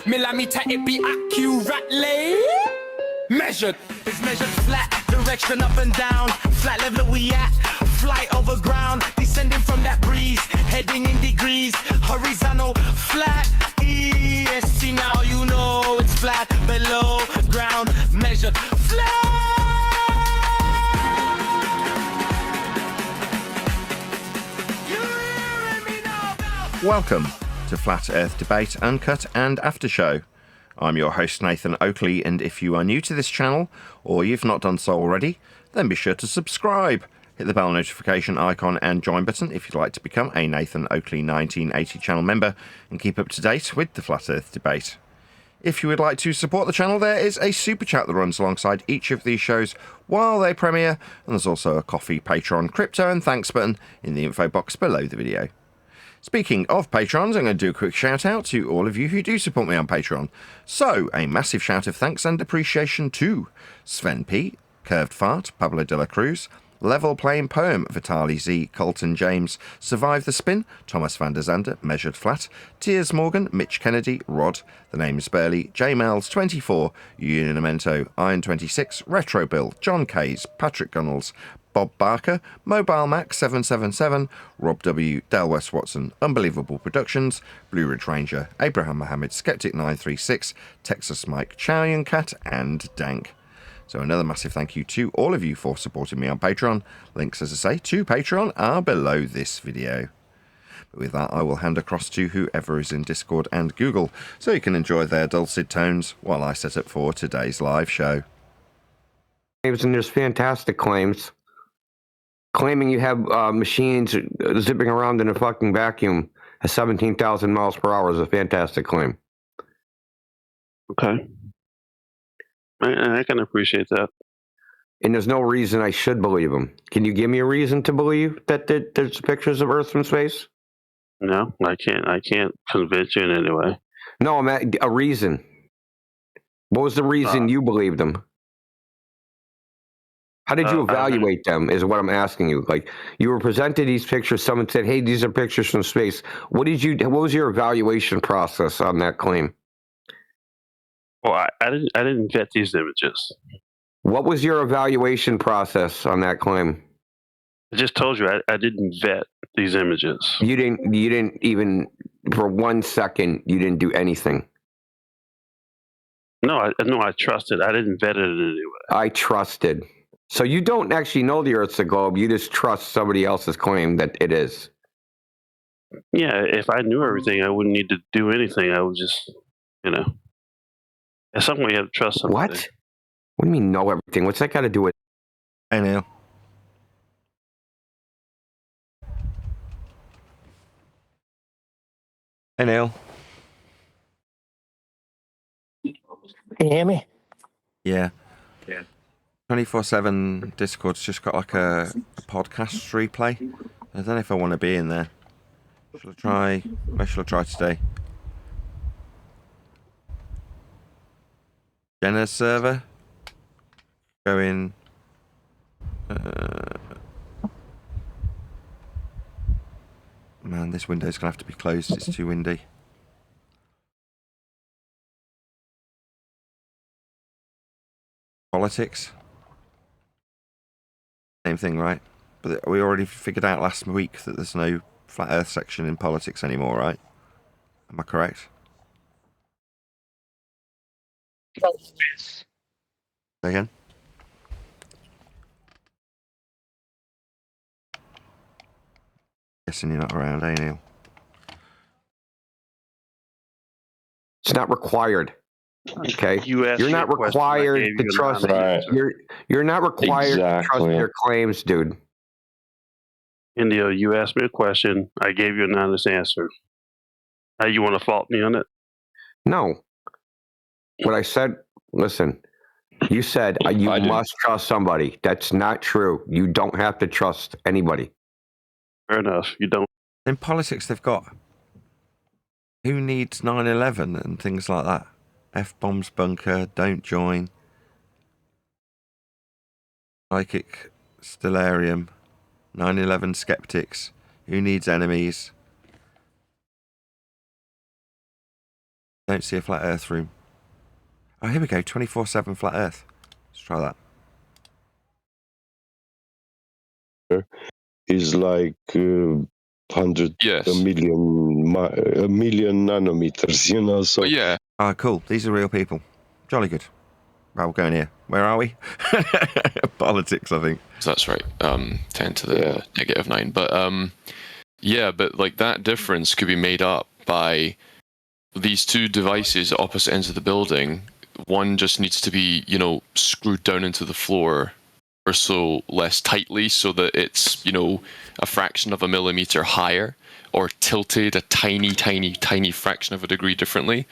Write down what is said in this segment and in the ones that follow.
Millimeter, it be accurately measured. It's measured flat, direction up and down. Flat level we at, flight over ground. Descending from that breeze, heading in degrees. Horizontal, flat, ESC. Now you know it's flat below ground. Measured flat. You hearing me now? Welcome to Flat Earth Debate, Uncut and After Show. I'm your host Nathan Oakley, and if you are new to this channel, or you've not done so already, then be sure to subscribe. Hit the bell notification icon and join button if you'd like to become a Nathan Oakley 1980 channel member and keep up to date with the Flat Earth Debate. If you would like to support the channel, there is a super chat that runs alongside each of these shows while they premiere, and there's also a coffee, Patreon, crypto and thanks button in the info box below the video. Speaking of patrons, I'm going to do a quick shout out to all of you who do support me on Patreon. So, a massive shout of thanks and appreciation to Sven P, Curved Fart, Pablo de la Cruz, Level Playing Poem, Vitali Z, Colton James, Survive the Spin, Thomas van der Zander, Measured Flat, Tiers Morgan, Mitch Kennedy, Rod, The Name's Burley, J Mels 24, Unimento, Iron 26, Retro Bill, John Kays, Patrick Gunnels, Bob Barker, Mobile Mac 777, Rob W, Dale West Watson, Unbelievable Productions, Blue Ridge Ranger, Abraham Mohammed, Skeptic 936, Texas Mike, Chow Yun Cat, and Dank. So another massive thank you to all of you for supporting me on Patreon. Links, as I say, to Patreon are below this video. But with that, I will hand across to whoever is in Discord and Google, so you can enjoy their dulcet tones while I set up for today's live show. And there's fantastic claims. Claiming you have machines zipping around in a fucking vacuum at 17,000 miles per hour is a fantastic claim. Okay. I can appreciate that. And there's no reason I should believe them. Can you give me a reason to believe that there's pictures of Earth from space? No, I can't. I can't convince you in any way. No, I'm at a reason. What was the reason you believed them? How did you evaluate them is what I'm asking you. Like, you were presented these pictures, someone said, hey, these are pictures from space. What was your evaluation process on that claim? Well, I didn't vet these images. What was your evaluation process on that claim? I just told you I didn't vet these images. You didn't even, for 1 second, you didn't do anything. No, I trusted. I didn't vet it in any way. I trusted. So you don't actually know the Earth's a globe. You just trust somebody else's claim that it is. Yeah, if I knew everything, I wouldn't need to do anything. I would just, at some point you have to trust somebody. What? What do you mean know everything? What's that got to do with? Hey, Neil. Hey, Neil. Can you hear me? Yeah. Yeah. 24/7 Discord's just got like a podcast replay. I don't know if I want to be in there. Shall I try? Where shall I try today? Jenna's server. Go in. Man, this window's gonna have to be closed. It's too windy. Politics. Same thing, right? But we already figured out last week that there's no flat earth section in politics anymore, right? Am I correct? Yes. Say again? Guessing you're not around, eh, Neil? It's not required. Okay, You asked you're me not a question, I required gave to you an trust. honest answer. You're not required to trust Exactly. their claims, dude. Indio, you asked me a question. I gave you an honest answer. Now you want to fault me on it? No. What I said. Listen. You said you I did. must trust somebody. That's not true. You don't have to trust anybody. Fair enough. You don't. In politics, they've got who needs 9/11 and things like that. F-bombs bunker, don't join. Psychic Stellarium, 9/11 skeptics, who needs enemies? Don't see a flat Earth room. Oh, here we go. 24/7 flat Earth. Let's try that. Is like 100 Yes. a million nanometers, you know. So But yeah, Ah, cool. These are real people. Jolly good. Right, we'll go in here. Where are we? Politics, I think. so that's right. 10 to the -9. But yeah, but like that difference could be made up by these two devices at opposite ends of the building. One just needs to be, you know, screwed down into the floor or so less tightly so that it's, you know, a fraction of a millimeter higher, or tilted a tiny, tiny, tiny fraction of a degree differently.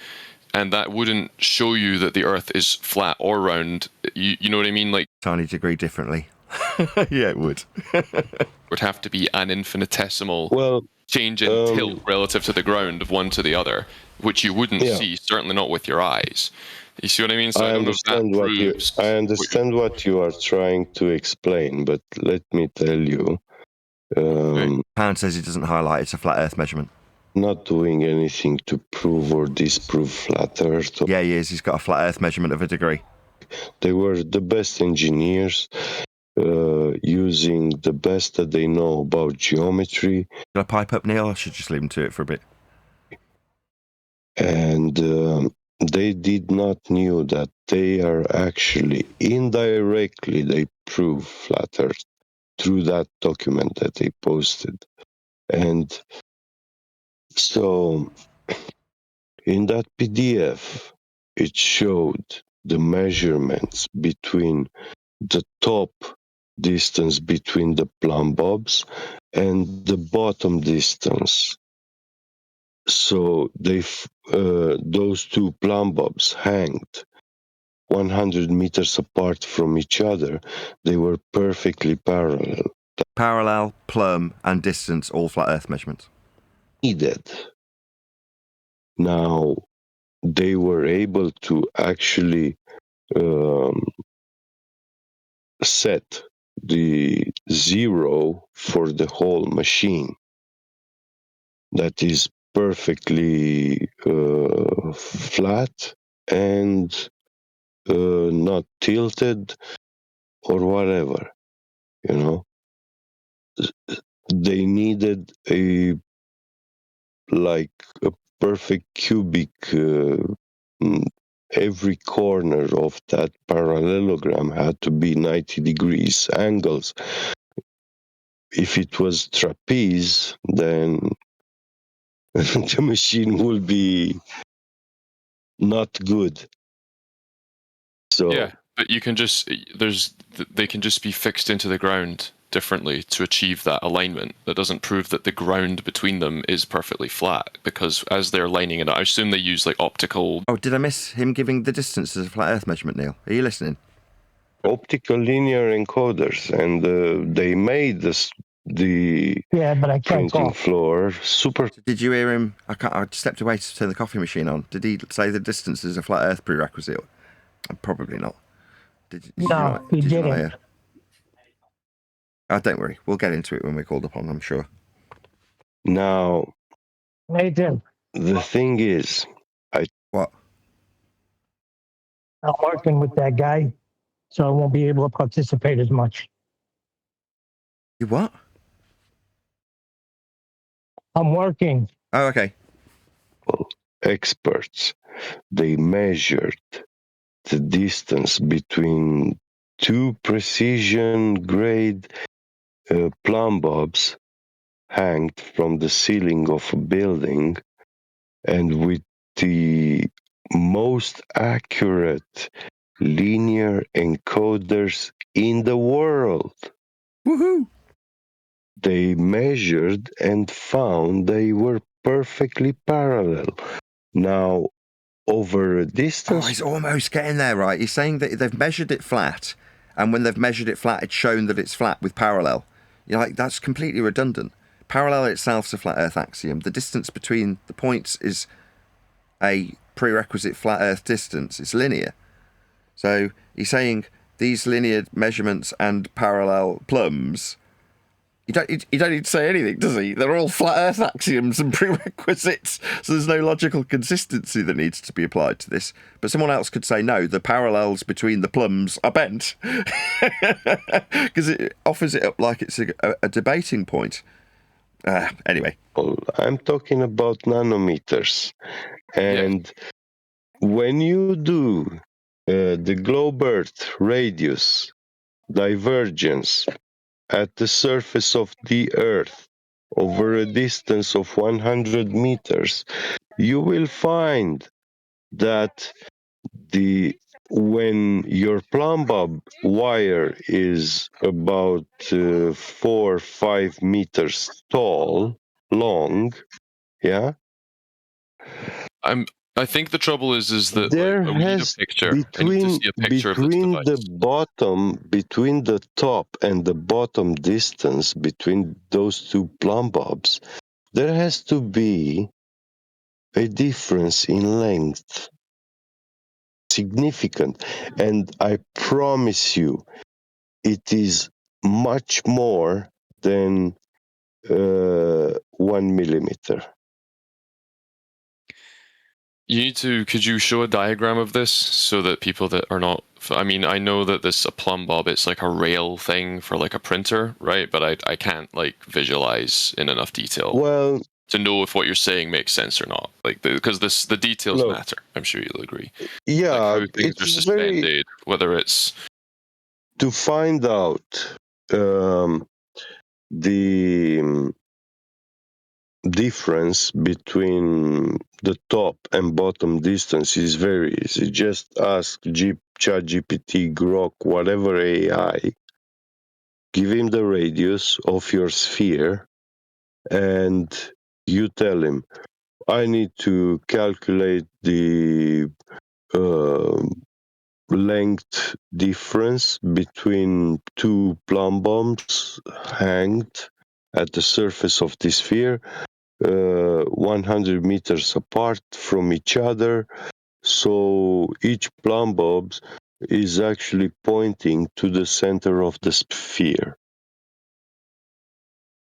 And that wouldn't show you that the Earth is flat or round. You know what I mean? Like, Tiny degree differently. Yeah, it would. would have to be an infinitesimal well, change in tilt relative to the ground of one to the other, which you wouldn't see, certainly not with your eyes. You see what I mean? So I don't know if that proves I understand what you are trying to explain, but let me tell you, Pound says he doesn't highlight it's a flat Earth measurement. not doing anything to prove or disprove flat Earth. Yeah, he is. He's got a flat Earth measurement of a degree. They were the best engineers, using the best that they know about geometry. Should I pipe up, Neil? I should just leave him to it for a bit. And they did not knew that they are actually indirectly they prove flat Earth through that document that they posted. And so in that PDF it showed the measurements between the top distance between the plumb bobs and the bottom distance. So those two plumb bobs hanged 100 meters apart from each other. They were perfectly parallel. Parallel, plumb, and distance, all flat Earth measurements. Needed. Now, they were able to actually set the zero for the whole machine. That is perfectly flat and not tilted or whatever, you know. They needed a perfect cubic, every corner of that parallelogram had to be 90 degrees angles. If it was trapeze, then the machine will be not good. So yeah, but you can just they can just be fixed into the ground differently to achieve that alignment. That doesn't prove that the ground between them is perfectly flat, because as they're lining it up, I assume they use like optical. Oh, did I miss him giving the distance as a flat Earth measurement, Neil? Are you listening? optical linear encoders, and they made the but I can't printing talk. floor super. Did you hear him? I stepped away to turn the coffee machine on. Did he say the distance is a flat Earth prerequisite? Probably not. Did you No, not, he did you not didn't. hear? Oh, don't worry. We'll get into it when we're called upon, I'm sure. Now, Nathan, the thing is, What? I'm working with that guy, so I won't be able to participate as much. You what? I'm working. Oh, okay. experts, they measured the distance between two precision grade plumb bobs hanged from the ceiling of a building, and with the most accurate linear encoders in the world. Woohoo! They measured and found they were perfectly parallel. Now, over a Oh, distance, he's almost getting there, right? He's saying that they've measured it flat, and when they've measured it flat, it's shown that it's flat with parallel. You're like, that's completely redundant. Parallel itself's a flat Earth axiom. The distance between the points is a prerequisite flat Earth distance. It's linear. So he's saying these linear measurements and parallel plumbs You don't need to say anything, does he? They're all flat Earth axioms and prerequisites, so there's no logical consistency that needs to be applied to this. But someone else could say, no, the parallels between the plums are bent, because it offers it up like it's a debating point. Anyway. Well, I'm talking about nanometers. And when you do the globe Earth radius divergence at the surface of the Earth over a distance of 100 meters, you will find that when your plumb bob wire is about 4 or 5 meters long, yeah. I think the trouble is that There like, we need a has picture. I need to see a picture of this device. between the top and the bottom distance between those two plumb bobs, there has to be a difference in length, significant, and I promise you, it is much more than 1 millimeter. Could you show a diagram of this so that people that are not, I mean, I know that this a plumb bob, it's like a rail thing for like a printer, right? But I can't like visualize in enough detail to know if what you're saying makes sense or not. Like, because the details matter. I'm sure you'll agree. Yeah, like how things are it's suspended, whether it's to find out the difference between the top and bottom distance is very easy. Just ask ChatGPT, Grok, whatever AI, give him the radius of your sphere, and you tell him, I need to calculate the length difference between two plumb bombs hanged at the surface of the sphere, 100 meters apart from each other. So each plumb bob is actually pointing to the center of the sphere.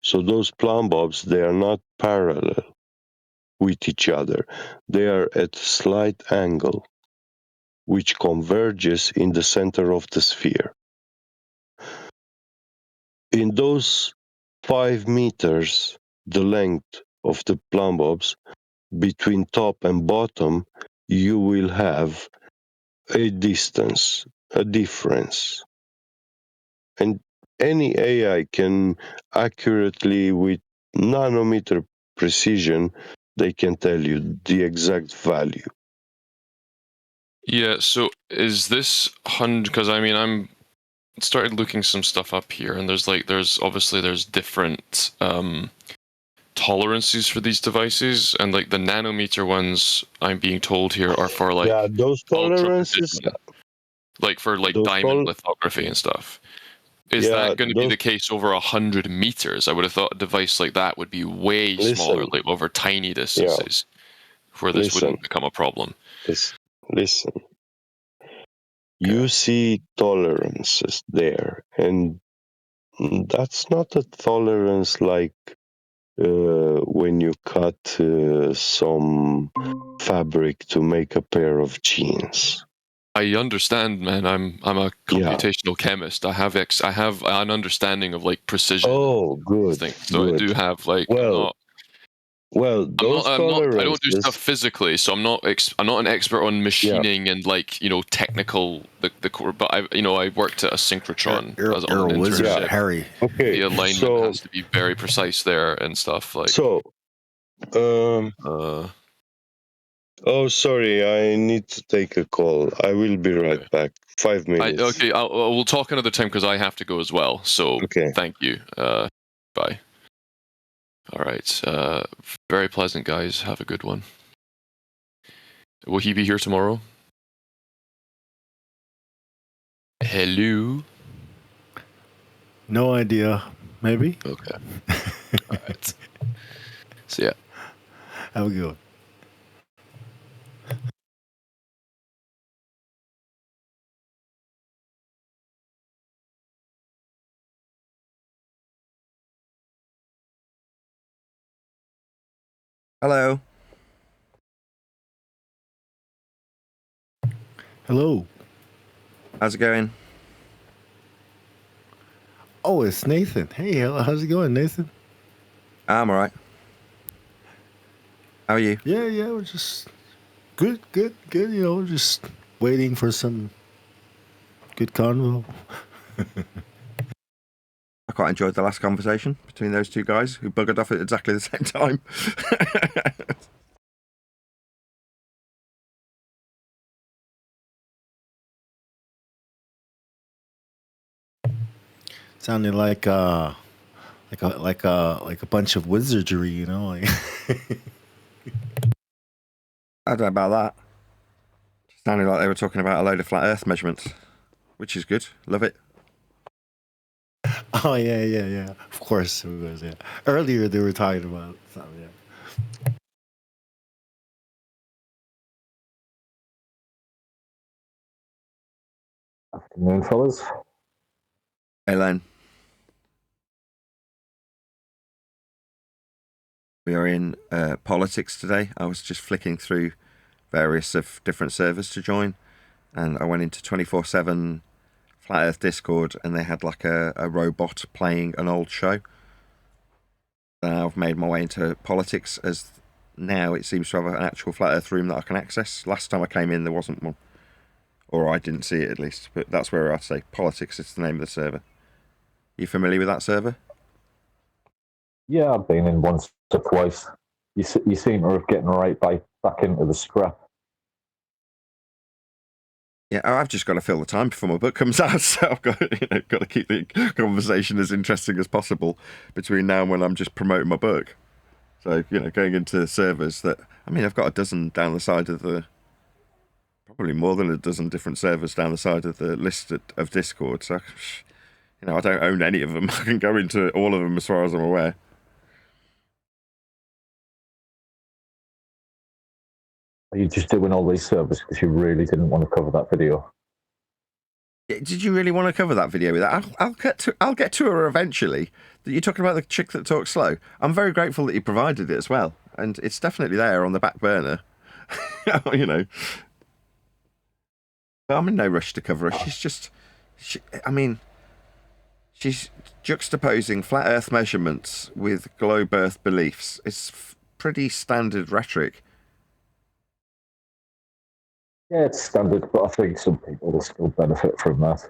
So those plumb bobs, they are not parallel with each other. They are at a slight angle, which converges in the center of the sphere. In those 5 meters, the length of the plumb bobs, between top and bottom, you will have a distance, a difference. And any AI can accurately, with nanometer precision, they can tell you the exact value. Yeah, so is this 100, because I mean I'm started looking some stuff up here, and there's obviously different tolerances for these devices, and like the nanometer ones I'm being told here are for like those ultra tolerances, precision, like for like diamond lithography and stuff. Is that going to be the case over 100 meters? I would have thought a device like that would be way smaller, like over tiny distances, where this wouldn't become a problem. Listen. You see tolerances there, and that's not a tolerance like when you cut some fabric to make a pair of jeans. I understand, man. I'm a computational chemist. I have an understanding of like precision. Oh, good. Things. So I do have like. Those tolerances. I don't do stuff physically, so I'm not an expert on machining and like technical the core. But I worked at a synchrotron you're as on an wizard, internship. Harry. Okay, the alignment has to be very precise there and stuff like. Oh, sorry, I need to take a call. I will be right back. 5 minutes. We'll talk another time because I have to go as well. So thank you. Bye. All right. Very pleasant, guys. Have a good one. Will he be here tomorrow? Hello? No idea. Maybe. Okay. All right. See ya. Have a good one. Hello. Hello. How's it going? Oh, it's Nathan. Hey, how's it going, Nathan? I'm alright. How are you? Yeah, we're just good. You know, just waiting for some good convo. I quite enjoyed the last conversation between those two guys who buggered off at exactly the same time. Sounded like a bunch of wizardry, you know. Like I don't know about that. Sounded like they were talking about a load of flat Earth measurements, which is good. Love it. oh yeah. Of course it was. Yeah. Earlier they were talking about something. Yeah. Afternoon, fellas. Hey, Len. We are in politics today. I was just flicking through various of different servers to join, and I went into 24/7 Flat Earth Discord, and they had like a robot playing an old show. And I've made my way into politics, as now it seems to have an actual Flat Earth room that I can access. Last time I came in, there wasn't one, or I didn't see it at least. But that's where I'd say politics is the name of the server. You familiar with that server? Yeah, I've been in once or twice. You seem to have getting right back into the scrap. Yeah, I've just got to fill the time before my book comes out, so I've got to keep the conversation as interesting as possible between now and when I'm just promoting my book. So going into servers that I've got a dozen down the side of the, probably more than a dozen different servers down the side of the list of Discord. So I don't own any of them. I can go into all of them as far as I'm aware. Are you just doing all these servers because you really didn't want to cover that video? Did you really want to cover that video with that? I'll get to her eventually. You're talking about the chick that talks slow. I'm very grateful that you provided it as well, and it's definitely there on the back burner. But I'm in no rush to cover her. She's juxtaposing flat Earth measurements with globe Earth beliefs. It's pretty standard rhetoric. Yeah, it's standard, but I think some people will still benefit from that.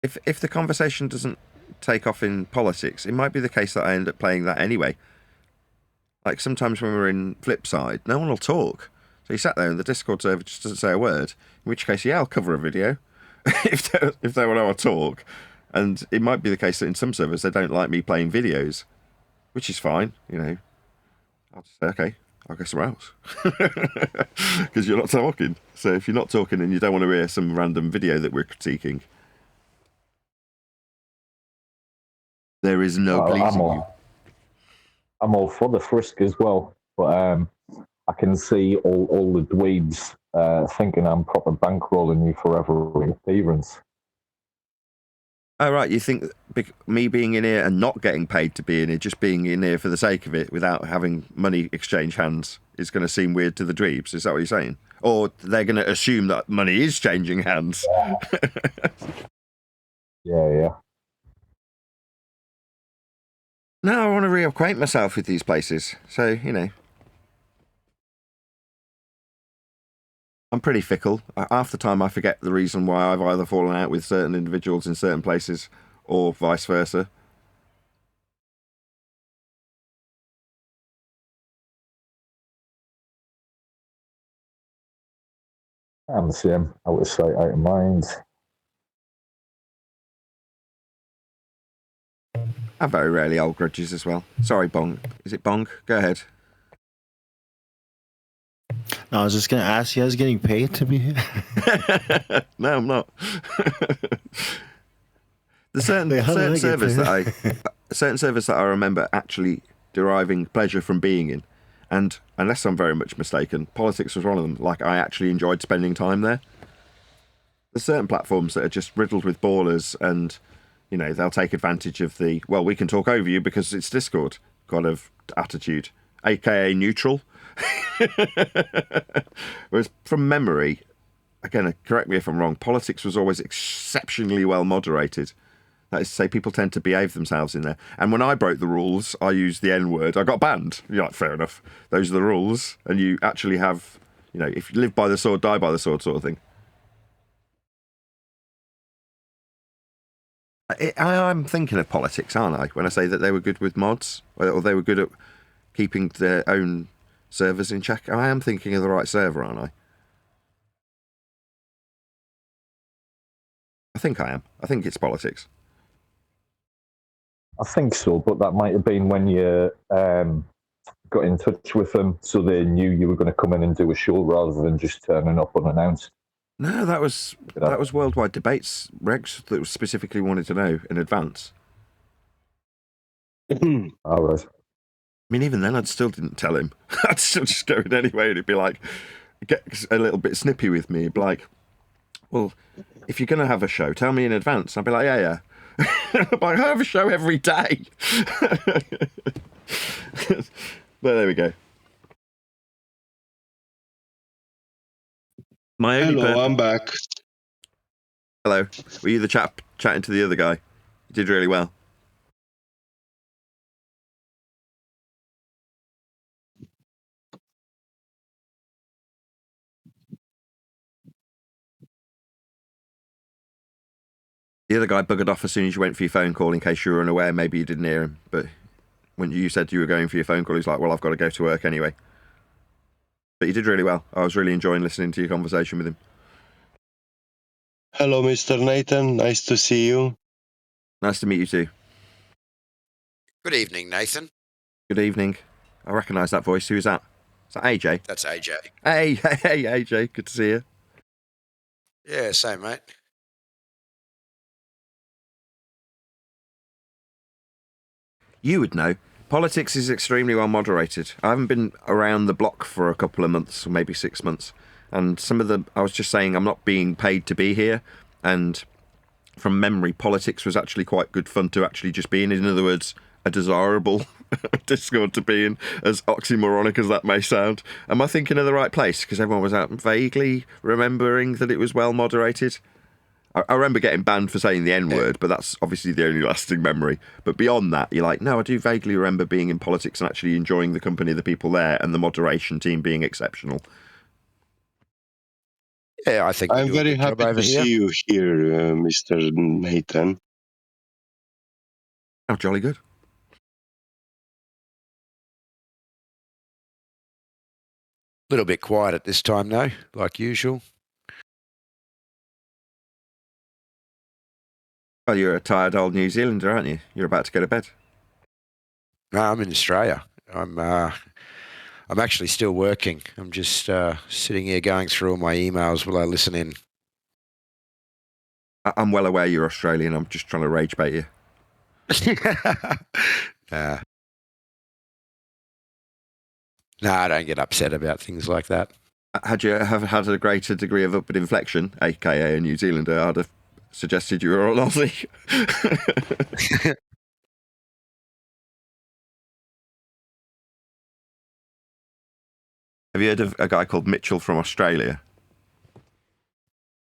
If the conversation doesn't take off in politics, it might be the case that I end up playing that anyway. Like sometimes when we're in Flipside, no one will talk. So you sat there and the Discord server just doesn't say a word, in which case, yeah, I'll cover a video if they want to talk. And it might be the case that in some servers they don't like me playing videos, which is fine, I'll just say, okay, I'll go somewhere else. Because you're not talking. So if you're not talking and you don't want to hear some random video that we're critiquing, there is no pleasing you. I'm all for the frisk as well, but I can see all the dweebs thinking I'm proper bankrolling you forever with appearance. Oh, right, you think me being in here and not getting paid to be in here, just being in here for the sake of it without having money exchange hands is going to seem weird to the dweebs? Is that what you're saying? Or they're going to assume that money is changing hands? Yeah. No, I want to reacquaint myself with these places. So, I'm pretty fickle. Half the time I forget the reason why I've either fallen out with certain individuals in certain places or vice versa. I'm the same. Out of sight, out of mind. I very rarely hold grudges as well. Sorry, Bong. Is it Bong? Go ahead. No, I was just gonna ask you. I was getting paid to be here. No, I'm not. The certain servers that I remember actually deriving pleasure from being in, and unless I'm very much mistaken, politics was one of them. Like, I actually enjoyed spending time there. There's certain platforms that are just riddled with ballers, and they'll take advantage of the, well, we can talk over you because it's Discord kind of attitude. aka neutral. Whereas from memory, again, correct me if I'm wrong, politics was always exceptionally well moderated. That is to say, people tend to behave themselves in there. And when I broke the rules, I used the N-word. I got banned. You're like, fair enough. Those are the rules. And you actually have, you know, if you live by the sword, die by the sword sort of thing. I'm thinking of politics, aren't I, when I say that they were good with mods, or they were good at keeping their own servers in check? I am thinking of the right server, aren't I? I think I am. I think it's politics. I think so, but that might have been when you got in touch with them, so they knew you were going to come in and do a show rather than just turning up unannounced. No, that was worldwide debates, Rex, that specifically wanted to know in advance. All right. I mean, even then, still didn't tell him. I'd still just go in anyway, and he'd be like, get a little bit snippy with me. He'd be like, well, if you're going to have a show, tell me in advance. I'd be like, yeah. But I have a show every day. But there we go. My only Hello, I'm back. Hello. Were you the chap chatting to the other guy? You did really well. The other guy buggered off as soon as you went for your phone call in case you were unaware. Maybe you didn't hear him. But when you said you were going for your phone call, he's like, well, I've got to go to work anyway. But you did really well. I was really enjoying listening to your conversation with him. Hello, Mr. Nathan. Nice to see you. Nice to meet you too. Good evening, Nathan. Good evening. I recognise that voice. Who is that? Is that AJ? That's AJ. Hey, AJ. Good to see you. Yeah, same, mate. You would know. Politics is extremely well moderated. I haven't been around the block for a couple of months, or maybe 6 months. And I was just saying I'm not being paid to be here. And from memory, politics was actually quite good fun to actually just be in. In other words, a desirable Discord to be in, as oxymoronic as that may sound. Am I thinking of the right place? Because everyone was out vaguely remembering that it was well moderated. I remember getting banned for saying the N-word, but that's obviously the only lasting memory. But beyond that, you're like, no, I do vaguely remember being in politics and actually enjoying the company of the people there and the moderation team being exceptional. Yeah, I think I'm very happy to see you here, Mr. Nathan. Oh, jolly good. A little bit quiet at this time, though, like usual. Well, you're a tired old New Zealander, aren't you? You're about to go to bed. No, I'm in Australia. I'm actually still working. I'm just sitting here going through all my emails while I listen in. I'm well aware you're Australian. I'm just trying to rage bait you. No, I don't get upset about things like that. Had you had a greater degree of upward inflection, aka a New Zealander, I'd have suggested you were an Aussie. Have you heard of a guy called Mitchell from Australia?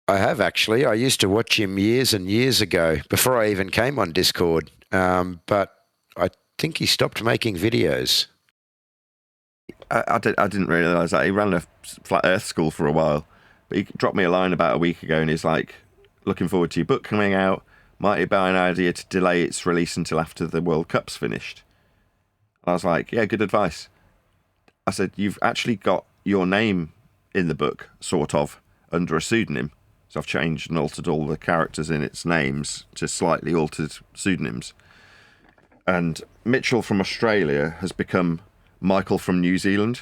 I have, actually. I used to watch him years and years ago, before I even came on Discord. But I think he stopped making videos. I didn't realise that. He ran a flat earth school for a while. But he dropped me a line about a week ago and he's like, looking forward to your book coming out. Might it be an idea to delay its release until after the World Cup's finished? And I was like, yeah, good advice. I said, you've actually got your name in the book, sort of, under a pseudonym. So I've changed and altered all the characters in its names to slightly altered pseudonyms. And Mitchell from Australia has become Michael from New Zealand.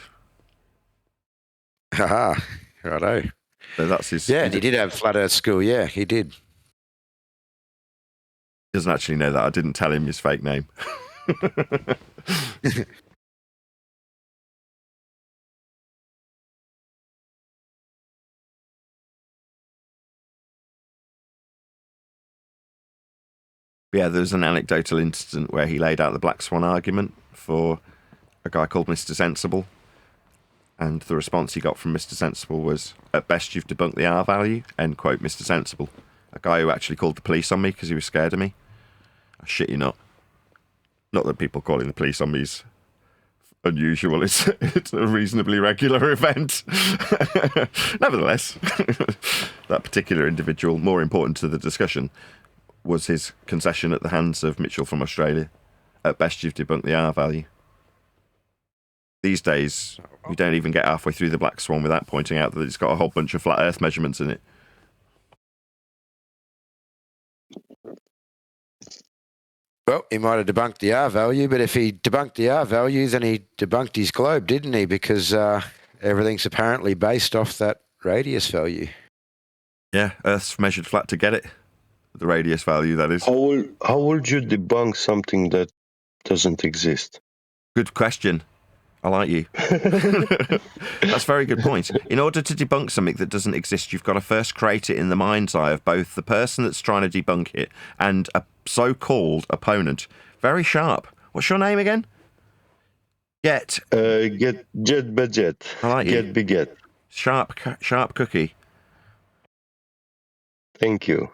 Haha, righto. So that's his... Yeah, and he did have Flat Earth School, yeah, he did. He doesn't actually know that. I didn't tell him his fake name. Yeah, there's an anecdotal incident where he laid out the Black Swan argument for a guy called Mr. Sensible, and the response he got from Mr. Sensible was, "At best, you've debunked the R value." End quote. Mr. Sensible, a guy who actually called the police on me because he was scared of me. I shit you not. Not that people calling the police on me is unusual. It's a reasonably regular event. Nevertheless, that particular individual, more important to the discussion, was his concession at the hands of Mitchell from Australia. At best, you've debunked the R value. These days, you don't even get halfway through the Black Swan without pointing out that it's got a whole bunch of flat Earth measurements in it. Well, he might have debunked the R value, but if he debunked the R value, then he debunked his globe, didn't he? Because everything's apparently based off that radius value. Yeah, Earth's measured flat to get it. The radius value, that is. How would you debunk something that doesn't exist? Good question. I like you. That's a very good point. In order to debunk something that doesn't exist, you've got to first create it in the mind's eye of both the person that's trying to debunk it and a so-called opponent. Very sharp. What's your name again? Get Jet budget. I like you. Get beget. Sharp cookie. Thank you.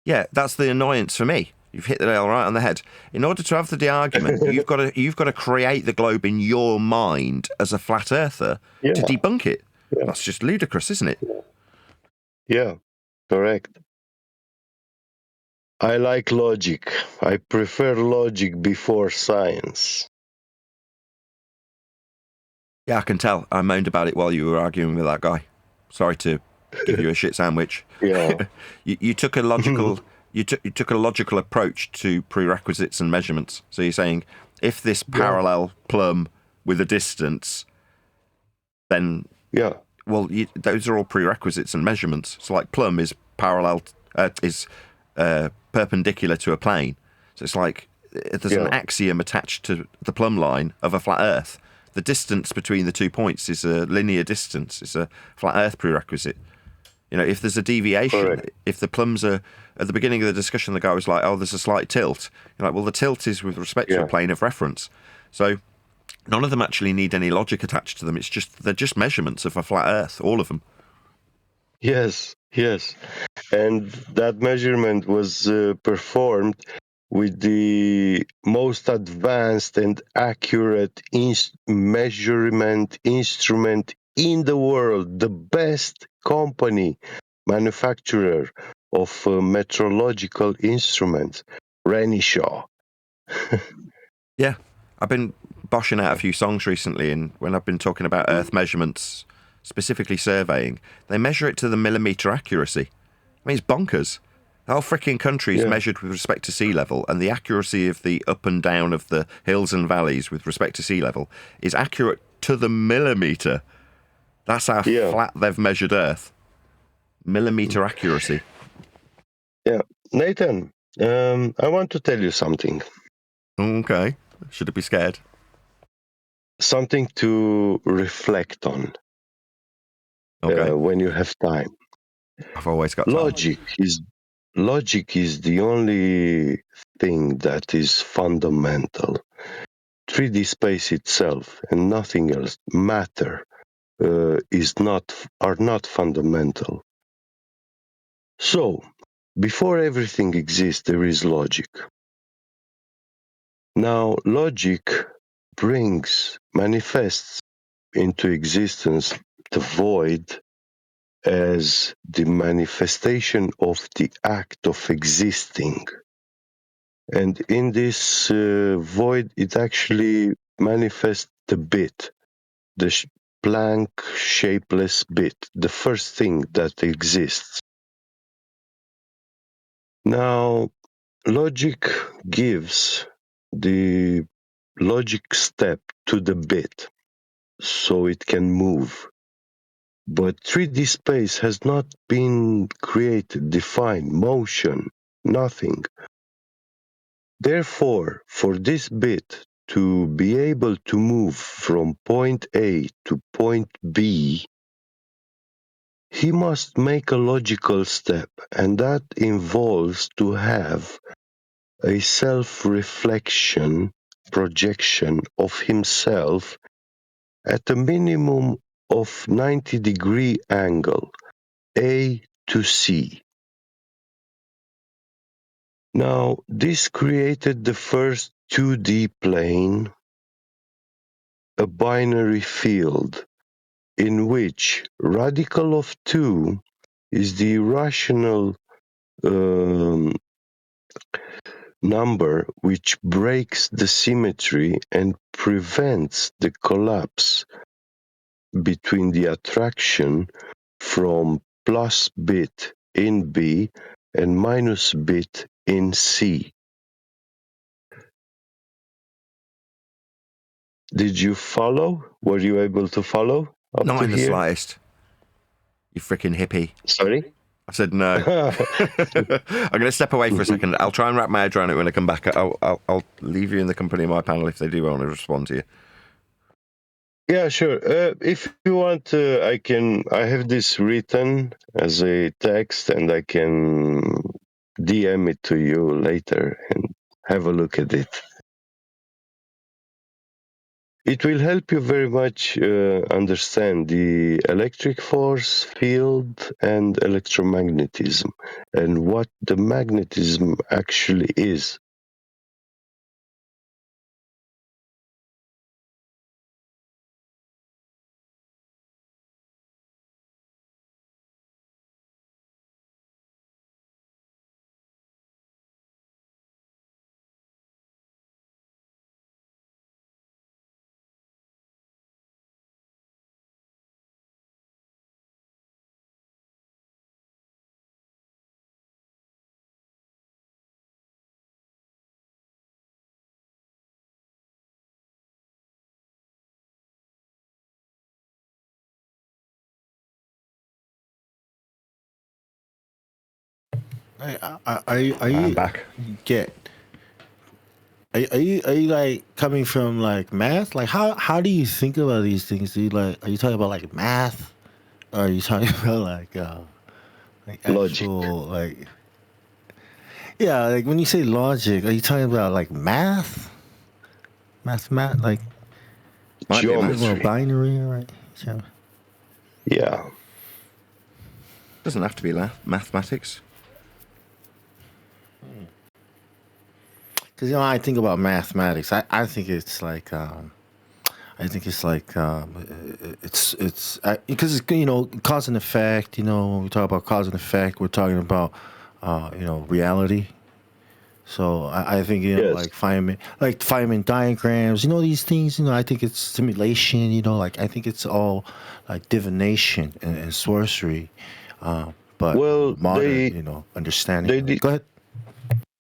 Yeah, that's the annoyance for me. You've hit the nail right on the head. In order to have the argument, you've got to create the globe in your mind as a flat earther to debunk it. Yeah. That's just ludicrous, isn't it? Yeah, correct. I like logic. I prefer logic before science. Yeah, I can tell. I moaned about it while you were arguing with that guy. Sorry to give you a shit sandwich. Yeah. you took a logical you took a logical approach to prerequisites and measurements. So you're saying if this parallel plumb with a distance, then those are all prerequisites and measurements. So like plumb is parallel perpendicular to a plane. So it's like there's an axiom attached to the plumb line of a flat Earth. The distance between the 2 points is a linear distance. It's a flat Earth prerequisite. You know, if there's a deviation, if the plumbs are, at the beginning of the discussion, the guy was like, oh, there's a slight tilt. You're like, well, the tilt is with respect to a plane of reference. So none of them actually need any logic attached to them. They're just measurements of a flat Earth, all of them. Yes. And that measurement was performed with the most advanced and accurate measurement instrument in the world, the best company manufacturer of meteorological instruments, Renishaw. Yeah, I've been boshing out a few songs recently, and when I've been talking about Earth measurements, specifically surveying, they measure it to the millimetre accuracy. I mean, it's bonkers. The whole freaking country is measured with respect to sea level, and the accuracy of the up and down of the hills and valleys with respect to sea level is accurate to the millimetre. That's how flat they've measured Earth. Millimetre accuracy. Yeah. Nathan, I want to tell you something. Okay. Should I be scared? Something to reflect on when you have time. I've always got time. Logic is the only thing that is fundamental. 3D space itself and nothing else, matter, are not fundamental. So, before everything exists, there is logic. Now, logic manifests into existence the void as the manifestation of the act of existing. And in this void, it actually manifests the bit, the blank, shapeless bit, the first thing that exists. Now, logic gives the logic step to the bit so it can move. But 3D space has not been created, defined, motion, nothing. Therefore, for this bit to be able to move from point A to point B, he must make a logical step, and that involves to have a self-reflection projection of himself at a minimum of 90-degree angle, A to C. Now, this created the first 2D plane, a binary field, in which radical of 2 is the irrational number which breaks the symmetry and prevents the collapse between the attraction from plus bit in B and minus bit in C. Did you follow? Were you able to follow up Not to in the here? slightest. You freaking hippie. Sorry? I said no. I'm going to step away for a second. I'll try and wrap my head around it when I come back. I'll leave you in the company of my panel if they do want to respond to you. Yeah, sure. If you want, I have this written as a text and I can DM it to you later and have a look at it. It will help you very much understand the electric force, field, and electromagnetism, and what the magnetism actually is. Are you I'm back. Are you like coming from like math? Like how do you think about these things? Are you talking about like math? Or are you talking about like Logic. actual like yeah, like when you say logic, are you talking about like math? Math like Might be a maths Geometry. binary, right? So, Yeah. Doesn't have to be mathematics. because I think about mathematics. I think it's like it's because cause and effect. When we talk about cause and effect, we're talking about reality. So I think Yes. like Feynman diagrams. These things. I think it's simulation. I think it's all like divination and sorcery. But Well, modern, understanding. Go ahead.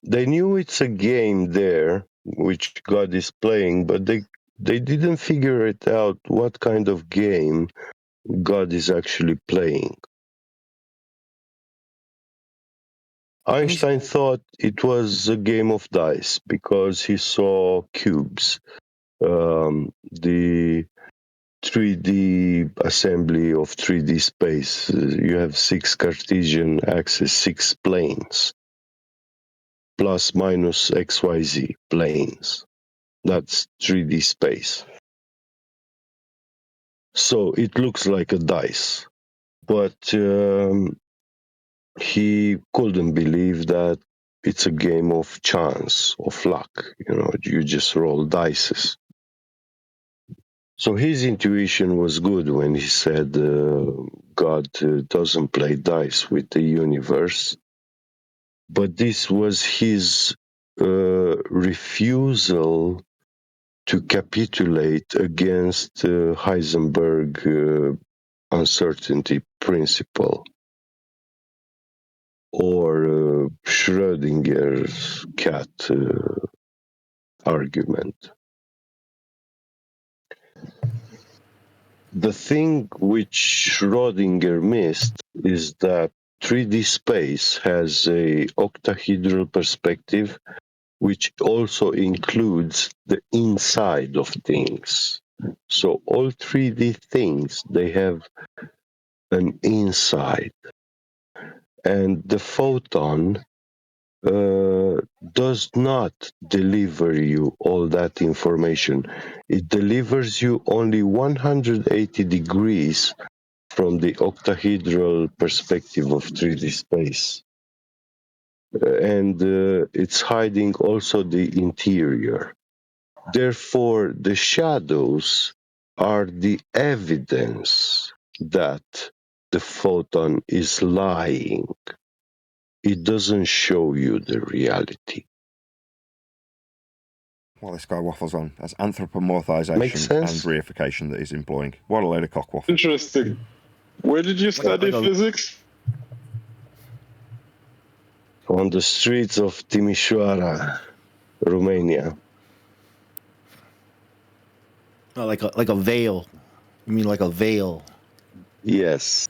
they knew it's a game there, which God is playing, but they didn't figure it out what kind of game God is actually playing. Einstein thought it was a game of dice because he saw cubes, the 3D assembly of 3D space. You have 6 Cartesian axis, 6 planes, plus minus XYZ planes. That's 3D space. So it looks like a dice. But he couldn't believe that it's a game of chance, of luck. You just roll dices. So his intuition was good when he said God doesn't play dice with the universe. But this was his refusal to capitulate against Heisenberg uncertainty principle or Schrödinger's cat argument. The thing which Schrödinger missed is that 3D space has a octahedral perspective, which also includes the inside of things. So all 3D things, they have an inside. And the photon does not deliver you all that information. It delivers you only 180 degrees from the octahedral perspective of 3D space. And it's hiding also the interior. Therefore, the shadows are the evidence that the photon is lying. It doesn't show you the reality. Well, this guy waffles on. That's Makes anthropomorphization sense? and reification that he's employing. What a load of cock waffle. Interesting. Where did you study physics? On the streets of Timișoara, Romania. Oh, like a veil. You mean like a veil? Yes.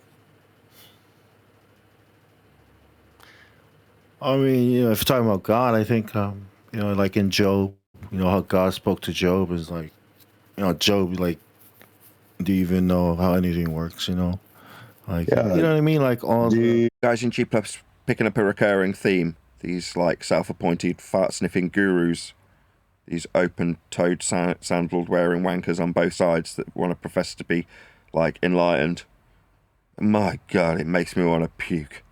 I mean, if you're talking about God, I think, like in Job, how God spoke to Job is like, Job, like, do you even know how anything works, Like, Yeah. you know what I mean? Like, all the Guys in G Plus picking up a recurring theme. These, like, self-appointed fart-sniffing gurus. These open-toed, sandal-wearing wankers on both sides that want to profess to be, like, enlightened. My God, it makes me want to puke.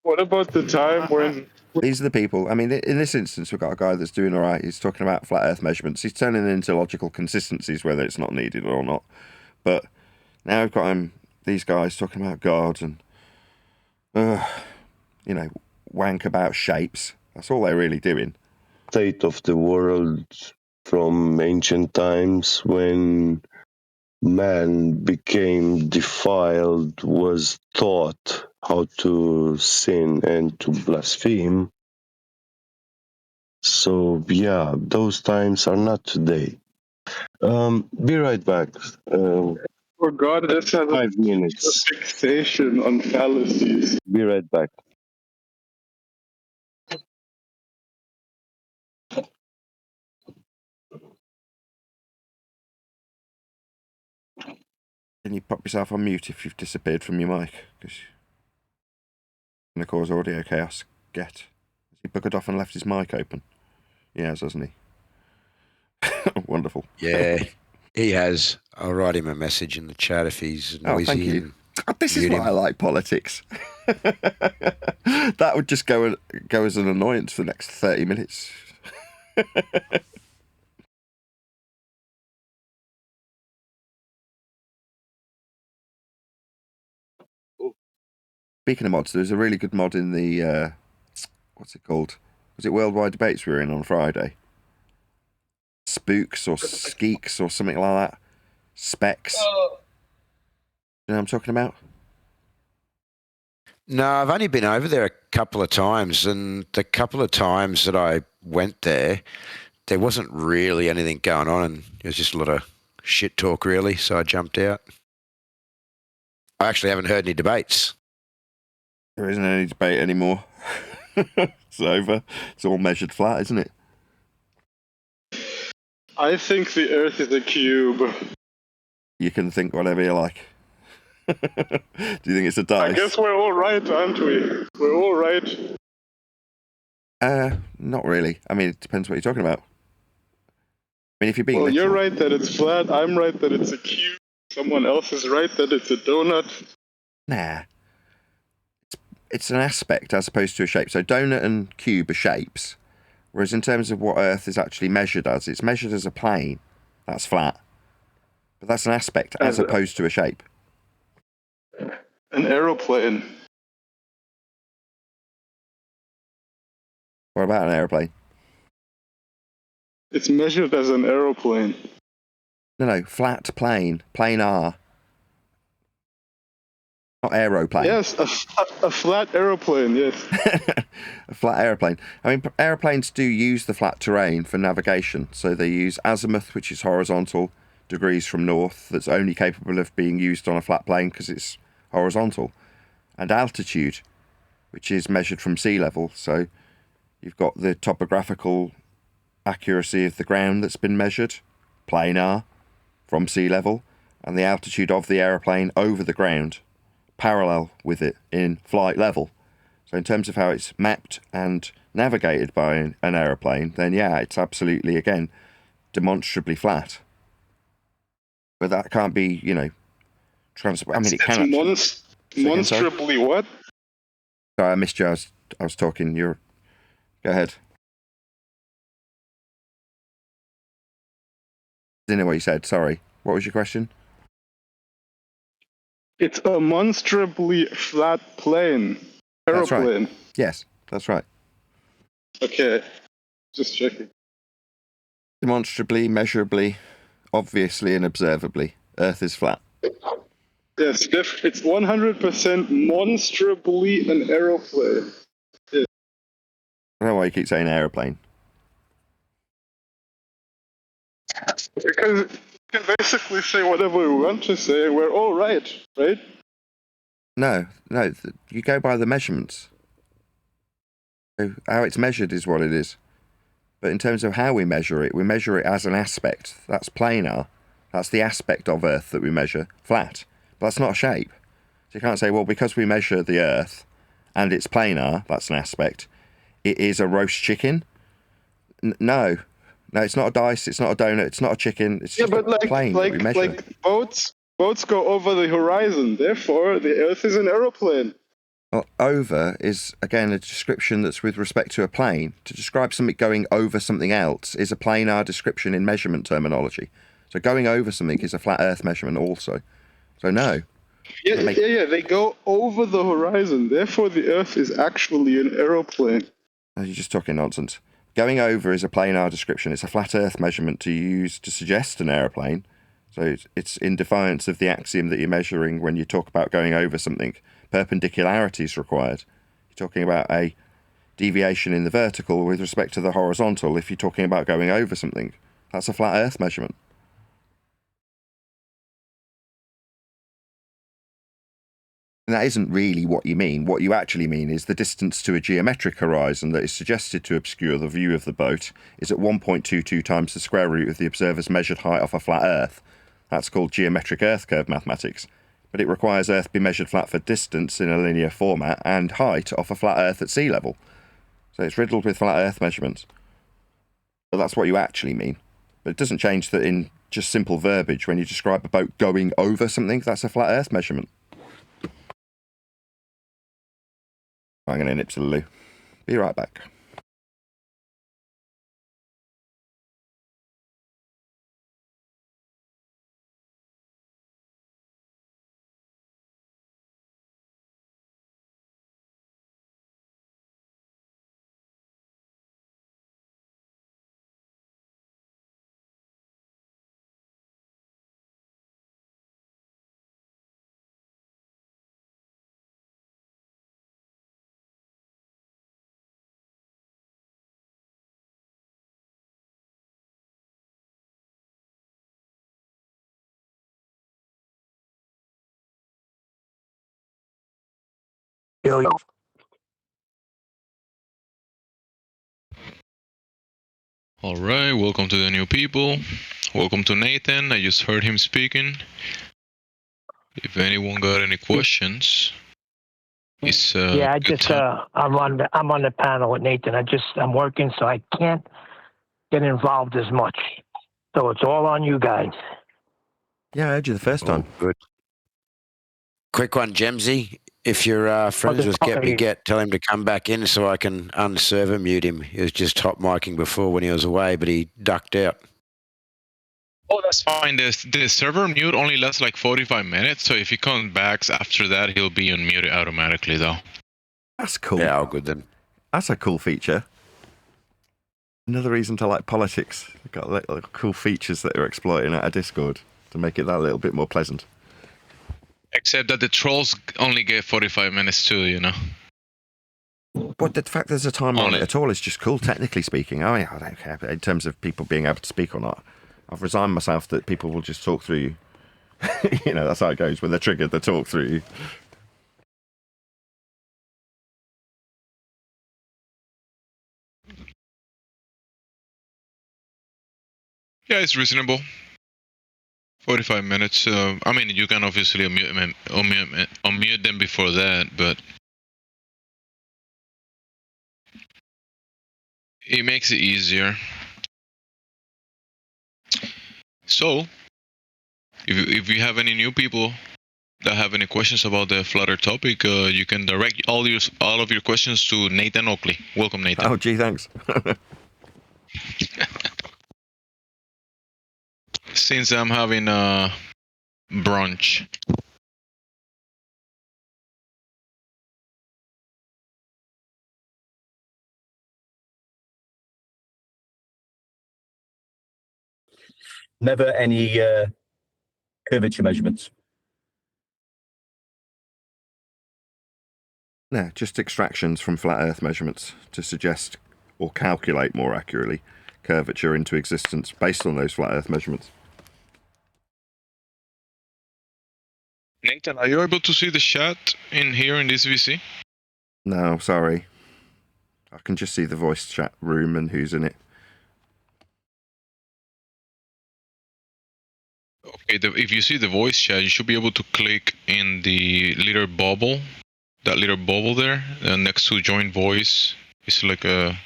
What about the time when... These are the people. I mean, in this instance, we've got a guy that's doing all right. He's talking about flat Earth measurements. He's turning it into logical consistencies, whether it's not needed or not. But now we've got these guys talking about God and, wank about shapes. That's all they're really doing. State of the world from ancient times when man became defiled, was taught how to sin and to blaspheme. So, yeah, those times are not today. Be right back. For God, this has 5 minutes. a fixation on fallacies. Be right back. Can you pop yourself on mute if you've disappeared from your mic? Because you're going to cause audio chaos. Has he buggered off and left his mic open? He has, hasn't he? Wonderful. Yeah, he has. I'll write him a message in the chat if he's noisy. Oh, thank you. And This is mute why him. I like politics. That would just go as an annoyance for the next 30 minutes. Speaking of mods, there's a really good mod in the, what's it called? Was it Worldwide Debates we were in on Friday? Spooks or Skeeks or something like that. Specs. You know what I'm talking about? No, I've only been over there a couple of times, and the couple of times that I went there wasn't really anything going on, and it was just a lot of shit talk, really, so I jumped out. I actually haven't heard any debates. There isn't any debate anymore. It's over. It's all measured flat, isn't it? I think the Earth is a cube. You can think whatever you like. Do you think it's a dice? I guess we're all right, aren't we? We're all right. Not really. I mean, it depends what you're talking about. I mean, if you're being Well, you're literal. right that it's flat. I'm right that it's a cube. Someone else is right that it's a donut. Nah. It's an aspect as opposed to a shape. So donut and cube are shapes. Whereas in terms of what Earth is actually measured as, it's measured as a plane. That's flat. But that's an aspect as opposed to a shape. An aeroplane. What about an aeroplane? It's measured as an aeroplane. No, flat plane. Planar. Not aeroplane. Yes, a flat aeroplane, yes. A flat aeroplane. I mean, aeroplanes do use the flat terrain for navigation. So they use azimuth, which is horizontal, degrees from north, that's only capable of being used on a flat plane because it's horizontal. And altitude, which is measured from sea level. So you've got the topographical accuracy of the ground that's been measured, planar, from sea level, and the altitude of the aeroplane over the ground, parallel with it in flight level. So in terms of how it's mapped and navigated by an aeroplane, then yeah, it's absolutely, again, demonstrably flat. But that can't be, you know, I mean, it can actually. Monstrably what? Sorry, I missed you. I was talking. Go ahead. Didn't know what you said. Sorry. What was your question? It's a monstrably flat plane. That's right. Aeroplane. Yes, that's right. Okay. Just checking. Demonstrably, measurably, obviously, and observably, Earth is flat. Yes, it's 100% monstrably an aeroplane. Yes. I don't know why you keep saying aeroplane. Because we can basically say whatever we want to say, and we're all right, right? No, you go by the measurements. So how it's measured is what it is. But in terms of how we measure it as an aspect. That's planar. That's the aspect of Earth that we measure, flat. But that's not a shape. So you can't say, well, because we measure the Earth and it's planar, that's an aspect, it is a roast chicken. No, it's not a dice, it's not a donut, it's not a chicken, it's just a plane that we measure. Like boats go over the horizon, therefore the Earth is an aeroplane. Well, over is, again, a description that's with respect to a plane. To describe something going over something else is a planar description in measurement terminology. So going over something is a flat Earth measurement also. So no. Yeah, they go over the horizon, therefore the Earth is actually an aeroplane. You're just talking nonsense. Going over is a planar description. It's a flat Earth measurement to use to suggest an aeroplane. So it's in defiance of the axiom that you're measuring when you talk about going over something. Perpendicularity is required. You're talking about a deviation in the vertical with respect to the horizontal if you're talking about going over something. That's a flat Earth measurement. And that isn't really what you mean. What you actually mean is the distance to a geometric horizon that is suggested to obscure the view of the boat is at 1.22 times the square root of the observer's measured height off a flat Earth. That's called geometric Earth curve mathematics. But it requires Earth be measured flat for distance in a linear format and height off a flat Earth at sea level. So it's riddled with flat Earth measurements. But that's what you actually mean. But it doesn't change that in just simple verbiage. When you describe a boat going over something, that's a flat Earth measurement. I'm going to nip to the loo. Be right back. Yo. Alright, welcome to the new people. Welcome to Nathan. I just heard him speaking. If anyone got any questions, it's Yeah, I just I'm on the panel with Nathan. I'm working, so I can't get involved as much. So it's all on you guys. Yeah, I heard you the first time. Good. Quick one, Gemsy. If you're friends with Get Me Get, tell him to come back in so I can unserver mute him. He was just hot micing before when he was away, but he ducked out. Oh, that's fine. The server mute only lasts like 45 minutes, so if he comes back after that, he'll be unmuted automatically, though. That's cool. Yeah, all good then. That's a cool feature. Another reason to like politics. They've got little cool features that are exploiting out of Discord to make it that little bit more pleasant. Except that the trolls only get 45 minutes too, you know. But the fact there's a timer on it at all is just cool, technically speaking. I mean, I don't care. But in terms of people being able to speak or not, I've resigned myself that people will just talk through you. You know, that's how it goes. When they're triggered, they talk through you. Yeah, it's reasonable. 45 minutes. I mean, you can obviously unmute them before that, but it makes it easier. So, if you have any new people that have any questions about the Flutter topic, you can direct all of your questions to Nathan Oakley. Welcome, Nathan. Oh, gee, thanks. Since I'm having a brunch. Never any curvature measurements. No, just extractions from flat Earth measurements to suggest or calculate more accurately curvature into existence based on those flat Earth measurements. Nathan, are you able to see the chat in here in this VC? No, sorry. I can just see the voice chat room and who's in it. Okay, if you see the voice chat, you should be able to click in the little bubble, that little bubble there, next to join voice. It's like a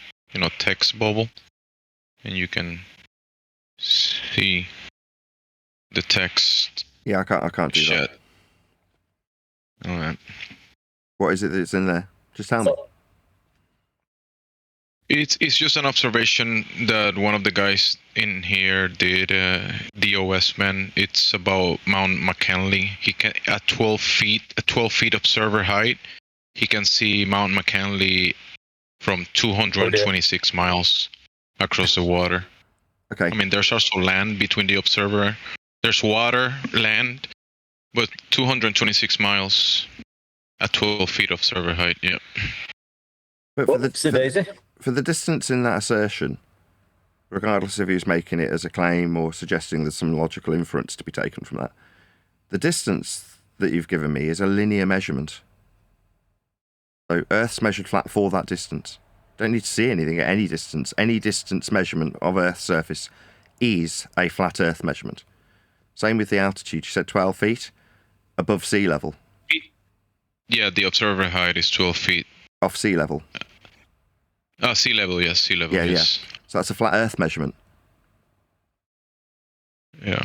text bubble, and you can see the text. Yeah, I can't do chat. that. All right. What is it that's in there? Just tell me. It's just an observation that one of the guys in here did, DOS man. It's about Mount McKinley. He can at 12 feet observer height, he can see Mount McKinley from 226 miles across the water. Okay. I mean, there's also land between the observer. There's water, land, but 226 miles at 12 feet observer height. Yeah. But for the distance in that assertion, regardless of who's making it as a claim or suggesting there's some logical inference to be taken from that, the distance that you've given me is a linear measurement. So Earth's measured flat for that distance. Don't need to see anything at any distance. Any distance measurement of Earth's surface is a flat Earth measurement. Same with the altitude. You said 12 feet above sea level. Yeah, the observer height is 12 feet. Off sea level. Sea level, yes, sea level. Yeah, yes. yeah. So that's a flat Earth measurement. Yeah.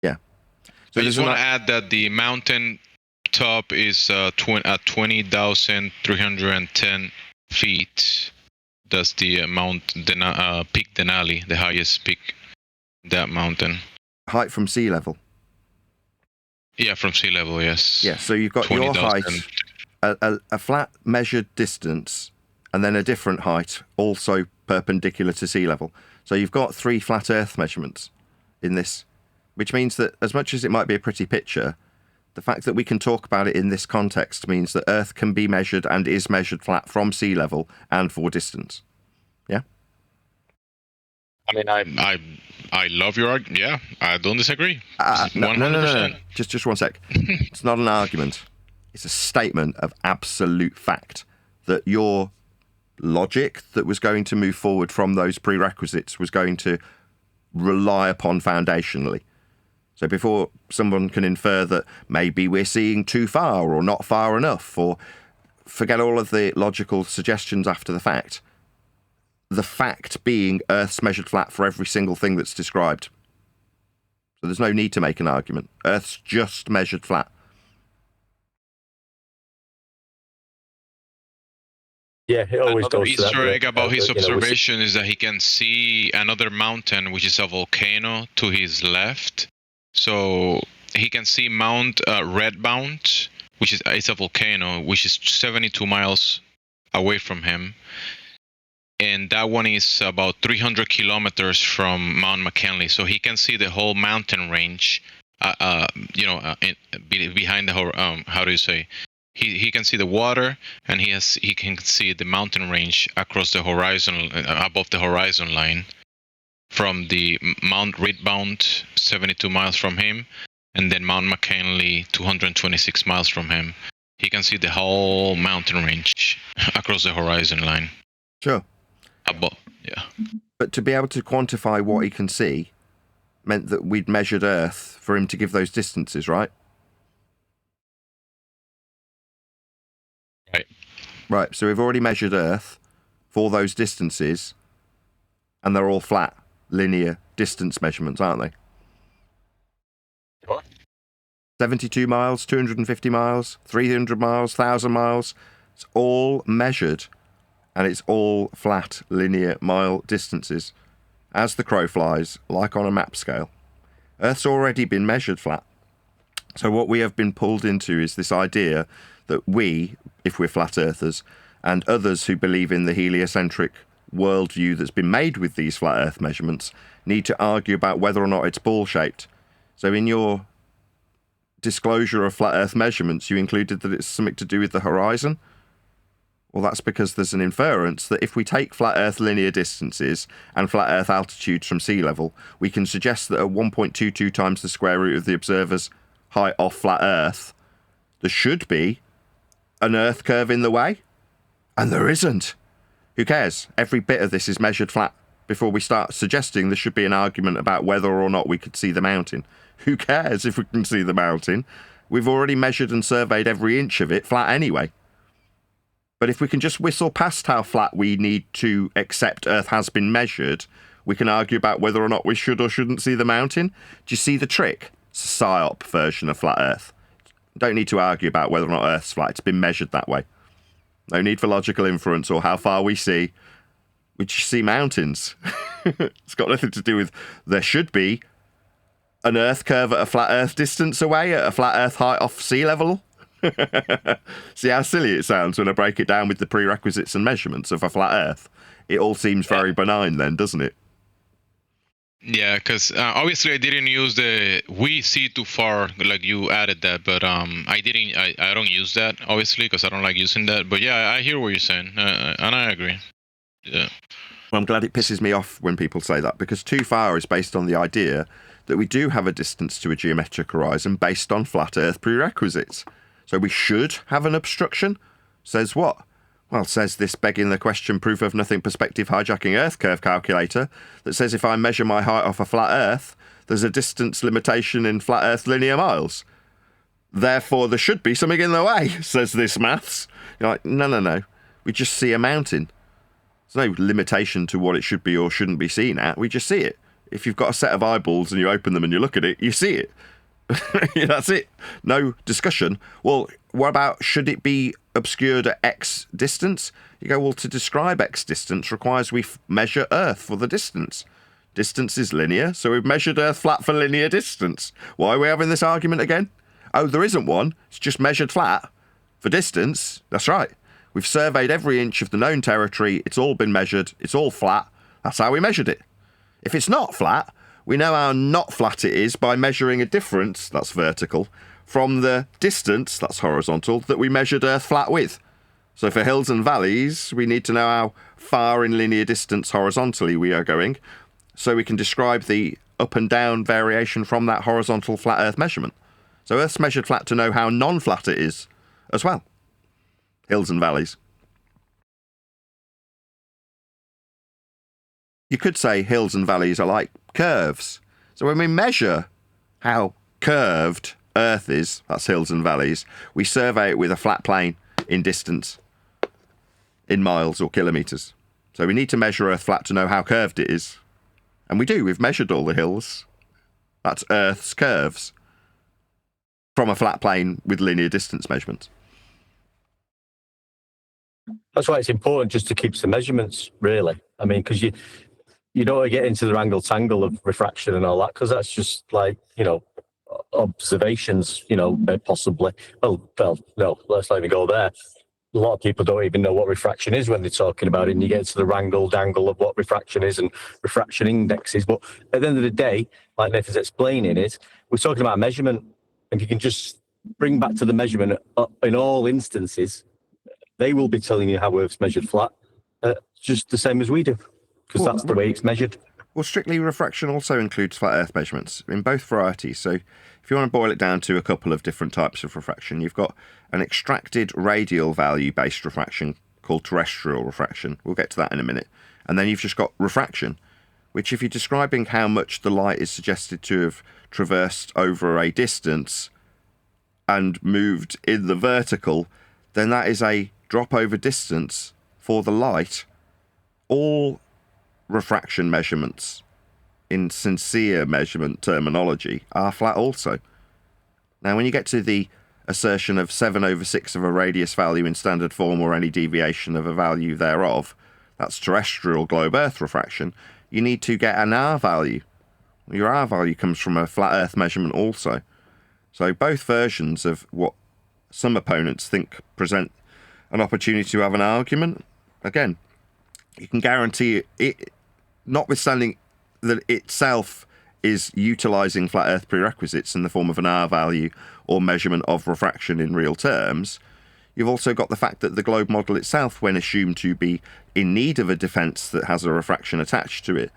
Yeah. So I just want to add that the mountain top is at 20,310 feet. That's the Peak Denali, the highest peak, that mountain. Height from sea level. Yeah, from sea level, yes. Yeah, so you've got 20, your height, a flat measured distance, and then a different height, also perpendicular to sea level. So you've got 3 flat Earth measurements in this, which means that as much as it might be a pretty picture, the fact that we can talk about it in this context means that Earth can be measured and is measured flat from sea level and for distance. Yeah? I mean, I love your argument. Yeah, I don't disagree. No. Just one sec. It's not an argument. It's a statement of absolute fact that your logic that was going to move forward from those prerequisites was going to rely upon foundationally. So before someone can infer that maybe we're seeing too far or not far enough, or forget all of the logical suggestions after the fact being Earth's measured flat for every single thing that's described. So there's no need to make an argument. Earth's just measured flat. Yeah, it always Another goes to that. Easter egg about his You know, observation is that he can see another mountain, which is a volcano, to his left. So he can see Mount Redbound, which is it's a volcano, which is 72 miles away from him. And that one is about 300 kilometers from Mount McKinley. So he can see the whole mountain range, behind the, how do you say? He can see the water, and he can see the mountain range across the horizon, above the horizon line, from the Mount Redbound, 72 miles from him, and then Mount McKinley, 226 miles from him. He can see the whole mountain range across the horizon line. Sure. Yeah. But to be able to quantify what he can see meant that we'd measured Earth for him to give those distances, right? Right. Right, so we've already measured Earth for those distances And they're all flat, linear distance measurements, aren't they? What? 72 miles, 250 miles, 300 miles, 1,000 miles. It's all measured, and it's all flat, linear mile distances, as the crow flies, like on a map scale. Earth's already been measured flat. So what we have been pulled into is this idea that we, if we're flat earthers, and others who believe in the heliocentric worldview that's been made with these flat earth measurements, need to argue about whether or not it's ball-shaped. So in your disclosure of flat earth measurements, you included that it's something to do with the horizon. Well, that's because there's an inference that if we take flat earth linear distances and flat earth altitudes from sea level, we can suggest that at 1.22 times the square root of the observer's height off flat earth, there should be an earth curve in the way. And there isn't. Who cares? Every bit of this is measured flat before we start suggesting there should be an argument about whether or not we could see the mountain. Who cares if we can see the mountain? We've already measured and surveyed every inch of it flat anyway. But if we can just whistle past how flat we need to accept Earth has been measured, we can argue about whether or not we should or shouldn't see the mountain. Do you see the trick? It's a PSYOP version of flat Earth. Don't need to argue about whether or not Earth's flat. It's been measured that way. No need for logical inference or how far we see. We just see mountains. It's got nothing to do with there should be an Earth curve at a flat Earth distance away at a flat Earth height off sea level. See how silly it sounds when I break it down with the prerequisites and measurements of a flat Earth? It all seems very benign then, doesn't it? Yeah, because obviously I didn't use the "we see too far" like you added that, but I didn't. I don't use that obviously because I don't like using that. But yeah, I hear what you're saying, and I agree. Yeah. Well, I'm glad it pisses me off when people say that, because too far is based on the idea that we do have a distance to a geometric horizon based on flat Earth prerequisites. So we should have an obstruction. Says what? Well, says this begging the question proof of nothing perspective hijacking Earth curve calculator that says if I measure my height off a flat Earth, there's a distance limitation in flat Earth linear miles. Therefore, there should be something in the way, says this maths. You're like, no. We just see a mountain. There's no limitation to what it should be or shouldn't be seen at. We just see it. If you've got a set of eyeballs and you open them and you look at it, you see it. That's it. No discussion. Well, what about should it be obscured at X distance? You go, well, to describe X distance requires we measure Earth for the distance. Distance is linear, so we've measured Earth flat for linear distance. Why are we having this argument again? Oh, there isn't one. It's just measured flat for distance. That's right. We've surveyed every inch of the known territory. It's all been measured. It's all flat. That's how we measured it. If it's not flat, we know how not flat it is by measuring a difference, that's vertical, from the distance, that's horizontal, that we measured Earth flat with. So for hills and valleys, we need to know how far in linear distance horizontally we are going, so we can describe the up and down variation from that horizontal flat Earth measurement. So Earth's measured flat to know how non-flat it is as well. Hills and valleys. You could say hills and valleys are like curves. So when we measure how curved Earth is, that's hills and valleys, we survey it with a flat plane in distance, in miles or kilometres. So we need to measure Earth flat to know how curved it is. And we do. We've measured all the hills. That's Earth's curves from a flat plane with linear distance measurements. That's why it's important just to keep some measurements, really. I mean, because you don't want to get into the wrangle-tangle of refraction and all that, because that's just like, observations, possibly. Well, no, let's not even go there. A lot of people don't even know what refraction is when they're talking about it, and you get into the wrangle-dangle of what refraction is and refraction indexes. But at the end of the day, like Nathan's explaining it, we're talking about measurement. If you can just bring back to the measurement in all instances, they will be telling you how Earth's measured flat, just the same as we do, because that's the way it's measured. Well, strictly refraction also includes flat Earth measurements in both varieties. So if you want to boil it down to a couple of different types of refraction, you've got an extracted radial value-based refraction called terrestrial refraction. We'll get to that in a minute. And then you've just got refraction, which if you're describing how much the light is suggested to have traversed over a distance and moved in the vertical, then that is a drop over distance for the light, all refraction measurements in sincere measurement terminology are flat also. Now, when you get to the assertion of 7/6 of a radius value in standard form or any deviation of a value thereof, that's terrestrial globe Earth refraction, you need to get an R value. Your R value comes from a flat Earth measurement also. So both versions of what some opponents think present an opportunity to have an argument, again, you can guarantee it, notwithstanding that itself is utilizing flat Earth prerequisites in the form of an R value or measurement of refraction in real terms, you've also got the fact that the globe model itself, when assumed to be in need of a defense that has a refraction attached to it,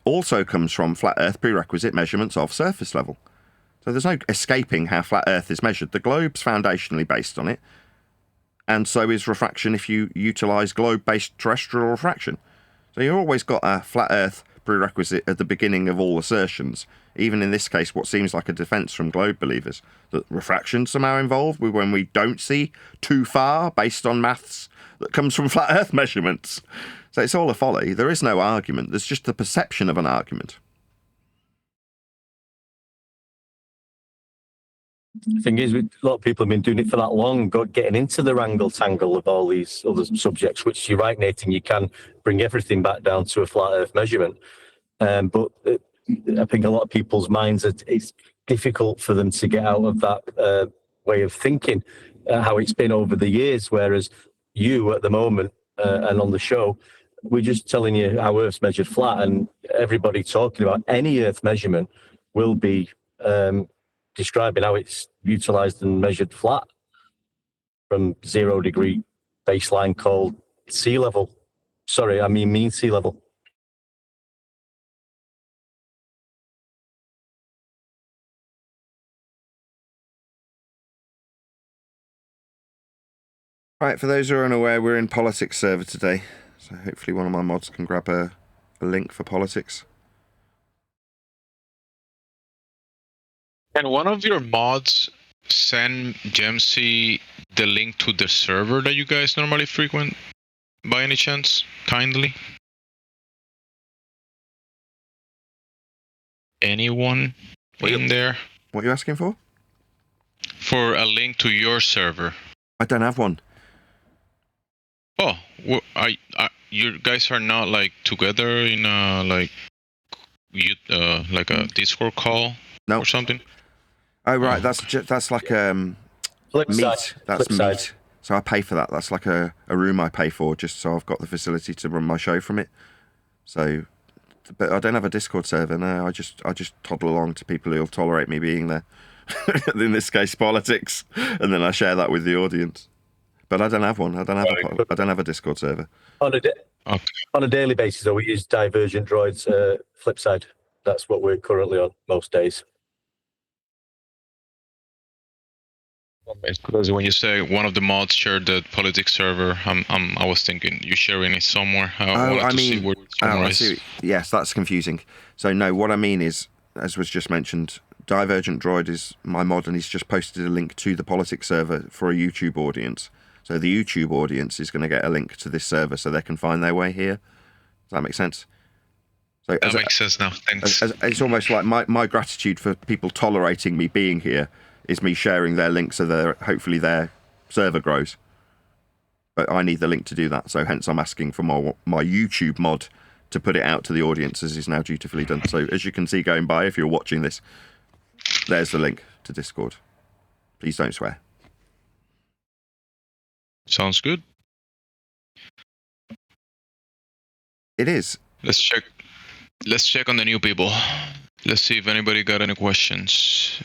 also comes from flat Earth prerequisite measurements of surface level. So there's no escaping how flat Earth is measured. The globe's foundationally based on it, and so is refraction if you utilize globe-based terrestrial refraction. So you've always got a flat Earth prerequisite at the beginning of all assertions, even in this case what seems like a defense from globe believers, that refraction's somehow involved with when we don't see too far based on maths that comes from flat Earth measurements. So it's all a folly. There is no argument. There's just the perception of an argument. The thing is, a lot of people have been doing it for that long, getting into the wrangle-tangle of all these other subjects, which you're right, Nathan, you can bring everything back down to a flat Earth measurement. But I think a lot of people's minds, it's difficult for them to get out of that way of thinking, how it's been over the years, whereas you, at the moment, and on the show, we're just telling you how Earth's measured flat, and everybody talking about any Earth measurement will be describing how it's utilized and measured flat from 0 degree baseline called sea level. Sorry, I mean mean sea level. Right, for those who are unaware, we're in politics server today, so hopefully one of my mods can grab a link for politics. Can one of your mods send Gemsy the link to the server that you guys normally frequent, by any chance? Kindly? Anyone in there? What are you asking for? For a link to your server. I don't have one. Oh, you guys are not like together in a like a Discord call or something? Oh right, that's like Flip meet. side. That's Flip meet. side. So I pay for that. That's like a room I pay for, just so I've got the facility to run my show from it. So, but I don't have a Discord server. No, I just toddle along to people who'll tolerate me being there. In this case, politics, and then I share that with the audience. But I don't have one. I don't have a Discord server. On a daily basis, though, we use Divergent Droid's flip side. That's what we're currently on most days. Because when you say one of the mods shared the politics server, I was thinking you're sharing it somewhere. I see where it's summarized. Yes, that's confusing. So no, what I mean is, as was just mentioned, Divergent Droid is my mod, and he's just posted a link to the politics server for a YouTube audience. So the YouTube audience is going to get a link to this server so they can find their way here. Does that make sense? So that makes sense now. Thanks. It's almost like my gratitude for people tolerating me being here is me sharing their link so hopefully their server grows. But I need the link to do that, so hence I'm asking for my YouTube mod to put it out to the audience, as is now dutifully done. So as you can see going by, if you're watching this, there's the link to Discord. Please don't swear. Sounds good. It is. Let's check on the new people. Let's see if anybody got any questions.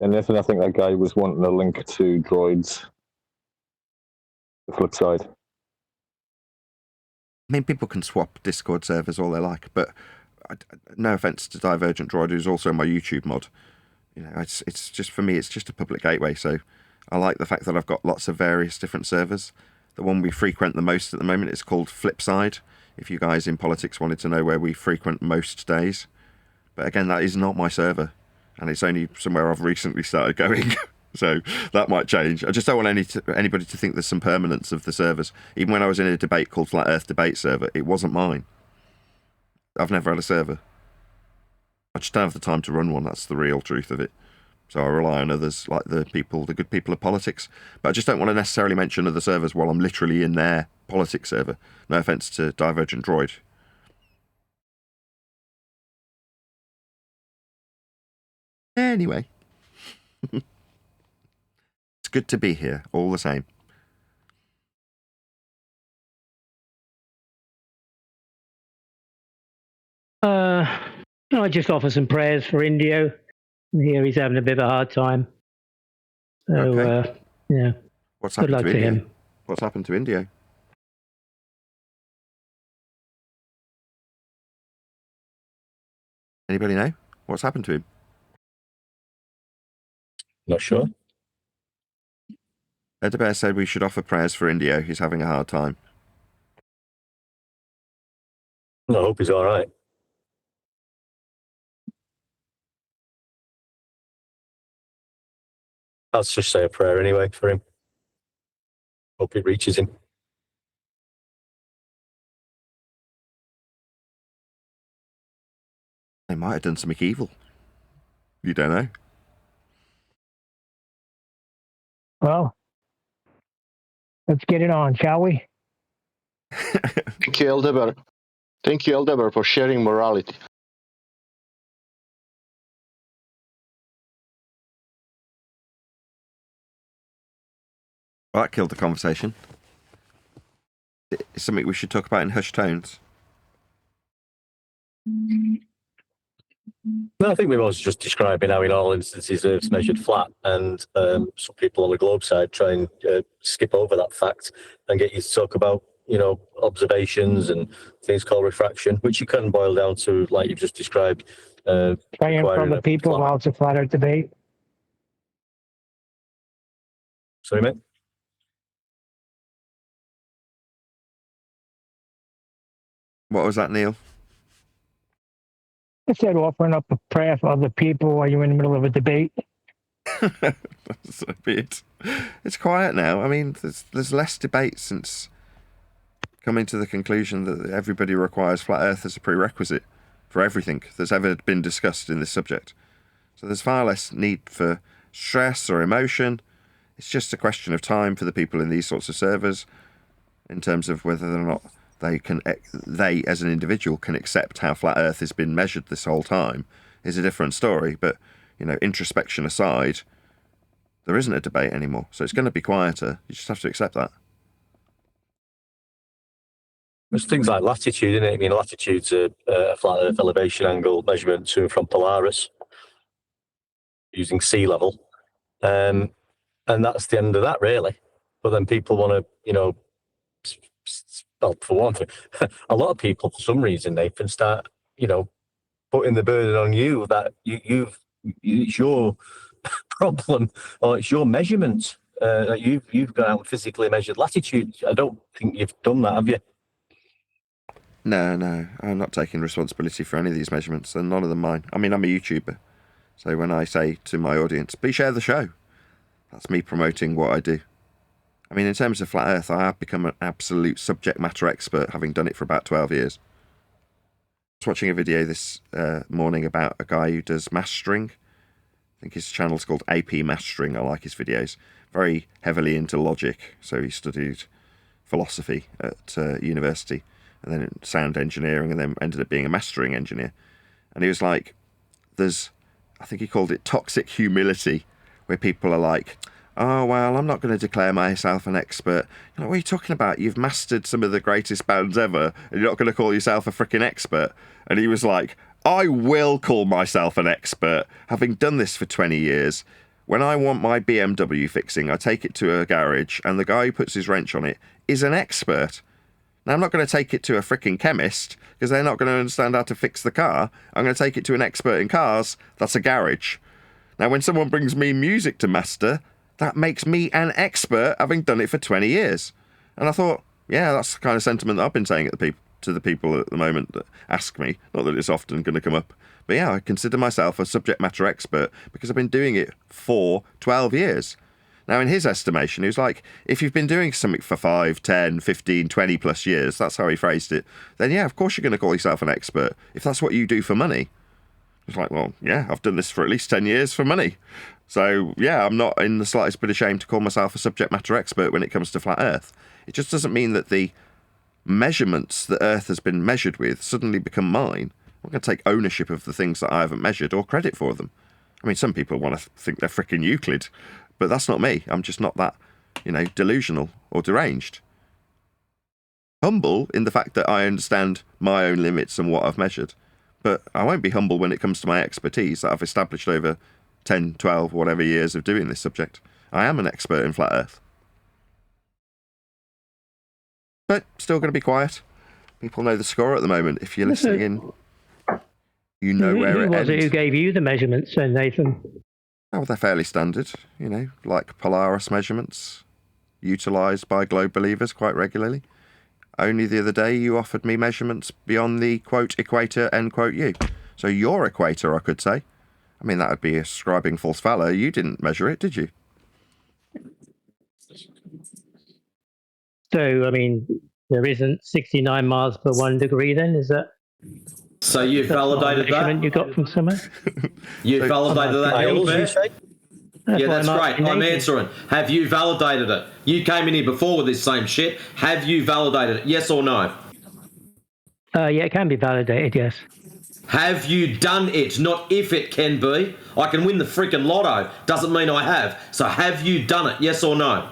And Nathan, I think that guy was wanting a link to Droids. The flip side. I mean, people can swap Discord servers all they like, but no offense to Divergent Droid, who's also my YouTube mod. You know, it's just, for me, it's just a public gateway. So I like the fact that I've got lots of various different servers. The one we frequent the most at the moment is called Flipside. If you guys in politics wanted to know where we frequent most days, but again, that is not my server, and it's only somewhere I've recently started going. So that might change. I just don't want anybody to think there's some permanence of the servers. Even when I was in a debate called Flat Earth Debate Server, it wasn't mine. I've never had a server. I just don't have the time to run one. That's the real truth of it. So I rely on others, like the good people of politics. But I just don't want to necessarily mention other servers while I'm literally in their politics server. No offence to Divergent Droid. Anyway. It's good to be here, all the same. I just offer some prayers for Indio. Here he's having a bit of a hard time. So, Okay. yeah. What's Good happened luck to to Indio? him. What's happened to Indio? Anybody know? What's happened to him? Not sure. Bear said we should offer prayers for Indio. He's having a hard time. I hope he's all right. I'll just say a prayer anyway for him. Hope it reaches him. They might have done something evil. You don't know. Well, let's get it on, shall we? Thank you, Eldeber. Thank you, Eldeber, for sharing morality. Well, that killed the conversation. It's something we should talk about in hushed tones. No, I think we was just describing how in all instances Earth's measured flat, and some people on the globe side try and skip over that fact and get you to talk about, observations and things called refraction, which you can boil down to, like you've just described. Praying for the people while it's a flat earth debate. Sorry, mate? What was that, Neil? I said offering up a prayer for other people while you're in the middle of a debate. That's a bit. It's quiet now. I mean, there's less debate since coming to the conclusion that everybody requires flat Earth as a prerequisite for everything that's ever been discussed in this subject. So there's far less need for stress or emotion. It's just a question of time for the people in these sorts of servers in terms of whether or not they as an individual can accept how flat Earth has been measured this whole time is a different story. But, introspection aside, there isn't a debate anymore. So it's going to be quieter. You just have to accept that. There's things like latitude, isn't it? I mean, latitude's a flat Earth elevation angle measurement to and from Polaris using sea level. And that's the end of that, really. But then people want to, well, for one thing, a lot of people, for some reason, Nathan, start, putting the burden on you that it's your problem or it's your measurement that you've gone out and physically measured latitude. I don't think you've done that, have you? No, I'm not taking responsibility for any of these measurements, and none of them mine. I mean, I'm a YouTuber, so when I say to my audience, please share the show, that's me promoting what I do. I mean, in terms of flat Earth, I have become an absolute subject matter expert, having done it for about 12 years. I was watching a video this morning about a guy who does mastering. I think his channel's called AP Mastering. I like his videos. Very heavily into logic. So he studied philosophy at university, and then sound engineering, and then ended up being a mastering engineer. And he was like, I think he called it toxic humility, where people are like, oh, well, I'm not going to declare myself an expert. What are you talking about? You've mastered some of the greatest bands ever, and you're not going to call yourself a freaking expert. And he was like, I will call myself an expert, having done this for 20 years. When I want my BMW fixing, I take it to a garage, and the guy who puts his wrench on it is an expert. Now, I'm not going to take it to a freaking chemist, because they're not going to understand how to fix the car. I'm going to take it to an expert in cars. That's a garage. Now, when someone brings me music to master, that makes me an expert, having done it for 20 years. And I thought, yeah, that's the kind of sentiment that I've been saying to the people at the moment that ask me. Not that it's often going to come up, But yeah, I consider myself a subject matter expert because I've been doing it for 12 years. Now, in his estimation, he was like, if you've been doing something for 5, 10, 15, 20 plus years, that's how he phrased it, then yeah, of course you're going to call yourself an expert if that's what you do for money. It's like, well, yeah, I've done this for at least 10 years for money. So, yeah, I'm not in the slightest bit ashamed to call myself a subject matter expert when it comes to flat Earth. It just doesn't mean that the measurements that Earth has been measured with suddenly become mine. I'm going to take ownership of the things that I haven't measured or credit for them. I mean, some people want to think they're frickin' Euclid, but that's not me. I'm just not that, delusional or deranged. Humble in the fact that I understand my own limits and what I've measured. But I won't be humble when it comes to my expertise that I've established over 10, 12, whatever years of doing this subject. I am an expert in flat Earth. But still going to be quiet. People know the score at the moment. If you're listening in, you know where it ends. Who was it who gave you the measurements then, Nathan? Oh, they're fairly standard, like Polaris measurements, utilised by globe believers quite regularly. Only the other day you offered me measurements beyond the, quote, equator, end quote, you. So your equator, I could say. I mean, that would be ascribing false valor. You didn't measure it, did you? So, I mean, there isn't 69 miles per 1 degree then, is that? So you validated that? You got from somewhere? You validated that, Hilbert? Yeah, that's great. I'm Nathan. answering. Have you validated it? You came in here before with this same shit. Have you validated it? Yes or no? Yeah, it can be validated, yes. Have you done it? Not if it can be. I can win the freaking lotto. Doesn't mean I have. So have you done it? Yes or no?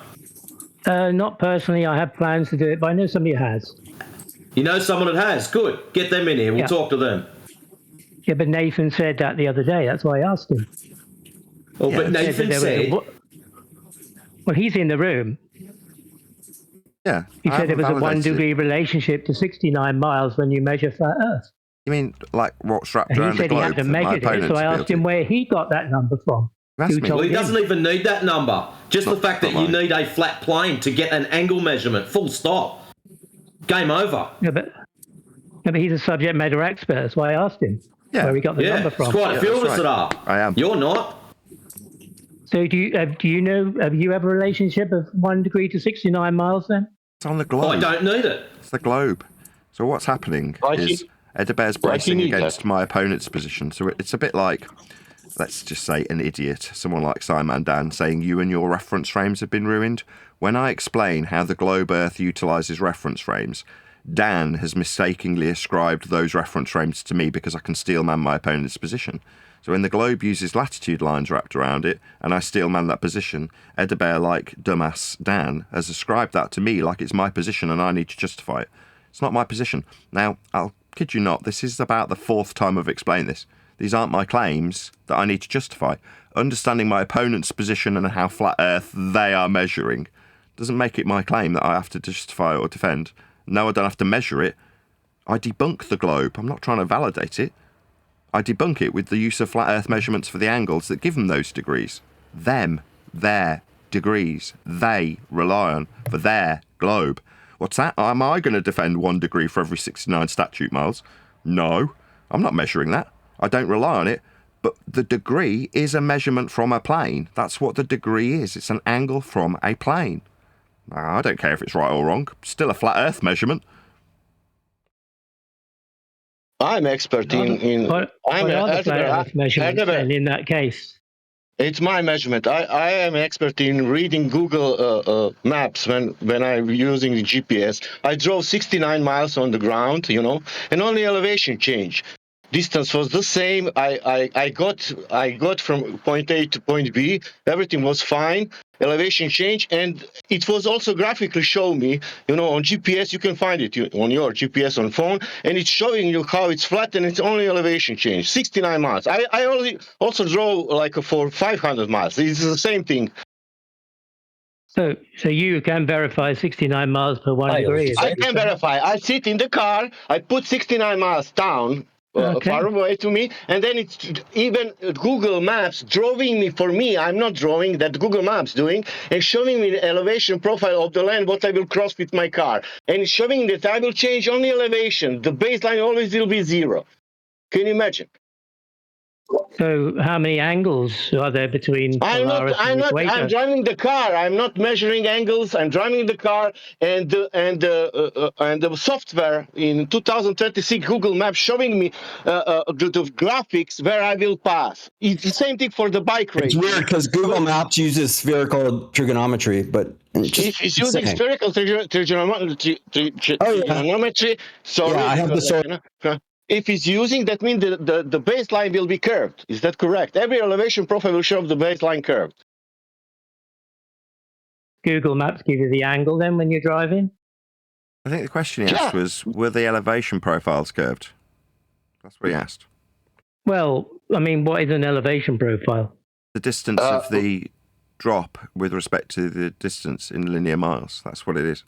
Not personally. I have plans to do it, but I know somebody who has. You know someone that has? Good. Get them in here. We'll talk to them. Yeah, but Nathan said that the other day. That's why I asked him. Oh, yeah, but Nathan said... Well, he's in the room. Yeah. He said there was a 1 degree relationship to 69 miles when you measure flat Earth. You mean like what's wrapped And around he the said he globe? had to measure it, so I asked him where he got that number from. Well, he doesn't even need that number. Just the fact that you need a flat plane to get an angle measurement. Full stop. Game over. Yeah, but he's a subject matter expert. That's why I asked him where he got the number from. There's quite a few of us that are. I am. You're not. So do you know? Have you have a relationship of 1 degree to 69 miles then? It's on the globe. Oh, I don't need it. It's the globe. So what's happening is Edebear's bracing against my opponent's position. So it's a bit like, let's just say, an idiot, someone like Simon Dan, saying you and your reference frames have been ruined. When I explain how the globe Earth utilises reference frames, Dan has mistakenly ascribed those reference frames to me because I can steel man my opponent's position. So when the globe uses latitude lines wrapped around it, and I steel man that position, Edebear, like dumbass Dan, has ascribed that to me like it's my position and I need to justify it. It's not my position. Now, I'll kid you not, this is about the 4th time I've explained this. These aren't my claims that I need to justify. Understanding my opponent's position and how flat Earth they are measuring doesn't make it my claim that I have to justify or defend. No, I don't have to measure it. I debunk the globe. I'm not trying to validate it. I debunk it with the use of flat Earth measurements for the angles that give them those degrees. Their degrees, they rely on for their globe. What's that? Am I going to defend 1 degree for every 69 statute miles? No, I'm not measuring that. I don't rely on it. But the degree is a measurement from a plane. That's what the degree is. It's an angle from a plane. I don't care if it's right or wrong. Still a flat Earth measurement. I'm expert in What are the flat Earth measurements then in that case? It's my measurement. I am an expert in reading Google maps when I'm using the GPS. I drove 69 miles on the ground, and only elevation change. Distance was the same. I got from point A to point B. Everything was fine. Elevation change, and it was also graphically show me, on GPS you can find it on your GPS on phone, and it's showing you how it's flat and it's only elevation change. 69 miles. I also drove like for 500 miles. It's the same thing. So you can verify 69 miles per 1 degree. I can verify. I sit in the car. I put 69 miles down. Far away to me, and then it's even Google Maps drawing me for me. I'm not drawing, that Google Maps doing, and showing me the elevation profile of the land, what I will cross with my car. And it's showing that I will change only elevation. The baseline always will be 0. Can you imagine? So how many angles are there between Polaris and the equator? I'm driving the car. I'm not measuring angles. I'm driving the car, and the software in 2036 Google Maps showing me the graphics where I will pass. It's the same thing for the bike race. It's weird because Google Maps uses spherical trigonometry, but If it's using spherical trigonometry, sorry, yeah, I have if it's using, that means the baseline will be curved. Is that correct? Every elevation profile will show the baseline curved. Google Maps give you the angle then when you're driving? I think the question he asked was, were the elevation profiles curved? That's what he asked. Well, I mean, what is an elevation profile? The distance of the drop with respect to the distance in linear miles. That's what it is.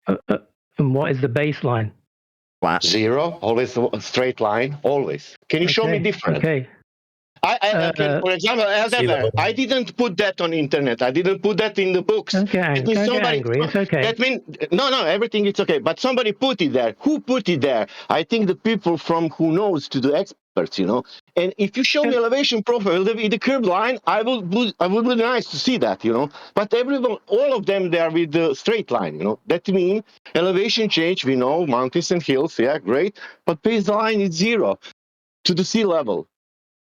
And what is the baseline? Flat. Zero, always a straight line, always. Can you show me different? Okay. For example, I didn't put that on internet. I didn't put that in the books. Don't get angry. It's okay. That means no, everything is okay. But somebody put it there. Who put it there? I think the people from who knows to the experts, you know. And if you show me elevation profile with the curved line, I would be nice to see that, you know. But everyone, all of them, they are with the straight line, you know. That means elevation change. We know mountains and hills. Yeah, great. But baseline is zero to the sea level.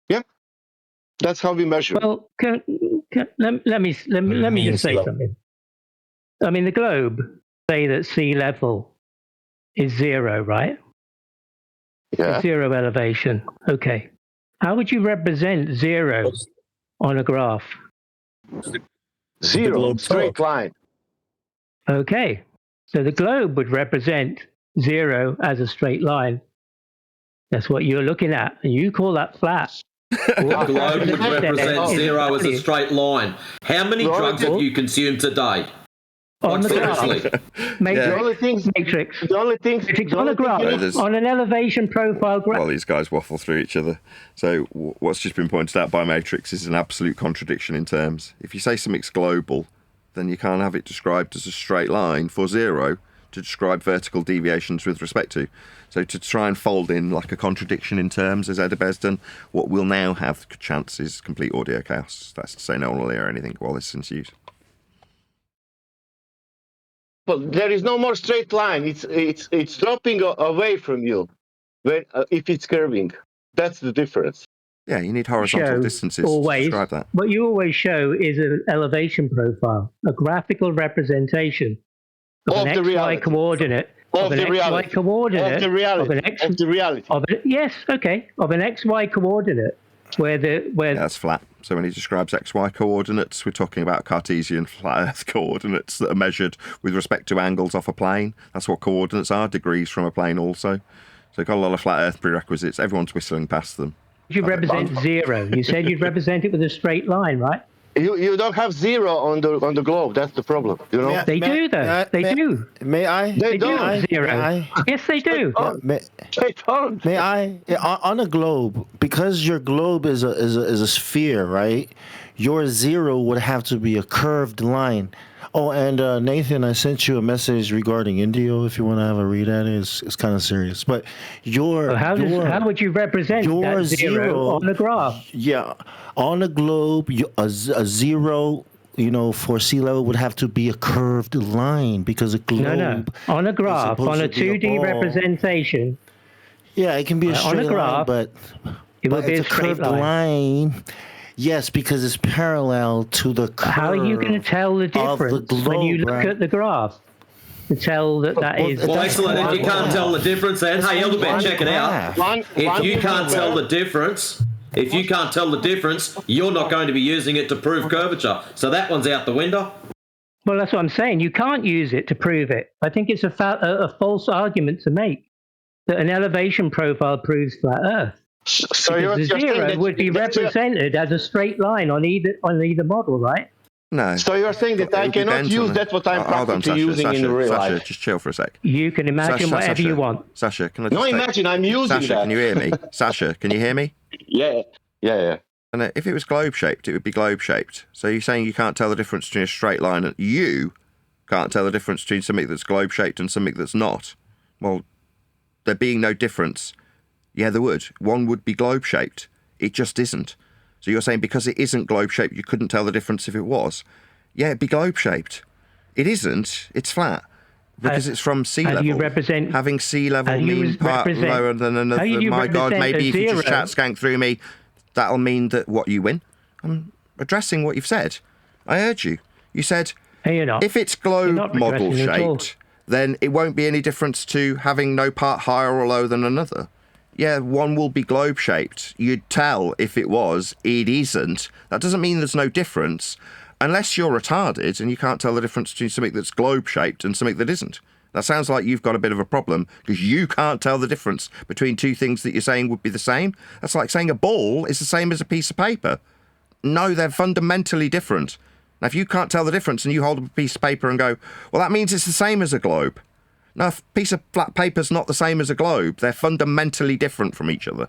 Yeah. That's how we measure. Well, let me just say something. I mean, the globe say that sea level is zero, right? Yeah. Zero elevation. Okay. How would you represent zero on a graph? Zero, straight line. Okay. So the globe would represent zero as a straight line. That's what you're looking at. And you call that flat. The globe would represent zero as a straight line. How many drugs have you consumed today? On the graph. Matrix. On a graph. On an elevation profile graph. Well, these guys waffle through each other. So what's just been pointed out by Matrix is an absolute contradiction in terms. If you say something's global, then you can't have it described as a straight line for zero to describe vertical deviations with respect to. So to try and fold in like a contradiction in terms, as Edeber's done, what we'll now have chance is complete audio chaos. That's to say no one will hear anything while this ensues. Well, there is no more straight line. It's dropping away from you when if it's curving. That's the difference. Yeah, you need horizontal distances always, to describe that. What you always show is an elevation profile, a graphical representation of an XY coordinate. Of an XY coordinate. Of the reality. Yes, okay. Of an XY coordinate where that's flat. So when he describes XY coordinates, we're talking about Cartesian flat Earth coordinates that are measured with respect to angles off a plane. That's what coordinates are, degrees from a plane also. So you've got a lot of flat Earth prerequisites. Everyone's whistling past them. You represent zero. You said you'd represent it with a straight line, right? You don't have zero on the globe. That's the problem. You know they do though. They do. May I? They do zero. Yes, they do. May I? On a globe, because your globe is a sphere, right? Your zero would have to be a curved line. Oh, and Nathan, I sent you a message regarding India. If you want to have a read at it, it's kind of serious. But how would you represent that zero on the graph? Yeah, on the globe, a zero, for sea level would have to be a curved line because a globe. No. On a graph, on a 2D representation. Yeah, it can be a straight line, but it's a curved line. Yes, because it's parallel to the curve. How are you going to tell the difference when you look at the graph? To tell that is. Well, excellent. If you can't tell the difference, then hey, Elderbet, check it out. If you can't tell the difference, you're not going to be using it to prove curvature. So that one's out the window. Well, that's what I'm saying. You can't use it to prove it. I think it's a false argument to make that an elevation profile proves flat Earth. So the zero would be represented as a straight line on either model, right? No. So you're saying that I cannot use that what I'm practically using in real life. Sasha, just chill for a sec. You can imagine whatever you want. Sasha, can I just imagine I'm using Sasha, that. Can you hear me? Sasha, can you hear me? Yeah. And if it was globe-shaped, it would be globe-shaped. So you're saying you can't tell the difference between a straight line and you can't tell the difference between something that's globe-shaped and something that's not. Well, there being no difference... Yeah, there would. One would be globe-shaped. It just isn't. So you're saying because it isn't globe-shaped, you couldn't tell the difference if it was? Yeah, it'd be globe-shaped. It isn't. It's flat. Because it's from sea level. Having sea level mean part lower than another. My God, maybe if you just chat skank through me, that'll mean that what you win. I'm addressing what you've said. I heard you. You said if it's globe model shaped, then it won't be any difference to having no part higher or lower than another. Yeah, one will be globe shaped. You'd tell if it was. It isn't. That doesn't mean there's no difference. Unless you're retarded and you can't tell the difference between something that's globe-shaped and something that isn't. That sounds like you've got a bit of a problem because you can't tell the difference between two things that you're saying would be the same. That's like saying a ball is the same as a piece of paper. No, they're fundamentally different. Now, if you can't tell the difference and you hold up a piece of paper and go, well, that means it's the same as a globe. No, a piece of flat paper's not the same as a globe. They're fundamentally different from each other.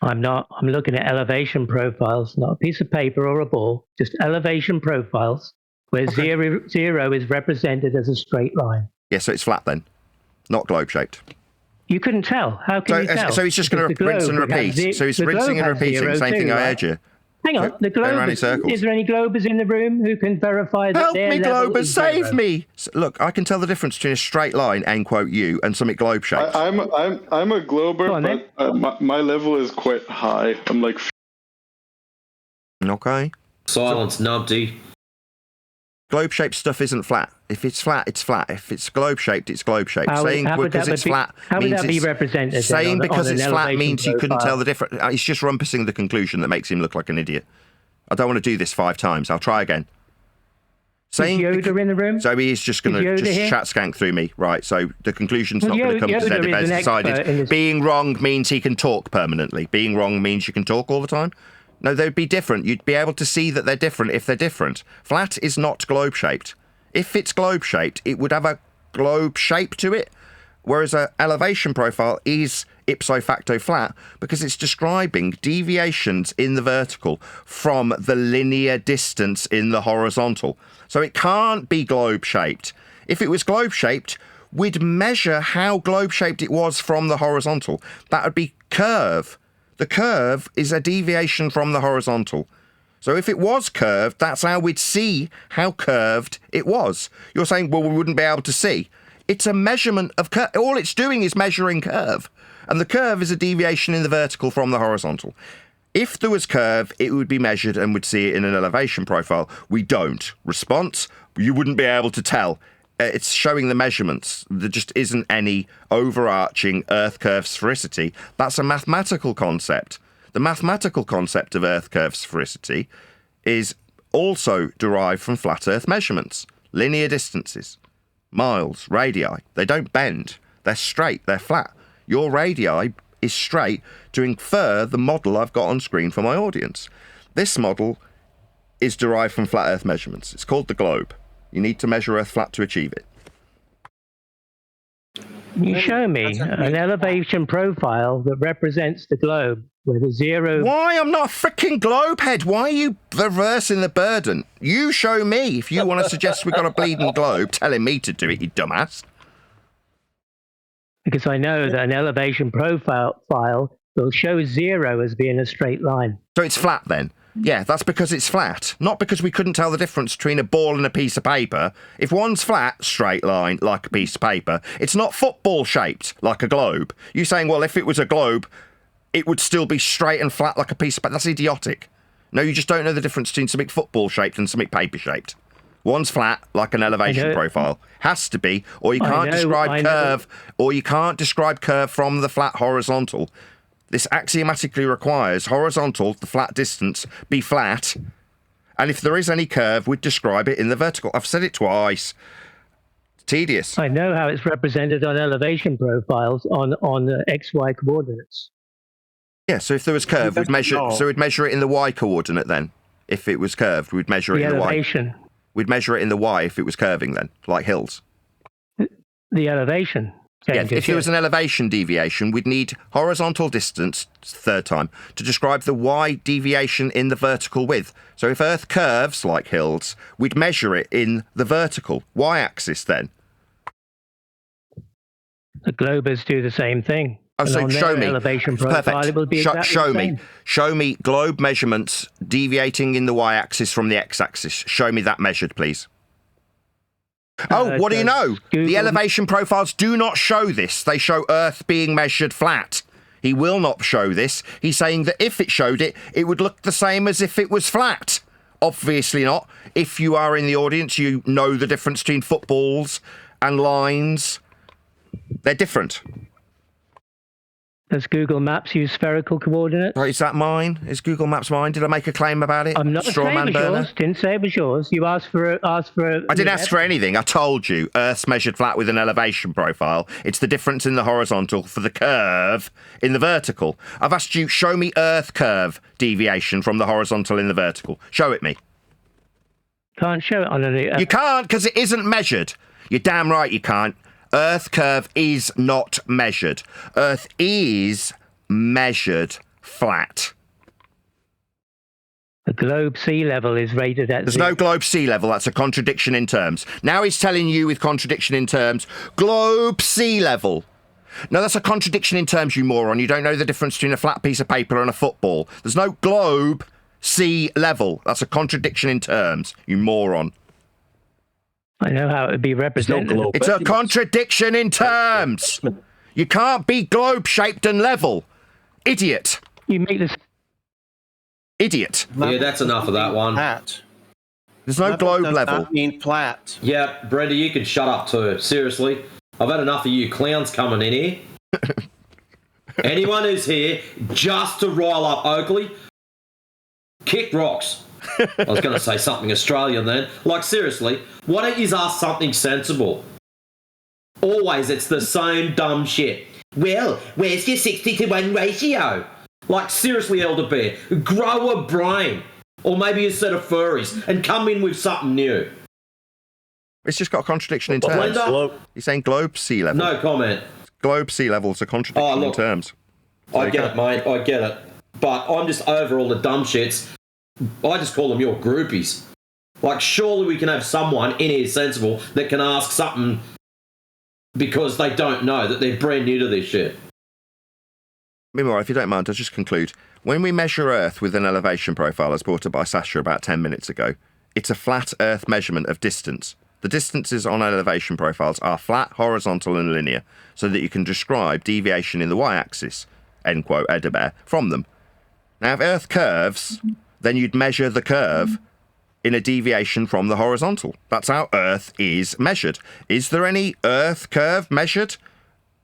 I'm not. I'm looking at elevation profiles, not a piece of paper or a ball, just elevation profiles where zero is represented as a straight line. Yeah, so it's flat then, not globe-shaped. You couldn't tell. How can you tell? So he's just going to rinse and repeat. So he's rinsing and repeating, same thing I heard you. Hang on, the globe. Is there any globers in the room who can verify that? Help me, globers, save me! So, look, I can tell the difference between a straight line, end quote you, and something globe shaped. I'm a glober, but my level is quite high. I'm like. Okay. Silence, numpty. Globe shaped stuff isn't flat. If it's flat, it's flat. If it's globe shaped, it's globe shaped. Saying because it's flat means be represented. Saying because it's flat means you couldn't tell the difference. It's just rumpusing the conclusion that makes him look like an idiot. I don't want to do this 5 times. I'll try again. Saying is Yoda in the room? So he's just going to just chat skank through me, right? So the conclusion's not going to come because Edibear's decided being wrong means he can talk permanently. Being wrong means you can talk all the time. No, they'd be different. You'd be able to see that they're different if they're different. Flat is not globe-shaped. If it's globe-shaped, it would have a globe shape to it, whereas an elevation profile is ipso facto flat because it's describing deviations in the vertical from the linear distance in the horizontal. So it can't be globe-shaped. If it was globe-shaped, we'd measure how globe-shaped it was from the horizontal. That would be curve. The curve is a deviation from the horizontal. So if it was curved, that's how we'd see how curved it was. You're saying, well, we wouldn't be able to see. It's a measurement of curve. All it's doing is measuring curve. And the curve is a deviation in the vertical from the horizontal. If there was curve, it would be measured and we'd see it in an elevation profile. We don't. Response, you wouldn't be able to tell. It's showing the measurements. There just isn't any overarching Earth curve sphericity. That's a mathematical concept. The mathematical concept of Earth curve sphericity is also derived from flat Earth measurements. Linear distances, miles, radii. They don't bend. They're straight. They're flat. Your radii is straight to infer the model I've got on screen for my audience. This model is derived from flat Earth measurements. It's called the globe. You need to measure Earth flat to achieve it. You show me an elevation profile that represents the globe with a zero. Why? I'm not a freaking globe head. Why are you reversing the burden? You show me if you want to suggest we've got a bleeding globe, telling me to do it, you dumbass. Because I know that an elevation profile file will show zero as being a straight line. So it's flat then? Yeah, that's because it's flat. Not because we couldn't tell the difference between a ball and a piece of paper. If one's flat, straight line, like a piece of paper, it's not football shaped, like a globe. You're saying, well, if it was a globe, it would still be straight and flat like a piece of paper. That's idiotic. No, you just don't know the difference between something football shaped and something paper shaped. One's flat, like an elevation profile. Has to be, or you can't describe curve, or you can't describe curve from the flat horizontal. This axiomatically requires horizontal, the flat distance, be flat. And if there is any curve, we'd describe it in the vertical. I've said it twice. Tedious. I know how it's represented on elevation profiles on the XY coordinates. Yeah, so if there was curve, we'd measure it in the Y coordinate then. If it was curved, we'd measure it in the Y. We'd measure it in the Y if it was curving then, like hills. The elevation. Yeah, if there was an elevation deviation, we'd need horizontal distance, third time, to describe the Y deviation in the vertical width. So if Earth curves like hills, we'd measure it in the vertical Y-axis then. The globers do the same thing. Oh, so on show their me. elevation profile, Perfect. it will be exactly Show the me. same. Show me globe measurements deviating in the y-axis from the x-axis. Show me that measured, please. Oh, what do you know? The elevation profiles do not show this. They show Earth being measured flat. He will not show this. He's saying that if it showed it, it would look the same as if it was flat. Obviously not. If you are in the audience, you know the difference between footballs and lines. They're different. Does Google Maps use spherical coordinates? Is that mine? Is Google Maps mine? Did I make a claim about it? I'm not saying it was yours. Didn't say it was yours. You asked for I didn't ask for anything. I told you. Earth's measured flat with an elevation profile. It's the difference in the horizontal for the curve in the vertical. I've asked you, show me Earth curve deviation from the horizontal in the vertical. Show it me. Can't show it on any... You can't because it isn't measured. You're damn right you can't. Earth curve is not measured. Earth is measured flat. The globe sea level is rated at... There's no globe sea level. That's a contradiction in terms. Now he's telling you with contradiction in terms, globe sea level. No, that's a contradiction in terms, you moron. You don't know the difference between a flat piece of paper and a football. There's no globe sea level. That's a contradiction in terms, you moron. I know how it would be represented. It's a contradiction in terms. You can't be globe-shaped and level. Idiot. You make this... Idiot. Yeah, that's enough of that one. There's no globe level. mean flat. Yeah, Brenda, you can shut up too. Seriously. I've had enough of you clowns coming in here. Anyone who's here just to rile up Oakley, kick rocks. I was going to say something Australian then. Like, seriously, why don't you ask something sensible? Always it's the same dumb shit. Well, where's your 60-to-1 ratio? Like, seriously, Elder Bear, grow a brain. Or maybe a set of furries and come in with something new. It's just got a contradiction in terms. You're saying globe sea level. No comment. Globe sea level is a contradiction in terms. I get it, mate. I get it. But I'm just over all the dumb shits. I just call them your groupies. Like, surely we can have someone in here sensible that can ask something because they don't know, that they're brand new to this shit. Meanwhile, if you don't mind, I'll just conclude. When we measure Earth with an elevation profile, as brought up by Sasha about 10 minutes ago, it's a flat Earth measurement of distance. The distances on elevation profiles are flat, horizontal and linear, so that you can describe deviation in the y-axis, end quote, Edebear, from them. Now, if Earth curves, then you'd measure the curve in a deviation from the horizontal. That's how Earth is measured. Is there any Earth curve measured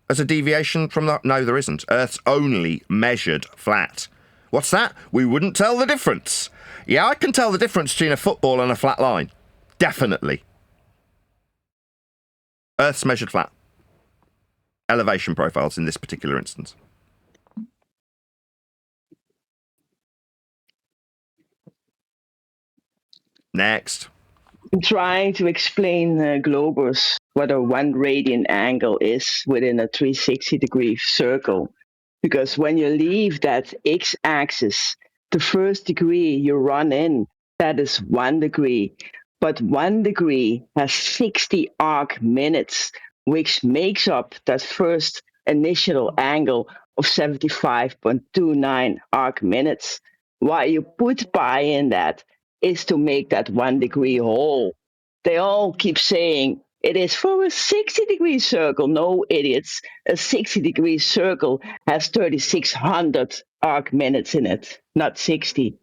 as a deviation from the... No, there isn't. Earth's only measured flat. What's that? We wouldn't tell the difference. Yeah, I can tell the difference between a football and a flat line. Definitely. Earth's measured flat. Elevation profiles in this particular instance. Next. I'm trying to explain globus what a 1 radian angle is within a 360-degree circle. Because when you leave that x-axis, the first degree you run in, that is 1 degree. But 1 degree has 60 arc minutes, which makes up that first initial angle of 75.29 arc minutes. Why you put pi in that is to make that 1 degree whole. They all keep saying it is for a 60-degree circle. No, idiots. A 60-degree circle has 3,600 arc minutes in it, not 60.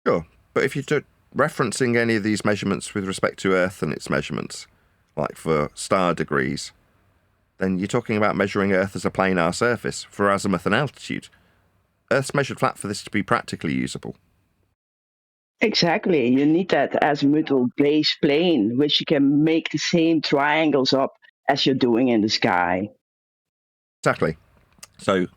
Sure, but if you're referencing any of these measurements with respect to Earth and its measurements, like for star degrees, then you're talking about measuring Earth as a planar surface for azimuth and altitude. Earth's measured flat for this to be practically usable. Exactly. You need that azimuthal base plane, which you can make the same triangles up as you're doing in the sky. Exactly. So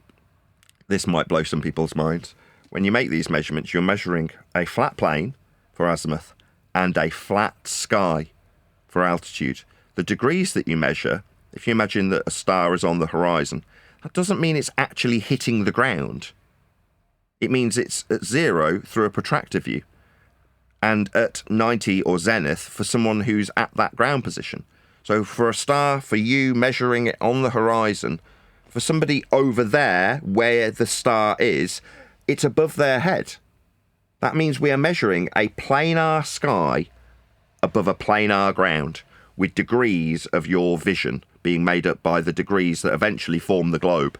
this might blow some people's minds. When you make these measurements, you're measuring a flat plane for azimuth and a flat sky for altitude. The degrees that you measure, if you imagine that a star is on the horizon, that doesn't mean it's actually hitting the ground. It means it's at 0 through a protractor view, and at 90 or zenith for someone who's at that ground position. So for a star, for you measuring it on the horizon For somebody over there, where the star is, it's above their head. That means we are measuring a planar sky above a planar ground, with degrees of your vision being made up by the degrees that eventually form the globe.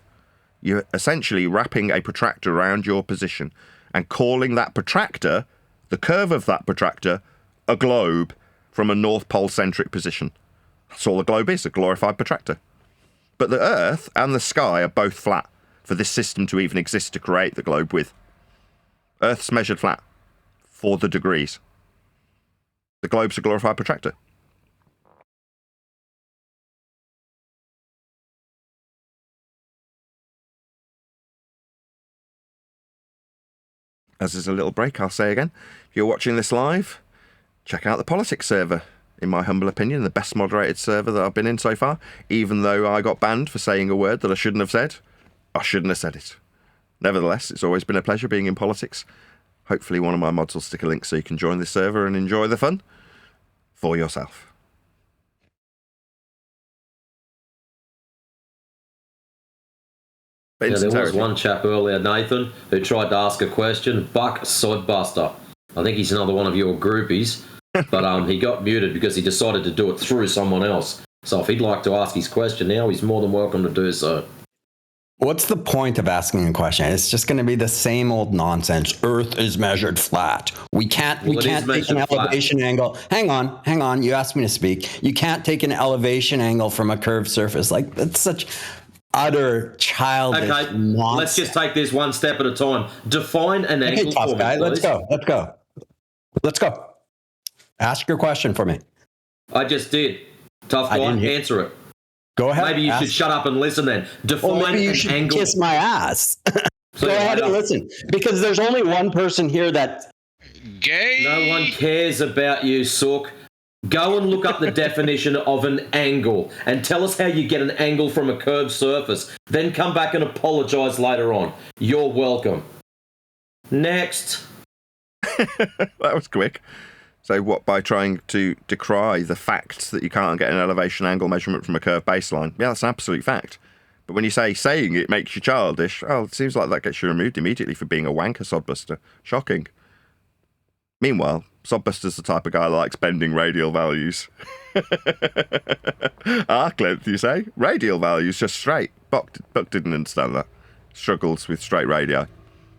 You're essentially wrapping a protractor around your position and calling that protractor, the curve of that protractor, a globe from a North Pole-centric position. That's all a globe is, a glorified protractor. But the Earth and the sky are both flat for this system to even exist to create the globe with. Earth's measured flat for the degrees. The globe's a glorified protractor. As is a little break, I'll say again, if you're watching this live, check out the politics server. In my humble opinion, the best moderated server that I've been in so far, even though I got banned for saying a word that I shouldn't have said. I shouldn't have said it. Nevertheless, it's always been a pleasure being in politics. Hopefully one of my mods will stick a link so you can join this server and enjoy the fun for yourself. Yeah, there was one chap earlier, Nathan, who tried to ask a question. Buck Sodbuster. I think he's another one of your groupies. But he got muted because he decided to do it through someone else. So if he'd like to ask his question now, he's more than welcome to do so. What's the point of asking a question? It's just going to be the same old nonsense. Earth is measured flat. We can't take an elevation angle. Hang on. You asked me to speak. You can't take an elevation angle from a curved surface. Like, that's such utter childish nonsense. Let's just take this one step at a time. Define an angle tough for guy. me, please. Let's go. Ask your question for me. I just did. Tough guy, answer it. Go ahead. Maybe you should shut up and listen then. Define maybe you an should angle. kiss my ass. Go ahead and listen. Because there's only one person here that... Gay. No one cares about you, Sook. Go and look up the definition of an angle and tell us how you get an angle from a curved surface. Then come back and apologise later on. You're welcome. Next. That was quick. So what, by trying to decry the fact that you can't get an elevation angle measurement from a curved baseline? Yeah, that's an absolute fact. But when you say saying it makes you childish, oh, it seems like that gets you removed immediately for being a wanker, Sodbuster. Shocking. Meanwhile, Sodbuster's the type of guy that likes bending radial values. Arc length, you say? Radial values, just straight. Buck didn't understand that. Struggles with straight radii.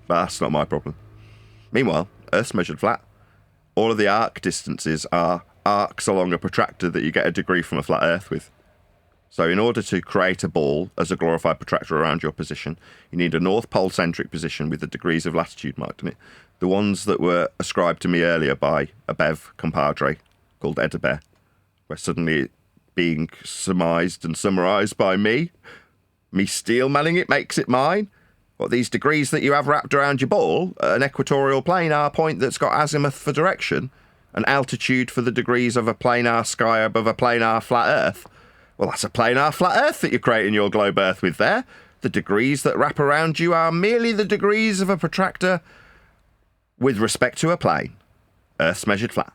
But that's not my problem. Meanwhile, Earth's measured flat. All of the arc distances are arcs along a protractor that you get a degree from a flat Earth with. So in order to create a ball as a glorified protractor around your position, you need a North Pole-centric position with the degrees of latitude marked in it. The ones that were ascribed to me earlier by a Bev compadre called Edabeh, were suddenly being surmised and summarised by me steelmanning it makes it mine. What, these degrees that you have wrapped around your ball, an equatorial planar point that's got azimuth for direction, and altitude for the degrees of a planar sky above a planar flat Earth. Well, that's a planar flat Earth that you're creating your globe Earth with there. The degrees that wrap around you are merely the degrees of a protractor with respect to a plane. Earth's measured flat.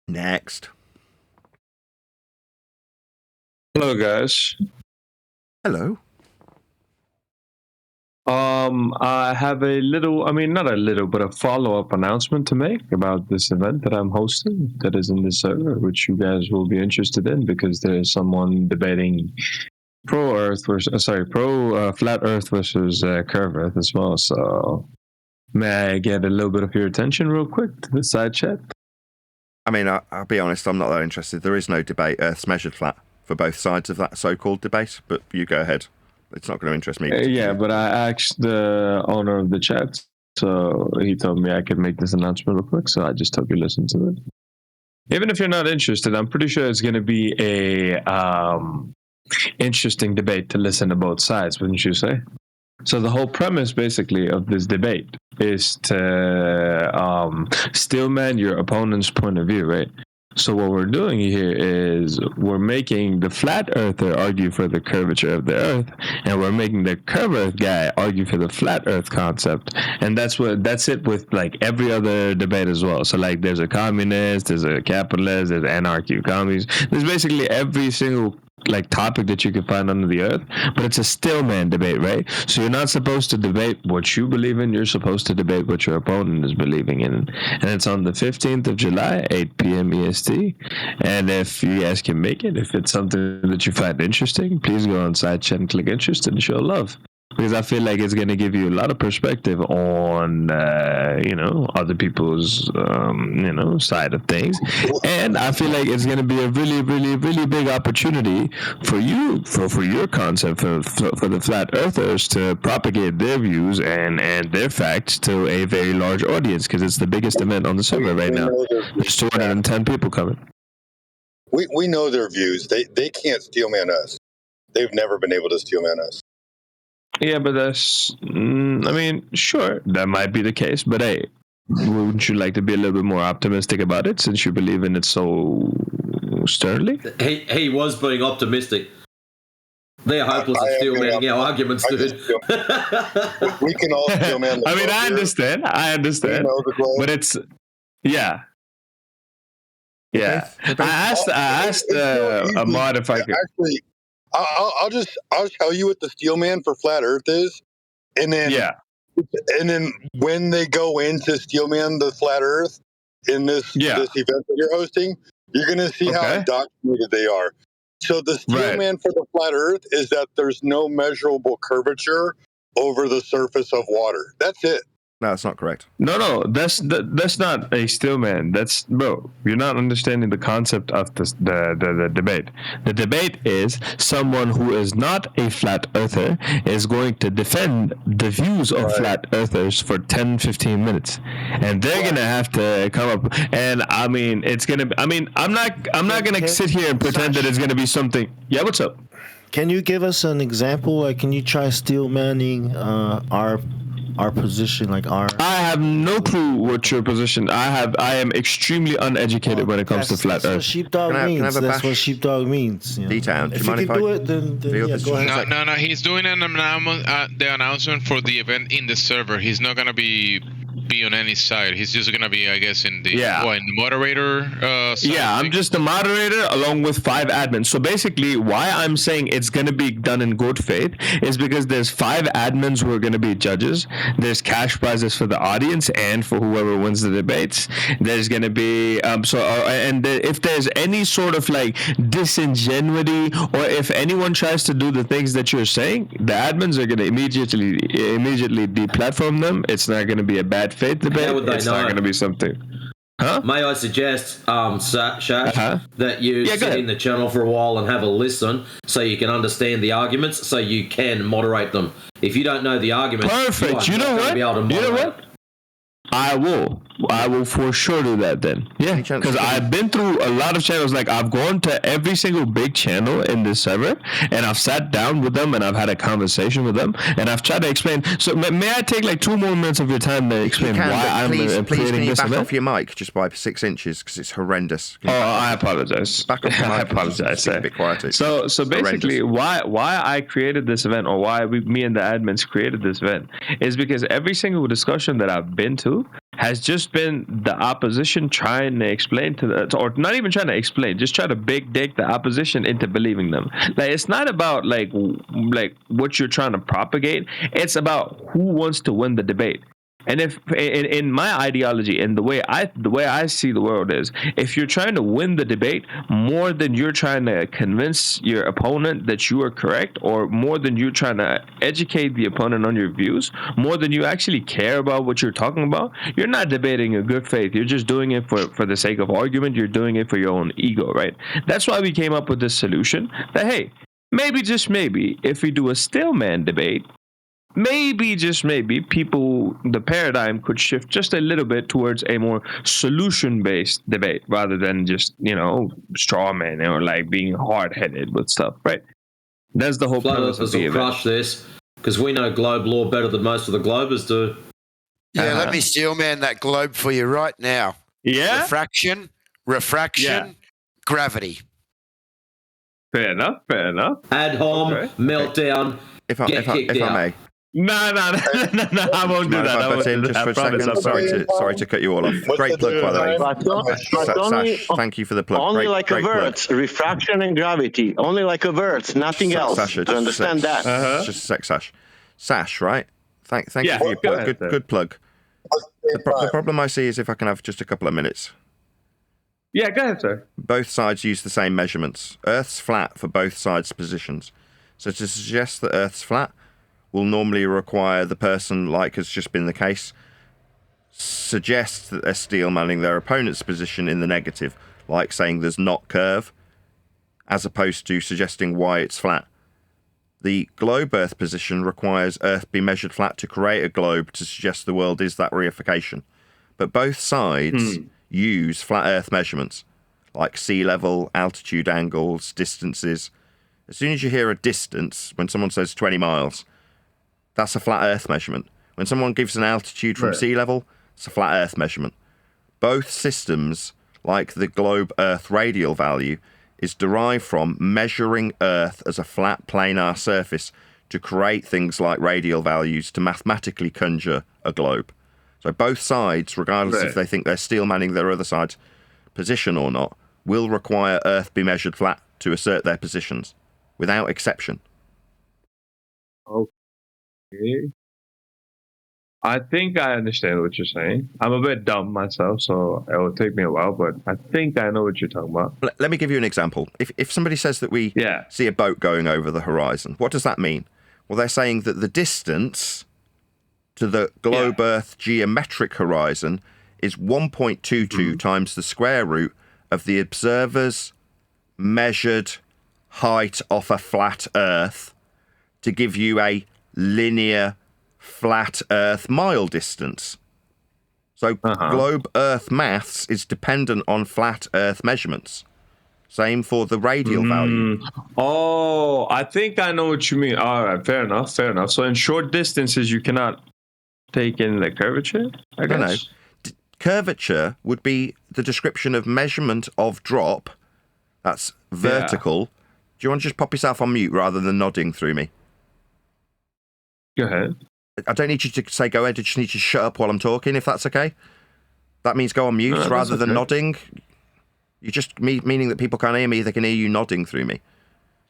Next. Hello, guys. Hello. I have a little, not a little, but a follow-up announcement to make about this event that I'm hosting that is in this server, which you guys will be interested in because there's someone debating pro flat Earth versus curved Earth as well. So may I get a little bit of your attention real quick to the side chat? I mean, I'll be honest, I'm not that interested. There is no debate. Earth's measured flat for both sides of that so-called debate, but you go ahead. It's not going to interest me. Yeah, but I asked the owner of the chat, so he told me I could make this announcement real quick, so I just hope you listen to it. Even if you're not interested, I'm pretty sure it's going to be a interesting debate to listen to both sides, wouldn't you say? So the whole premise, basically, of this debate is to steelman your opponent's point of view, right? So what we're doing here is we're making the flat earther argue for the curvature of the earth, and we're making the curved earth guy argue for the flat earth concept. And that's it with like every other debate as well. So like there's a communist, there's a capitalist, there's anarchy, commies. There's basically every single like topic that you can find under the earth, but it's a stillman debate, right? So you're not supposed to debate what you believe in, you're supposed to debate what your opponent is believing in. And it's on the 15th of July, 8 p.m. EST. And if you guys can make it, if it's something that you find interesting, please go on side chat and click interest and show love. Because I feel like it's going to give you a lot of perspective on, other people's, side of things. And I feel like it's going to be a really, really, really big opportunity for you, for your concept, for the flat earthers to propagate their views and their facts to a very large audience, because it's the biggest event on the server right now. There's 210 people coming. We know their views. They can't steelman us. They've never been able to steelman us. Yeah, but that's, sure, that might be the case, but hey, wouldn't you like to be a little bit more optimistic about it since you believe in it so sternly? He was being optimistic. They're hopeless at steelmanning our arguments, dude. We can all steelman the globe. I understand, but it's, yeah. Yeah. I asked Ahmad if I could. Actually, I'll tell you what the steelman for flat Earth is, and then when they go into steelman the flat Earth in this event that you're hosting, you're going to see how indoctrinated they are. So the steelman for the flat Earth is that there's no measurable curvature over the surface of water. That's it. No, that's not correct. No, that's not a stillman. Bro, you're not understanding the concept of the debate. The debate is someone who is not a flat earther is going to defend the views of flat earthers for 10-15 minutes, and they're gonna have to come up. And it's gonna. I'm not gonna sit here and pretend that it's gonna be something. Yeah, what's up? Can you give us an example? Like, can you try stillmanning our position, I have no clue what your position. I am extremely uneducated when it comes to flat Earth. That's what sheepdog means. That's what sheepdog means. D-Town, if you can do it, then go ahead. No. He's doing the announcement for the event in the server. He's not gonna be on any side. He's just gonna be, I guess, in the moderator side. Yeah, I'm just the moderator along with 5 admins. So basically, why I'm saying it's gonna be done in good faith is because there's 5 admins who are gonna be judges. There's cash prizes for the audience and for whoever wins the debates. There's gonna be if there's any sort of like disingenuity, or if anyone tries to do the things that you're saying, the admins are gonna immediately deplatform them. It's not gonna be a bad faith debate. It's not going to be something. Huh? May I suggest, Shash, that you sit in the channel for a while and have a listen so you can understand the arguments, so you can moderate them. If you don't know the arguments, perfect. You know what? I will for sure do that then. Yeah, because I've been through a lot of channels. Like, I've gone to every single big channel in this server, and I've sat down with them, and I've had a conversation with them, and I've tried to explain. So may I take like 2 more minutes of your time to explain why I'm creating please can you this back event? off your mic just by 6 inches, because it's horrendous. I apologize. Back off your mic. I apologize. A bit quieter. So basically, why I created this event, or why me and the admins created this event, is because every single discussion that I've been to has just been the opposition trying to explain or not even trying to explain, just try to big dick the opposition into believing them. Like, it's not about like what you're trying to propagate. It's about who wants to win the debate. And if in my ideology and the way I see the world is, if you're trying to win the debate more than you're trying to convince your opponent that you are correct, or more than you're trying to educate the opponent on your views, more than you actually care about what you're talking about, you're not debating in good faith. You're just doing it for the sake of argument. You're doing it for your own ego, right? That's why we came up with this solution that, hey, maybe, just maybe, if we do a stillman debate, maybe, just maybe, the paradigm could shift just a little bit towards a more solution-based debate rather than just, straw man or like being hard-headed with stuff, right? That's the whole premise of the event. Crush this, because we know globe law better than most of the globers do. Yeah, let me steelman that globe for you right now. Yeah? Refraction, Refraction, gravity. Fair enough. Ad hom, meltdown, If I may. No, I won't do that. I butt in just for a second? Sorry to cut you all off. Great plug, by the way. But only, Sash, thank you for the plug. Only great a plug. words, refraction and gravity. Only like a words, nothing else. Sasha, to understand that. Just a sec, Sash. Sash, right? Thank you for your plug. Good plug. The problem I see is if I can have just a couple of minutes. Yeah, go ahead, sir. Both sides use the same measurements. Earth's flat for both sides' positions. So to suggest that Earth's flat will normally require the person, like has just been the case, suggest that they're steel manning their opponent's position in the negative, like saying there's not curve, as opposed to suggesting why it's flat. The globe Earth position requires Earth be measured flat to create a globe to suggest the world is that reification. But both sides use flat Earth measurements, like sea level, altitude angles, distances. As soon as you hear a distance, when someone says 20 miles, that's a flat Earth measurement. When someone gives an altitude from sea level, it's a flat Earth measurement. Both systems, like the globe Earth radial value, is derived from measuring Earth as a flat planar surface to create things like radial values to mathematically conjure a globe. So both sides, regardless if they think they're steel manning their other side's position or not, will require Earth be measured flat to assert their positions, without exception. Okay. I think I understand what you're saying. I'm a bit dumb myself, so it will take me a while, but I think I know what you're talking about. Let me give you an example. If somebody says that we see a boat going over the horizon, what does that mean? Well, they're saying that the distance to the globe Earth geometric horizon is 1.22 times the square root of the observer's measured height off a flat Earth to give you a linear flat Earth mile distance. So globe Earth maths is dependent on flat Earth measurements. Same for the radial value. Oh, I think I know what you mean. All right, fair enough. So in short distances, you cannot take in the curvature, I guess? No. Curvature would be the description of measurement of drop. That's vertical. Do you want to just pop yourself on mute rather than nodding through me? Go ahead. I don't need you to say go ahead. I just need you to shut up while I'm talking, if that's okay. That means go on mute rather than nodding. You just meaning that people can't hear me, they can hear you nodding through me.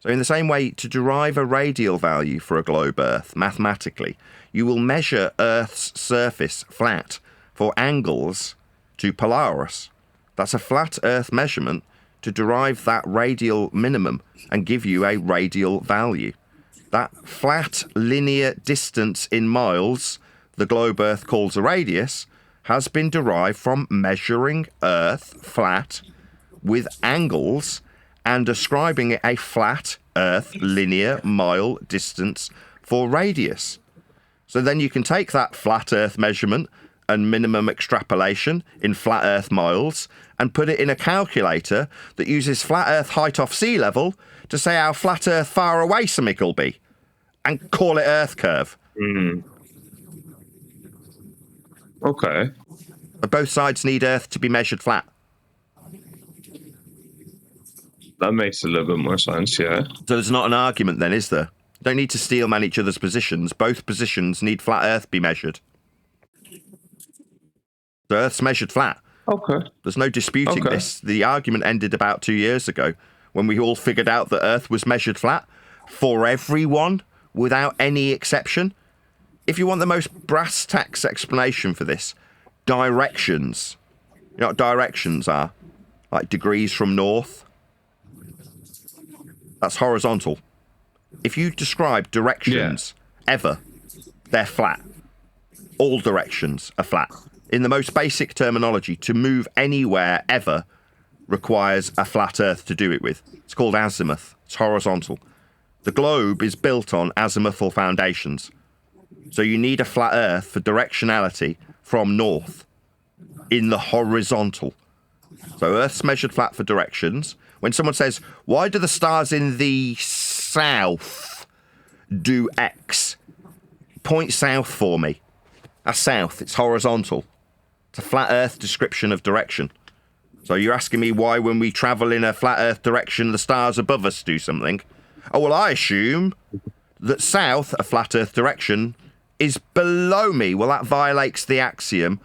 So in the same way, to derive a radial value for a globe Earth, mathematically, you will measure Earth's surface flat for angles to Polaris. That's a flat Earth measurement to derive that radial minimum and give you a radial value. That flat linear distance in miles the globe Earth calls a radius has been derived from measuring Earth flat with angles and ascribing it a flat Earth linear mile distance for radius. So then you can take that flat Earth measurement and minimum extrapolation in flat Earth miles and put it in a calculator that uses flat Earth height off sea level to say how flat Earth far away something will be and call it Earth curve. Okay. But both sides need Earth to be measured flat. That makes a little bit more sense, yeah. So there's not an argument then, is there? Don't need to steel man each other's positions. Both positions need flat Earth be measured. The Earth's measured flat. Okay. There's no disputing this. The argument ended about 2 years ago when we all figured out that Earth was measured flat for everyone without any exception. If you want the most brass tacks explanation for this, directions. You know what directions are? Like degrees from north. That's horizontal. If you describe directions ever, they're flat. All directions are flat. In the most basic terminology, to move anywhere ever requires a flat Earth to do it with. It's called azimuth. It's horizontal. The globe is built on azimuthal foundations. So you need a flat Earth for directionality from north in the horizontal. So Earth's measured flat for directions. When someone says, why do the stars in the south do X? Point south for me. That's south. It's horizontal. It's a flat Earth description of direction. So you're asking me why, when we travel in a flat Earth direction, the stars above us do something? Oh, well, I assume that south, a flat Earth direction, is below me. Well, that violates the axiom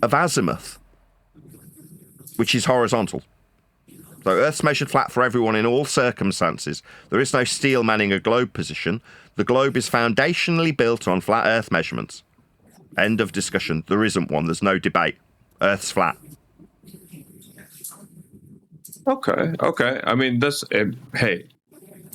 of azimuth, which is horizontal. So Earth's measured flat for everyone in all circumstances. There is no steel manning a globe position. The globe is foundationally built on flat Earth measurements. End of discussion. There isn't one. There's no debate. Earth's flat. Okay. I mean, hey,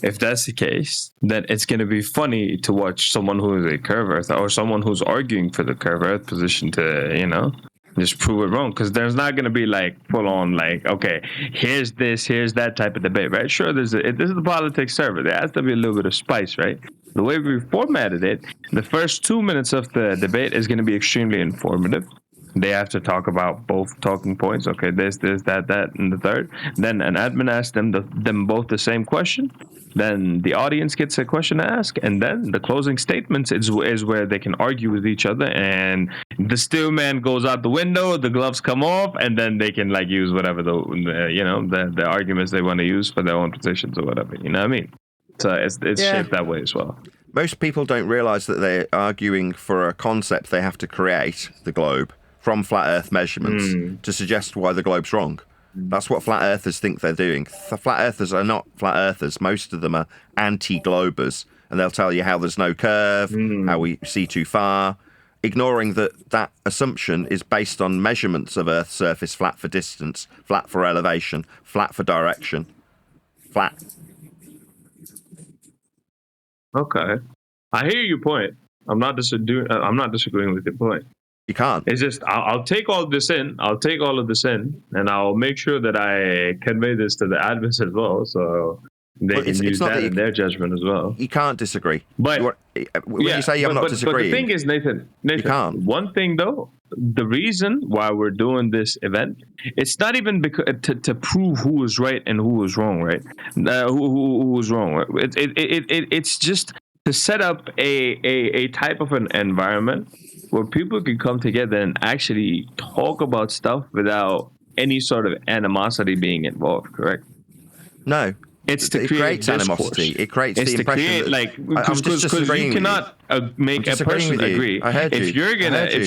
if that's the case, then it's going to be funny to watch someone who is a curve Earth or someone who's arguing for the curve Earth position to, just prove it wrong. Because there's not going to be like full on like, okay, here's this, here's that type of debate, right? Sure, this is the politics server. There has to be a little bit of spice, right? The way we formatted it, the first 2 minutes of the debate is going to be extremely informative. They have to talk about both talking points. Okay, this, that, and the third. Then an admin asks them both the same question. Then the audience gets a question to ask, and then the closing statements is where they can argue with each other. And the steel man goes out the window, the gloves come off, and then they can like use whatever the arguments they want to use for their own positions or whatever. You know what I mean? So it's shaped that way as well. Most people don't realise that they're arguing for a concept they have to create, the globe, from flat Earth measurements to suggest why the globe's wrong. That's what flat earthers think they're doing. The flat earthers are not flat earthers. Most of them are anti-globers, and they'll tell you how there's no curve, how we see too far, ignoring that assumption is based on measurements of Earth's surface, flat for distance, flat for elevation, flat for direction, flat. Okay, I hear your point. I'm not disagreeing with your point. You can't. It's just I'll take all this in. I'll take all of this in, and I'll make sure that I convey this to the admins as well, so they can use that in their judgment as well. You can't disagree. But when you say I'm not disagreeing, but the thing is, Nathan, you can't. One thing though, the reason why we're doing this event, it's not even because to prove who is right and who is wrong, right? Who was wrong? Right? It's just to set up a type of an environment where people can come together and actually talk about stuff without any sort of animosity being involved, correct? No. It creates animosity. It creates the impression because you cannot make a person agree. I heard you. If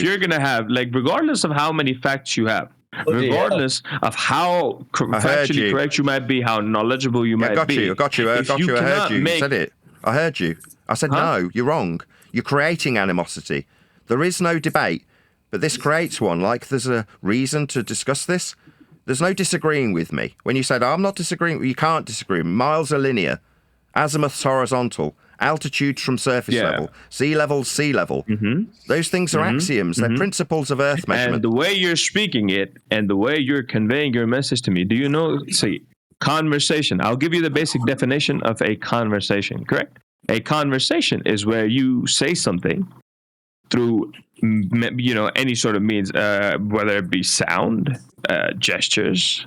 you're gonna have, like, regardless of how many facts you have, regardless of how factually correct you might be, how knowledgeable you might be. I got you. I heard you. You said it. I heard you. I said, no, you're wrong. You're creating animosity. There is no debate, but this creates one. Like, there's a reason to discuss this. There's no disagreeing with me. When you said, I'm not disagreeing, you can't disagree. Miles are linear. Azimuth's horizontal. Altitudes from surface level. Sea level. Those things are axioms. They're principles of Earth measurement. And the way you're speaking it and the way you're conveying your message to me, do you know, conversation. I'll give you the basic definition of a conversation, correct? A conversation is where you say something through any sort of means, whether it be sound, gestures,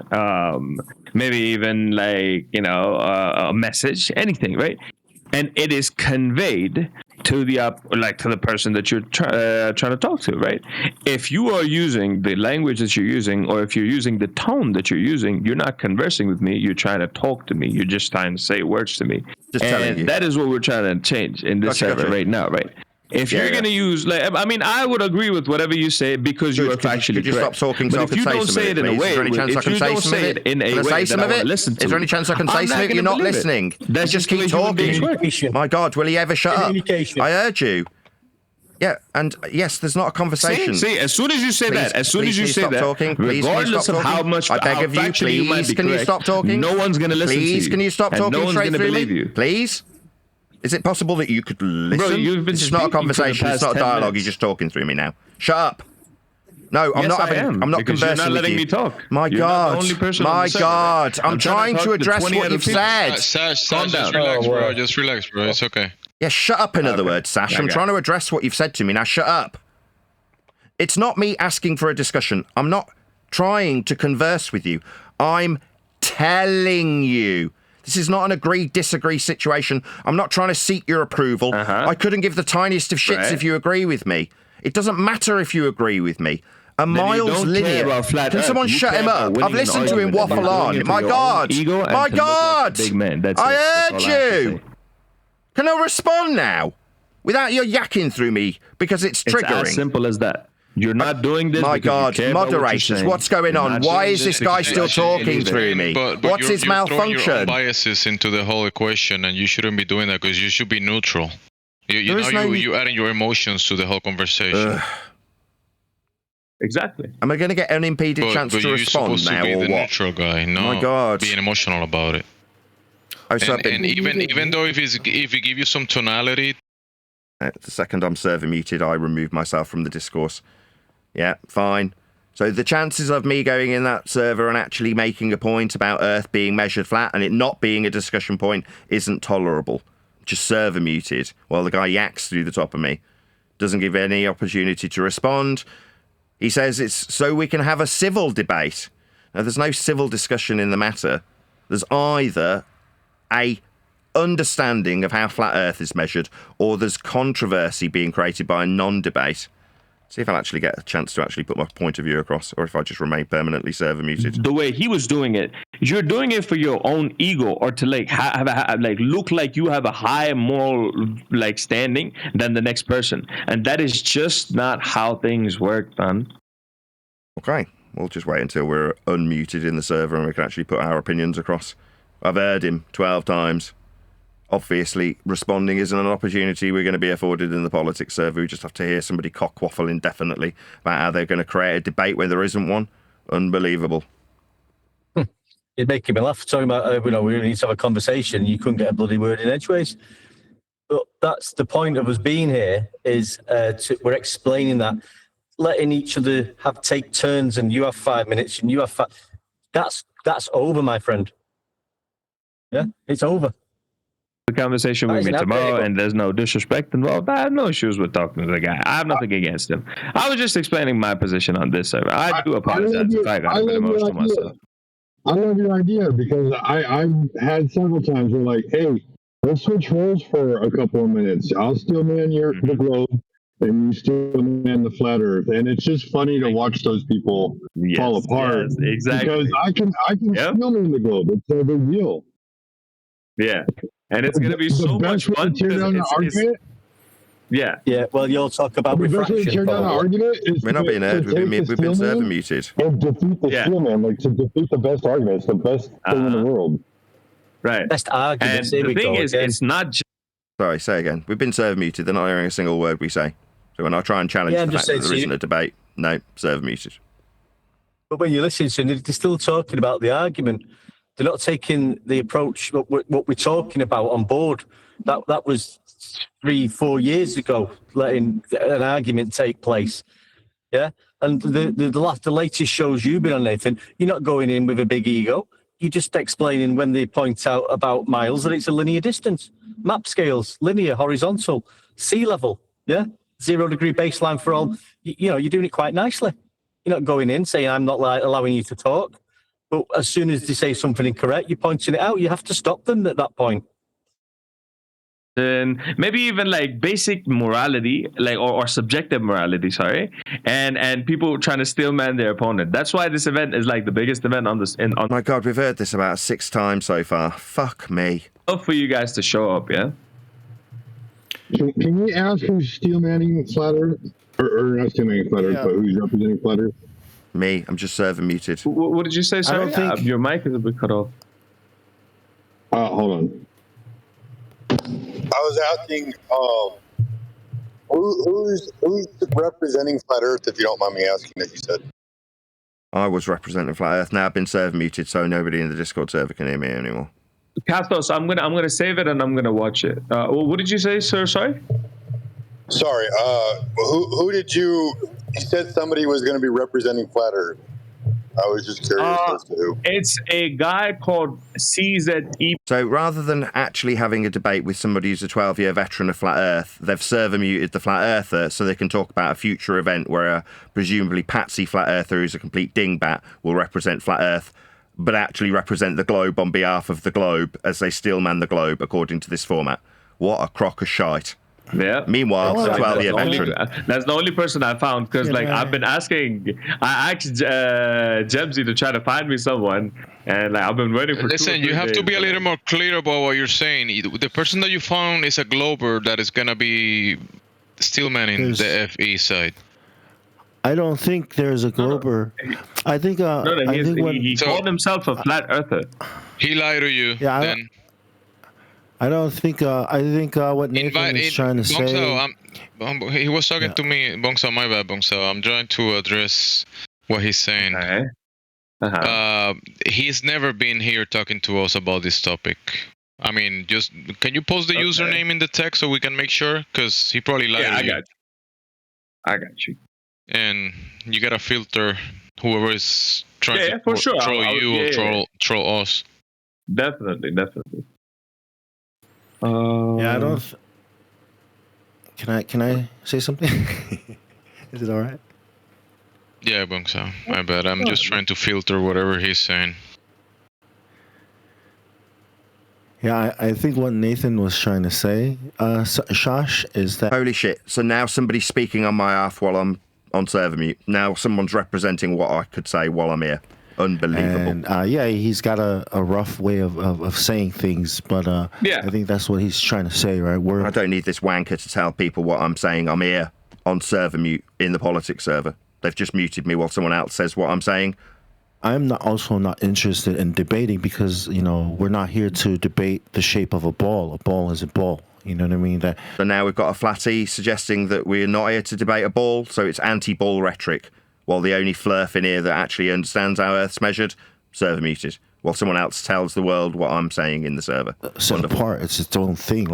maybe even a message, anything, right? And it is conveyed to the person that you're trying to talk to, right? If you are using the language that you're using, or if you're using the tone that you're using, you're not conversing with me. You're trying to talk to me. You're just trying to say words to me. And that is what we're trying to change in this server right now, right? If you're going to use, I would agree with whatever you say because you are factually correct. Could you stop talking so I can say some of it, please? Is there any chance I can say some of it? Can I say some of it? Is there any chance I can say some of it? You're not listening. You just keep talking. My God, will he ever shut up? I heard you. Yeah, and yes, there's not a conversation. See, as soon as you say that, regardless of how much, I beg of you, please, can you stop talking? No one's going to listen to you. Please, can you stop talking straight through me? Please? Is it possible that you could listen? Bro, this is not a conversation. It's not a dialogue. You're just talking through me now. Shut up. No, I'm not having. I'm not conversing you're not letting with you. Me talk. My you're God. Not the only person my God. I'm trying to address what you've said. Sash, just relax, bro. Just relax, bro. It's okay. Yeah, shut up. In other words, Sash. I'm trying to address what you've said to me. Now, shut up. It's not me asking for a discussion. I'm not trying to converse with you. I'm telling you. This is not an agree-disagree situation. I'm not trying to seek your approval. I couldn't give the tiniest of shits if you agree with me. It doesn't matter if you agree with me. miles linear. Can someone shut him up? I've listened to him waffle on. My God. My God. Big man. I urge you. Can I respond now? Without your yakking through me because it's triggering. It's as simple as that. You're not doing this. My God, moderators, what's going on? Why is this guy still talking through me? What's his malfunction? You're throwing your own biases into the whole equation, and you shouldn't be doing that because you should be neutral. You're adding your emotions to the whole conversation. Exactly. Am I going to get an unimpeded chance to respond now, or what? Neutral guy, no. My God, being emotional about it. And even though if he give you some tonality. The second I'm server muted, I remove myself from the discourse. Yeah, fine. So the chances of me going in that server and actually making a point about Earth being measured flat and it not being a discussion point isn't tolerable. Just server muted while the guy yaks through the top of me. Doesn't give any opportunity to respond. He says it's so we can have a civil debate. Now, there's no civil discussion in the matter. There's either a understanding of how flat Earth is measured, or there's controversy being created by a non-debate. See if I'll actually get a chance to actually put my point of view across, or if I just remain permanently server muted. The way he was doing it, you're doing it for your own ego, or to like look like you have a higher moral like standing than the next person, and that is just not how things work, man. Okay, we'll just wait until we're unmuted in the server and we can actually put our opinions across. I've heard him 12 times. Obviously, responding isn't an opportunity we're going to be afforded in the politics server. We just have to hear somebody cock waffle indefinitely about how they're going to create a debate when there isn't one. Unbelievable. You're making me laugh talking about, we need to have a conversation. You couldn't get a bloody word in edgeways. But that's the point of us being here, is we're explaining that, letting each other take turns, and you have 5 minutes and you have that's over, my friend. Yeah, it's over. The conversation we meet tomorrow, and there's no disrespect involved. I have no issues with talking to the guy. I have nothing against him. I was just explaining my position on this server. I do apologize if I got a bit emotional myself. I love your idea, because I've had several times where like, hey, let's switch roles for a couple of minutes. I'll still man the globe, and you still man the flat Earth, and it's just funny to watch those people fall apart. Yes, exactly. Because I can still man the globe. It's no big deal. Yeah. And it's going to be so much fun. Yeah. Well, you'll talk about refraction. We're not being heard. We've been server muted. And defeat the steel man, like to defeat the best argument. It's the best thing in the world. Right. Best argument. And the thing is, it's not just... Sorry, say again. We've been server muted. They're not hearing a single word we say. So when I try and challenge the fact that there isn't a debate, no, server muted. But when you listen to them, they're still talking about the argument. They're not taking the approach what we're talking about on board. That was 3-4 years ago, letting an argument take place. Yeah, and the latest shows you've been on, Nathan, you're not going in with a big ego. You're just explaining when they point out about miles that it's a linear distance, map scales, linear, horizontal, sea level. Yeah, 0 degree baseline for all. You're doing it quite nicely. You're not going in saying I'm not allowing you to talk. But as soon as they say something incorrect, you're pointing it out. You have to stop them at that point. And maybe even like basic morality, like or subjective morality, sorry, and people trying to steel man their opponent. That's why this event is like the biggest event on this. Oh my God, we've heard this about 6 times so far. Fuck me. Love for you guys to show up, yeah. Can we ask who's steel manning flat Earth, or not steel manning flat Earth, but who's representing flat Earth? Me, I'm just server muted. What did you say? Sorry, I don't think your mic is a bit cut off. Hold on. I was asking, who's representing flat Earth? If you don't mind me asking, that you said. I was representing flat Earth. Now I've been server muted, so nobody in the Discord server can hear me anymore. Kathos, I'm gonna save it and I'm gonna watch it. What did you say, sir? Sorry. Sorry. Who did you? You said somebody was going to be representing flat Earth. I was just curious as to who. It's a guy called CZE. So rather than actually having a debate with somebody who's a 12-year veteran of flat Earth, they've server muted the flat Earther so they can talk about a future event where a presumably patsy flat Earther who's a complete dingbat will represent flat Earth, but actually represent the globe on behalf of the globe as they steel man the globe according to this format. What a crock of shite. Yeah. Meanwhile, the veteran. That's the only person I found because, I've been asking. I asked Jebsy to try to find me someone, and I've been waiting for. Listen, you have to be a little more clear about what you're saying. The person that you found is a glober that is gonna be still manning the FE side. I don't think there's a glober. I think. He called himself a flat earther. He lied to you. Yeah. Then. I don't think. I think what Nathan is trying to say. He was talking to me, Bongso. My bad, Bongso. I'm trying to address what he's saying. He's never been here talking to us about this topic. I mean, just can you post the username in the text so we can make sure? Because he probably lied to you. I got you. And you gotta filter whoever is trying to troll you or troll us. Definitely. Yeah, I don't. Can I say something? Is it all right? Yeah, Bongso. My bad. I'm just trying to filter whatever he's saying. Yeah, I think what Nathan was trying to say, Shosh, is that... Holy shit. So now somebody's speaking on my behalf while I'm on server mute. Now someone's representing what I could say while I'm here. Unbelievable. And, he's got a rough way of saying things, but I think that's what he's trying to say, right? I don't need this wanker to tell people what I'm saying. I'm here on server mute in the politics server. They've just muted me while someone else says what I'm saying. I'm also not interested in debating because, we're not here to debate the shape of a ball. A ball is a ball. You know what I mean? So now we've got a flatty suggesting that we're not here to debate a ball, so it's anti-ball rhetoric. While the only flurf in here that actually understands how Earth's measured, server muted. While someone else tells the world what I'm saying in the server. Set apart, it's its own thing.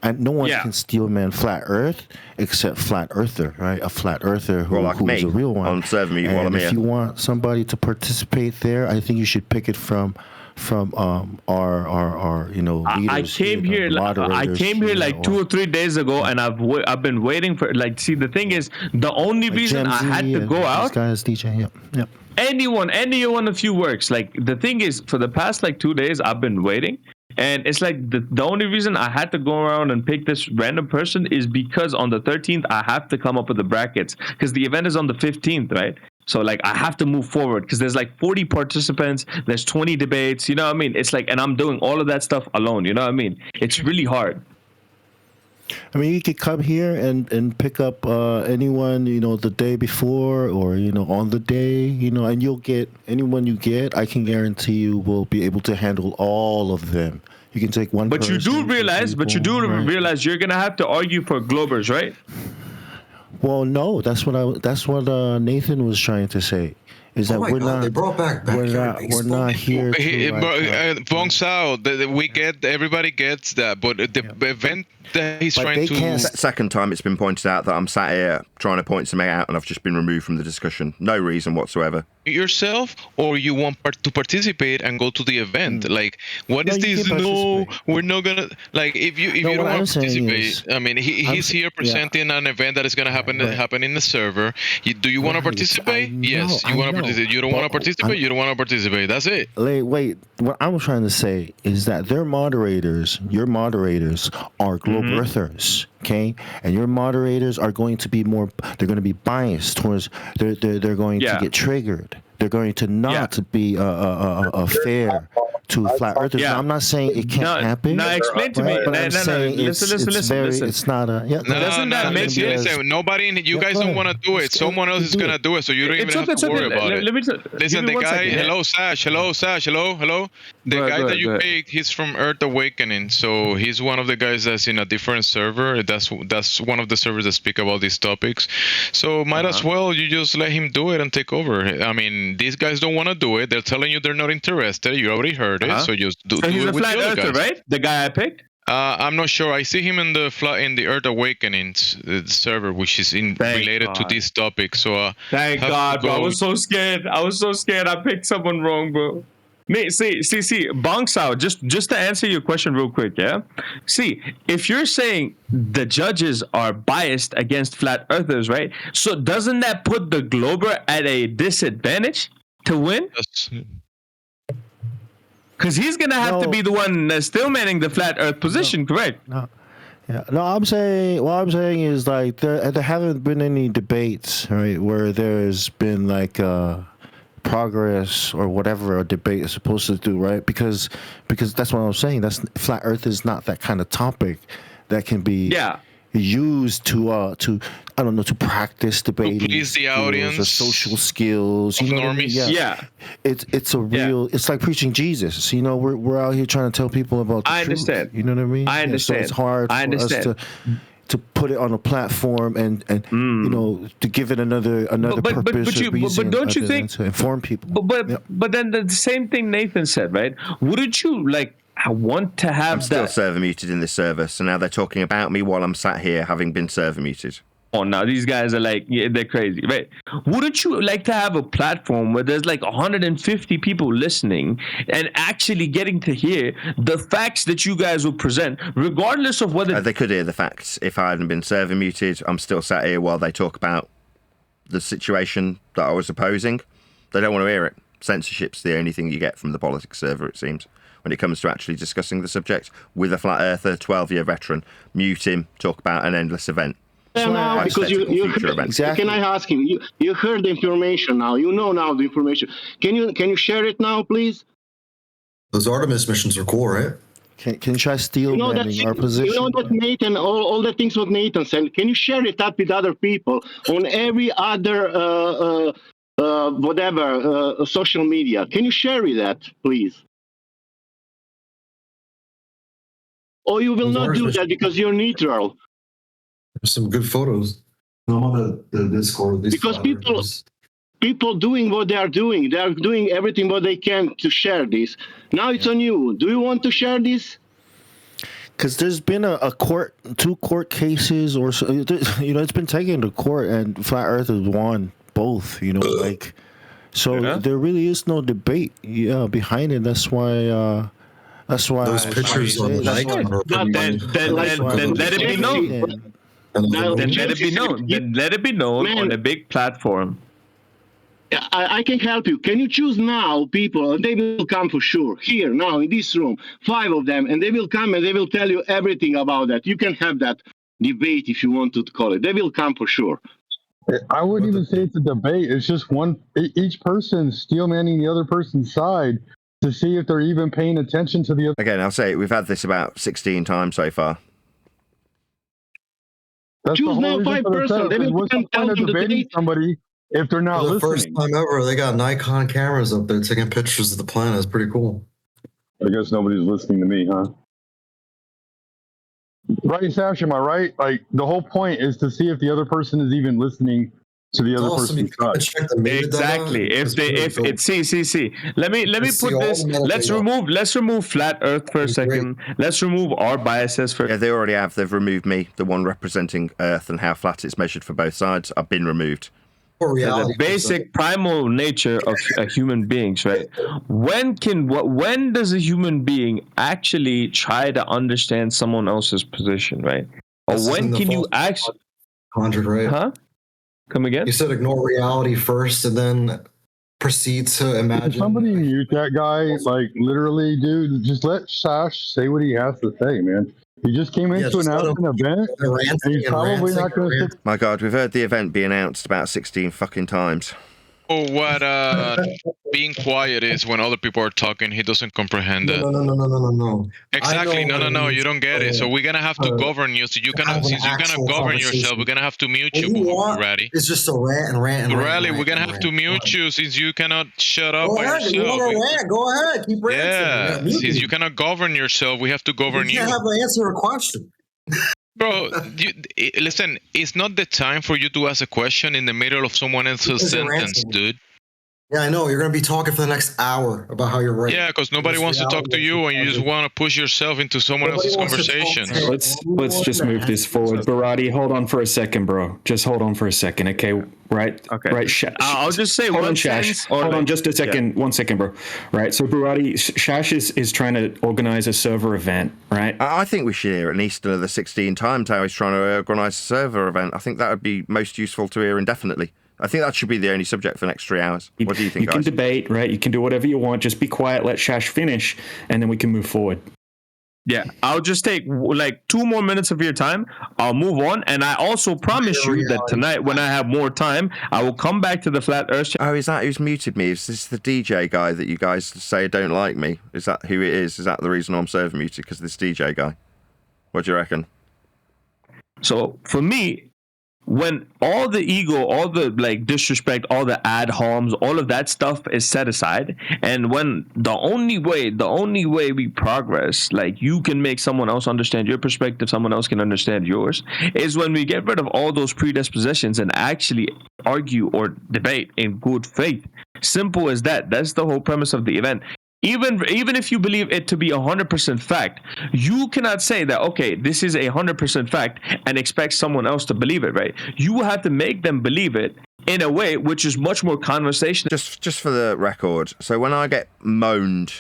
And no one can steel man flat Earth except flat earther, right? A flat earther who's a real one. On server mute while I'm here. If you want somebody to participate there, I think you should pick it from our leaders. I came here like 2 or 3 days ago, and I've been waiting for the thing is the only reason I had to go out. This guy is DJ. Yep. Anyone of you works. The thing is, for the past 2 days, I've been waiting. And it's the only reason I had to go around and pick this random person is because on the 13th, I have to come up with the brackets because the event is on the 15th, right? So I have to move forward because there's 40 participants, there's 20 debates, you know what I mean? It's and I'm doing all of that stuff alone, you know what I mean? It's really hard. I mean, you could come here and pick up anyone, the day before or, on the day, and you'll get anyone you get. I can guarantee you will be able to handle all of them. You can take one. But you do realize you're going to have to argue for Globers, right? Well, no, that's what Nathan was trying to say. Is that we're not? They brought back we're not here. We get everybody gets that, but the event that he's trying to. Second time it's been pointed out that I'm sat here trying to point something out, and I've just been removed from the discussion. No reason whatsoever. Yourself, or you want to participate and go to the event? What is this? No, we're not gonna. If you don't want to participate, I mean, he's here presenting an event that is gonna happen in the server. Do you want to participate? Yes, you want to participate. You don't want to participate. You don't want to participate. That's it. Wait. What I'm trying to say is that your moderators are globe earthers, okay? And your moderators are going to be they're going to be biased towards, they're going to get triggered. They're going to not be fair to flat earthers. Now, I'm not saying it can't happen. Now, explain to me. But I'm saying listen. It's not a... Yeah, doesn't that make sense? Nobody, you guys don't want to do it. Someone else is going to do it, so you don't even have to worry about it. Listen, the guy... Hello, Sash. Hello. The guy that you picked, he's from Earth Awakening, so he's one of the guys that's in a different server. That's one of the servers that speak about these topics. So might as well you just let him do it and take over. I mean, these guys don't want to do it. They're telling you they're not interested. You already heard it, so just do he's it a with flat the other earther, guys. right? The guy I picked? I'm not sure. I see him in the Earth Awakening server, which is related to this topic. So thank God, bro. I was so scared. I picked someone wrong, bro. See, bonks out. Just to answer your question real quick, yeah? See, if you're saying the judges are biased against flat earthers, right? So doesn't that put the Glober at a disadvantage to win? Because he's going to have to be the one still manning the flat earth position, correct? Yeah, no, I'm saying what I'm saying is like there haven't been any debates, right, where there's been like progress or whatever a debate is supposed to do, right? Because that's what I'm saying. That's flat Earth is not that kind of topic that can be used to I don't know, to practice debating, to please the audience, or social skills, you know what I mean? Yeah. It's a real. It's like preaching Jesus. You know, we're out here trying to tell people about the truth. Understand. You know what I mean? I understand. So it's hard for us to put it on a platform and you know, to give it another purpose or reason, don't you think to inform people? But then the same thing Nathan said, right? Wouldn't you like want to have I'm still server muted in this server, so now they're talking about me while I'm sat here having been server muted. Oh, now these guys are like, they're crazy, right? Wouldn't you like to have a platform where there's like 150 people listening and actually getting to hear the facts that you guys will present, regardless of whether they could hear the facts if I hadn't been server muted? I'm still sat here while they talk about the situation that I was opposing. They don't want to hear it. Censorship's the only thing you get from the politics server, it seems, when it comes to actually discussing the subject with a flat earther, 12-year veteran. Mute him, talk about an endless event. Now, because you heard, exactly. Can I ask you? You heard the information now. You know now the information. Can you share it now, please? Those Artemis missions are cool, right? Can you try steel manning our position? You know that Nathan, all the things what Nathan said. Can you share it up with other people on every other social media? Can you share that, please? Or you will not do that because you're neutral. There's some good photos. I'm on the Discord. Because people doing what they are doing everything what they can to share this. Now it's on you. Do you want to share this? Because there's been two court cases, or so, you know, it's been taken to court, and Flat Earth has won both. You know, like, so there really is no debate, behind it. That's why. Those pictures on the then let it be known. Then let it be known on a big platform. I can help you. Can you choose now people, and they will come for sure, here, now, in this room, 5 of them, and they will come and they will tell you everything about that. You can have that debate if you want to call it. They will come for sure. I wouldn't even say it's a debate. It's just each person steel manning the other person's side to see if they're even paying attention to the other. Again, I'll say we've had this about 16 times so far. That's choose now 5 persons. They will come tell them debating somebody if they're not listening. The first time ever, they got Nikon cameras up there taking pictures of the planet. It's pretty cool. I guess nobody's listening to me, huh? Right, Sash, am I right? Like, the whole point is to see if the other person is even listening to the other person's side. Exactly. Let me put this. Let's remove Flat Earth for a second. Let's remove our biases for. Yeah, they already have. They've removed me, the one representing Earth and how flat it's measured for both sides. I've been removed. The basic primal nature of human beings, right? When does a human being actually try to understand someone else's position, right? Or when can you actually 100, right? Huh? Come again? You said ignore reality first and then proceed to imagine. Can somebody mute that guy? Like, literally, dude, just let Sash say what he has to say, man. He just came in to announce an event, and he's probably not going to... My God, we've heard the event be announced about 16 fucking times. Oh, what being quiet is when other people are talking. He doesn't comprehend that. No. Exactly. No. You don't get it. So we're gonna have to govern you. So you cannot, since you cannot govern yourself, we're gonna have to mute you, Rally. It's just a rant. Rally, we're gonna have to mute you since you cannot shut up by yourself. Go ahead. Keep ranting. Yeah. Since you cannot govern yourself, we have to govern you. You can't have an answer a question. Bro, listen, it's not the time for you to ask a question in the middle of someone else's sentence, dude. Yeah, I know. You're going to be talking for the next hour about how you're right. Yeah, because nobody wants to talk to you and you just want to push yourself into someone else's conversation. Let's just move this forward. Barati, hold on for a second, bro. Just hold on for a second, okay? Right? Okay. Right. I'll just say hold one on, Shash. Hold on just a second. Yeah. 1 second, bro. Right. So Barati, Shash is trying to organize a server event, right? I think we should hear at least another 16 times how he's trying to organize a server event. I think that would be most useful to hear indefinitely. I think that should be the only subject for the next 3 hours. What do you think, guys? You can debate, right? You can do whatever you want. Just be quiet, let Shash finish, and then we can move forward. Yeah, I'll just take like 2 more minutes of your time. I'll move on, and I also promise you that tonight, when I have more time, I will come back to the Flat Earth. Oh, is that who's muted me? Is this the DJ guy that you guys say don't like me? Is that who it is? Is that the reason I'm server muted? Because this DJ guy? What do you reckon? So for me, when all the ego, all the like disrespect, all the ad homs, all of that stuff is set aside, and when the only way we progress, like you can make someone else understand your perspective, someone else can understand yours, is when we get rid of all those predispositions and actually argue or debate in good faith. Simple as that. That's the whole premise of the event. Even if you believe it to be 100% fact, you cannot say that, okay, this is 100% fact and expect someone else to believe it, right? You have to make them believe it in a way which is much more conversational. Just for the record, so when I get moaned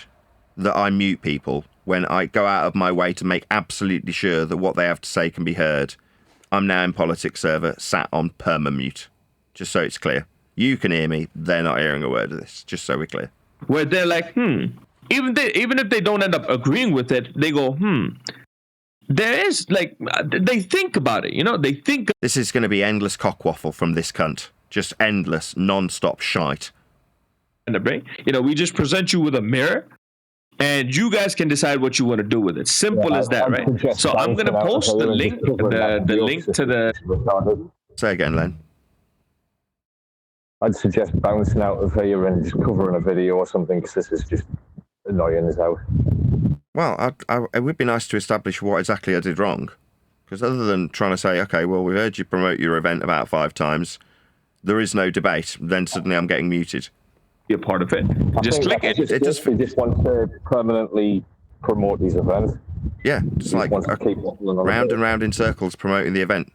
that I mute people, when I go out of my way to make absolutely sure that what they have to say can be heard, I'm now in politics server sat on perma-mute. Just so it's clear. You can hear me, they're not hearing a word of this, just so we're clear. Where they're like, even if they don't end up agreeing with it, they go, There is, like, they think about it, they think. This is going to be endless cockwaffle from this cunt. Just endless, non-stop shite. In the brain, we just present you with a mirror, and you guys can decide what you want to do with it. Simple as that, right? So I'm going to post the link, the link to the. Say again, Len. I'd suggest bouncing out of here and just covering a video or something, because this is just annoying as hell. Well, it would be nice to establish what exactly I did wrong. Because other than trying to say, okay, well, we heard you promote your event about 5 times, there is no debate, then suddenly I'm getting muted. Be a part of it. Just click it. They just want to permanently promote these events. Yeah, just like round and round in circles promoting the event.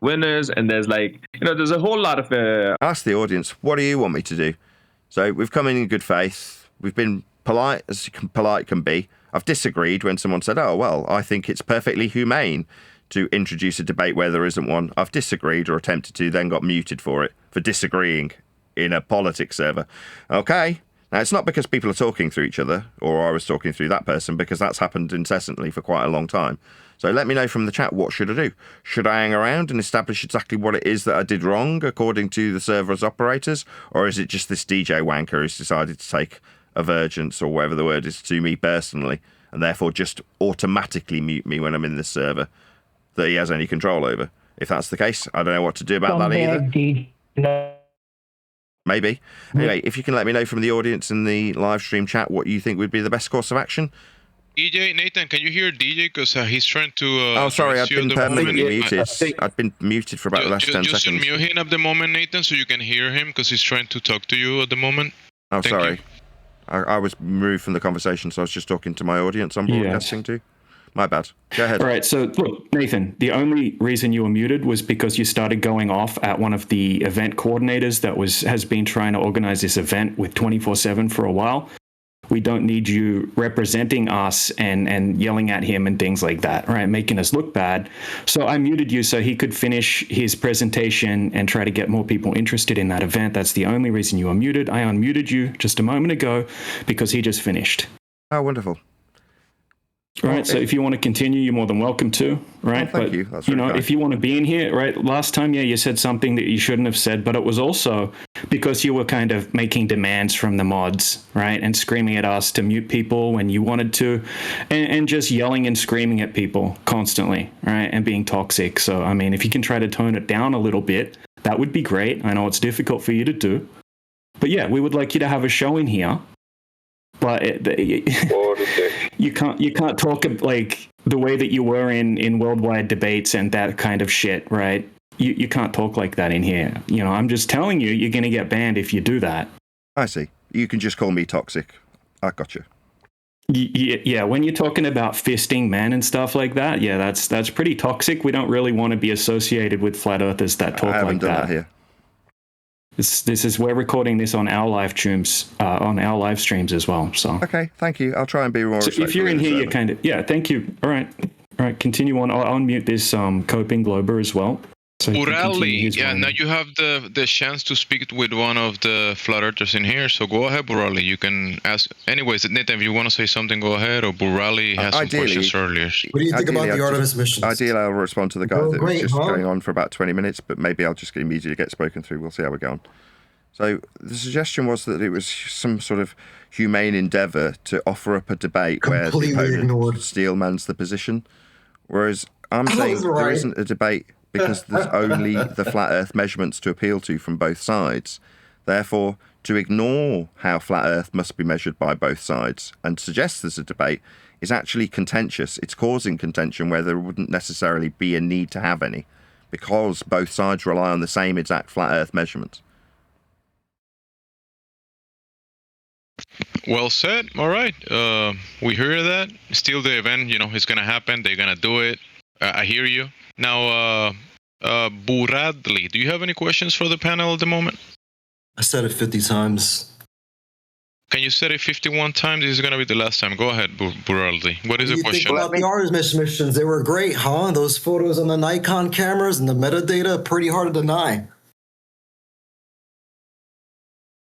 Winners, and there's there's a whole lot of ask the audience, what do you want me to do? So we've come in good faith, we've been polite as polite can be. I've disagreed when someone said, oh well, I think it's perfectly humane to introduce a debate where there isn't one. I've disagreed or attempted to, then got muted for disagreeing in a politics server. Okay, now it's not because people are talking through each other or I was talking through that person, because that's happened incessantly for quite a long time. So let me know from the chat, what should I do? Should I hang around and establish exactly what it is that I did wrong according to the server's operators? Or is it just this DJ wanker who's decided to take avergence, or whatever the word is, to me personally, and therefore just automatically mute me when I'm in this server that he has any control over? If that's the case, I don't know what to do about that either. Maybe. Anyway, if you can let me know from the audience in the live stream chat what you think would be the best course of action. DJ, Nathan, can you hear DJ? Because he's trying to. Oh, sorry, I've been permanently muted. I've been muted for about the last 10 seconds. Just unmute him at the moment, Nathan, so you can hear him, because he's trying to talk to you at the moment. Oh, sorry. I was removed from the conversation, so I was just talking to my audience I'm broadcasting to. My bad. Go ahead. All right, so look, Nathan, the only reason you were muted was because you started going off at one of the event coordinators that has been trying to organize this event with 24/7 for a while. We don't need you representing us and yelling at him and things like that, right? Making us look bad. So I muted you so he could finish his presentation and try to get more people interested in that event. That's the only reason you were muted. I unmuted you just a moment ago because he just finished. Oh, wonderful. All right, so if you want to continue, you're more than welcome to, right? Oh, thank you. That's really kind. If you want to be in here, right? Last time, you said something that you shouldn't have said, but it was also because you were kind of making demands from the mods, right? And screaming at us to mute people when you wanted to, and just yelling and screaming at people constantly, right? And being toxic. So, I mean, if you can try to tone it down a little bit, that would be great. I know it's difficult for you to do. But yeah, we would like you to have a show in here. But you can't talk like the way that you were in worldwide debates and that kind of shit, right? You can't talk like that in here. I'm just telling you, you're going to get banned if you do that. I see. You can just call me toxic. I got you. Yeah, when you're talking about fisting men and stuff like that, yeah, that's pretty toxic. We don't really want to be associated with flat earthers that talk like that. I haven't done that here. This is we're recording this on our live streams, as well. So okay, thank you. I'll try and be more. So if you're in here, you're kind of thank you. All right, continue on. I'll unmute this coping Glober as well. So he can continue Burali, his yeah, now mining. you have the chance to speak with one of the flat earthers in here, so go ahead, Burali. You can ask. Anyways, Nathan, if you want to say something, go ahead, or Burali has some questions earlier. What do you think about the Artemis missions? Ideally, I'll respond to the guy Oh, that great, was just huh? going on for about 20 minutes, but maybe I'll just immediately get spoken through. We'll see how we go on. So the suggestion was that it was some sort of humane endeavour to offer up a debate where the Completely opponent ignored. steelmans the position, whereas I'm I saying was there right. isn't a debate because there's only the flat Earth measurements to appeal to from both sides. Therefore, to ignore how flat Earth must be measured by both sides and suggest there's a debate is actually contentious. It's causing contention where there wouldn't necessarily be a need to have any, because both sides rely on the same exact flat Earth measurements. Well said. All right. We hear that. Still, the event, is going to happen. They're going to do it. I hear you. Now, Buradli, do you have any questions for the panel at the moment? I said it 50 times. Can you say it 51 times? This is going to be the last time. Go ahead, Buradli. What is the What do you think question? about the Artemis missions? They were great, huh? Those photos on the Nikon cameras and the metadata, pretty hard to deny.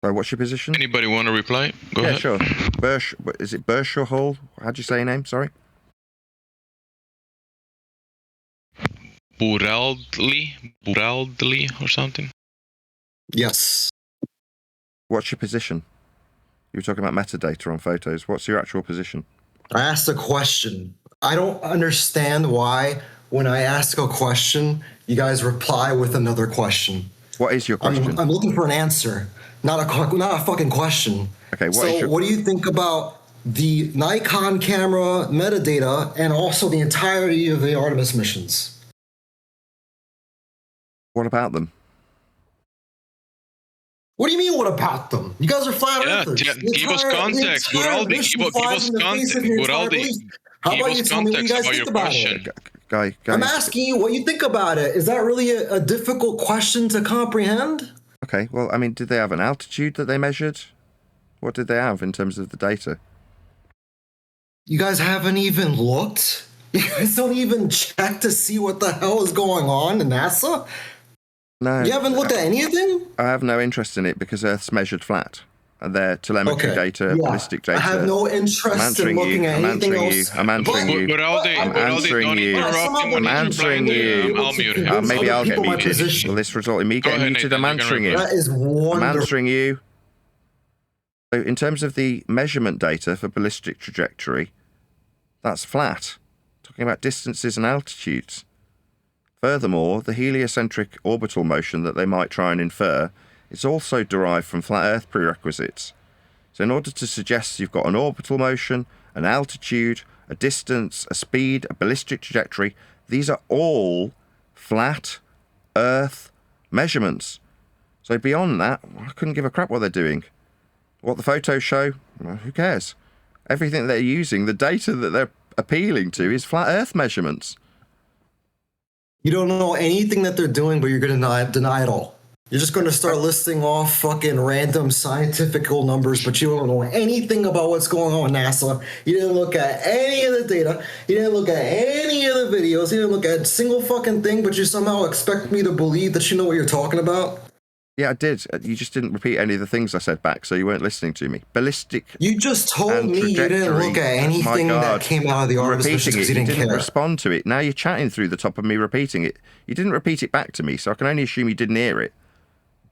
So what's your position? Anybody want to reply? Go ahead. Sure. Is it Bersh Hall? How'd you say your name? Sorry. Buradli or something? Yes. What's your position? You were talking about metadata on photos. What's your actual position? I asked a question. I don't understand why, when I ask a question, you guys reply with another question. What is your question? I'm looking for an answer, not a fucking question. Okay, what do you think about the Nikon camera metadata and also the entirety of the Artemis missions? What about them? What do you mean, what about them? You guys are flat earthers. Give us context. Buraldi, give us context. Buraldi, how about you tell me what you guys think about it? Guys. I'm asking you what you think about it. Is that really a difficult question to comprehend? Okay, well, I mean, did they have an altitude that they measured? What did they have in terms of the data? You guys haven't even looked? You guys don't even check to see what the hell is going on in NASA? No. You haven't looked at anything? I have no interest in it because Earth's measured flat. And their telemetry data, ballistic data. I have no interest in looking at anything else. I'm answering you. I'm answering you. I'll mute him. Maybe I'll get muted. Will this result in me getting muted? I'm answering you. That is wonderful. I'm answering you. So in terms of the measurement data for ballistic trajectory, that's flat. Talking about distances and altitudes. Furthermore, the heliocentric orbital motion that they might try and infer is also derived from flat Earth prerequisites. So in order to suggest you've got an orbital motion, an altitude, a distance, a speed, a ballistic trajectory, these are all flat Earth measurements. So beyond that, I couldn't give a crap what they're doing. What the photos show, well, who cares? Everything they're using, the data that they're appealing to is flat Earth measurements. You don't know anything that they're doing, but you're going to deny it all. You're just going to start listing off fucking random scientific numbers, but you don't know anything about what's going on with NASA. You didn't look at any of the data. You didn't look at any of the videos. You didn't look at a single fucking thing, but you somehow expect me to believe that you know what you're talking about? Yeah, I did. You just didn't repeat any of the things I said back, so you weren't listening to me. Ballistic. You just told me you didn't look at anything that came out of the Artemis missions because you didn't respond to it. Now you're chatting through the top of me repeating it. You didn't repeat it back to me, so I can only assume you didn't hear it.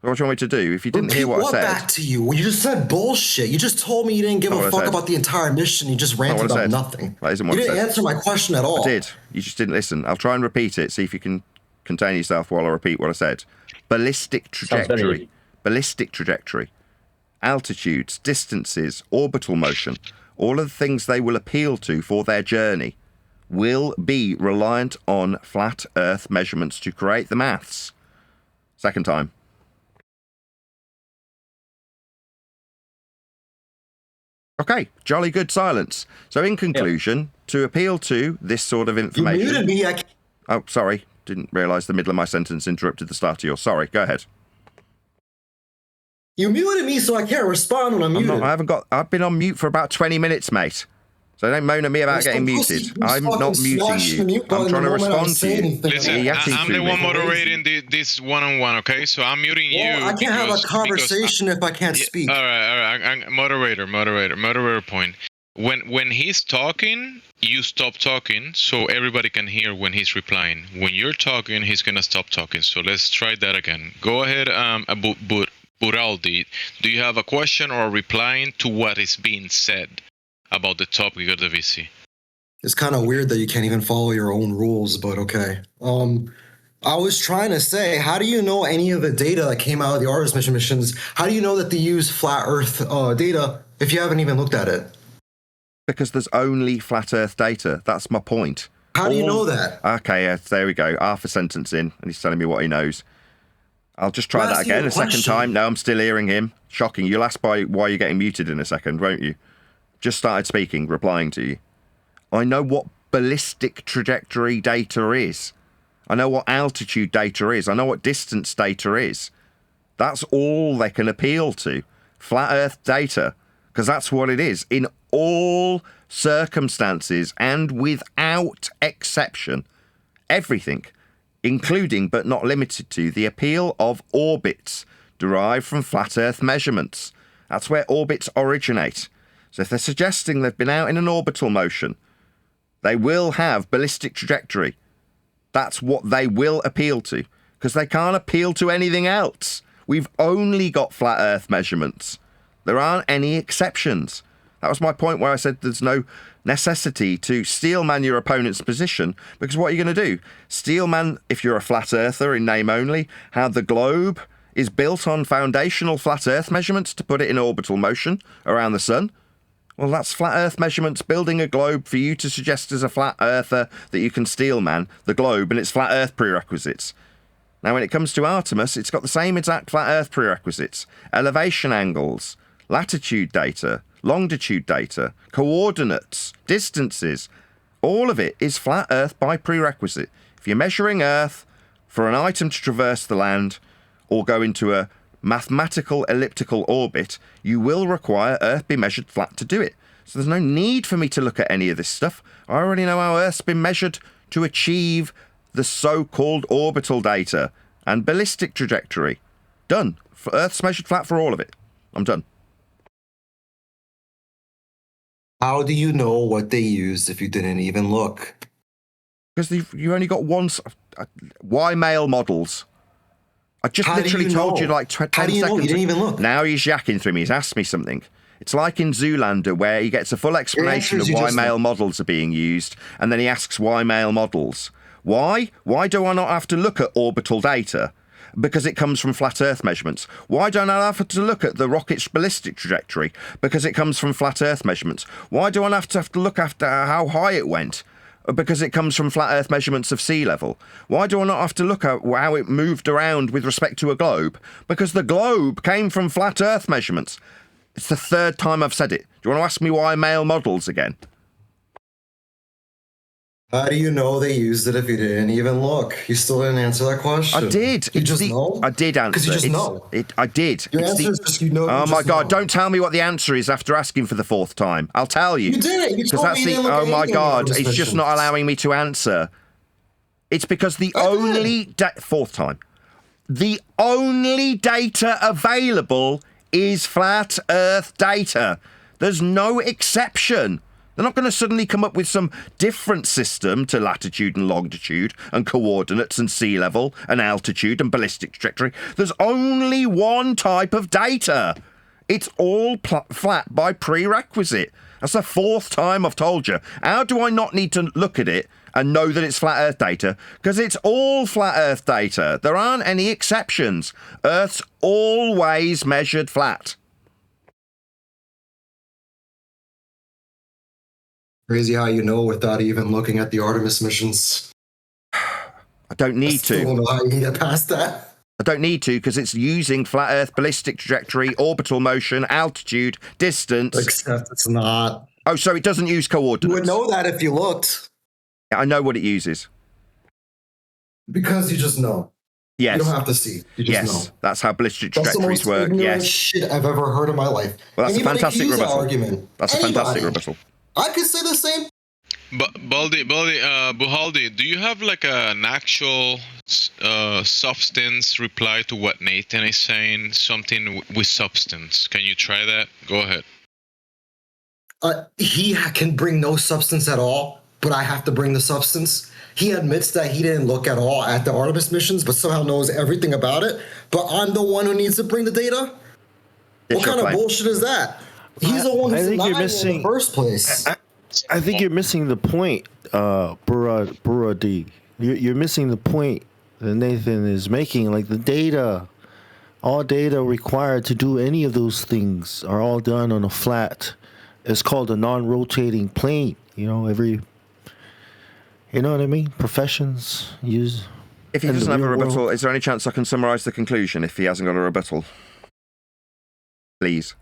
What do you want me to do if you didn't hear what I said? Back to you. You just said bullshit. You just told me you didn't give a fuck about the entire mission. You just ranted about nothing. That isn't what you I said. Didn't answer my question at all. I did. You just didn't listen. I'll try and repeat it. See if you can contain yourself while I repeat what I said. Ballistic trajectory. Ballistic trajectory. Altitudes, distances, orbital motion. All of the things they will appeal to for their journey will be reliant on flat Earth measurements to create the maths. Second time. Okay, jolly good silence. So in conclusion, to appeal to this sort of information... You muted me. Oh, sorry. Didn't realise the middle of my sentence interrupted the start of yours. Sorry, go ahead. You muted me so I can't respond when I'm muted. I've been on mute for about 20 minutes, mate. So don't moan at me about getting muted. I'm not muting you. I'm trying to respond to you. Listen, I'm the one moderating this one-on-one, okay? So I'm muting you. I can't have a conversation if I can't speak. All right. Moderator point. When he's talking, you stop talking so everybody can hear when he's replying. When you're talking, he's gonna stop talking. So let's try that again. Go ahead, Buraldi. Do you have a question or replying to what is being said about the topic of the VC? It's kind of weird that you can't even follow your own rules, but okay. I was trying to say, how do you know any of the data that came out of the Artemis mission missions? How do you know that they use flat Earth data if you haven't even looked at it? Because there's only flat Earth data. That's my point. How do you know that? Okay, there we go. Half a sentence in, and he's telling me what he knows. I'll just try that again a second time. No, I'm still hearing him. Shocking. You'll ask why you're getting muted in a second, won't you? Just started speaking, replying to you. I know what ballistic trajectory data is. I know what altitude data is. I know what distance data is. That's all they can appeal to. Flat Earth data. Because that's what it is. In all circumstances and without exception, everything, including but not limited to the appeal of orbits derived from flat Earth measurements. That's where orbits originate. So if they're suggesting they've been out in an orbital motion, they will have ballistic trajectory. That's what they will appeal to, because they can't appeal to anything else. We've only got flat Earth measurements. There aren't any exceptions. That was my point where I said there's no necessity to steelman your opponent's position, because what are you going to do? Steelman, if you're a flat earther in name only, how the globe is built on foundational flat Earth measurements to put it in orbital motion around the sun. Well, that's flat Earth measurements building a globe for you to suggest as a flat earther that you can steelman the globe and its flat Earth prerequisites. Now, when it comes to Artemis, it's got the same exact flat Earth prerequisites. Elevation angles, latitude data, longitude data, coordinates, distances. All of it is flat Earth by prerequisite. If you're measuring Earth for an item to traverse the land or go into a mathematical elliptical orbit, you will require Earth be measured flat to do it. So there's no need for me to look at any of this stuff. I already know how Earth's been measured to achieve the so-called orbital data and ballistic trajectory. Done. Earth's measured flat for all of it. I'm done. How do you know what they used if you didn't even look? Because you only got one. Why male models? I just literally told you like 10 seconds. You didn't even look. Now he's yakking through me. He's asked me something. It's like in Zoolander where he gets a full explanation of why male models are being used, and then he asks why male models. Why? Why do I not have to look at orbital data? Because it comes from flat Earth measurements. Why don't I have to look at the rocket's ballistic trajectory? Because it comes from flat Earth measurements. Why do I have to look after how high it went? Because it comes from flat Earth measurements of sea level. Why do I not have to look at how it moved around with respect to a globe? Because the globe came from flat Earth measurements. It's the third time I've said it. Do you want to ask me why male models again? How do you know they used it if you didn't even look? You still didn't answer that question. I did. You just know? I did answer. Because you just know. I did. Your answer is just you know. Oh my God! Don't tell me what the answer is after asking for the fourth time. I'll tell you. You did it. You told me you didn't look Oh at my anything God! in It's just not allowing me to answer. It's because the only fourth time, the only data available is flat Earth data. There's no exception. They're not going to suddenly come up with some different system to latitude and longitude and coordinates and sea level and altitude and ballistic trajectory. There's only one type of data. It's all flat by prerequisite. That's the fourth time I've told you. How do I not need to look at it and know that it's flat Earth data? Because it's all flat Earth data. There aren't any exceptions. Earth's always measured flat. Crazy how you know without even looking at the Artemis missions. I don't need to. I don't know how you get past that. I don't need to because it's using flat Earth ballistic trajectory, orbital motion, altitude, distance. Except it's not. Oh, so it doesn't use coordinates. You would know that if you looked. I know what it uses. Because you just know. Yes. You don't have to see. You just know. That's how ballistic trajectories work. Yes. Shit I've ever heard in my life. Well, that's a fantastic rebuttal. Argument. That's a fantastic rebuttal. I could say the same. But Buhaldi, do you have like an actual substance reply to what Nathan is saying? Something with substance. Can you try that? Go ahead. He can bring no substance at all, but I have to bring the substance. He admits that he didn't look at all at the Artemis missions, but somehow knows everything about it. But I'm the one who needs to bring the data? What kind of bullshit is that? He's the one who's denying it in the first place. I think you're missing the point, Buradi. You're missing the point that Nathan is making. Like the data, all data required to do any of those things are all done on a flat. It's called a non-rotating plane. You know, you know what I mean? Professions use. If he doesn't have a rebuttal, is there any chance I can summarize the conclusion if he hasn't got a rebuttal? Please.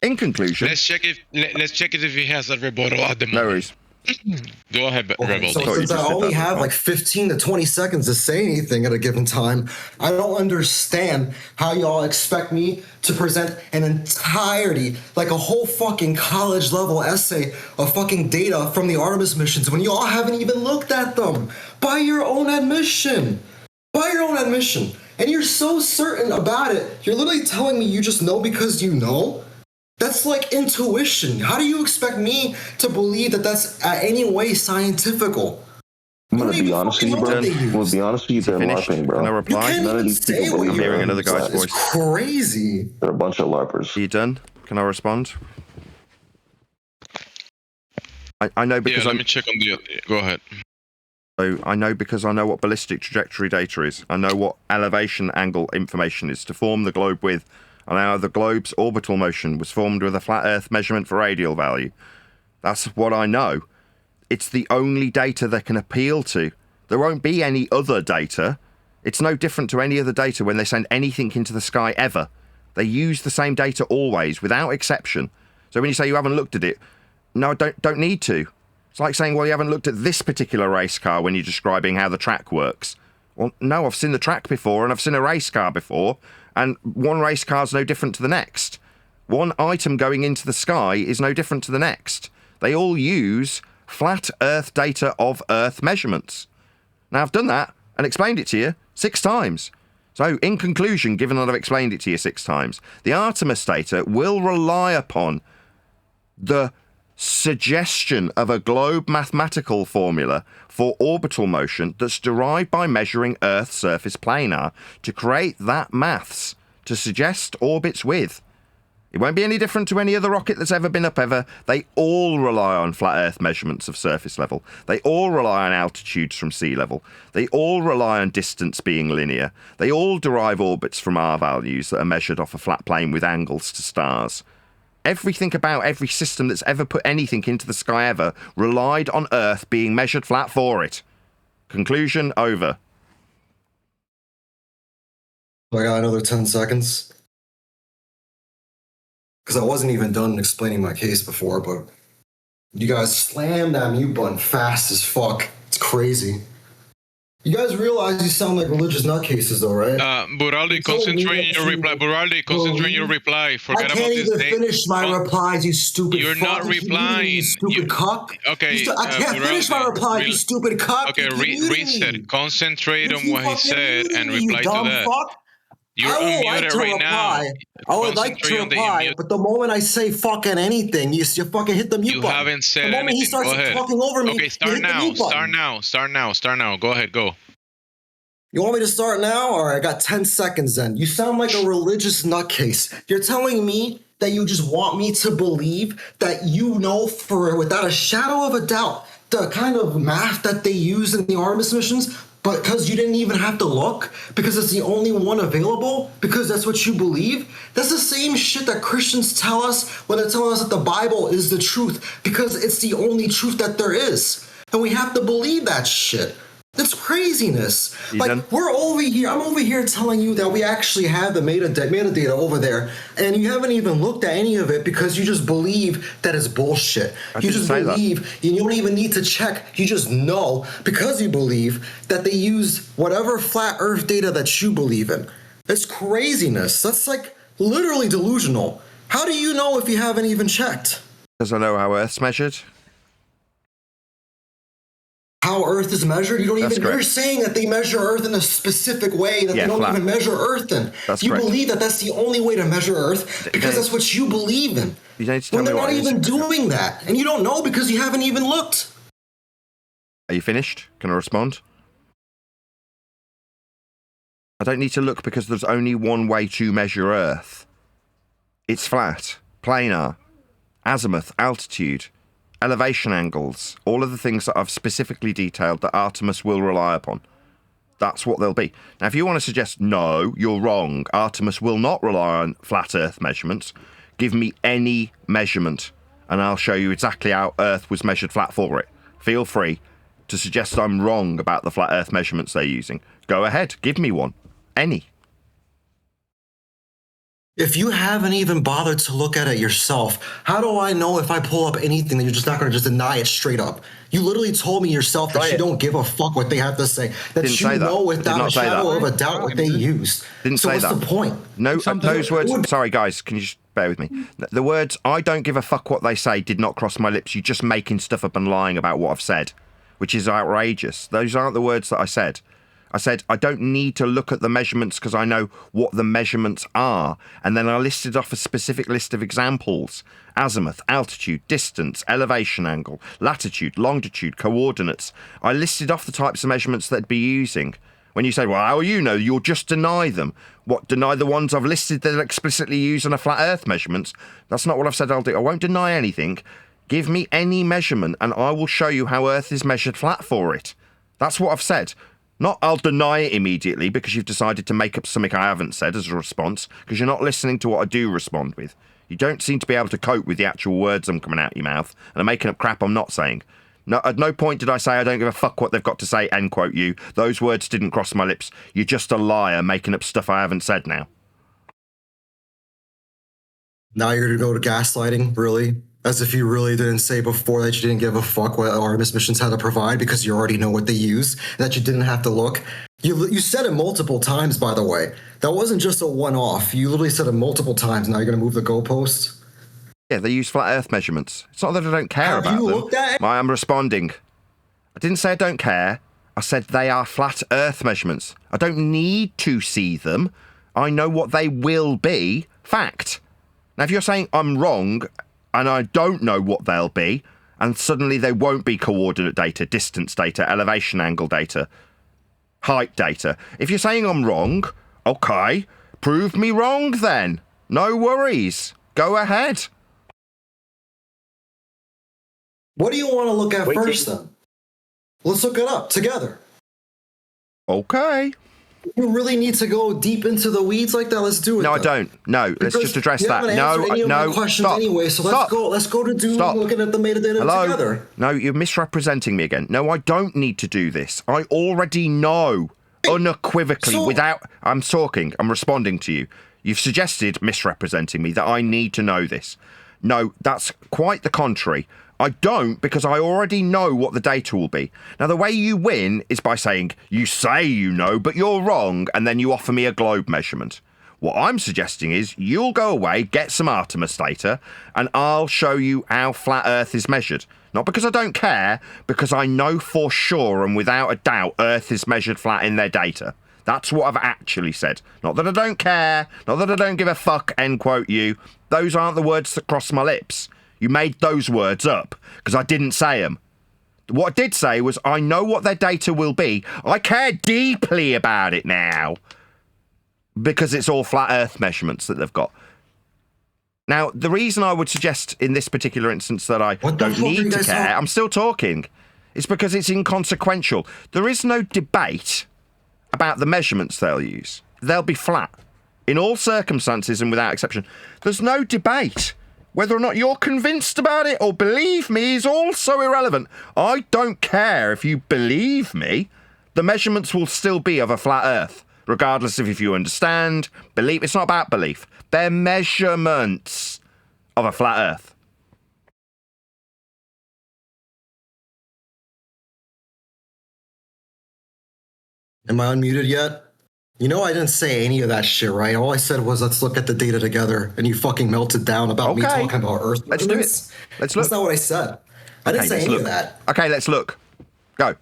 In conclusion, let's check it if he has a rebuttal at the moment. No worries. Go ahead, rebuttal. So since I only have like 15 to 20 seconds to say anything at a given time, I don't understand how y'all expect me to present an entirety, like a whole fucking college level essay of fucking data from the Artemis missions when y'all haven't even looked at them by your own admission. By your own admission. And you're so certain about it. You're literally telling me you just know because you know? That's like intuition. How do you expect me to believe that that's any way scientifical? I'm gonna be honest with you, bro. I'm gonna be honest with you, they're LARPing, bro. Can I reply? None of these people believe I'm hearing another guy's voice. It's crazy. They're a bunch of LARPers. Are you done? Can I respond? I know because let me check on the. Go ahead. So I know because I know what ballistic trajectory data is. I know what elevation angle information is to form the globe with. And how the globe's orbital motion was formed with a flat Earth measurement for radial value. That's what I know. It's the only data they can appeal to. There won't be any other data. It's no different to any other data when they send anything into the sky ever. They use the same data always, without exception. So when you say you haven't looked at it, no, don't need to. It's like saying, well, you haven't looked at this particular race car when you're describing how the track works. Well, no, I've seen the track before and I've seen a race car before. And one race car is no different to the next. One item going into the sky is no different to the next. They all use flat Earth data of Earth measurements. Now, I've done that and explained it to you 6 times. So, in conclusion, given that I've explained it to you 6 times, the Artemis data will rely upon the suggestion of a globe mathematical formula for orbital motion that's derived by measuring Earth's surface planar to create that maths to suggest orbits with. It won't be any different to any other rocket that's ever been up ever. They all rely on flat Earth measurements of surface level. They all rely on altitudes from sea level. They all rely on distance being linear. They all derive orbits from R values that are measured off a flat plane with angles to stars. Everything about every system that's ever put anything into the sky ever relied on Earth being measured flat for it. Conclusion over. I got another 10 seconds. Because I wasn't even done explaining my case before, but you guys slammed that mute button fast as fuck. It's crazy. You guys realize you sound like religious nutcases, though, right? Buraldi, concentrate in your reply. Buraldi, concentrate in your reply. Forget about this. I can't even finish my replies, you stupid You're fuck. not replying. You stupid cuck. Okay. I can't finish my reply, you stupid cuck. Okay, reset. Concentrate on what he said and reply to that. Fuck. You're unmuted right now. I would like to reply, but the moment I say fucking anything, you fucking hit the mute button. You haven't said anything. The moment he starts talking over me, okay, start now. Go. You want me to start now? All right, I got 10 seconds then. You sound like a religious nutcase. You're telling me that you just want me to believe that you know without a shadow of a doubt the kind of math that they use in the Artemis missions, but because you didn't even have to look, because it's the only one available, because that's what you believe? That's the same shit that Christians tell us when they're telling us that the Bible is the truth, because it's the only truth that there is. And we have to believe that shit. That's craziness. We're over here. I'm over here telling you that we actually have the metadata over there, and you haven't even looked at any of it because you just believe that it's bullshit. You just believe, and you don't even need to check. You just know because you believe that they use whatever flat Earth data that you believe in. It's craziness. That's like literally delusional. How do you know if you haven't even checked? Because I know how Earth's measured. How Earth is measured? You don't That's even. correct. You're saying that they measure Earth in a specific way that Yeah, they don't flat. even measure Earth in. That's you correct. believe that that's the only way to measure Earth because that's what you believe in. You don't need to tell When me they're what not it is. even doing that, and you don't know because you haven't even looked. Are you finished? Can I respond? I don't need to look because there's only one way to measure Earth. It's flat, planar, azimuth, altitude, elevation angles, all of the things that I've specifically detailed that Artemis will rely upon. That's what they'll be. Now, if you want to suggest, no, you're wrong, Artemis will not rely on flat Earth measurements, give me any measurement and I'll show you exactly how Earth was measured flat for it. Feel free to suggest I'm wrong about the flat Earth measurements they're using. Go ahead, give me one. Any. If you haven't even bothered to look at it yourself, how do I know if I pull up anything that you're just not going to just deny it straight up? You literally told me yourself that you don't give a fuck what they have to say. That Didn't you say that. know Did without not a say shadow that. of a doubt what they used. Didn't so say what's that. the point? No, those words. Sorry, guys. Can you just bear with me? The words "I don't give a fuck what they say" did not cross my lips. You're just making stuff up and lying about what I've said, which is outrageous. Those aren't the words that I said. I said I don't need to look at the measurements because I know what the measurements are, and then I listed off a specific list of examples: azimuth, altitude, distance, elevation angle, latitude, longitude, coordinates. I listed off the types of measurements that I'd be using. When you say, well, how you know, you'll just deny them. What, deny the ones I've listed that are explicitly used on a flat Earth measurements? That's not what I've said I'll do. I won't deny anything. Give me any measurement and I will show you how Earth is measured flat for it. That's what I've said. Not I'll deny it immediately because you've decided to make up something I haven't said as a response, because you're not listening to what I do respond with. You don't seem to be able to cope with the actual words I'm coming out of your mouth, and I'm making up crap I'm not saying. No, at no point did I say I don't give a fuck what they've got to say, end quote you. Those words didn't cross my lips. You're just a liar making up stuff I haven't said now. Now you're going to go to gaslighting, really? As if you really didn't say before that you didn't give a fuck what Artemis missions had to provide because you already know what they use, that you didn't have to look. You said it multiple times, by the way. That wasn't just a one-off. You literally said it multiple times. Now you're going to move the goalposts? Yeah, they use flat Earth measurements. It's not that I don't care about them. Looked at it? I am responding. I didn't say I don't care. I said they are flat Earth measurements. I don't need to see them. I know what they will be. Fact. Now, if you're saying I'm wrong and I don't know what they'll be, and suddenly they won't be coordinate data, distance data, elevation angle data, height data. If you're saying I'm wrong, okay, prove me wrong then. No worries. Go ahead. What do you want to look at first, then? Let's look it up together. Okay. You really need to go deep into the weeds like that? Let's do it. No, then. I don't. No, let's just address you that. haven't answered any of my questions stop. anyway, so Stop. let's go to looking at the metadata together. No, you're misrepresenting me again. No, I don't need to do this. I already know unequivocally I'm responding to you. You've suggested misrepresenting me that I need to know this. No, that's quite the contrary. I don't, because I already know what the data will be. Now, the way you win is by saying, you say you know, but you're wrong, and then you offer me a globe measurement. What I'm suggesting is you'll go away, get some Artemis data, and I'll show you how flat Earth is measured. Not because I don't care, because I know for sure and without a doubt Earth is measured flat in their data. That's what I've actually said. Not that I don't care, not that I don't give a fuck, end quote you. Those aren't the words that cross my lips. You made those words up, because I didn't say them. What I did say was, I know what their data will be. I care deeply about it now, because it's all flat Earth measurements that they've got. Now, the reason I would suggest in this particular instance that I don't need to care, I'm still talking, is because it's inconsequential. There is no debate about the measurements they'll use. They'll be flat. In all circumstances and without exception. There's no debate. Whether or not you're convinced about it or believe me is also irrelevant. I don't care if you believe me. The measurements will still be of a flat Earth, regardless of if you understand, believe. It's not about belief. They're measurements of a flat Earth. Am I unmuted yet? You know, I didn't say any of that shit, right? All I said was, let's look at the data together, and you fucking melted down about me talking about Earth. Let's do it. Let's look. That's not what I said. I didn't say any of that. Okay, let's look. Go.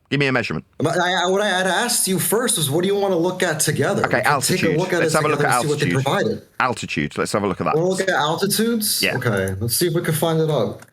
Give me a measurement. What I had asked you first was, what do you want to look at together? Okay, altitude. Take a look at let's have a look at altitude. See what they provided. Altitude. Let's have a look at that. Want to look at altitudes? Yeah. Okay, let's see if we can find it up.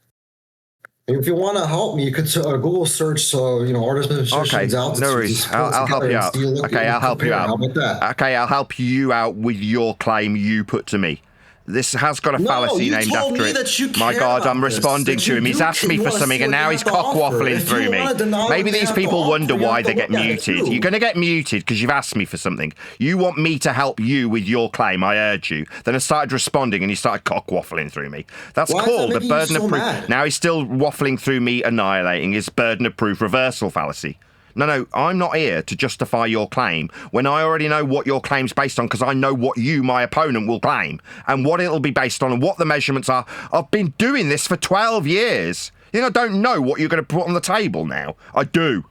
If you want to help me, you could Google search, artists' altitudes. No worries. I'll help you out. Okay, I'll help you out. How about that? Okay, I'll help you out with your claim you put to me. This has got a fallacy named after it. My God, I'm responding to him. He's asked me for something, and now he's cock waffling through me. Maybe these people wonder why they get muted. You're going to get muted because you've asked me for something. You want me to help you with your claim. I urge you. Then I started responding, and you started cock waffling through me. That's called the burden of proof. Now he's still waffling through me, annihilating his burden of proof reversal fallacy. No, I'm not here to justify your claim when I already know what your claim's based on, because I know what you, my opponent, will claim and what it'll be based on and what the measurements are. I've been doing this for 12 years. You know, I don't know what you're going to put on the table now. I do.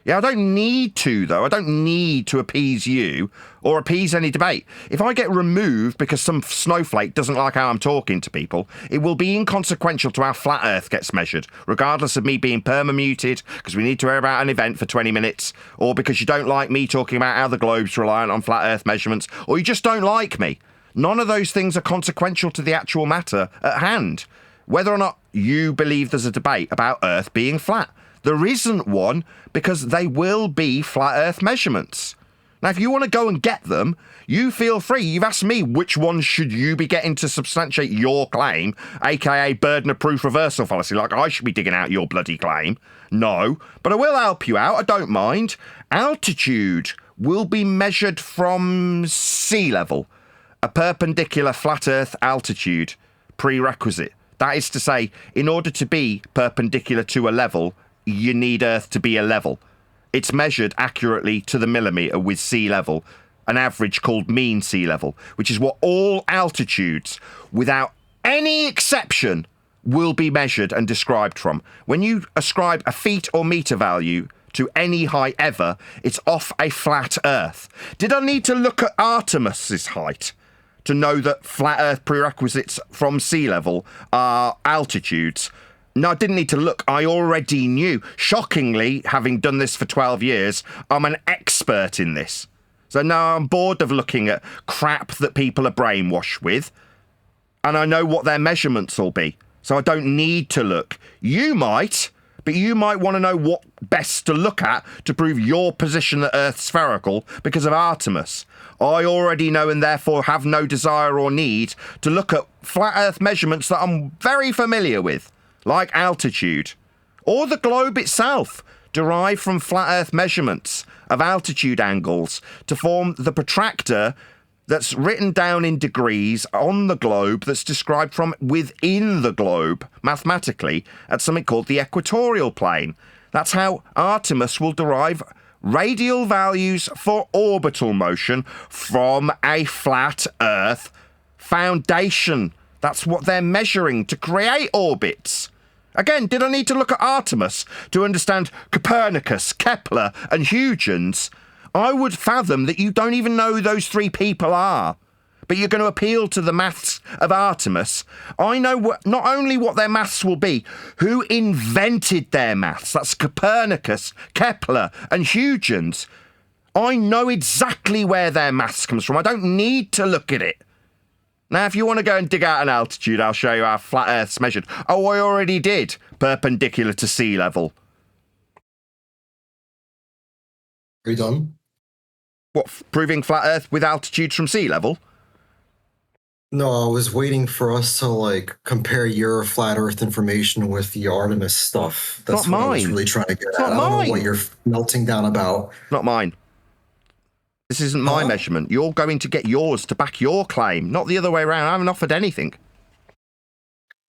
Yeah, I don't need to, though. I don't need to appease you or appease any debate. If I get removed because some snowflake doesn't like how I'm talking to people, it will be inconsequential to how flat Earth gets measured, regardless of me being perma-muted because we need to hear about an event for 20 minutes, or because you don't like me talking about how the globe's reliant on flat Earth measurements, or you just don't like me. None of those things are consequential to the actual matter at hand. Whether or not you believe there's a debate about Earth being flat. There isn't one, because they will be flat Earth measurements. Now, if you want to go and get them, you feel free. You've asked me which ones should you be getting to substantiate your claim, aka burden of proof reversal fallacy, like I should be digging out your bloody claim. No, but I will help you out. I don't mind. Altitude will be measured from sea level, a perpendicular flat Earth altitude prerequisite. That is to say, in order to be perpendicular to a level, you need Earth to be a level. It's measured accurately to the millimetre with sea level, an average called mean sea level, which is what all altitudes, without any exception, will be measured and described from. When you ascribe a feet or metre value to any height ever, it's off a flat Earth. Did I need to look at Artemis's height to know that flat Earth prerequisites from sea level are altitudes? No, I didn't need to look. I already knew. Shockingly, having done this for 12 years, I'm an expert in this. So now I'm bored of looking at crap that people are brainwashed with, and I know what their measurements will be. So I don't need to look. You might, but you might want to know what best to look at to prove your position that Earth's spherical because of Artemis. I already know, and therefore have no desire or need to look at flat Earth measurements that I'm very familiar with, like altitude, or the globe itself, derived from flat Earth measurements of altitude angles to form the protractor that's written down in degrees on the globe that's described from within the globe, mathematically, at something called the equatorial plane. That's how Artemis will derive radial values for orbital motion from a flat Earth foundation. That's what they're measuring to create orbits. Again, did I need to look at Artemis to understand Copernicus, Kepler, and Huygens? I would fathom that you don't even know who those three people are, but you're going to appeal to the maths of Artemis. I know not only what their maths will be, who invented their maths. That's Copernicus, Kepler, and Huygens. I know exactly where their maths comes from. I don't need to look at it. Now, if you want to go and dig out an altitude, I'll show you how flat Earth's measured. Oh, I already did. Perpendicular to sea level. Are you done? What, proving flat Earth with altitudes from sea level? No, I was waiting for us to, compare your flat Earth information with the Artemis stuff. That's what I was really trying to get at. I don't know what you're melting down about. Not mine. This isn't my measurement. You're going to get yours to back your claim, not the other way around. I haven't offered anything.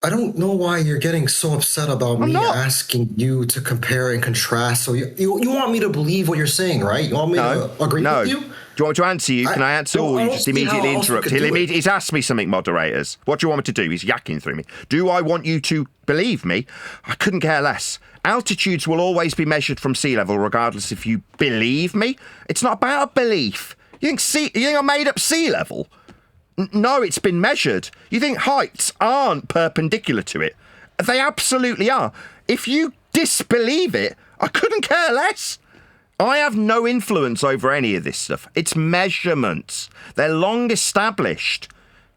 I don't know why you're getting so upset about me asking you to compare and contrast. So you want me to believe what you're saying, right? You want me to agree with you? Do you want me to answer you? Can I answer, or you just immediately interrupt? He's asked me something, moderators. What do you want me to do? He's yakking through me. Do I want you to believe me? I couldn't care less. Altitudes will always be measured from sea level, regardless if you believe me. It's not about a belief. You think I made up sea level? No, it's been measured. You think heights aren't perpendicular to it? They absolutely are. If you disbelieve it, I couldn't care less. I have no influence over any of this stuff. It's measurements. They're long established.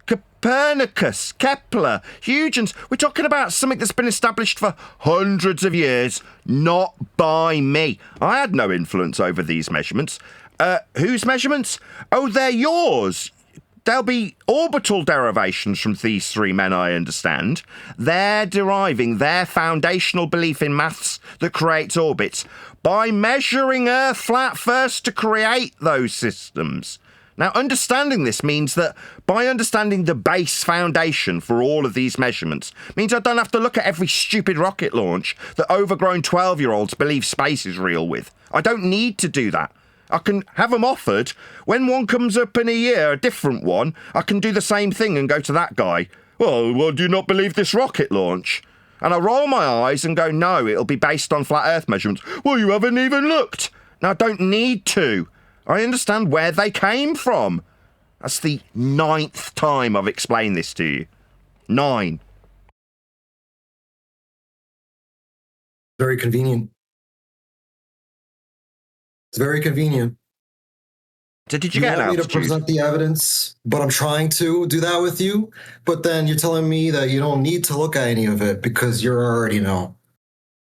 Copernicus, Kepler, Huygens. We're talking about something that's been established for hundreds of years, not by me. I had no influence over these measurements. Whose measurements? Oh, they're yours. There'll be orbital derivations from these three men, I understand. They're deriving their foundational belief in maths that creates orbits by measuring Earth flat first to create those systems. Now, understanding this means that by understanding the base foundation for all of these measurements means I don't have to look at every stupid rocket launch that overgrown 12-year-olds believe space is real with. I don't need to do that. I can have them offered. When one comes up in a year, a different one, I can do the same thing and go to that guy. Well, do you not believe this rocket launch? And I roll my eyes and go, no, it'll be based on flat Earth measurements. Well, you haven't even looked. Now, I don't need to. I understand where they came from. That's the 9th time I've explained this to you. 9. Very convenient. It's very convenient. So did you get an want me to altitude? present the evidence, but I'm trying to do that with you. But then you're telling me that you don't need to look at any of it because you already know.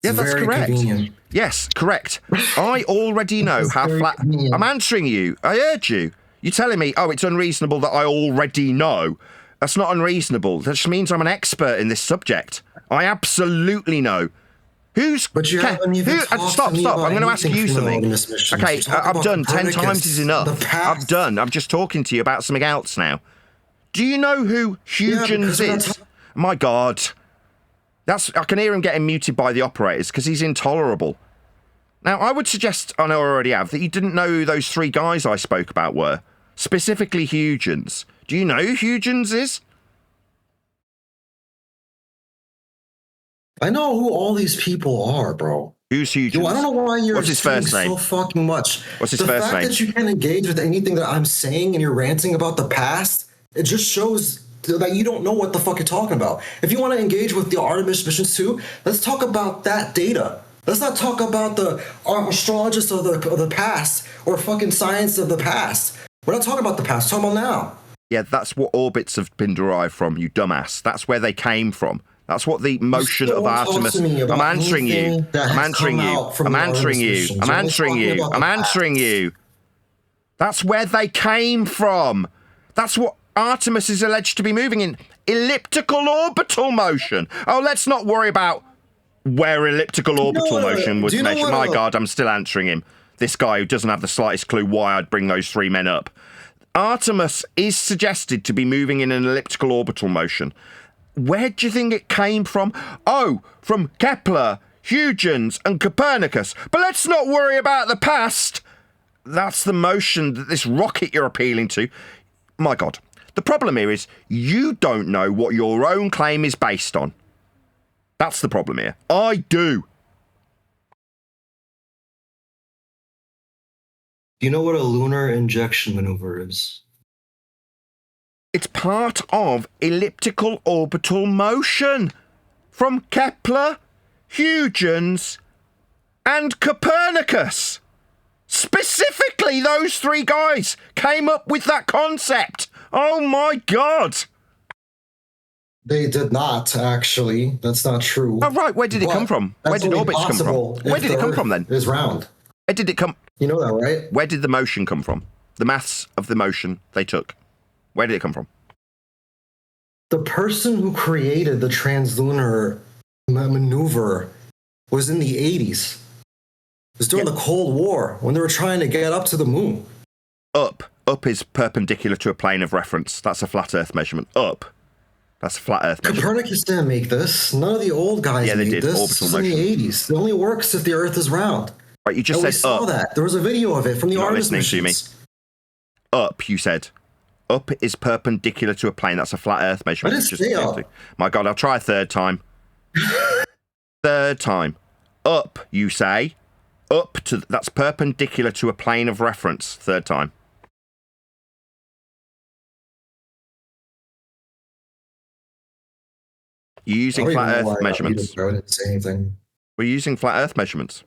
Yeah, that's very correct. Convenient. Yes, correct. I already know how flat... convenient. I'm answering you. I heard you. You're telling me, oh, it's unreasonable that I already know. That's not unreasonable. That just means I'm an expert in this subject. I absolutely know. But you haven't even Stop. I'm going to ask you something. Okay, I've done 10 times is enough. I'm done. I'm just talking to you about something else now. Do you know who Huygens is? My God. I can hear him getting muted by the operators because he's intolerable. Now, I would suggest, I know I already have, that you didn't know who those 3 guys I spoke about were. Specifically Huygens. Do you know who Huygens is? I know who all these people are, bro. Who's Huygens? I don't know why you're What's his first name? so fucking much. What's his first name? The fact that you can't engage with anything that I'm saying and you're ranting about the past, it just shows that you don't know what the fuck you're talking about. If you want to engage with the Artemis missions too, let's talk about that data. Let's not talk about the astrologists of the past or fucking science of the past. We're not talking about the past. We're talking about now. Yeah, that's what orbits have been derived from, you dumbass. That's where they came from. That's what the motion of Artemis... I'm answering you. I'm answering you. I'm answering you. I'm answering you. I'm answering you. That's where they came from. That's what Artemis is alleged to be moving in. Elliptical orbital motion. Oh, let's not worry about where elliptical orbital motion was measured. My God, I'm still answering him. This guy who doesn't have the slightest clue why I'd bring those 3 men up. Artemis is suggested to be moving in an elliptical orbital motion. Where do you think it came from? Oh, from Kepler, Huygens, and Copernicus. But let's not worry about the past. That's the motion that this rocket you're appealing to. My God. The problem here is you don't know what your own claim is based on. That's the problem here. I do. Do you know what a lunar injection maneuver is? It's part of elliptical orbital motion from Kepler, Huygens, and Copernicus. Specifically, those 3 guys came up with that concept. Oh my God. They did not, actually. That's not true. Oh, right. Where did it come from? Where did orbits come from? Where did it come from then? It's round. Where did it come? You know that, right? Where did the motion come from? The maths of the motion they took. Where did it come from? The person who created the translunar maneuver was in the 80s. It was during the Cold War when they were trying to get up to the moon. Up is perpendicular to a plane of reference. That's a flat Earth measurement. Up. That's a flat Earth measurement. Copernicus didn't make this. None of the old guys made this. Orbital motion. In the 80s. It only works if the Earth is round. Right, you just said we saw up. that. There was a video of it from the Artemis missions. To me. Up, you said. Up is perpendicular to a plane. That's a flat Earth measurement. I didn't say up. My God, I'll try a 3rd time. 3rd time. Up, you say. Up to... That's perpendicular to a plane of reference. 3rd time. You're using flat Earth measurements. I didn't say anything. We're using flat Earth measurements.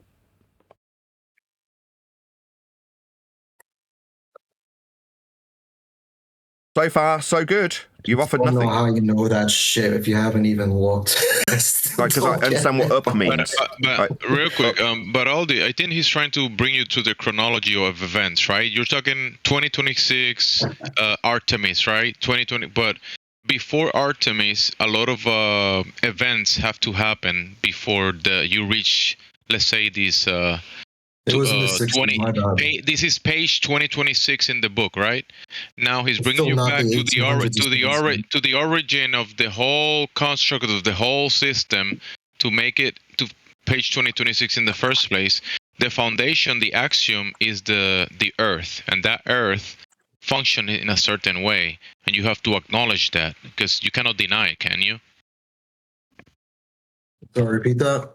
So far, so good. You've offered nothing. I don't know how you know that shit if you haven't even looked. Because I understand what up means. But real quick, but Aldi, I think he's trying to bring you to the chronology of events, right? You're talking 2026 Artemis, right? 2020, but before Artemis, a lot of events have to happen before you reach, let's say, this. It was in the 60s, my bad. This is page 2026 in the book, right? Now he's bringing you back to the origin of the whole construct of the whole system to make it to page 2026 in the first place. The foundation, the axiom, is the Earth, and that Earth functions in a certain way, and you have to acknowledge that because you cannot deny it, can you? So repeat that.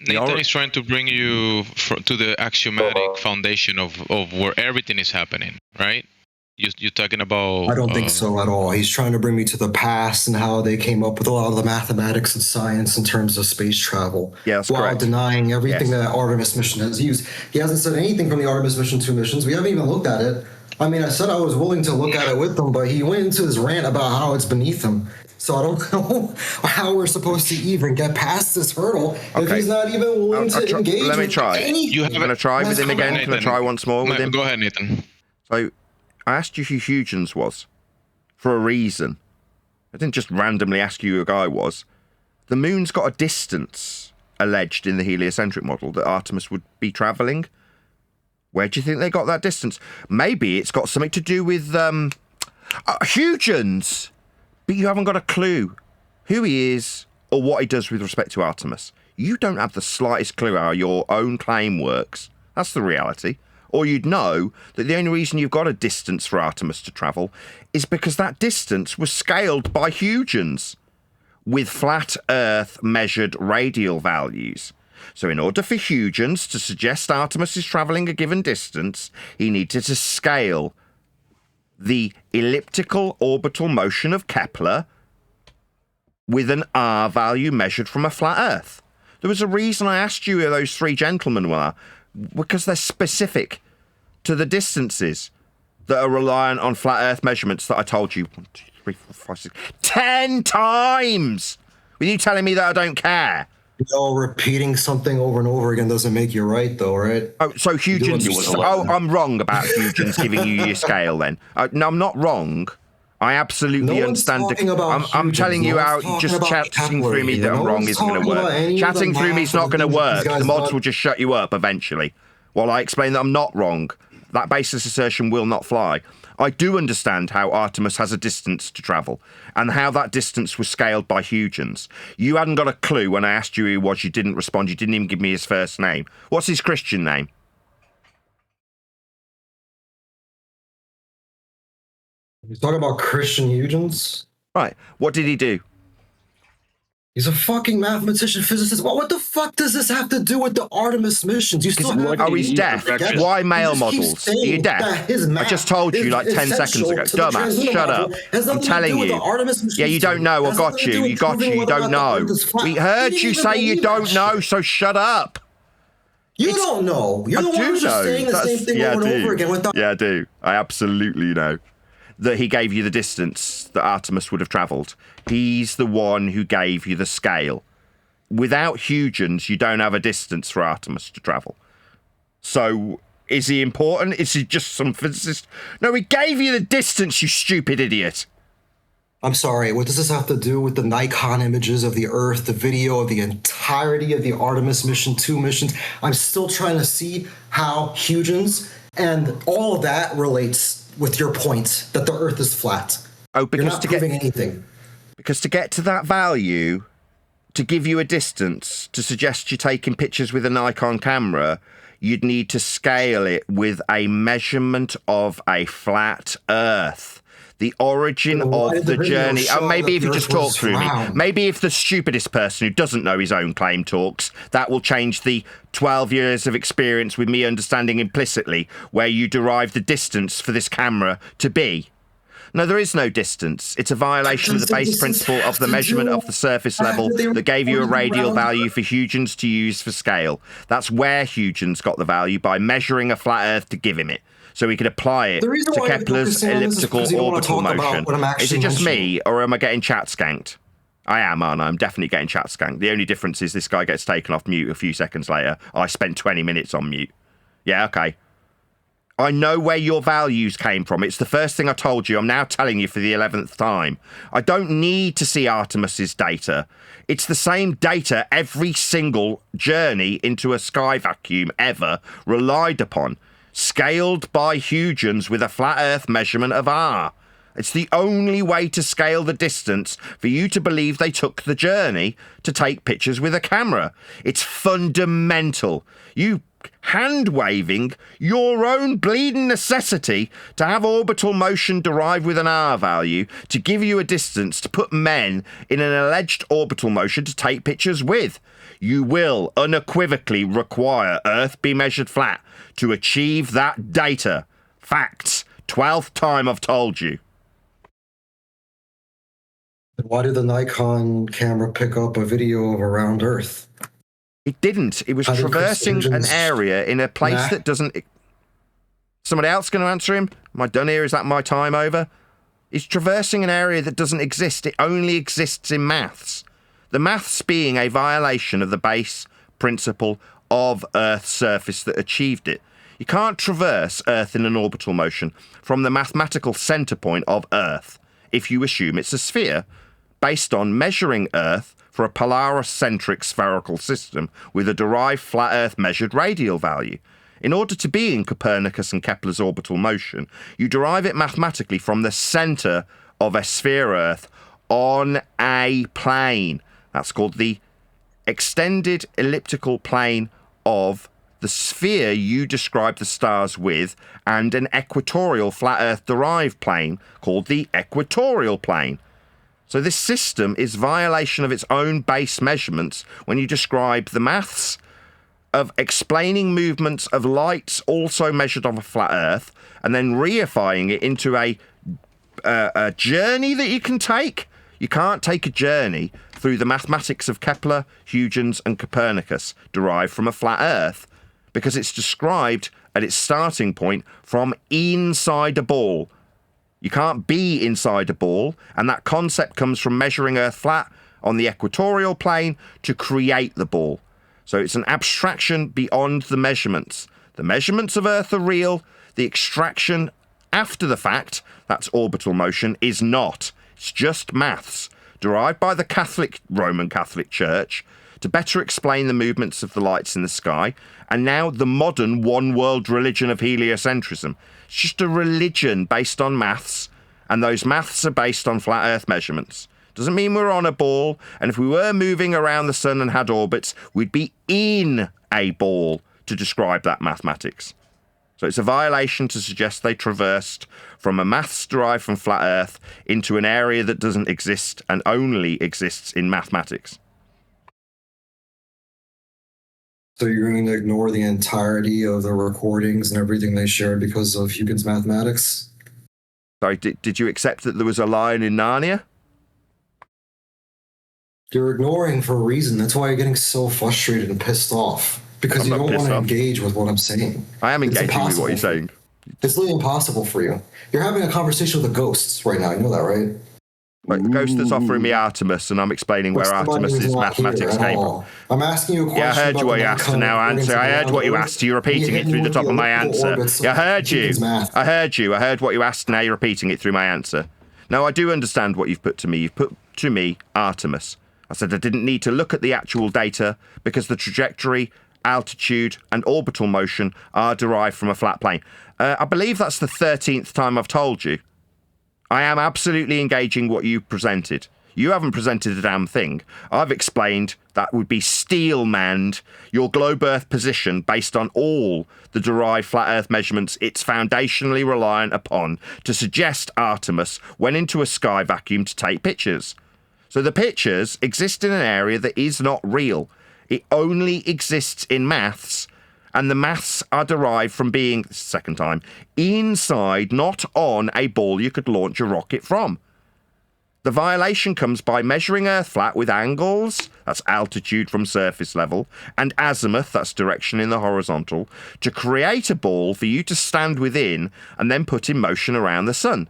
Nathan is trying to bring you to the axiomatic foundation of where everything is happening, right? You're talking about... I don't think so at all. He's trying to bring me to the past and how they came up with a lot of the mathematics and science in terms of space travel. Yes, while correct. Denying everything that Artemis mission has used. He hasn't said anything from the Artemis mission 2 missions. We haven't even looked at it. I mean, I said I was willing to look at it with him, but he went into his rant about how it's beneath him. So I don't know how we're supposed to even get past this hurdle if he's not even willing to engage. Let me try. Anything. You're going to try with him again? Can I try once more with him? Go ahead, Nathan. So I asked you who Huygens was for a reason. I didn't just randomly ask you who a guy was. The moon's got a distance alleged in the heliocentric model that Artemis would be travelling. Where do you think they got that distance? Maybe it's got something to do with Huygens. But you haven't got a clue who he is or what he does with respect to Artemis. You don't have the slightest clue how your own claim works. That's the reality. Or you'd know that the only reason you've got a distance for Artemis to travel is because that distance was scaled by Huygens with flat Earth measured radial values. So in order for Huygens to suggest Artemis is travelling a given distance, he needed to scale the elliptical orbital motion of Kepler with an R value measured from a flat Earth. There was a reason I asked you who those 3 gentlemen were, because they're specific to the distances that are reliant on flat Earth measurements that I told you 1, 2, 3, 4, 5, 6, 10 times with you telling me that I don't care. Repeating something over and over again doesn't make you right, though, right? Oh, so Huygens... I'm wrong about Huygens giving you your scale, then. No, I'm not wrong. I absolutely understand. I'm telling you how just chatting through me that I'm wrong isn't going to work. Chatting through me is not going to work. The mods will just shut you up eventually. While I explain that I'm not wrong. That baseless assertion will not fly. I do understand how Artemis has a distance to travel and how that distance was scaled by Huygens. You hadn't got a clue when I asked you who he was. You didn't respond. You didn't even give me his first name. What's his Christian name? He's talking about Christian Huygens? Right. What did he do? He's a fucking mathematician, physicist. What the fuck does this have to do with the Artemis missions? You still have he's deaf. Why male models? Are you deaf? I just told you like 10 seconds ago. Dumbass, shut up. I'm telling you. Yeah, you don't know. I got you. You got you. You don't know. We heard you say you don't know, so shut up. You don't know. You're the one who's just saying the same thing over and over again. Yeah, I do. I absolutely know that he gave you the distance that Artemis would have travelled. He's the one who gave you the scale. Without Huygens, you don't have a distance for Artemis to travel. So, is he important? Is he just some physicist? No, he gave you the distance, you stupid idiot. I'm sorry, what does this have to do with the Nikon images of the Earth, the video of the entirety of the Artemis mission, 2 missions? I'm still trying to see how Huygens and all of that relates with your point that the Earth is flat. Oh, because you're not proving anything. Because to get to that value, to give you a distance, to suggest you're taking pictures with a Nikon camera, you'd need to scale it with a measurement of a flat Earth. The origin of the journey. Oh, maybe if you just talk through me. Maybe if the stupidest person who doesn't know his own claim talks, that will change the 12 years of experience with me understanding implicitly where you derive the distance for this camera to be. No, there is no distance. It's a violation of the base principle of the measurement of the surface level that gave you a radial value for Huygens to use for scale. That's where Huygens got the value, by measuring a flat Earth to give him it, so he could apply it to Kepler's elliptical orbital motion. Is it just me, or am I getting chat skanked? I am, aren't I? I'm definitely getting chat skanked. The only difference is this guy gets taken off mute a few seconds later. I spent 20 minutes on mute. Yeah, okay. I know where your values came from. It's the first thing I told you. I'm now telling you for the 11th time. I don't need to see Artemis's data. It's the same data every single journey into a sky vacuum ever relied upon, scaled by Huygens with a flat Earth measurement of R. It's the only way to scale the distance for you to believe they took the journey to take pictures with a camera. It's fundamental. You hand-waving your own bleeding necessity to have orbital motion derived with an R value to give you a distance to put men in an alleged orbital motion to take pictures with. You will unequivocally require Earth be measured flat to achieve that data. Facts. 12th time I've told you. Why did the Nikon camera pick up a video of a round Earth? It didn't. It was traversing an area in a place that doesn't... Somebody else going to answer him? Am I done here? Is that my time over? It's traversing an area that doesn't exist. It only exists in maths. The maths being a violation of the base principle of Earth's surface that achieved it. You can't traverse Earth in an orbital motion from the mathematical centre point of Earth if you assume it's a sphere, based on measuring Earth for a polar-centric spherical system with a derived flat Earth measured radial value. In order to be in Copernicus and Kepler's orbital motion, you derive it mathematically from the centre of a sphere Earth on a plane. That's called the extended elliptical plane of the sphere you describe the stars with, and an equatorial flat Earth derived plane called the equatorial plane. So this system is violation of its own base measurements when you describe the maths of explaining movements of light also measured on a flat Earth and then reifying it into a journey that you can take. You can't take a journey through the mathematics of Kepler, Huygens and Copernicus derived from a flat Earth, because it's described at its starting point from inside a ball. You can't be inside a ball, and that concept comes from measuring Earth flat on the equatorial plane to create the ball. So it's an abstraction beyond the measurements. The measurements of Earth are real. The extraction after the fact, that's orbital motion, is not. It's just maths, derived by the Roman Catholic Church to better explain the movements of the lights in the sky, and now the modern one-world religion of heliocentrism. It's just a religion based on maths, and those maths are based on flat Earth measurements. Doesn't mean we're on a ball, and if we were moving around the sun and had orbits, we'd be in a ball to describe that mathematics. So it's a violation to suggest they traversed from a maths derived from flat Earth into an area that doesn't exist and only exists in mathematics. So you're going to ignore the entirety of the recordings and everything they shared because of Huygens mathematics? Sorry, did you accept that there was a lion in Narnia? You're ignoring for a reason. That's why you're getting so frustrated and pissed off. Because you don't want to engage with what I'm saying. I am engaging with what you're saying. It's literally impossible for you. You're having a conversation with the ghosts right now. You know that, right? Like the ghost that's offering me Artemis, and I'm explaining where Artemis's mathematics came from. I'm asking you a question. Yeah, I heard you what you asked, and now answer. I heard what you asked. You're repeating it through the top of my answer. Yeah, I heard you. I heard you. I heard what you asked. Now you're repeating it through my answer. Now I do understand what you've put to me. You've put to me Artemis. I said I didn't need to look at the actual data because the trajectory, altitude, and orbital motion are derived from a flat plane. I believe that's the 13th time I've told you. I am absolutely engaging what you presented. You haven't presented a damn thing. I've explained that would be steel-manned your globe Earth position based on all the derived flat Earth measurements it's foundationally reliant upon to suggest Artemis went into a sky vacuum to take pictures. So the pictures exist in an area that is not real. It only exists in maths, And the maths are derived from being, second time, inside, not on, a ball you could launch a rocket from. The violation comes by measuring Earth flat with angles, that's altitude from surface level, and azimuth, that's direction in the horizontal, to create a ball for you to stand within and then put in motion around the sun.